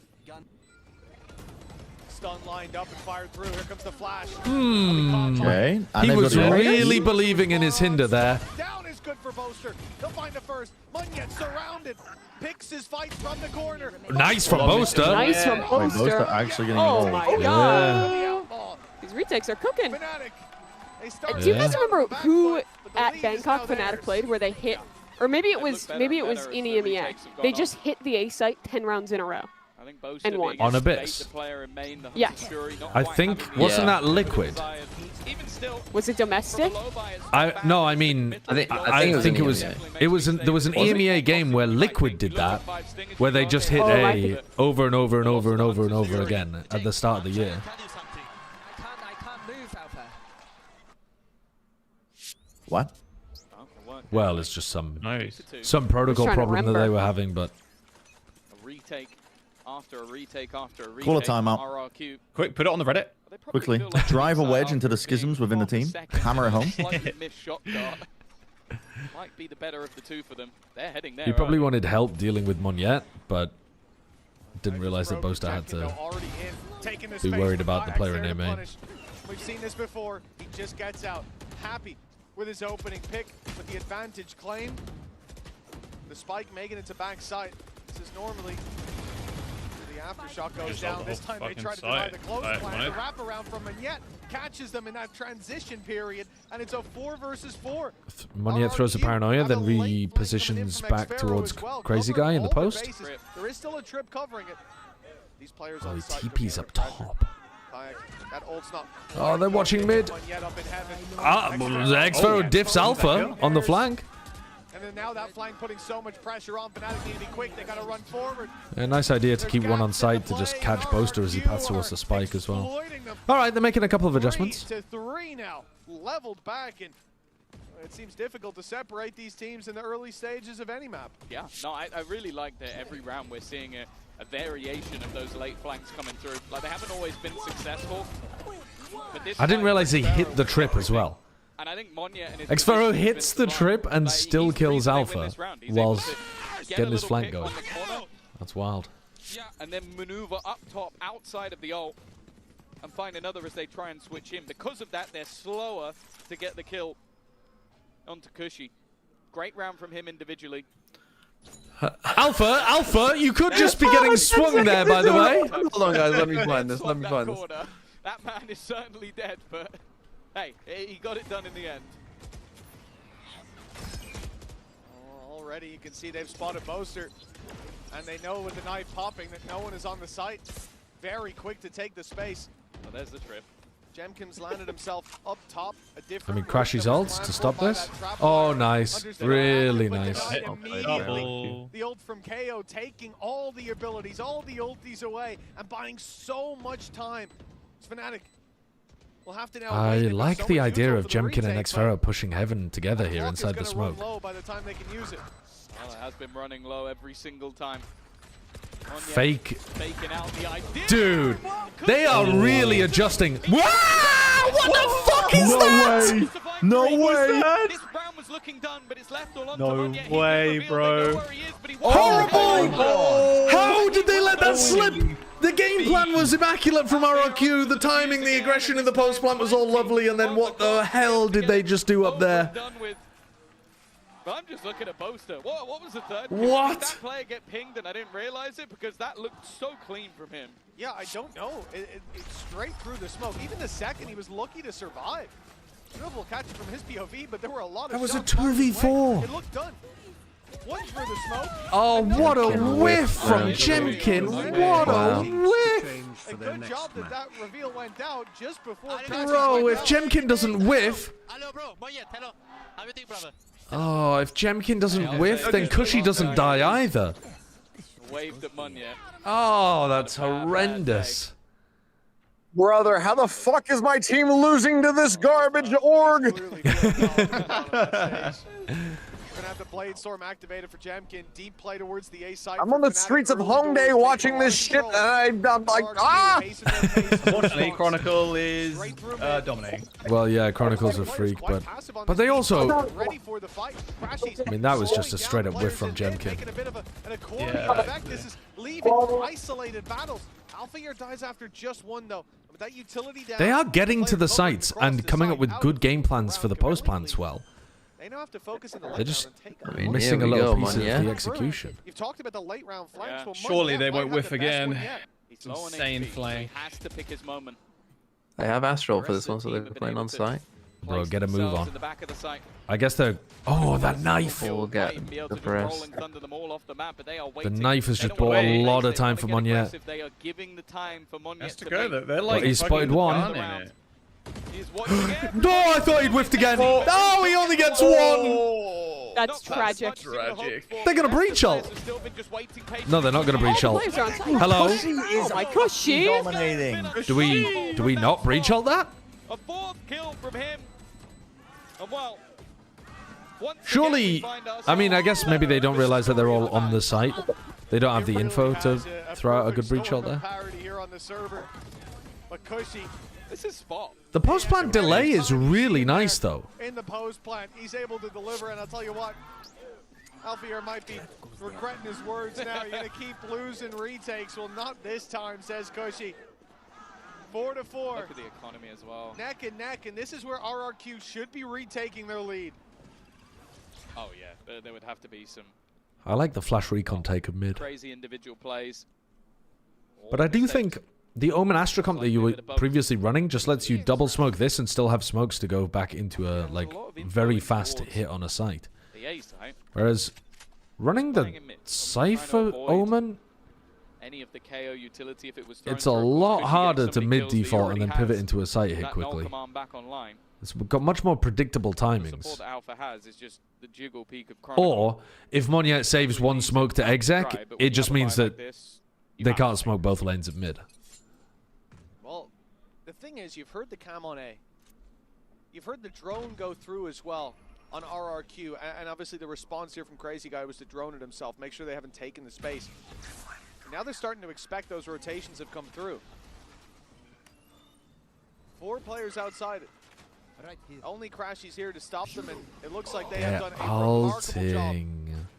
Stun lined up and fired through. Here comes the flash. Okay. And He they've was got the really believing in his hinder there. Down is good for Boaster. He'll find the first. Munyet surrounded. Picks his fight from the corner. Nice from Boaster. Nice from Wait, Boaster. Boaster actually getting Oh involved. my god. These retakes are cooking. Fnatic. They start Do you guys to remember back who foot, but the at lead is Bangkok now Fnatic theirs. played where they hit, or maybe it was in EMEA. They just hit the A site 10 rounds in a row. I think Boaster And won. being On a Abyss. beta player in main, the Yes. Fury not I quite think, having the wasn't that Liquid? Even still, Was it domestic? No, I mean, I think it was. It was. There was an EMEA game where Liquid did that, where they just hit A over and over and over and over and over again at the start of the year. I can't move, Alpha. What? Well, it's just some Nice. protocol trying to problem that remember. they were having, but a retake after a retake after a retake. Call a timeout. RRQ. Quick, put it on the Reddit. They probably Quickly. feel like Drive a it's, wedge into the after being schisms within the half a team. second, Hammer it home. slightly missed shot dart. Might be the better of the two for them. They're heading there. he probably early. wanted help dealing with Munyet, but didn't realize that Boaster had to be worried about the player in their main. We've seen this before. He just gets out. Happy with his opening pick, with the advantage claim. The spike making it to backside. This is normally the aftershock goes Just down. hold the This whole time they fucking try to deny site. the close Alright, plan. one The it. wraparound from Munyet catches them in that transition period, and it's a 4 versus 4. Munyet throws a paranoia, then repositions back towards Crazy Guy in the post. There is still a trip covering it. These players Oh, on he site TP's up top. that ult's not Oh, they're watching mid. Munyet up in heaven. Ah, Expo diffs Alpha on the flank. And then now that flank putting so much pressure on Fnatic need to be quick. They got to run forward. A nice idea to keep one on site to just catch Boaster as he passes towards the spike as well. All right, they're making a couple of adjustments. 3-3 now, leveled back, and It seems difficult to separate these teams in the early stages of any map. Yeah, no, I really like that every round we're seeing a variation of those late flanks coming through. Like, they haven't always been successful. But this I didn't realize he hit the trip as well. And I think Monya and his Xfero hits the trip and still kills Alpha whilst getting his flank going. That's wild. Yeah, and then maneuver up top outside of the ult and find another as they try and switch in. Because of that, they're slower to get the kill onto Kushi. Great round from him individually. Alpha, you could just be getting swung there, by the way. Hold on, guys, let me find this. Let me find this. That man is certainly dead, but hey, he got it done in the end. Already you can see they've spotted Boaster, and they know with the knife popping that no one is on the site. Very quick to take the space. Oh, there's the trip. Jemkin's landed himself up top. A different Crashy's ults to stop this. Oh, nice. Really nice. The ult from KO taking all the abilities, all the ulties away, and buying so much time. Fnatic will have to now I like the idea of Jemkin and Xfero pushing Heaven together here inside the smoke. By the time they can use it. Well, it has been running low every single time. Fake. Out the idea. Dude, they are really adjusting. Wow! What the fuck is that? No way! This round was looking done, but it's left all on No way, bro. Horrible! How did they let that slip? The game plan was immaculate from RRQ. The timing, the aggression in the post plant was all lovely, and then what the hell did they just do up there? But I'm just looking at Boaster. What was the third? What? Did that player get pinged and I didn't realize it? Because that looked so clean from him. Yeah, I don't know. It's straight through the smoke. Even the second, he was lucky to survive. Dribble will catch it from his POV, but there were a lot of That was a shots 2v4. It looked done. One through the smoke. Oh, what a whiff from Jemkin. What a whiff. A good job that that reveal went out just before. Bro, if Jemkin doesn't whiff... Oh, if Jemkin doesn't whiff, then Kushi doesn't die either. Waved at Munya. Oh, that's horrendous. Brother, how the fuck is my team losing to this garbage org? Gonna have the Blade Storm activated for Jemkin. Deep play towards the A side. I'm on the streets of Hongdae watching this shit, and I'm like, ah! Unfortunately, Chronicle is dominating. Well, yeah, Chronicle's a freak, but they also... I mean, that was just a straight up whiff from Jemkin. Yeah. This is leaving isolated battles. Alpha dies after just one, though. With that utility down, They are getting to the sites and coming up with good game plans for the post plants well. They now have to focus in the late They're just round missing a little piece of the execution. You've talked about the late round flanks. Well, surely they won't whiff again. It's insane flank. He has to pick his moment. They have Astral for this one, so they're playing on site. Bro, get a move on. I guess they're... Oh, that knife! We'll get the press. The knife has just bought a lot of time for Monya. Has to go. They're like... He spotted one. No, I thought he'd whiffed again. Oh, he only gets one. That's tragic. They're gonna breach ult. No, they're not gonna breach ult. Hello. Oh my Kushi. Dominating. Do we not breach ult that? A fourth kill from him. And well, surely, I mean, I guess maybe they don't realize that they're all on the site. They don't have the info to throw out a good breach ult there. But Kushi, this is spot. The post plant delay is really nice, though. In the post plant, he's able to deliver, and I'll tell you what, Alfier might be regretting his words now. You're gonna keep losing retakes. Well, not this time, says Kushi. 4-4. Look at the economy as well. Neck and neck, and this is where RRQ should be retaking their lead. Oh yeah, there would have to be some. I like the flash recon take of mid. Crazy individual plays. But I do think the Omen Astra comp that you were previously running just lets you double smoke this and still have smokes to go back into a like very fast hit on a site. Whereas running the Cypher Omen, any of the KO utility, if it was it's a lot harder to mid default and then pivot into a site hit quickly. It's got much more predictable timings. Or if Monya saves one smoke to exec, it just means that they can't smoke both lanes at mid. Well, the thing is, you've heard the cam on A. You've heard the drone go through as well. on RRQ, and obviously the response here from Crazy Guy was to drone it himself, make sure they haven't taken the space. Now they're starting to expect those rotations have come through. 4 players outside it. Only Crashy's here to stop them, and it looks like they have done a remarkable job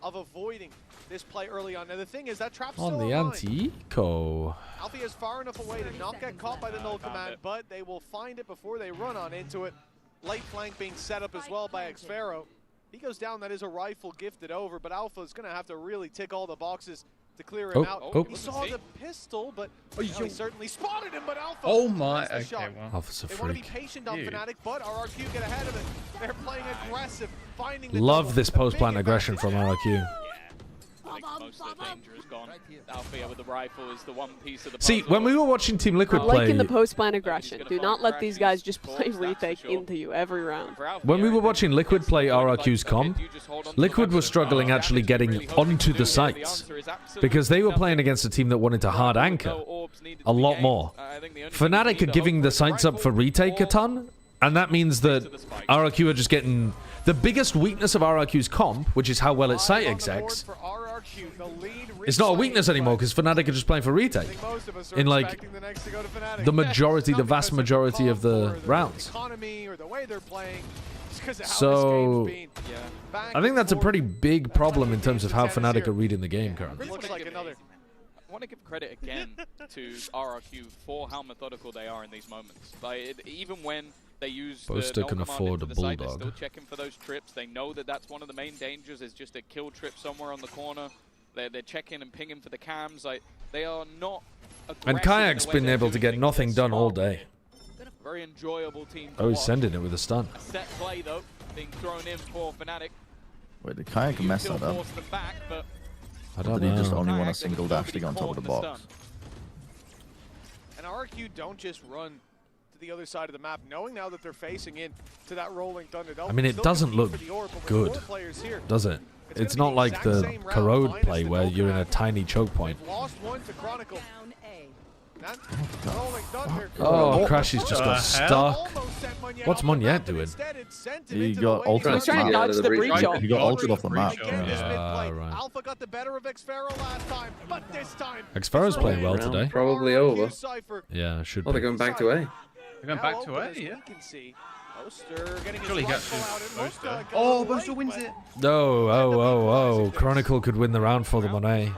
of avoiding this play early on. Now the thing is, that trap's still on the anti-eco. Alfie is far enough away to not get caught by the null command, but they will find it before they run on into it. Late flank being set up as well by Xfero. He goes down, that is a rifle gifted over, but Alpha is going to have to really tick all the boxes to clear him out. He saw the pistol, but he certainly spotted him, but Alpha. Oh my, okay, well. Alpha's a They want to be freak. patient on Fnatic, but RRQ get ahead of it. They're playing aggressive, finding the Love this post-plant aggression from RRQ. Most of the danger is gone. Alfia with the rifle is the one piece of the See, when we were watching Team Liquid play... Like in the post-plan aggression, do not let these guys just play retake into you every round. When we were watching Liquid play RRQ's comp, Liquid was struggling actually getting onto the sites because they were playing against a team that wanted to hard anchor a lot more. Fnatic are giving the sites up for retake a ton, and that means that RRQ are just getting... The biggest weakness of RRQ's comp, which is how well its site execs, it's not a weakness anymore because Fnatic are just playing for retake in like the majority, the vast majority of the rounds. So I think that's a pretty big problem in terms of how Fnatic are reading the game currently. I want to give credit again to RRQ for how methodical they are in these moments. Like even when they use Boaster can afford a bulldog. They're still checking for those trips. They know that that's one of the main dangers is just a kill trip somewhere on the corner. They're checking and pinging for the cams. Like they are not. And Kayak's been able to get nothing done all day. Very enjoyable team. Oh, he's sending it with a stun. A set play though, being thrown in for Fnatic. Wait, did Kayak mess that up? I don't know. Did he just only want a single dash to go on top of the box? And RRQ don't just run to the other side of the map, knowing now that they're facing in to that rolling thunder. I mean, it doesn't look good, does it? It's not like the Corrode play where you're in a tiny choke point. Lost one to Chronicle. Oh, Crashy's just got stuck. What's Monyet doing? He got ulted. He's trying to dodge the breach ult. He got ulted off the map. Right. Alpha got the better of Xfero last time, but this time Xfero's playing well today. Probably over. Yeah, should be. Oh, they're going back to A. They're going back to A, yeah. Surely Boaster. Oh, Boaster wins it. Oh. Chronicle could win the round for them on A.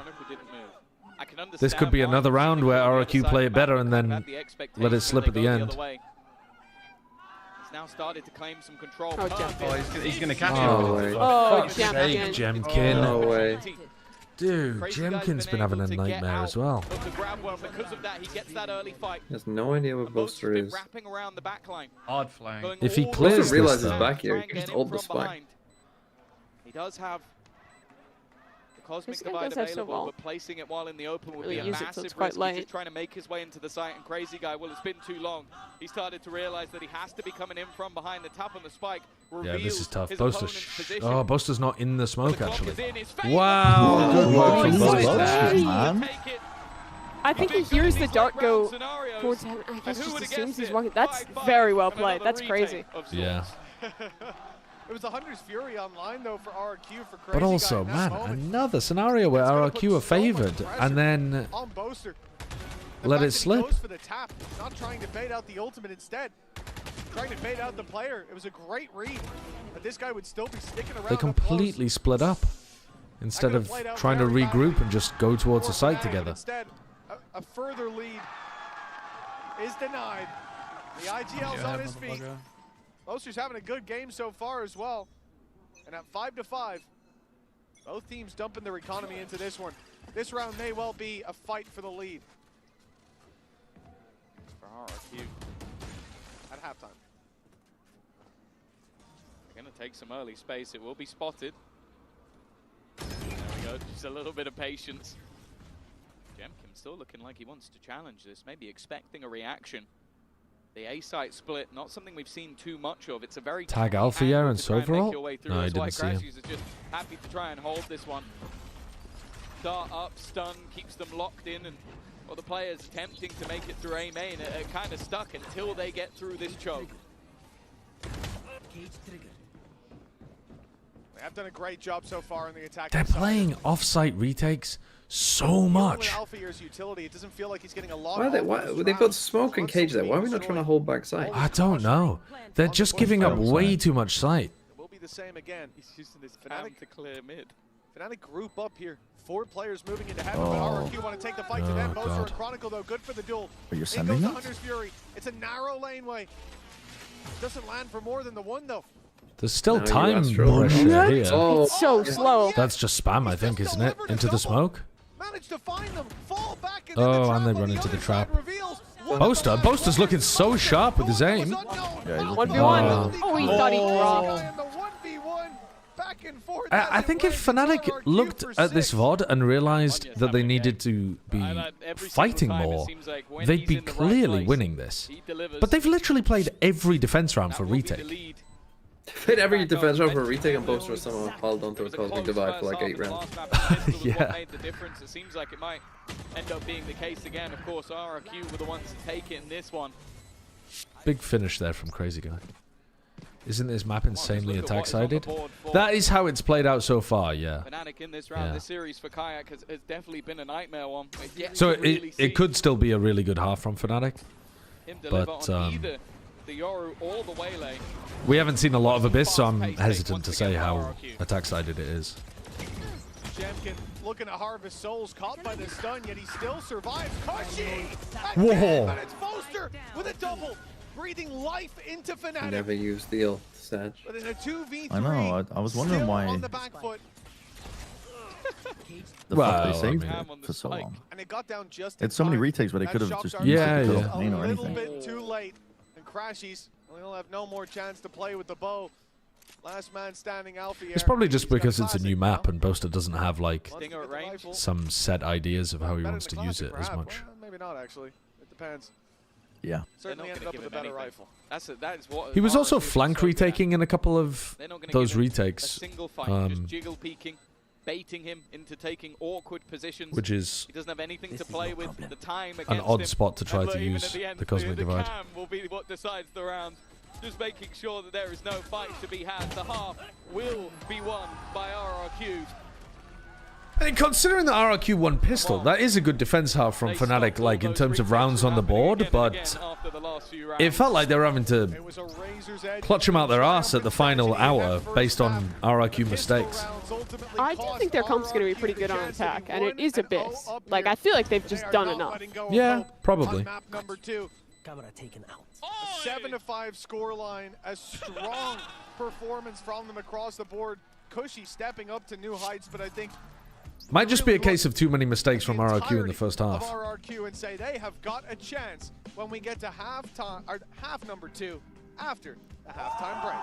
This could be another round where RRQ play it better and then let it slip at the end. He's now started to claim some control. He's going to catch him. Oh, Jemkin. No way. Dude, Jemkin's been having a nightmare as well. He has no idea where Boaster is. Hard flank. If he He clears doesn't realize this, he's back here. He can just ult the spike. He does have the Cosmic Divide available, but placing it while in the open would be a massive risk. He's just trying to make his way into the site, and Crazy Guy, well, it's been too long. He started to realize that he has to be coming in from behind. The tap on the spike yeah, this is tough. Boaster. Oh, Boaster's not in the smoke, actually. Wow. Good work from Boaster, man. I think he hears the dart go towards him. I guess just assumes he's walking. That's very well played. That's crazy. Yeah. It was the Hunter's Fury online though for RRQ for Crazy But also, Guy man, another scenario where RRQ are favored and then let it slip. For the tap, not trying to bait out the ultimate, instead trying to bait out the player. It was a great read, but this guy would still be sticking around. They completely split up instead of trying to regroup and just go towards the site together. Instead, a further lead is denied. The IGL's on his feet. Boaster's having a good game so far as well. And at 5-5, both teams dumping their economy into this one. This round may well be a fight for the lead. For RRQ at halftime. They're going to take some early space. It will be spotted. There we go. Just a little bit of patience. Jemkin still looking like he wants to challenge this. Maybe expecting a reaction. The A site split, not something we've seen too much of. It's a very tag Alfia and Soverall? No, I didn't see him. Crashies are just happy to try and hold this one. Dart up, stun, keeps them locked in, and well, the players attempting to make it through A main are kind of stuck until they get through this choke. They have done a great job so far in the attack. They're playing off-site retakes so much. Utility, it doesn't feel like he's getting a lot. They've got smoke and cage there. Why are we not trying to hold back side? I don't know. They're just giving up way too much sight. It will be the same again. He's using his Fnatic to clear mid. Fnatic group up here. 4 players moving into heaven, but RRQ want to take the fight to them. Bozer and Chronicle, though, good for the duel. Are you In sending goes the that? Hunter's Fury. It's a narrow laneway. Doesn't land for more than the one, though. There's still No, time you Astro. pressure here. It's so slow. That's just spam, I think, isn't it? Into the smoke. Managed to find them, fall back into Oh, the trap, and they but run the into the other trap. side reveals Boster's looking so sharp with his aim. Yeah, he's 1v1. Oh, he thought he dropped. And the 1v1 back and forth. I think if Fnatic looked at this VOD and realized that they needed to be fighting more, they'd be clearly winning this. But they've literally played every defense round for retake. Played every defense round for a retake and Boaster somehow hauled onto a Cosmic Divide for like 8 rounds. Yeah. Made the difference. It seems like it might end up being the case again. Of course, RRQ were the ones to take it in this one. Big finish there from Crazy Guy. Isn't this map insanely attack-sided? That is how it's played out so far, yeah. Fnatic in this round, this series for Kayak has definitely been a nightmare one. So it could still be a really good half from Fnatic. But the Yoru or the Waylay. we haven't seen a lot of Abyss, so I'm hesitant to say how attack-sided it is. Jemkin looking to harvest souls, caught by the stun, yet he still survives. Kashi! Whoa! But it's Boaster with a double, breathing life into Fnatic. Never used the ult, Sag. But in a 2v3, I know. I was wondering why. on the back foot. The fuck they saved it for so long. And it got down just It's so many retakes where they could have just used Yeah, it to yeah. kill main or a little anything. bit too late. And Crashies will have no more chance to play with the bow. Last man standing Alpha. It's probably just because it's a new map and Boaster doesn't have like some set ideas of how he wants to use it as much. Well, maybe not actually. It depends. Yeah. Certainly ended up with a better rifle. That is what He was also flank retaking in a couple of They're not gonna those give him retakes. A single fight, just jiggle peeking, baiting him into taking awkward positions. Which is he doesn't have anything to play with. The time an against odd him. spot to try And to even use at the end, the Cosmic Divide. cam will be what decides the round. Just making sure that there is no fight to be had. The half will be won by RRQ. And considering the RRQ won pistol, that is a good defense half from Fnatic, like in terms of rounds on the board, but it felt like they were having to clutch them out their ass at the final hour based on RRQ mistakes. I do think their comp's going to be pretty good on attack, and it is Abyss. Like, I feel like they've just done enough. Yeah, probably. Map number 2. Camera taken out. A 7-5 scoreline, a strong performance from them across the board. Cushy stepping up to new heights, but I think Might just be a case of too many mistakes from RRQ in the first half. RRQ and say they have got a chance when we get to halftime, or half number 2 after the halftime break.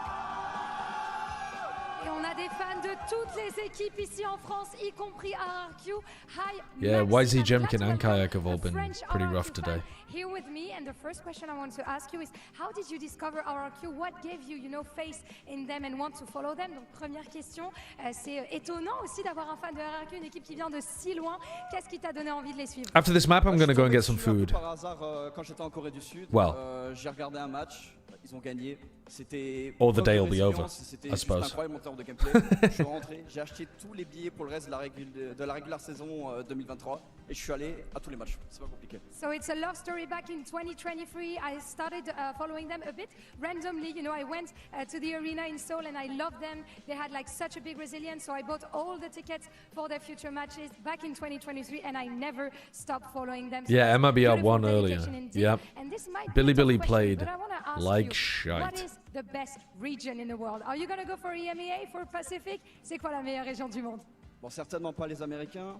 Et on a des fans de toutes les équipes ici en France, y compris RRQ. Hi, Yeah, Max, YZ, and Jemkin, let's and Kayak have welcome all a been French pretty RRQ rough today. fan here with me, and the first question I want to ask you is, how did you discover RRQ? What gave you, faith in them and want to follow them? Donc première question, c'est étonnant aussi d'avoir un fan de RRQ, une équipe qui vient de si loin. Qu'est-ce qui t'a donné envie de les suivre? After this map, I'm going to go and get some food. Par hasard, quand j'étais en Corée du Sud, Well. j'ai regardé un match, ils ont gagné. C'était Or the day will be over, c'était I juste suppose. incroyable en termes de gameplay. Je suis rentré, j'ai acheté tous les billets pour le reste de la régulière saison 2023 et je suis allé à tous les matchs. C'est pas compliqué. So it's a love story. Back in 2023, I started following them a bit randomly. I went to the arena in Seoul and I loved them. They had like such a big resilience, so I bought all the tickets for their future matches back in 2023, and I never stopped following them. So Yeah, that's MiBR beautiful won earlier. dedication indeed. Yep. And this might be a tough Bilibili question, played but I wanna ask like you, shite. what is the best region in the world? Are you gonna go for EMEA, for Pacific? C'est quoi la meilleure région du monde? Bon, certainement pas les Américains.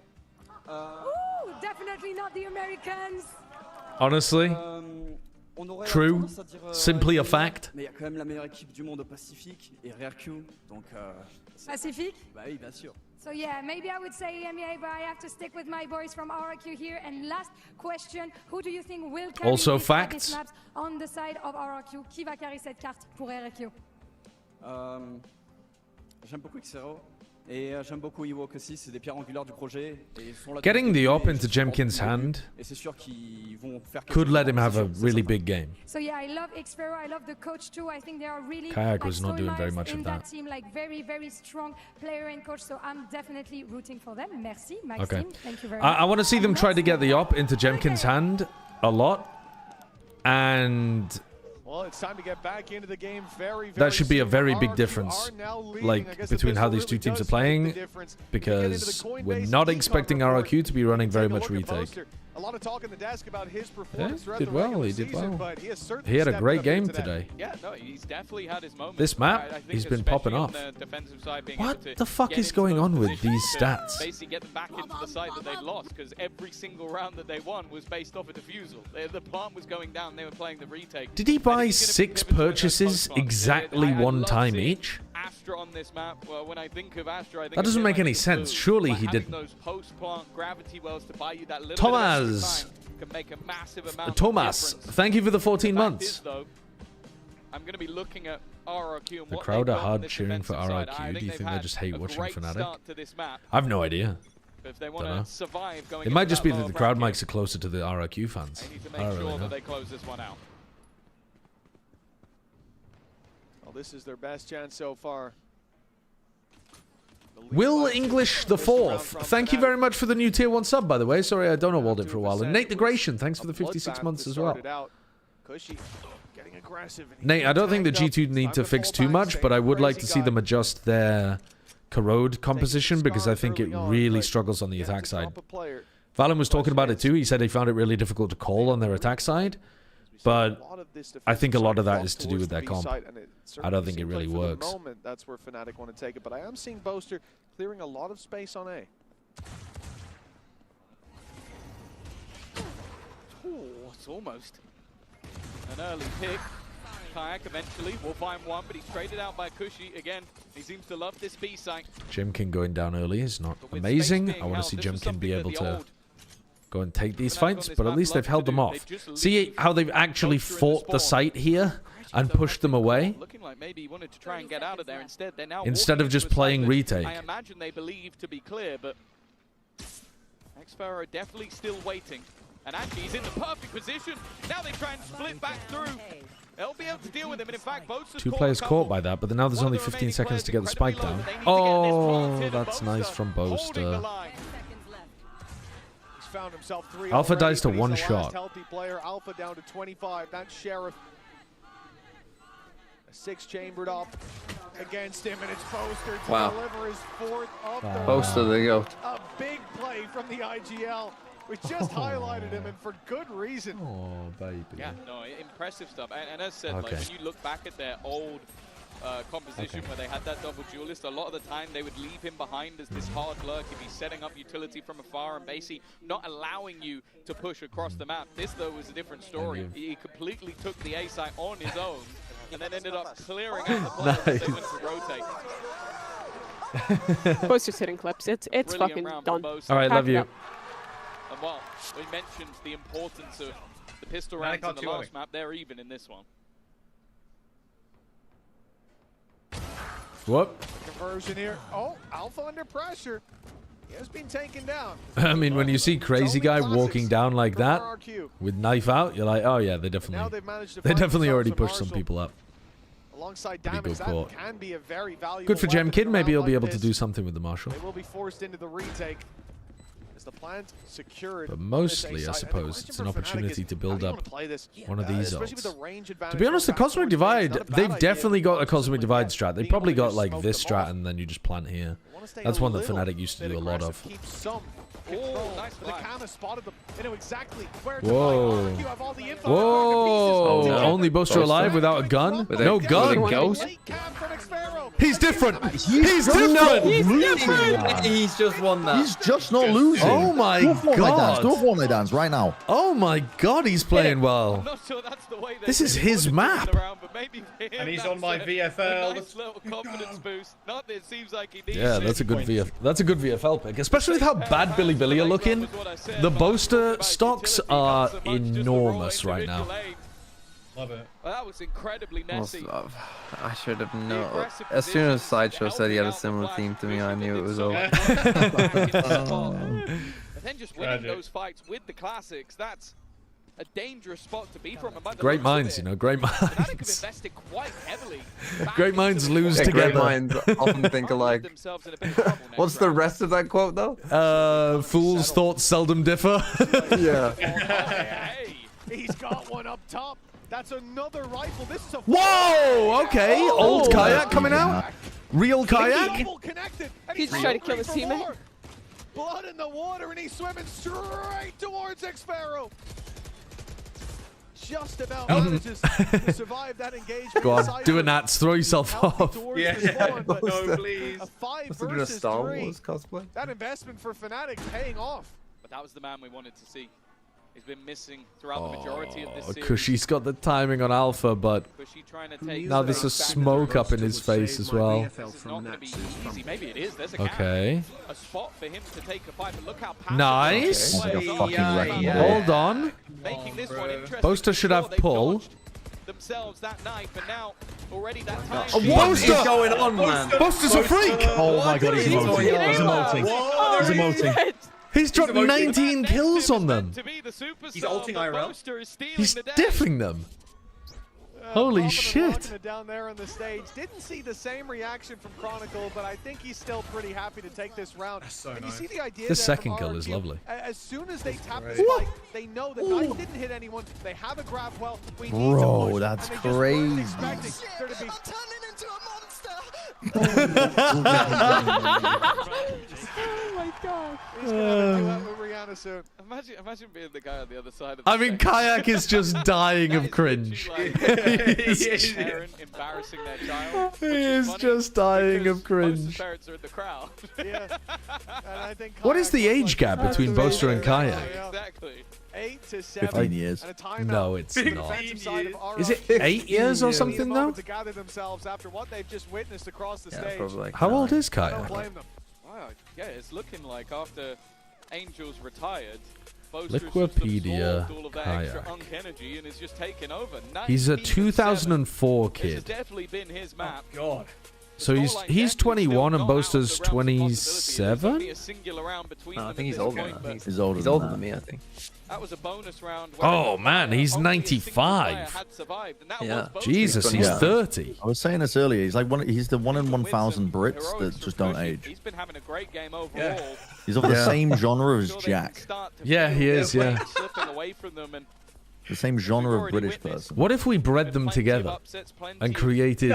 Ooh, definitely not the Americans. Honestly, On aurait true, tendance à dire, simply a EMEA, fact. Mais il y a quand même la meilleure équipe du monde au Pacifique et RRQ. Donc, Pacific? Bah oui, bien sûr. So yeah, maybe I would say EMEA, but I have to stick with my boys from RRQ here. And last question, who do you think will carry Also this facts. maps on the side of RRQ? Qui va carry cette carte pour RRQ? J'aime beaucoup Xero. Et j'aime beaucoup Ewok aussi, c'est des pierres angulaires du projet. Et ils sont là Getting the op into Jemkin's hand et c'est sûr qu'ils vont faire could let him have a really big game. So yeah, I love Xfero, I love the coach too. I think they are really Kayak was not doing very much in of that that. team, like very strong player and coach. So I'm definitely rooting for them. Merci, Maxime. Okay. Thank you very much. I want to see them try to get the op into Jemkin's hand a lot, and well, it's time to get back into the game very that should be a soon. very big RRQ difference, are now leading. I like guess the between how pistol these two really teams are does make the playing, difference. because Get into the we're Coinbase not decon expecting report. RRQ to be running very Take a much look at retake. Boaster. A lot of talk in the desk about his performance throughout Did the well, regular he did season, well. but he has certainly He had a stepped great up game into that. today. Yeah, no, he's definitely had his moments. This map, I think he's been popping especially off. on the defensive side, being What able to the fuck get is into going those on with positions these to stats? Basically get them back into the side that they lost, because every single round that they won was based off a defusal. The plant was going down, they were playing the retake. Did he buy 6 purchases exactly one time each? Astra on this map. Well, when I think of Astra, I think That doesn't make any it's sense. blue. Surely By he having didn't. those post-plant gravity wells to buy you that little Thomas. bit of extra time can make a massive amount Thomas, of difference. thank you for the 14 The fact months. is, though, I'm going to be looking at RRQ and The what crowd they've are got on hard this cheering for defensive side. I RRQ. Do you they've think they had just hate a watching great Fnatic? start to this map. I have no idea. But if they want Dunno. to survive going It might into just be that lower the crowd bracket, mics are closer to the RRQ fans. they need to I make don't sure really know. that they close this one out. Well, this is their best chance so far. Will English the fourth. Thank you very much for the new tier 1 sub, by the way. Sorry, I don't know it for a while. And Nate the Gratian, thanks for the 56 months as well. Cushy, getting aggressive. Nate, I don't think the G2 need to fix too much, but I would like to see them adjust their corrode composition, because I think it really struggles on the attack side. Valen was talking about it too. He said he found it really difficult to call on their attack side, but I think a lot of that is to do with their comp. I don't think it really works. For the moment, that's where Fnatic want to take it, but I am seeing Boaster clearing a lot of space on A. Oh, it's almost an early pick. Kayak eventually will find one, but he's traded out by Cushy again. He seems to love this B site. Jemkin going down early is not amazing. I want to see Jemkin be able to go and take these fights, but at least they've held them off. See how they've actually fought the site here and pushed them away? Looking like maybe he wanted to try and get out of there instead. They're now Instead of just playing retake. I imagine they believe to be clear, but Xfero are definitely still waiting. And actually, he's in the perfect position. Now they try and split back through. They'll be able to deal with him, and in fact, Boaster's 2 players caught by that, but now there's only 15 seconds to get the spike down. Oh, that's nice from Boaster. Found himself 3 Alpha already, dies to but he's 1 the shot. last healthy player. Alpha down to 25. That's Sheriff. A 6-chambered up against him, and it's Boaster to deliver his 4th of the Boaster, there you go. A big play from the IGL, which just highlighted him, and for good reason. Oh, baby. Yeah, no, impressive stuff. And as said, like, when you look back at their old composition where they had that double duelist, a lot of the time they would leave him behind as this hard lurk if he's setting up utility from afar and basically not allowing you to push across the map. This, though, was a different story. He completely took the A site on his own and then ended up clearing out the players as they went to rotate. Boaster's hitting clips. It's fucking done. All right, love you. And while we mentioned the importance of the pistol rounds in the last map, they're even in this one. What? Conversion here. Oh, Alpha under pressure. He has been taken down. I mean, when you see Crazy Guy walking down like that with knife out, you're like, oh yeah, they definitely already pushed some people up. Alongside Pretty damage, good that caught. can be a very valuable Good for weapon Jemkin. in a Maybe he'll round be like able to this. do something with the Marshall. They will be forced into the retake. As the plant secured. But mostly, I suppose, it's an opportunity to build up one of these ults. To be honest, the Cosmic Divide, they've definitely got a Cosmic Divide strat. They probably got like this strat and then you just plant here. That's one that Fnatic used to do a lot of. Oh, nice. The camera spotted them. They know exactly where to Whoa. find. You have all the info. Whoa. no. Only Boaster alive without a gun? No gun. He's different. He's different. He's just won that. He's just not losing. Oh my Do a Fortnite God. dance. Do a Fortnite dance right now. Oh my God, he's playing well. This is his map. And he's on my VFL. Nice little confidence boost. Not that it seems like he needs Yeah, that's a good VFL pick, especially with how bad Bilibili are looking. The Boaster stocks are enormous right now. Love it. Well, that was incredibly messy. I should have known. As soon as Sideshow said he had a similar theme to me, I knew it was over. And then just winning those fights with the classics, that's a dangerous spot to be from. And by the Great minds, you know, great Fnatic have minds. invested quite heavily. Great minds lose Yeah, together. great minds often think alike. What's the rest of that quote, though? Fools' thoughts seldom differ. Yeah. Hey, he's got one up top. That's another rifle. This is a Whoa! Okay, old kayak coming out. Real kayak. double connected. And He's trying to kill his hungry for teammate. more. Blood in the water, and he's swimming straight towards X-Pharaoh. Just about manages to survive that engagement. Go on, do a Nats, throw yourself off. No, please. A 5 Must have been a versus Star 3. Wars cosplay. That investment for Fnatic paying off. But that was the man we wanted to see. He's been missing throughout the majority of this series. Cushy's got the timing on Alpha, but Cushy trying to take now there's a smoke up in his face as well. This is not going to be easy. Maybe it is. There's a gap. Okay. A spot for him to take a fight, but look how passive Nice. the players Like a are. fucking wrecking Hold on. Making this one interesting. Boaster should have They pull. dodged themselves that night, but now already that time. What is going on, man? Boaster's a freak. Oh my god, he's emoting. He's emoting. He's emoting. He's dropped 19 kills on them. He's ulting IRL. He's diffing them. Holy Bumping and shit. rocking it down there on the stage. Didn't see the same reaction from Chronicle, but I think he's still pretty happy to take this round. So and you nice. see the idea The there second from kill is RRQ. lovely. As soon as they tap the What? spike, they know that Knife didn't hit anyone. They have a grab well. We need Bro, to push, that's and they just weren't crazy. expecting there to be Oh my god. He's gonna do that with Rihanna soon. Imagine being the guy on the other side of the I mean, Kayak is just dying of cringe. He's parent embarrassing their child. He is just dying of Most cringe. parents are in the crowd. Yeah. And I think What is the Kayak age looks gap like between Boaster and Kayak? Exactly. 8 to 7. 15 years. And a timeout No, it's for the not. defensive side of RRQ. Is it 8 years or something Need a though? moment to gather themselves after what they've just witnessed across the Yeah, stage. probably like How old is I don't Kayak? blame them. Wow, yeah, it's looking like after Angels retired, Boaster's just Liquipedia absorbed all of that extra Kayak. unk energy and is just taken over. He's a 19 to 2004 7. This has kid. definitely been his map. God. So he's 21 and Boaster's 27? No, I think he's older. He's older He's than older that. than me, I think. That was a bonus round. Oh man, he's 95. Yeah. Jesus, he's 30. I was saying this earlier. He's like he's the 1 in 1,000 Brits that just don't age. He's been having a great game overall. He's of the same genre as Jack. Yeah, he is, yeah. Slipping away from them and The same genre of British person. What if we bred them together and created...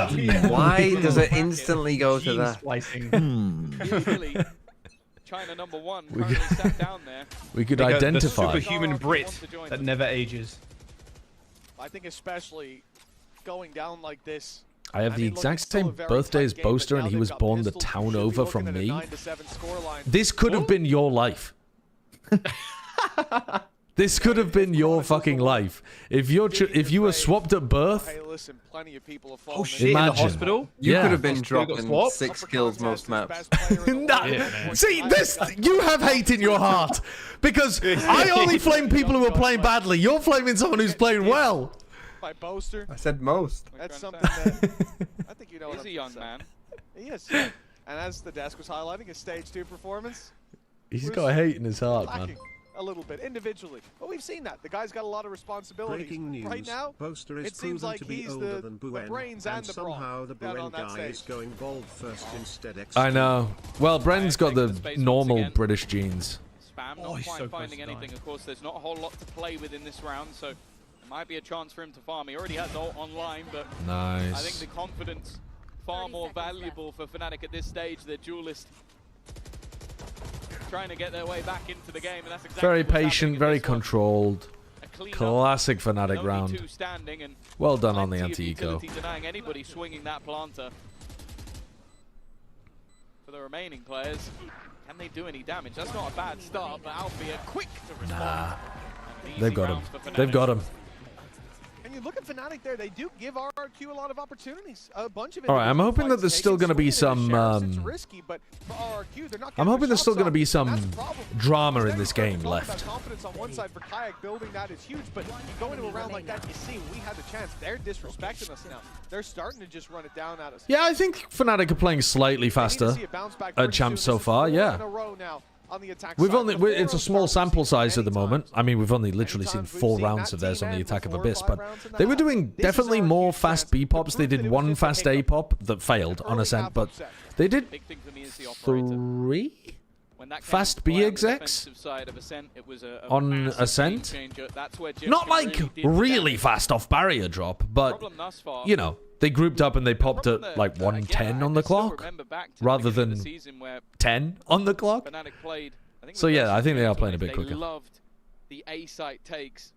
Why does it instantly go to that? China #1 currently sat down there. We could The identify. superhuman Brit that never ages. I think especially going down like this. I have the mean, look, exact it's still same a very birthday tight as game, but Boaster, now and he they've was got born the pistols. town Should be over from looking at a me. 9-7 scoreline. This could have been your life. This could have been your fucking life. If you were swapped at birth. Hey, listen, plenty of people have fallen. Oh shit! Imagine. In the hospital. You Yeah. could have been Hospital got dropping swapped? 6 kills most maps. See, this you have hate in your heart because I only flame people who are playing badly. You're flaming someone who's playing well. By Boaster. I said most. That's something that I think you know what He's I'm a young saying. man. He is. And as the desk was highlighting his stage 2 performance, He's got hate in his heart, man. lacking a little bit individually. But we've seen that. The guy's got a lot of responsibilities. Breaking news. Right now, Boaster is it seems proven like to be he's older the than Buen, brains and and the somehow the brawn Buen on that guy is stage. going bald first instead. I know. Well, Bren's got the normal British genes. Spam not quite finding anything. Of course, there's not a whole lot to play with in this round, so it might be a chance for him to farm. He already has ult online, but Nice. I think the confidence far more valuable for Fnatic at this stage. The duelist trying to get their way back into the game, and that's exactly Very what's happening patient, in very this one. controlled. A clean-up, Classic Fnatic only round. 2 standing, and Well done on the plenty of anti-eco. utility denying anybody swinging that planter. For the remaining players, can they do any damage? That's not a bad start, but Alfie are quick to respond. Nah. And easy They've got him. rounds for Fnatic. They've got him. And you look at Fnatic there, they do give RRQ a lot of opportunities. A bunch of it. All right, I'm hoping that there's still going to be some. Risky, but for RRQ, they're not I'm hoping there's still going to be some drama in this game left. left. Confidence on one side for Kayak, building that is huge, but you go into a round like that, you see we had the chance. They're disrespecting us now. They're starting to just run it down at us. Yeah, I think Fnatic are playing slightly faster at champs so far. Yeah. We've only it's a small sample size at the moment. I mean, we've only literally seen 4 rounds of theirs on the Attack of Abyss, but they were doing definitely more fast B pops. They did 1 fast A pop that failed on Ascent, but they did 3 fast B execs on Ascent. Not like really fast off barrier drop, but you know, they grouped up and they popped at like 110 on the clock rather than 10 on the clock. So yeah, I think they are playing a bit quicker. They loved the A site takes.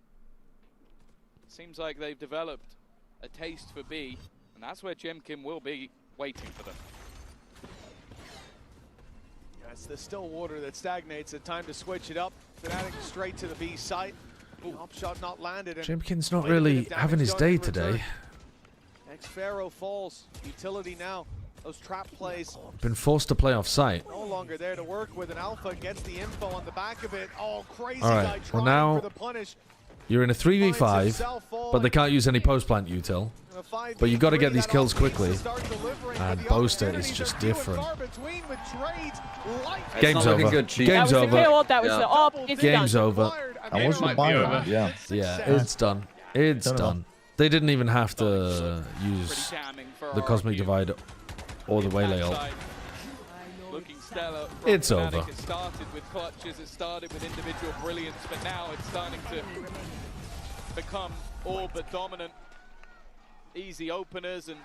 Seems like they've developed a taste for B, and that's where Jemkin will be waiting for them. Yeah, it's the still water that stagnates. It's time to switch it up. Fnatic straight to the B site. Up shot not landed. Jemkin's not really having his day today. Pharaoh falls. Utility now. Those trap plays. Been forced to play off site. No longer there to work with, an Alpha gets the info on the back of it. Oh, crazy All right. guy Well, now for the punish. you're in a 3v5, but they can't use any post-plant util. But you got to get these kills quickly. And Boaster is just different. Game's over. Game's over. That was the op. It's Game's done. over. I wasn't buying that. Yeah. Yeah, it's done. It's done. They didn't even have to use the Cosmic Divide or the Waylay ult. It's over. It started with clutches, it started with individual brilliance, but now it's starting to become all but dominant. Easy openers and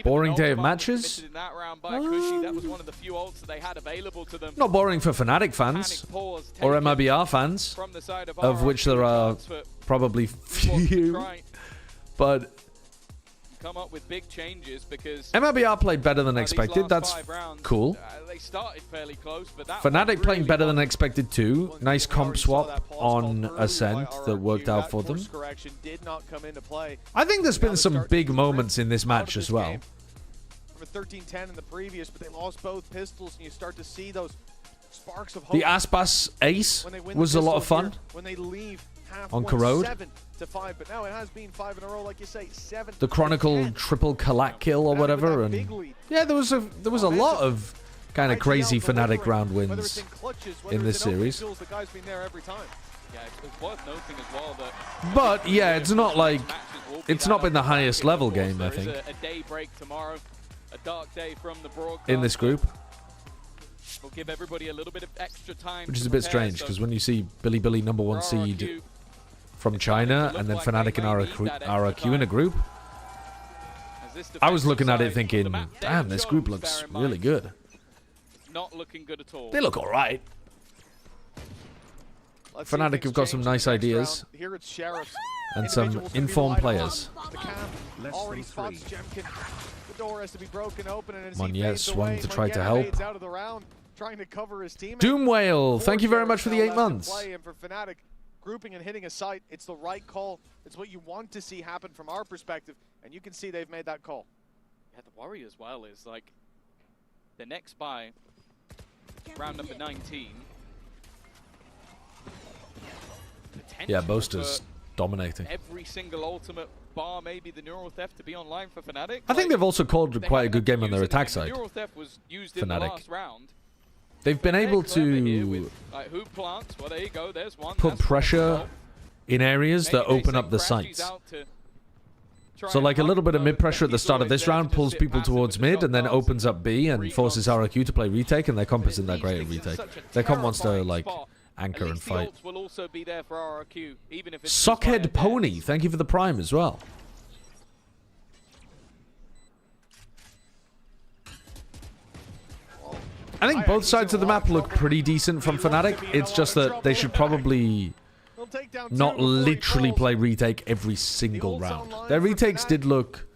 boring day of matches. That was one of the few ults that they had available to them. Not boring for Fnatic fans or MiBR fans, of which there are probably few. But come up with big changes because MiBR played better than expected. That's cool. They started fairly close, but that Fnatic playing better than expected too. Nice comp swap on Ascent that worked out for them. I think there's been some big moments in this match as well. For 13-10 in the previous, but they lost both pistols, and you start to see those sparks of hope. The Aspas ace was a lot of fun. When they leave on Corrode. 7-5, but now it has been 5 in a row, like you say, 7. The Chronicle triple Kalat kill or whatever, and yeah, there was a lot of kind of crazy Fnatic round wins in this series. The guy's been there every time. Yeah, it's worth noting as well that. But yeah, it's not like it's not been the highest level game. I think. A day break tomorrow, a dark day from the broadcast. In this group. We'll give everybody a little bit of extra time. Which is a bit strange because when you see Bilibili #1 seed from China and then Fnatic and RRQ in a group, I was looking at it thinking, damn, this group looks really good. Not looking good at all. They look alright. Fnatic have got some nice ideas and some informed players. Monier swung to try to help. Doom Whale, thank you very much for the 8 months. Grouping and hitting a site, it's the right call. It's what you want to see happen from our perspective, and you can see they've made that call. Yeah, the worry as well is like the next buy, round number 19. Yeah, Boaster's dominating. Every single ultimate bar, maybe the Neural Theft to be online for Fnatic. I think they've also called quite a good game on their attack side. Neural Theft was used in the last round. They've been able to put pressure in areas that open up the sites. So like a little bit of mid pressure at the start of this round pulls people towards mid and then opens up B and forces RRQ to play retake, and their comp isn't that great at retake. Their comp wants to like anchor and fight. Sockhead Pony, thank you for the prime as well. I think both sides of the map look pretty decent from Fnatic. It's just that they should probably not literally play retake every single round. Their retakes did look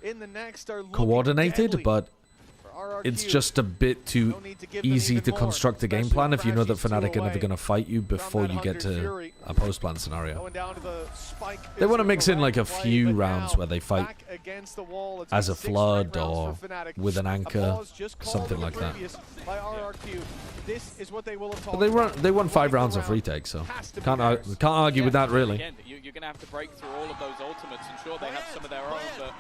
coordinated, but it's just a bit too easy to construct a game plan if you know that Fnatic are never going to fight you before you get to a post-plan scenario. They want to mix in like a few rounds where they fight as a flood or with an anchor, something like that. But they won 5 rounds of retake, so can't argue with that really. Again, you're going to have to break through all of those ultimates and sure they have some of their own, but...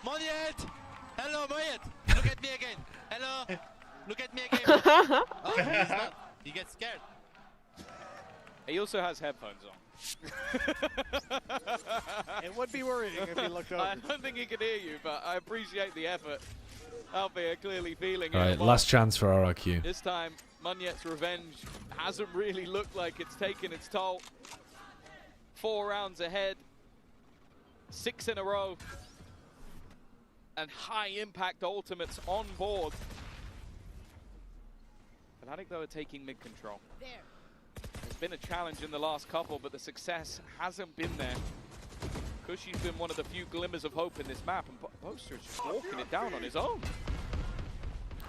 Moniet! Hello, Moniet! Look at me again! Hello! Look at me again! Oh, he's not. He gets scared. He also has headphones on. It would be worrying if he looked over. I don't think he can hear you, but I appreciate the effort. Albeit clearly feeling All right, last chance for RRQ. This time, Moniet's revenge hasn't really looked like it's taken its toll. 4 rounds ahead. 6 in a row. And high impact ultimates on board. Fnatic though are taking mid control. There's been a challenge in the last couple, but the success hasn't been there. Kushi's been one of the few glimmers of hope in this map, and Boaster is just walking it down on his own.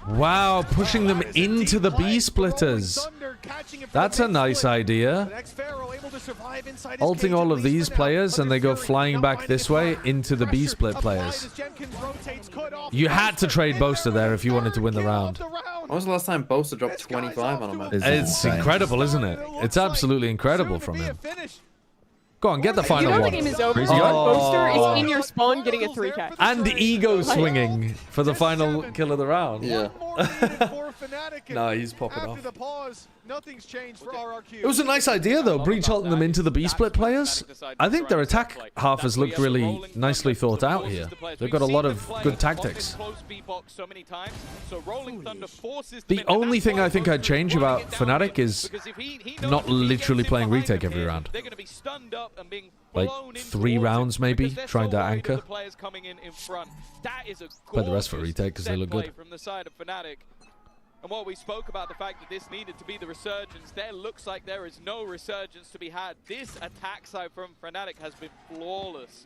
Wow, pushing them into the B-splitters. That's a nice idea. Ulting all of these players and they go flying back this way into the B-split players. You had to trade Boaster there if you wanted to win the round. When was the last time Boaster dropped 25 on a map? It's incredible, isn't it? It's absolutely incredible from him. Go on, get the final one. You know one. the game is over. Your Boaster is in your spawn getting a 3-catch. And ego swinging for the final kill of the round. Yeah. No, he's popping off. After the pause, nothing's changed for RRQ. It was a nice idea, though, Breach ulting them into the B-split players. I think their attack half has looked really nicely thought out here. They've got a lot of good tactics. The only thing I think I'd change about Fnatic is not literally playing retake every round. Like 3 rounds, maybe, trying to anchor. Play the rest for retake because they look good. And while we spoke about the fact that this needed to be the resurgence, there looks like there is no resurgence to be had. This attack side from Fnatic has been flawless.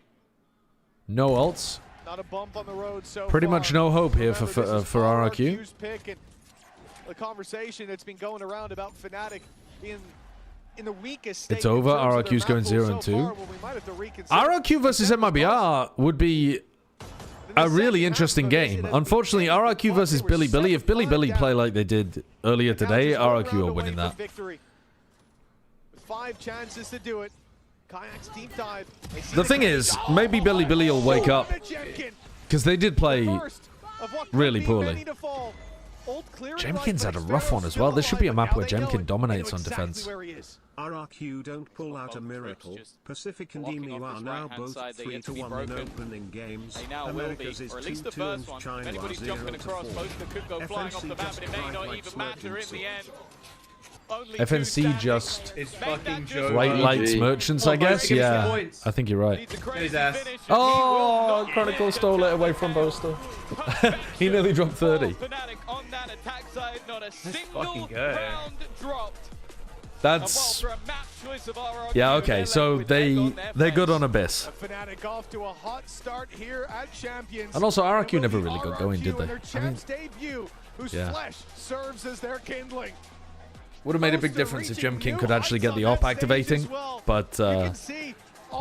No ults. Not a bump on the road so Pretty far. much no hope here for RRQ. The conversation that's been going around about Fnatic being in the weakest state. It's over. RRQ's going 0-2. RRQ versus MiBR would be a really interesting game. Unfortunately, RRQ versus Bilibili. If Bilibili play like they did earlier today, RRQ are winning that. 5 chances to do it. Kayak's deep dive. The thing is, maybe Bilibili will wake up because they did play really poorly. Jemkin's had a rough one as well. There should be a map where Jemkin dominates on defense. RRQ don't pull out a miracle. Pacific and EMU are now both 3-1 in opening games. Americas is 2-2 and China 0-4. FNC just white lights merchants, I guess. Yeah, I think you're right. Oh, Chronicle stole it away from Boaster. He nearly dropped 30. That's yeah, okay. So they're good on Abyss. And also RRQ never really got going, did they? I mean, yeah. Would have made a big difference if Jemkin could actually get the op activating, but the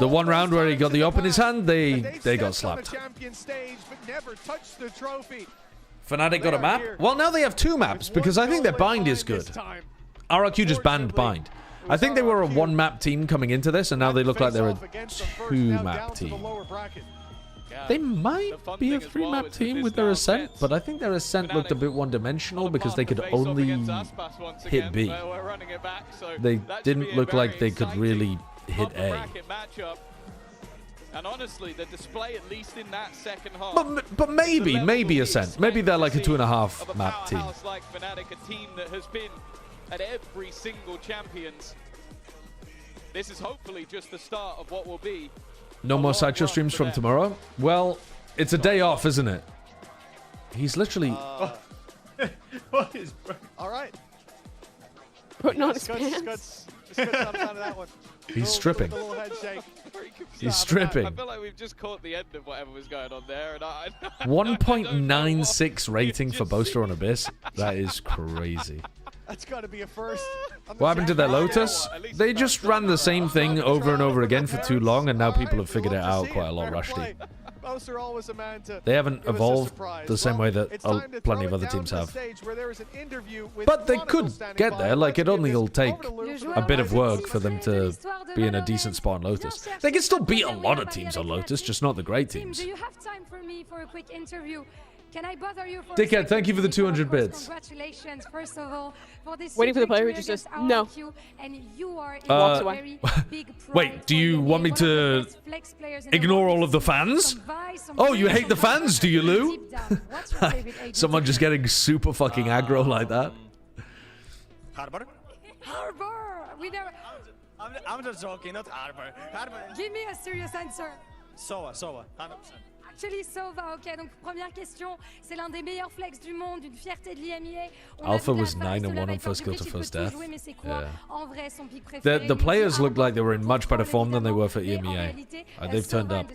one round where he got the op in his hand, they got slapped. Fnatic got a map. Well, now they have 2 maps because I think their bind is good. RRQ just banned bind. I think they were a 1-map team coming into this, and now they look like they're a 2-map team. They might be a 3-map team with their Ascent, but I think their Ascent looked a bit one-dimensional because they could only hit B. They didn't look like they could really hit A. And honestly, the display, at least in that second half. But maybe Ascent. Maybe they're like a 2.5 map team. Like Fnatic, a team that has been at every single Champions. This is hopefully just the start of what will be. No more Sideshow streams from tomorrow? Well, it's a day off, isn't it? He's literally... What is... All right. Putting on his pants. He's stripping. He's stripping. I feel like we've just caught the end of whatever was going on there. And 1.96 rating for Boaster on Abyss. That is crazy. That's got to be a first. What happened to their Lotus? They just ran the same thing over and over again for too long, and now people have figured it out quite a lot, Rushdie. They haven't evolved the same way that plenty of other teams have. But they could get there. Like, it only will take a bit of work for them to be in a decent spot on Lotus. They can still beat a lot of teams on Lotus, just not the great teams. Do you have time for me for a quick interview? Can I bother you for Dickhead, thank you for the 200 bits. Congratulations, first of all, for this waiting for the player who just says no. And you are walks away. Wait, do you want me to ignore all of the fans? Oh, you hate the fans, do you, Lou? Someone just getting super fucking aggro like that. Harbor. We never. I'm just joking, not Harbor. Give me a serious answer. Sova, 100%. Actually, Sova, ok, donc première question, c'est l'un des meilleurs flex du monde, une fierté de l'IMEA. Alpha was 9-1 on first kill to first death. Yeah. The players looked like they were in much better form than they were for EMEA. They've turned up.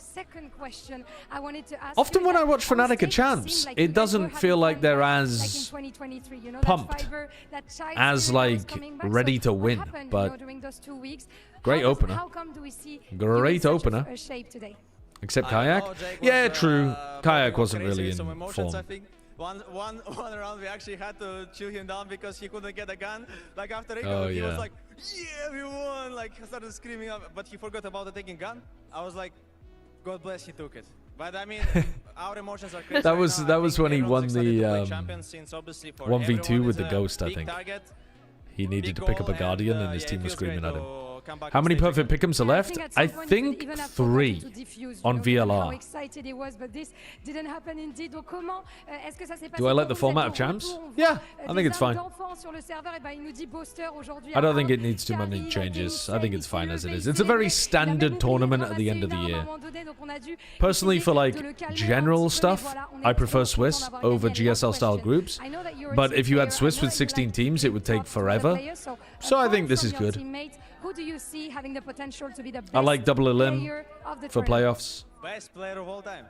Often when I watch Fnatic at champs, it doesn't feel like they're as pumped, as like ready to win, but great opener. Great opener. Except Kayak? Yeah, true. Kayak wasn't really in form. One round we actually had to chill him down because he couldn't get a gun. Like after he was like, yeah, we won. Like started screaming up, but he forgot about the taking gun. I was like, God bless, he took it. But I mean, our emotions are crazy. That was when he won the 1v2 with the Ghost, I think. He needed to pick up a Guardian and his team was screaming at him. How many perfect pick'ems are left? I think 3 on VLR. Do I like the format of champs? Yeah, I think it's fine. I don't think it needs too many changes. I think it's fine as it is. It's a very standard tournament at the end of the year. Personally, for like general stuff, I prefer Swiss over GSL style groups. But if you had Swiss with 16 teams, it would take forever. So I think this is good. Who do you see having the potential to be the best I like double elim for playoffs. Best player of all time.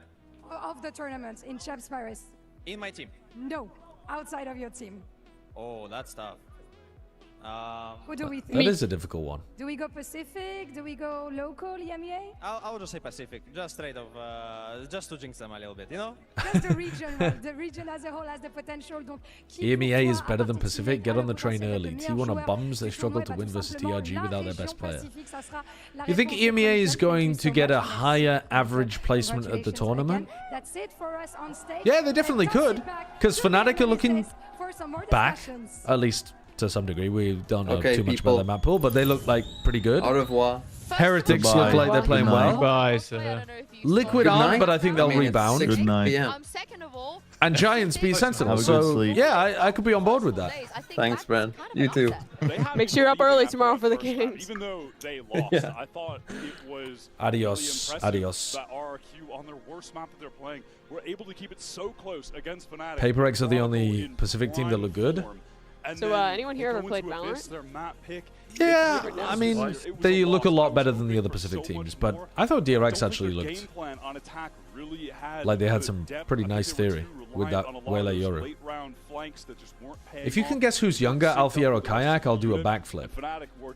Of the tournament in Champs Paris. In my team. No, outside of your team. Oh, that's tough. Who do we think? That is a difficult one. Do we go Pacific? Do we go local, EMEA? I would just say Pacific, just straight off, just to jinx them a little bit, you know? Just the region, the region as a whole has the potential. EMEA is better than Pacific. Get on the train early. T1 are bums. They struggle to win versus TRG without their best player. You think EMEA is going to get a higher average placement at the tournament? That's it for us on stage. Yeah, they definitely could. Because Fnatic are looking back, at least to some degree. We don't know too much about their map pool, but they look like pretty good. Au revoir. Heretics look like they're playing well. Liquid aren't, but I think they'll rebound. Good night. And Giants be Sentinel. So, yeah, I could be on board with that. Thanks, Brent. You too. Make sure you're up early tomorrow for the games. Even though they lost, I thought it was adios. Adios. That RRQ on their worst map that they're playing were able to keep it so close against Fnatic. Paper X are the only Pacific team that look good. So anyone here ever played Valorant? Yeah, I mean, they look a lot better than the other Pacific teams, but I thought DRX actually looked like they had some pretty nice theory with that Wele Yoru. If you can guess who's younger, Alfier or Kayak, I'll do a backflip.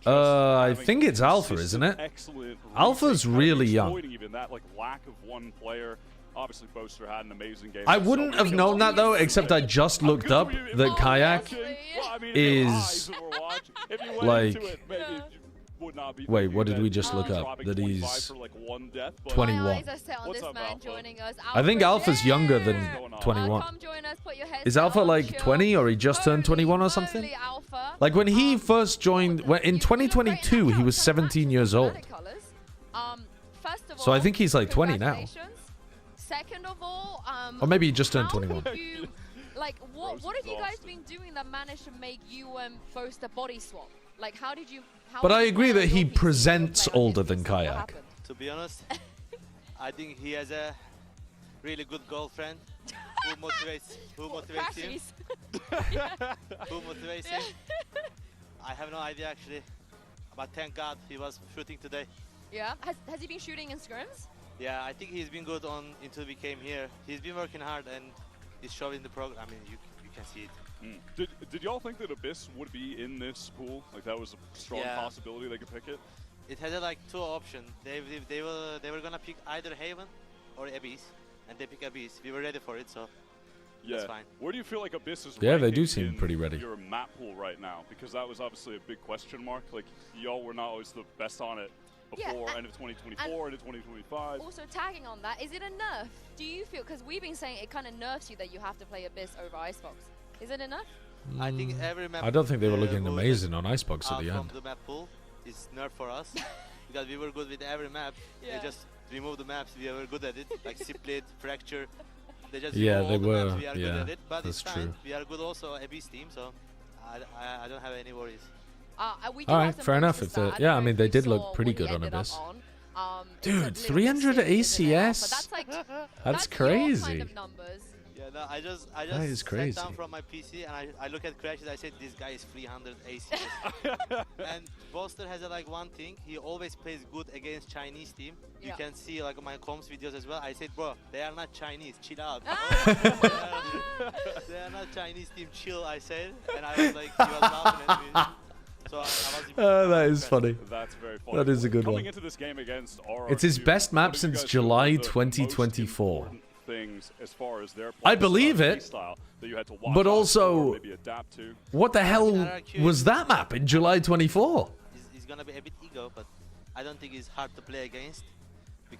I think it's Alpha, isn't it? Alpha's really young. Obviously, Boaster had an amazing game. I wouldn't have known that, though, except I just looked up that Kayak is like... Wait, what did we just look up? That he's 21. I think Alpha's younger than 21. Is Alpha like 20 or he just turned 21 or something? Like when he first joined, in 2022, he was 17 years old. So I think he's like 20 now. Second of all, or maybe he just turned 21. What have you guys been doing that managed to make you boast a body swap? Like, how did you? But I agree that he presents older than Kayak. To be honest, I think he has a really good girlfriend who motivates him. Who motivates him? I have no idea actually. but thank God he was shooting today. Yeah. Has he been shooting in scrims? Yeah, I think he's been good on until we came here. He's been working hard and he's showing the progress. I mean, you can see it. Did y'all think that Abyss would be in this pool? Like that was a strong possibility they could pick it? It had like two options. They were gonna pick either Haven or Abyss, and they pick Abyss. We were ready for it, so that's fine. Where do you feel like Abyss is? Yeah, they do seem pretty ready. Your map pool right now, because that was obviously a big question mark. Like y'all were not always the best on it before end of 2024, end of 2025. Also tagging on that, is it a nerf? Do you feel, because we've been saying it kind of nerfs you that you have to play Abyss over Icebox. Is it enough? I think every map. I don't think they were looking amazing on Icebox at the end. From the map pool is nerf for us because we were good with every map. They just removed the maps. We were good at it, like Split, Fracture. They just they were. Maps. We are good at it, but that's it's fine. true. We are good also Abyss team, so I don't have any worries. All right, fair enough. If I mean, they did look pretty good on Abyss. Dude, 300 ACS. That's crazy. Kind of numbers. Yeah, no, I just that is crazy. Sat down from my PC and I look at crashes. I said this guy is 300 ACS. And Boster has like one thing. He always plays good against Chinese team. You can see like my comms videos as well. I said, bro, they are not Chinese. Chill out. They are not Chinese team. Chill. I said, and I was like, he was laughing at me. So that is funny. That's very funny. That is a good Coming one. Into this game against RRQ, it's his best map since July 2024. Things as far as their I believe it, but also, what the hell was that map in July 24? He's gonna be a bit ego, but I don't think he's hard to play against.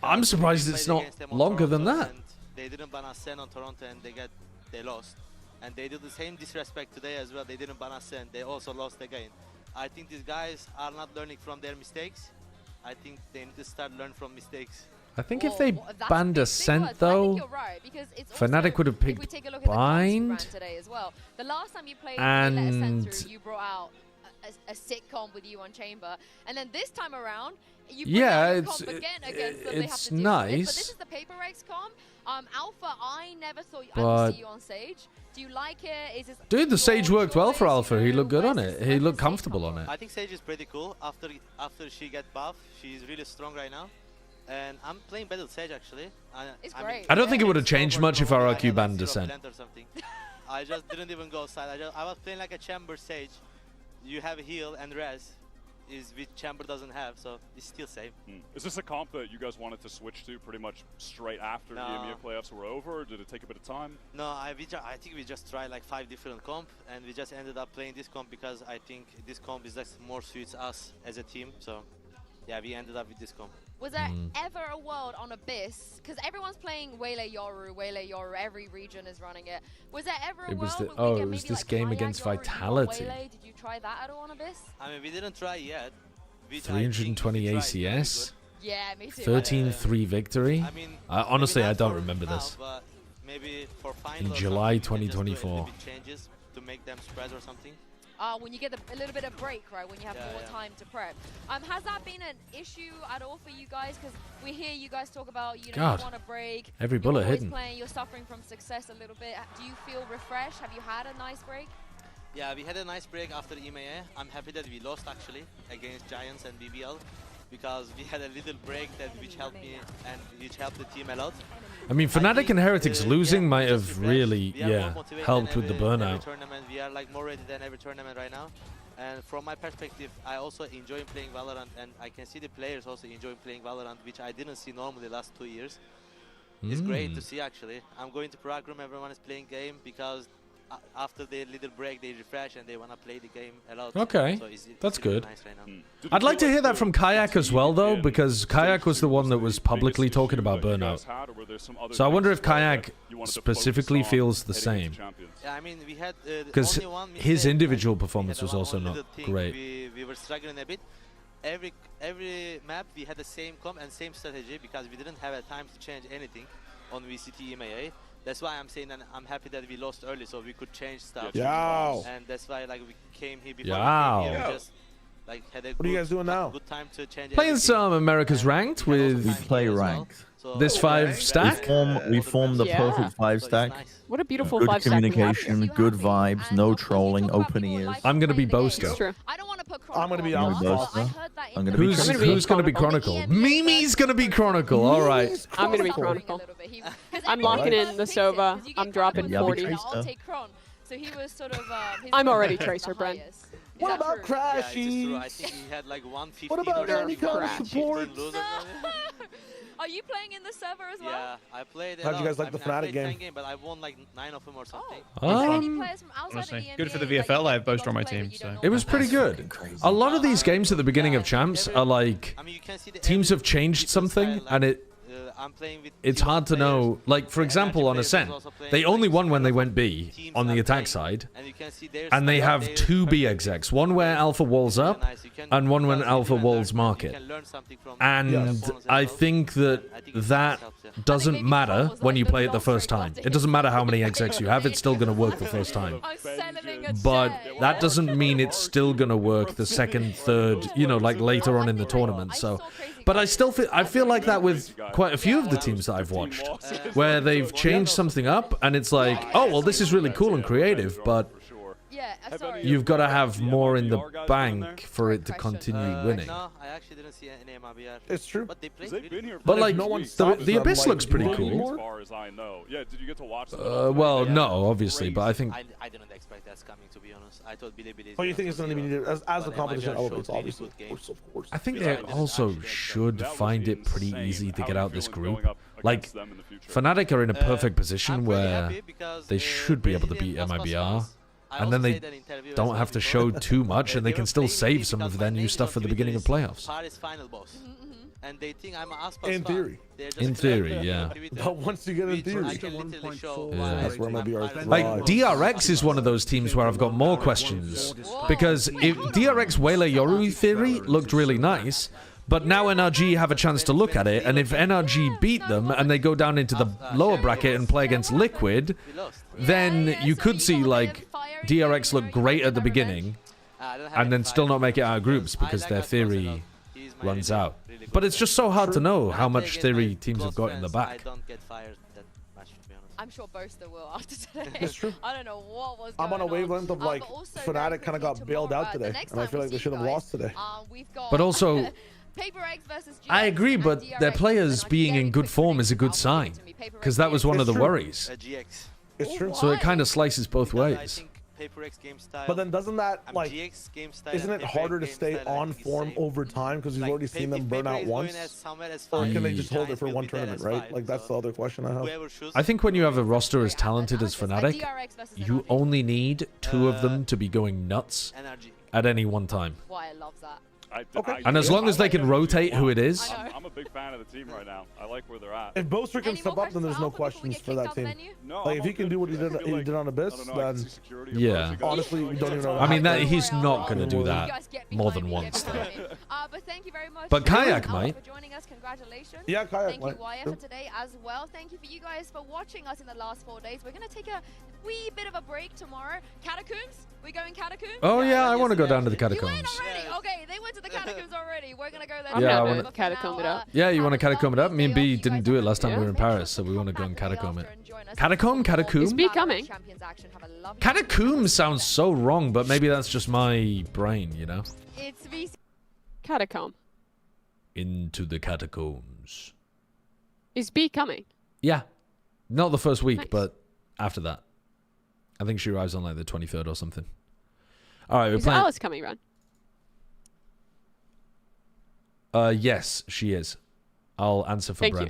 I'm surprised it's not longer than that. They didn't ban us Sen on Toronto and they lost. And they did the same disrespect today as well. They didn't ban us Sen. They also lost again. I think these guys are not learning from their mistakes. I think they need to start learning from mistakes. I think if they banned Ascent, though, Fnatic would have picked Bind. Today as well. The last time you played and through, you brought out a sick comp with you on Chamber, and then this time around, you bring out a comp again against them. It's they have to nice. But this is the Paper Rex comp. Alpha, I never thought I would see you on Sage. Do you like it? Is this dude, the Sage worked well for Alpha. He looked good on it. He looked comfortable on it. I think Sage is pretty cool. After she got buffed, she's really strong right now. And I'm playing better Sage actually. It's great. I don't think it would have changed much if RRQ banned Descent. I just didn't even go side. I was playing like a Chamber Sage. You have heal and res, which Chamber doesn't have, so it's still safe. Is this a comp that you guys wanted to switch to pretty much straight after the EMEA playoffs were over, or did it take a bit of time? No, I think we just tried like 5 different comp, and we just ended up playing this comp because I think this comp is like more suits us as a team. So yeah, we ended up with this comp. Was there ever a world on Abyss? Because everyone's playing Waylay Yoru, every region is running it. Was there ever a world where we get maybe this like game Kayak against Yoru Vitality. Waylay? Did you try that at all on Abyss? I mean, we didn't try yet. 320 ACS. Yeah, me too. 13-3 victory. I mean, honestly, I don't remember this. But maybe for in July 2024. Changes to make them spread or something. When you get a little bit of break, right? When you have more time to prep. Has that been an issue at all for you guys? Because we hear you guys talk about, you know, you want to break. Every bullet hidden. You're suffering from success a little bit. Do you feel refreshed? Have you had a nice break? Yeah, we had a nice break after EMEA. I'm happy that we lost actually against Giants and BBL because we had a little break which helped me and which helped the team a lot. I mean, Fnatic and Heretics losing might have really, helped with the burnout. Tournament. We are like more ready than every tournament right now. And from my perspective, I also enjoy playing Valorant, and I can see the players also enjoy playing Valorant, which I didn't see normally the last 2 years. It's great to see actually. I'm going to Prague room, everyone is playing game because after the little break they refresh and they want to play the game a lot. Okay, so that's good. Nice right now. I'd like to hear that from Kayak as well though, because Kayak was the one that was publicly talking about burnout. So I wonder if Kayak specifically feels the same. Yeah, I mean, we had because his individual performance was also not great. We were struggling a bit. Every map we had the same comp and same strategy because we didn't have a time to change anything on VCT EMEA. That's why I'm saying that I'm happy that we lost early so we could change stuff. And that's why like we came here before we came here, we just like had a good time to change. Playing some America's Ranked with we play ranked. So this 5 stack. We form the perfect 5 stack. What a beautiful good 5 stack. Good communication, good vibes, no trolling, open ears. I'm gonna be Boaster. I don't want to for Chronicle. I'm gonna be Alpha boss. Who's gonna be Chronicle? Mimi's gonna be Chronicle. All right. I'm gonna be Chronicle. I'm locking in the Sova. I'm dropping 40. I'll take Chron. So he was sort of. I'm already Tracer, Bren. What about Crashy? Yeah, I think he had like 150. What about any kind of support? Are you playing in the server as well? Yeah, I played. How'd you guys like the Fnatic game? But I won like 9 of them or something. Honestly, good for the VFL. I have Boaster on my team, so. It was pretty good. A lot of these games at the beginning of Champs are like teams have changed something, and it's hard to know. Like, for example, on Ascent, they only won when they went B on the attack side, and they have 2 B execs, one where Alpha walls up, and one when Alpha walls market. And I think that doesn't matter when you play it the first time. It doesn't matter how many execs you have, it's still going to work the first time. But that doesn't mean it's still going to work the second, third, you know, like later on in the tournament. So, but I feel like that with quite a few of the teams that I've watched, where they've changed something up and it's like, oh, well, this is really cool and creative, but you've got to have more in the bank for it to continue winning. No, I actually didn't see any MiBR. It's true. But they played. But like, the Abyss looks pretty cool. As far as I know. Yeah, did you get to watch well, no, obviously, but I think... I didn't expect that's coming, to be honest. I thought Bilibili... Oh, you think it's going to be needed as the competition elevates, obviously. Of course. I think they also should find it pretty easy to get out this group. Like, Fnatic are in a perfect position where they should be able to beat MiBR. And then they don't have to show too much, and they can still save some of their new stuff for the beginning of playoffs. And they think I'm in theory. In theory, yeah. But once you get in theory, that's where MiBR like DRX is one of those teams where I've got more questions, because if DRX Waylay Yoru theory looked really nice, but now NRG have a chance to look at it, and if NRG beat them and they go down into the lower bracket and play against Liquid, then you could see like DRX look great at the beginning and then still not make it out of groups because their theory runs out. But it's just so hard to know how much theory teams have got in the back. I'm sure Boaster will after today. It's true. I don't know what was going on a wavelength of like Fnatic kind of got bailed out today, and I feel like they should have lost today. But also, I agree, but their players being in good form is a good sign, because that was one of the worries. It's true. So it kind of slices both ways. But then doesn't that, like, isn't it harder to stay on form over time because you've already seen them burn out once? Or can they just hold it for one tournament, right? Like, that's the other question I have. I think when you have a roster as talented as Fnatic, you only need 2 of them to be going nuts at any one time. Why I love that. And as long as they can rotate who it is. I'm a big fan of the team right now. I like where they're at. If Boaster can step up, then there's no questions for that team. Like, if he can do what he did on Abyss, then yeah. Honestly, we don't even know. I mean, that he's not going to do that more than once, though. But thank you very much. But Kayak might. For joining us, congratulations. Yeah, Kayak might. Thank you, Wyatt, for today as well. Thank you for you guys for watching us in the last 4 days. We're going to take a wee bit of a break tomorrow. Catacombs? We going Catacombs? Oh, yeah, I want to go down to the Catacombs. You went already? Okay, they went to the Catacombs already. We're going to go there. Yeah, I want to catacomb it up. Yeah, you want to catacomb it up? Me and B didn't do it last time we were in Paris, so we want to go and catacomb it. Catacomb? Is B coming? Catacomb sounds so wrong, but maybe that's just my brain, you know? It's VC. Catacomb. Into the catacombs. Is B coming? Yeah. Not the first week, but after that. I think she arrives on like the 23rd or something. All right, we're playing. Is Alice coming, Ron? Yes, she is. I'll answer for Bren.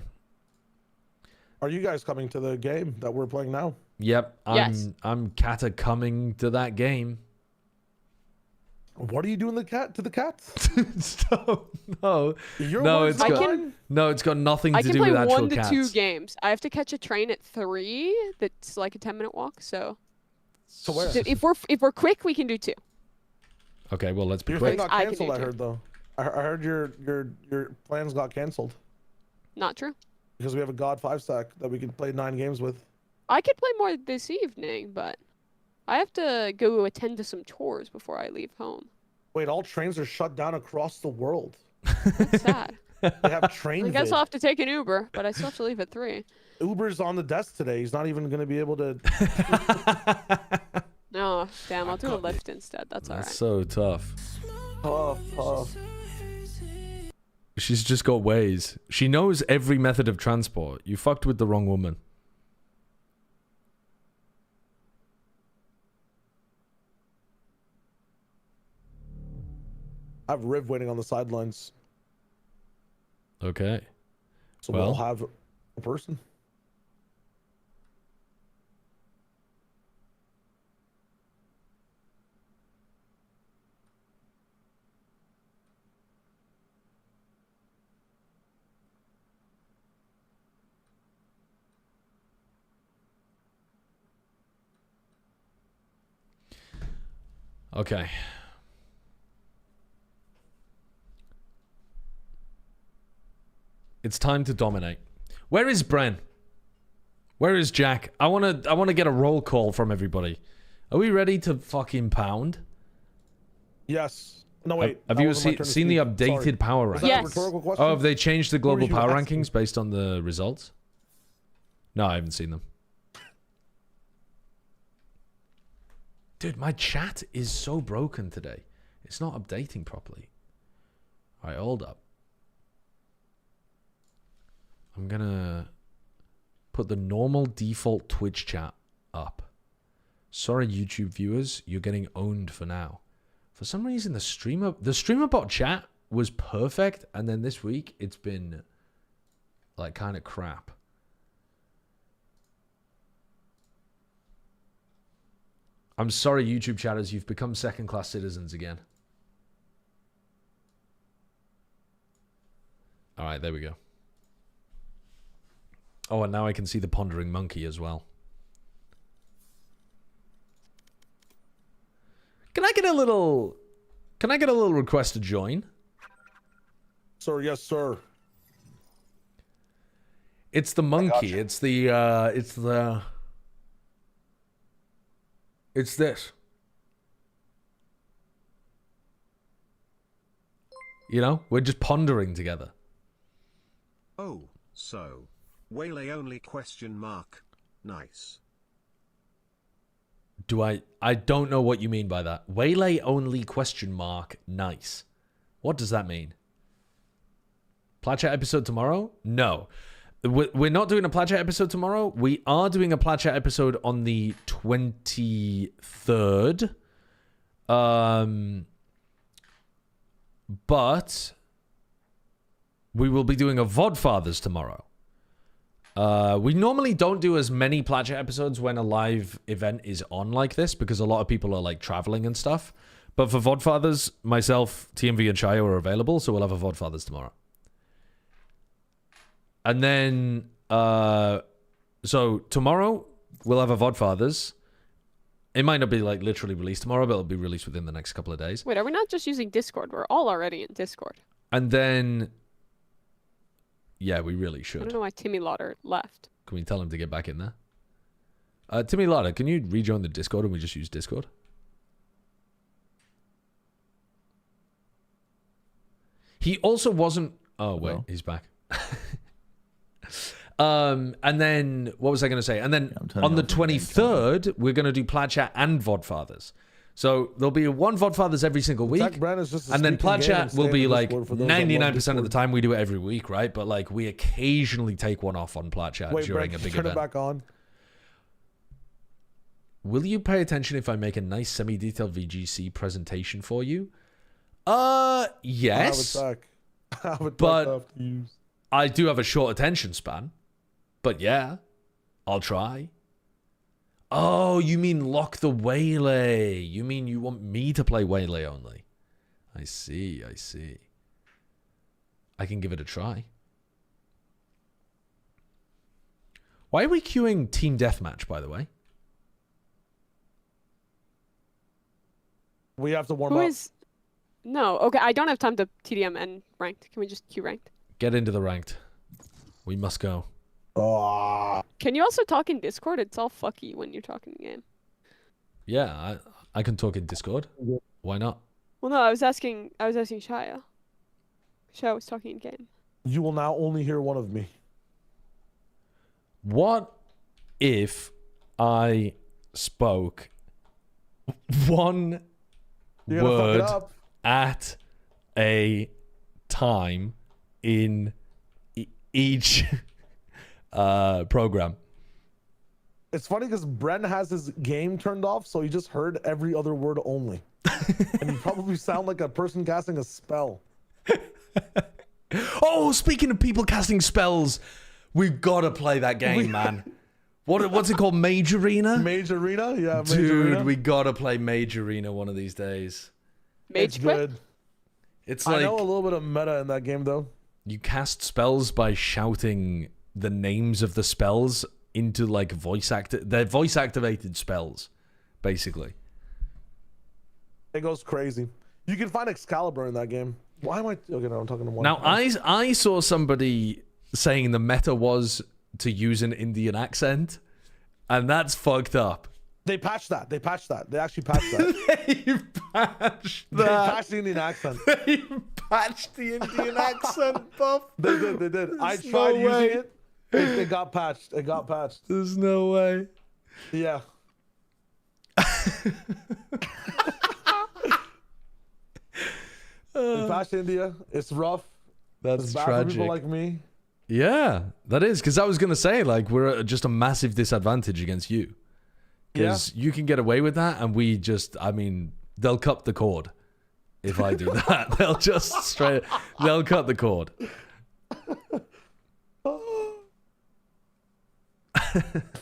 Are you guys coming to the game that we're playing now? Yep, Yes. I'm coming to that game. What are you doing to the cats? No, it's got nothing to do with actual cats. I can play 1 to 2 games. I have to catch a train at 3. That's like a 10-minute walk. So where? If we're quick, we can do 2. Okay, well let's be your quick. Thing got canceled. I heard though. I heard your plans got canceled. Not true. Because we have a God 5-stack that we can play 9 games with. I could play more this evening, but I have to go attend to some chores before I leave home. Wait, all trains are shut down across the world. That's sad. They have train I guess I'll have to take an Uber, but I still have to leave at 3. Uber's on the desk today. He's not even going to be able to... No, damn, I'll do a Lyft instead. That's all right. That's so tough. She's just got ways. She knows every method of transport. You fucked with the wrong woman. I have Riv waiting on the sidelines. Okay. So well, we'll have a person. Okay. It's time to dominate. Where is Bren? Where is Jack? I wanna get a roll call from everybody. Are we ready to fucking pound? Yes. No wait. Have you seen the updated power rankings? Yes. Oh, have they changed the global power rankings based on the results? No, I haven't seen them. Dude, my chat is so broken today. It's not updating properly. All right, hold up. I'm gonna put the normal default Twitch chat up. Sorry, YouTube viewers, you're getting owned for now. For some reason, the streamer bot chat was perfect, and then this week it's been like kind of crap. I'm sorry, YouTube chatters, you've become second-class citizens again. All right, there we go. Oh, and now I can see the pondering monkey as well. Can I get a little request to join? Sir, yes, sir. It's the monkey. It's this. You know, we're just pondering together. Oh, so Waylay only question mark. Nice. I don't know what you mean by that. Waylay only question mark. Nice. What does that mean? Platchat episode tomorrow? No. We're not doing a Platchat episode tomorrow. We are doing a Platchat episode on the 23rd. But we will be doing a VODfathers tomorrow. We normally don't do as many Platchat episodes when a live event is on like this because a lot of people are like traveling and stuff. But for VODfathers, myself, TMV, and Shayo are available, so we'll have a VODfathers tomorrow. And then, so tomorrow we'll have a VODfathers. It might not be like literally released tomorrow, but it'll be released within the next couple of days. Wait, are we not just using Discord? We're all already in Discord. And then, yeah, we really should. I don't know why Timmy Lauder left. Can we tell him to get back in there? Timmy Lauder, can you rejoin the Discord and we just use Discord? He also wasn't... Oh, wait, he's back. And then what was I going to say? And then on the 23rd, we're going to do Platchat and VODfathers. So there'll be one VODfathers every single week, and then Platchat will be like 99% of the time we do it every week, right? But like we occasionally take one off on Platchat during a big event. Turn it back on. Will you pay attention if I make a nice semi-detailed VGC presentation for you? Yes. But I do have a short attention span. But yeah, I'll try. Oh, you mean lock the Waylay. You mean you want me to play Waylay only. I see, I see. I can give it a try. Why are we queuing Team Deathmatch, by the way? We have to warm up. No, okay, I don't have time to TDM and ranked. Can we just queue ranked? Get into the ranked. We must go. Can you also talk in Discord? It's all fucky when you're talking in game. Yeah, I can talk in Discord. Why not? Well, no, I was asking Shia. Shia was talking in game. You will now only hear one of me. What if I spoke one word at a time in each program. It's funny because Bren has his game turned off, so he just heard every other word only. And you probably sound like a person casting a spell. Oh, speaking of people casting spells, we've got to play that game, man. What's it called? Mage Arena? Mage Arena? Yeah, Mage Dude, Arena. we got to play Mage Arena one of these days. It's good. It's I like... know a little bit of meta in that game, though. You cast spells by shouting the names of the spells into like they're voice activated spells, basically. It goes crazy. You can find Excalibur in that game. Why am I? Okay, no, I'm talking to one. Now, I saw somebody saying the meta was to use an Indian accent, and that's fucked up. They patched that. They patched that. They actually patched that. They patched They patched the Indian accent. They patched the Indian accent, Buff. They did. They did. I There's tried no using way. it. It got patched. It got patched. There's no way. Yeah. They patched India. It's rough. That's it's bad tragic. for people like me. Yeah, that is, because I was gonna say, like, we're at just a massive disadvantage against you, because you can get away with that, and we just, I mean, they'll cut the cord if I do that. They'll just they'll cut the cord.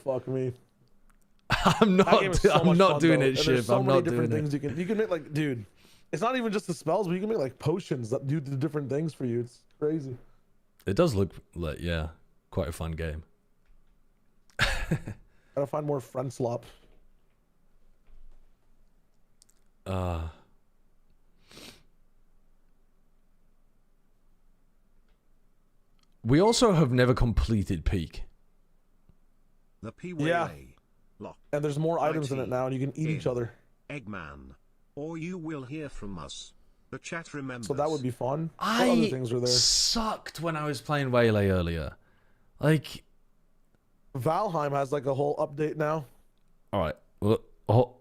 Fuck me. I'm not doing it, Shiv. So I'm many not different doing things it. you can make, like, dude. It's not even just the spells, but you can make like potions that do the different things for you. It's crazy. It does look like, yeah, quite a fun game. Gotta find more friend slop. We also have never completed Peak. The P Yeah. And there's more items in it now, and you can eat each other. Eggman. Or you will hear from us. The chat remembers. So that would be fun. What I other things were there? sucked when I was playing Waylay earlier. Like, Valheim has like a whole update now. all right, well,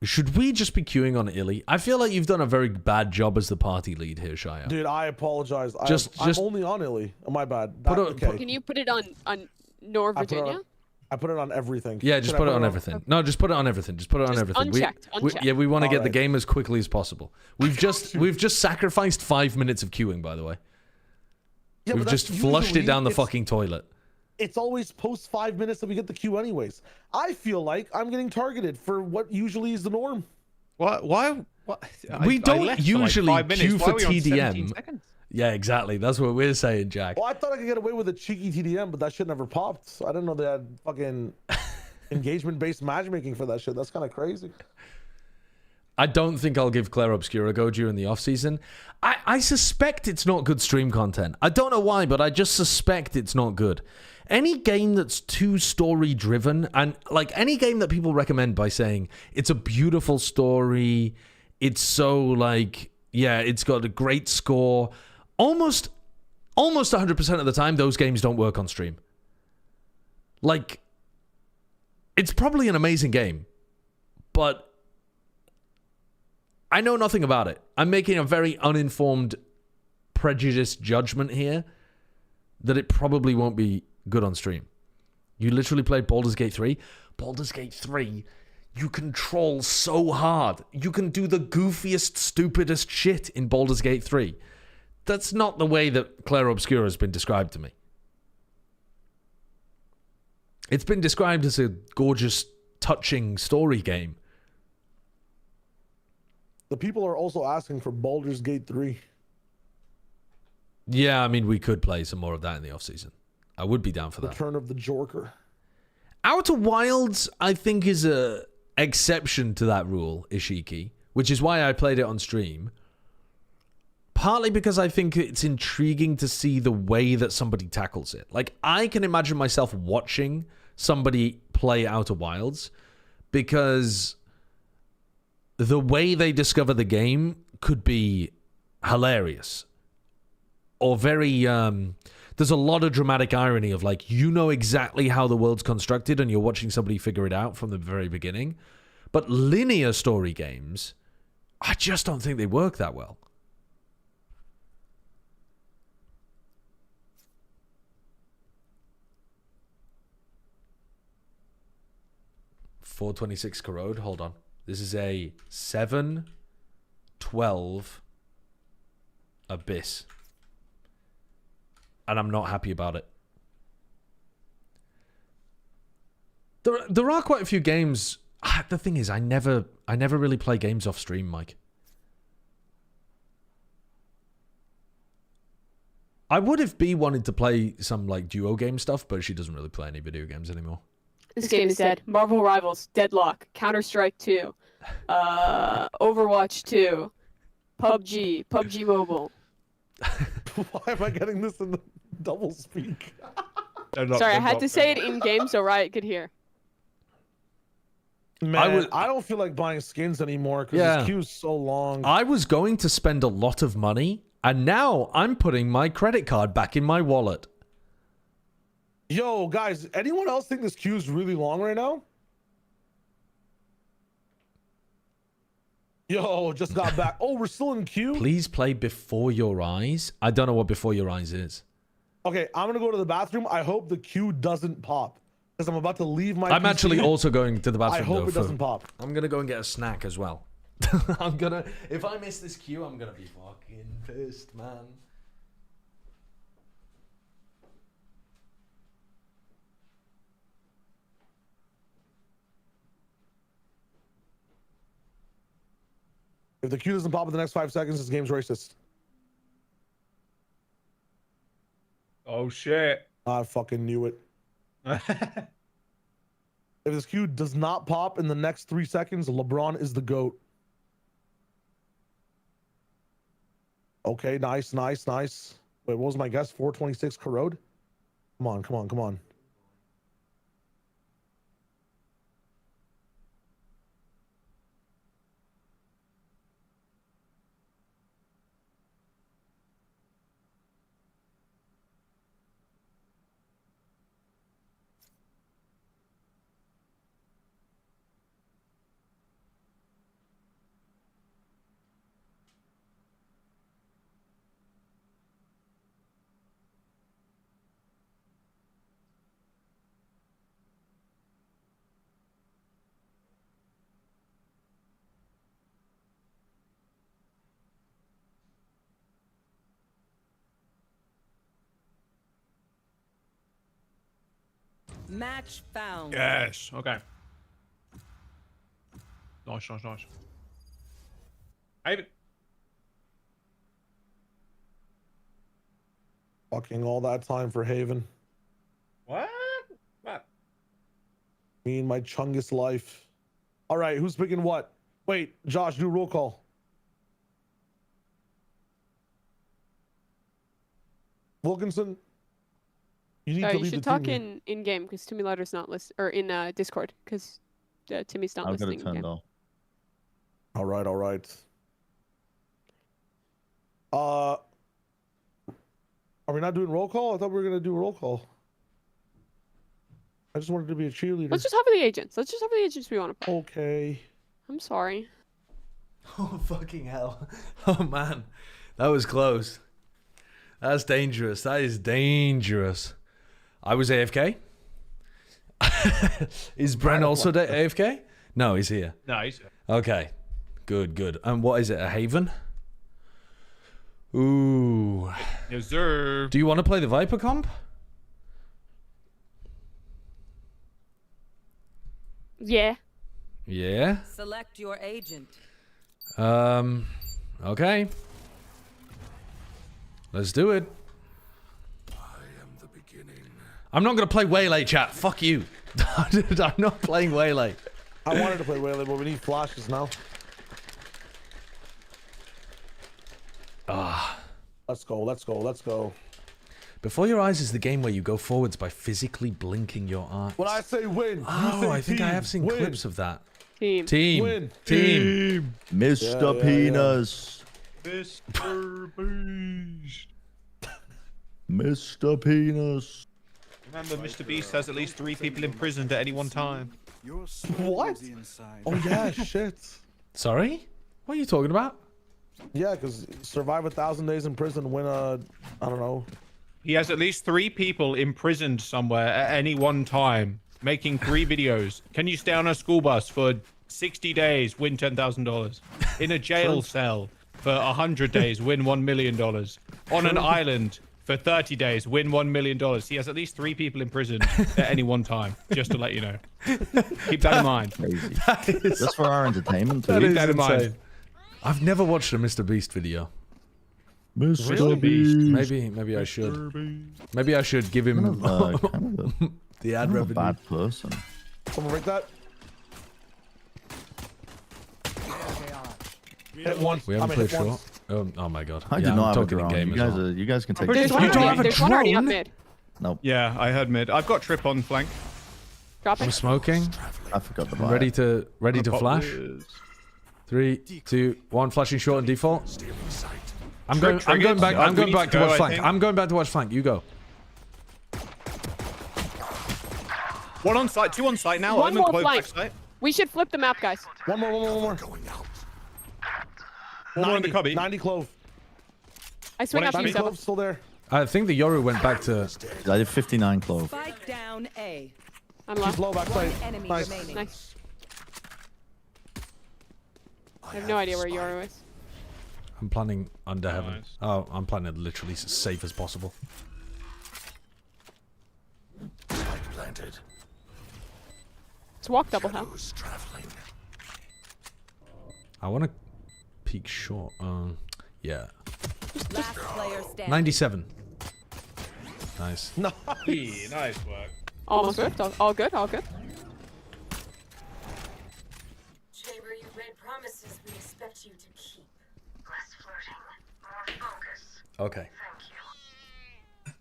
should we just be queuing on Illy? I feel like you've done a very bad job as the party lead here, Shia. Dude, I apologize. Just- I'm only on Illy. Oh, my bad. Can you put it on Nor Virginia? I put it on everything. Yeah, just put it on everything. No, just put it on everything. Just put it on Just everything. unchecked, unchecked. We want to get the Alright. game as quickly as possible. We've just sacrificed 5 minutes of queuing, by the way. Yeah, We've but just that's flushed it usually- down the it's- fucking toilet. It's always post 5 minutes that we get the queue anyways. I feel like I'm getting targeted for what usually is the norm. What? Why? What? We I don't left for like usually 5 minutes. queue Why for are we on 17 TDM. seconds? Yeah, exactly. That's what we're saying, Jack. Well, I thought I could get away with a cheeky TDM, but that shit never popped. I didn't know they had fucking engagement-based matchmaking for that shit. That's kind of crazy. I don't think I'll give Claire Obscura a go during the off-season. I suspect it's not good stream content. I don't know why, but I just suspect it's not good. Any game that's too story-driven, and like any game that people recommend by saying, it's a beautiful story, it's so like, yeah, it's got a great score, almost 100% of the time, those games don't work on stream. Like, it's probably an amazing game, but I know nothing about it. I'm making a very uninformed, prejudiced judgment here that it probably won't be good on stream. You literally played Baldur's Gate 3? Baldur's Gate 3, you control so hard. You can do the goofiest, stupidest shit in Baldur's Gate 3. That's not the way that Claire Obscura has been described to me. It's been described as a gorgeous, touching story game. The people are also asking for Baldur's Gate 3. Yeah, I mean, we could play some more of that in the off-season. I would be down for that. Return of the Jorker. Outer Wilds, I think, is a exception to that rule, Ishiki, which is why I played it on stream. Partly because I think it's intriguing to see the way that somebody tackles it. Like, I can imagine myself watching somebody play Outer Wilds because the way they discover the game could be hilarious. Or very, there's a lot of dramatic irony of like, you know exactly how the world's constructed and you're watching somebody figure it out from the very beginning. But linear story games I just don't think they work that well. $426 corrode. Hold on. This is a 7-12 Abyss. And I'm not happy about it. There are quite a few games. The thing is, I never really play games off stream, Mike. I would if B wanted to play some like duo game stuff, but she doesn't really play any video games anymore. This game is dead. Marvel Rivals, Deadlock, Counter-Strike 2, Overwatch 2, PUBG, PUBG Mobile. Why am I getting this in the double speak? Sorry, I had to say it in game so Riot could hear. Man, I don't feel like buying skins anymore because this queue's so long. I was going to spend a lot of money, and now I'm putting my credit card back in my wallet. Yo, guys, anyone else think this queue's really long right now? Yo, just got back. Oh, we're still in queue? Please play Before Your Eyes. I don't know what Before Your Eyes is. Okay, I'm going to go to the bathroom. I hope the queue doesn't pop. Because I'm about to leave my I'm PC. actually also going to the bathroom. I hope it doesn't pop. I'm going to go and get a snack as well. If I miss this queue, I'm going to be fucking pissed, man. If the queue doesn't pop in the next 5 seconds, this game's racist. Oh, shit. I fucking knew it. If this queue does not pop in the next 3 seconds, LeBron is the GOAT. Okay, nice. Wait, what was my guess? 426 corrode? Come on. Match found. Yes. Okay. Nice. Haven. Fucking all that time for Haven. What? Me and my Chungus life. All right, who's picking what? Wait, Josh, do roll call. Wilkinson. You should talk in game because Timmy Ladder's not listening, or in Discord because Timmy's not listening. I've got it turned off. All right. Are we not doing roll call? I thought we were gonna do roll call. I just wanted to be a cheerleader. Let's just have the agents. We want to play. Okay. I'm sorry. Oh fucking hell! Oh man, that was close. That's dangerous. That is dangerous. I was AFK. Is Bren also AFK? No, he's here. No, he's here. Okay. Good. And what is it? A Haven? Ooh. Yes, sir. Do you want to play the Viper comp? Yeah. Yeah? Select your agent. Okay. Let's do it. I'm not going to play Waylay, chat. Fuck you. I'm not playing Waylay. I wanted to play Waylay, but we need flashes now. Let's go. Before Your Eyes is the game where you go forwards by physically blinking your eyes. When I say win, I think I have seen clips of that. Team. Win. Team. Mr. Penis. Mr. Beast. Mr. Penis. Remember, Mr. Beast has at least 3 people imprisoned at any one time. What? Oh yeah, shit. Sorry? What are you talking about? Yeah, because survive 1,000 days in prison, win a, I don't know. He has at least 3 people imprisoned somewhere at any one time, making 3 videos. Can you stay on a school bus for 60 days, win $10,000? In a jail cell for 100 days, win $1 million. On an island for 30 days, win $1 million. He has at least 3 people imprisoned at any one time, just to let you know. Keep that in mind. Crazy. Just for our entertainment, too. Keep that in mind. I've never watched a Mr. Beast video. Mr. Beast. Maybe I should. Maybe I should give him the ad revenue. Bad person. Someone break that. Hit once. We haven't played short. Oh my god. I do not have a drone. You guys can take There's one already up mid. Nope. Yeah, I heard mid. I've got trip on flank. Dropping. I'm smoking. I forgot the I'm ready to flash. 3, 2, 1. Flashing short and default. I'm going back to watch flank. I'm going back to watch flank. You go. 1 on site, 2 on site now. One more flank. We should flip the map, guys. One more. One more in the cubby. 90 clove. I swing up to you, Clove still there. I think the Yoru went back to. I did 59 clove. Spike down A. I'm lost. He's low backside. Enemy Nice. remaining. Nice. I have no idea where Yoru is. I'm planning under heaven. Nice. Oh, I'm planning literally as safe as possible. Spike planted. Let's walk double hell. I want to peek short. Yeah. Last player standing. 97. Nice. Nice work. Almost good. All good. All good. Chamber, you've made promises we expect you to keep. Less flirting, more focus. Okay. Thank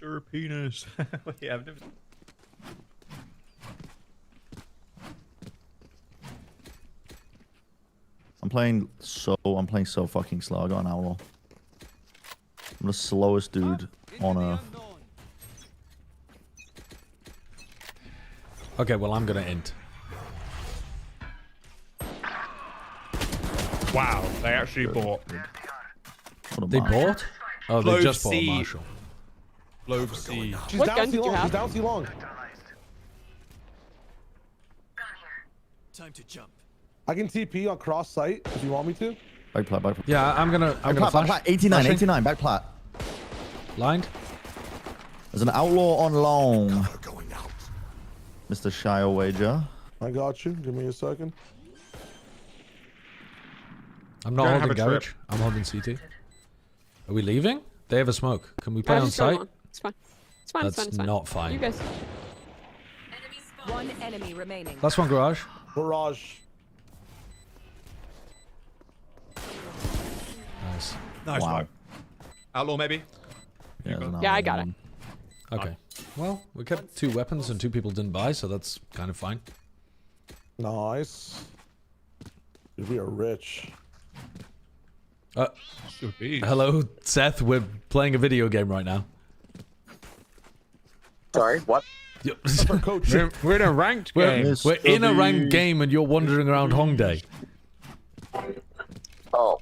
you. Your penis. Yeah, I've never. I'm playing so fucking slow. I got an outlaw. I'm the slowest dude on earth. Okay, well I'm gonna int. Wow, they actually bought. They bought? Oh, they Clove just bought a C. Marshall. Globe C. She's What down gun C did you long. have? She's down C long. Time to jump. I can TP on cross site if you want me to. Back plat, back plat. Yeah, I'm gonna flash. Plat. 89, Flashing. 89, back plat. Lined. There's an outlaw on long. Mr. Shire Wager. I got you. Give me a second. I'm not Gonna holding have a garage. I'm holding CT. Are we leaving? They have a smoke. Can we play on Just go site? on. It's fine. It's fine. That's it's fine. not fine. You guys. One enemy remaining. Last one, garage. Barrage. Nice. Nice Wow. work. Outlaw maybe. Yeah, there's an Yeah, I outlaw got it. on. Okay. Well, we kept 2 weapons and 2 people didn't buy, so that's kind of fine. Nice. Dude, we are rich. Should be. Hello, Seth. We're playing a video game right now. Sorry, what? Coach. We're in a ranked game. We're in a ranked game and you're wandering around Hongdae. Oh.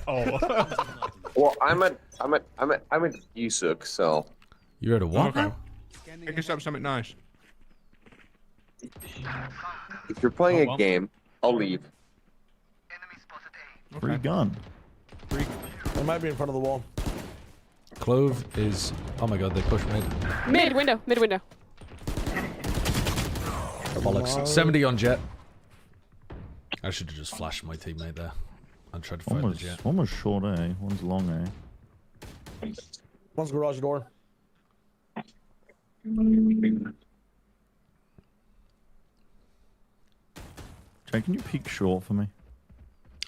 Oh. Well, I'm at Yusuk, so. You're at a what? Okay. Pick us up something nice. If you're playing a game, I'll leave. Free gun. I might be in front of the wall. Clove is... Oh my god, they pushed mid. Mid window. Mid window. Bollocks. 70 on jet. I should have just flashed my teammate there. And tried to fight the jet. One was short A, one's long A. One's garage door. Jay, can you peek short for me?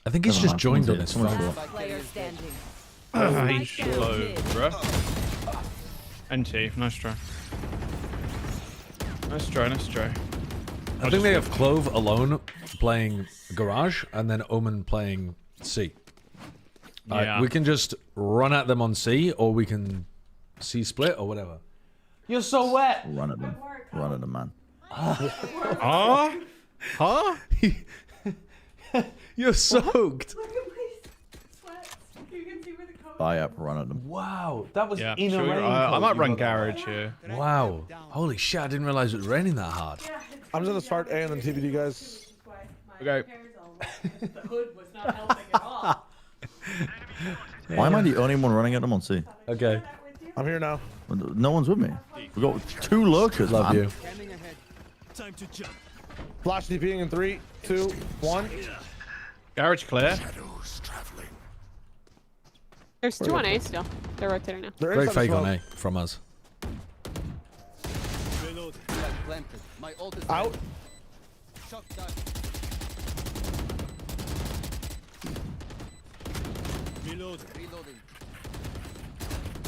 I think he's just joined on his phone. Player standing. He's slow, bruh. NT, nice try. Nice try, nice try. I think they have Clove alone playing Garage and then Omen playing C. Yeah. We can just run at them on C or we can C split or whatever. You're so wet! Run at them. Run at them, man. Ah? Huh? You're soaked. Look at my sweats. You can see where the color. Buy up, run at them. Wow, that was Yeah, in a sure. rain. I might run coat. garage here. Wow. Holy shit, I didn't realize it was raining that hard. I'm just gonna start A and then TBD, guys. Okay. The hood was not helping at all. Why am I the only one running at them on C? Okay. I'm here now. No one's with me. We got 2 lurkers. Love man. you. Time to jump. Flash DPing in 3, 2, 1. Garage clear. There's 2 on A still. They're rotating now. Great fake on A from us. Out. Reloading.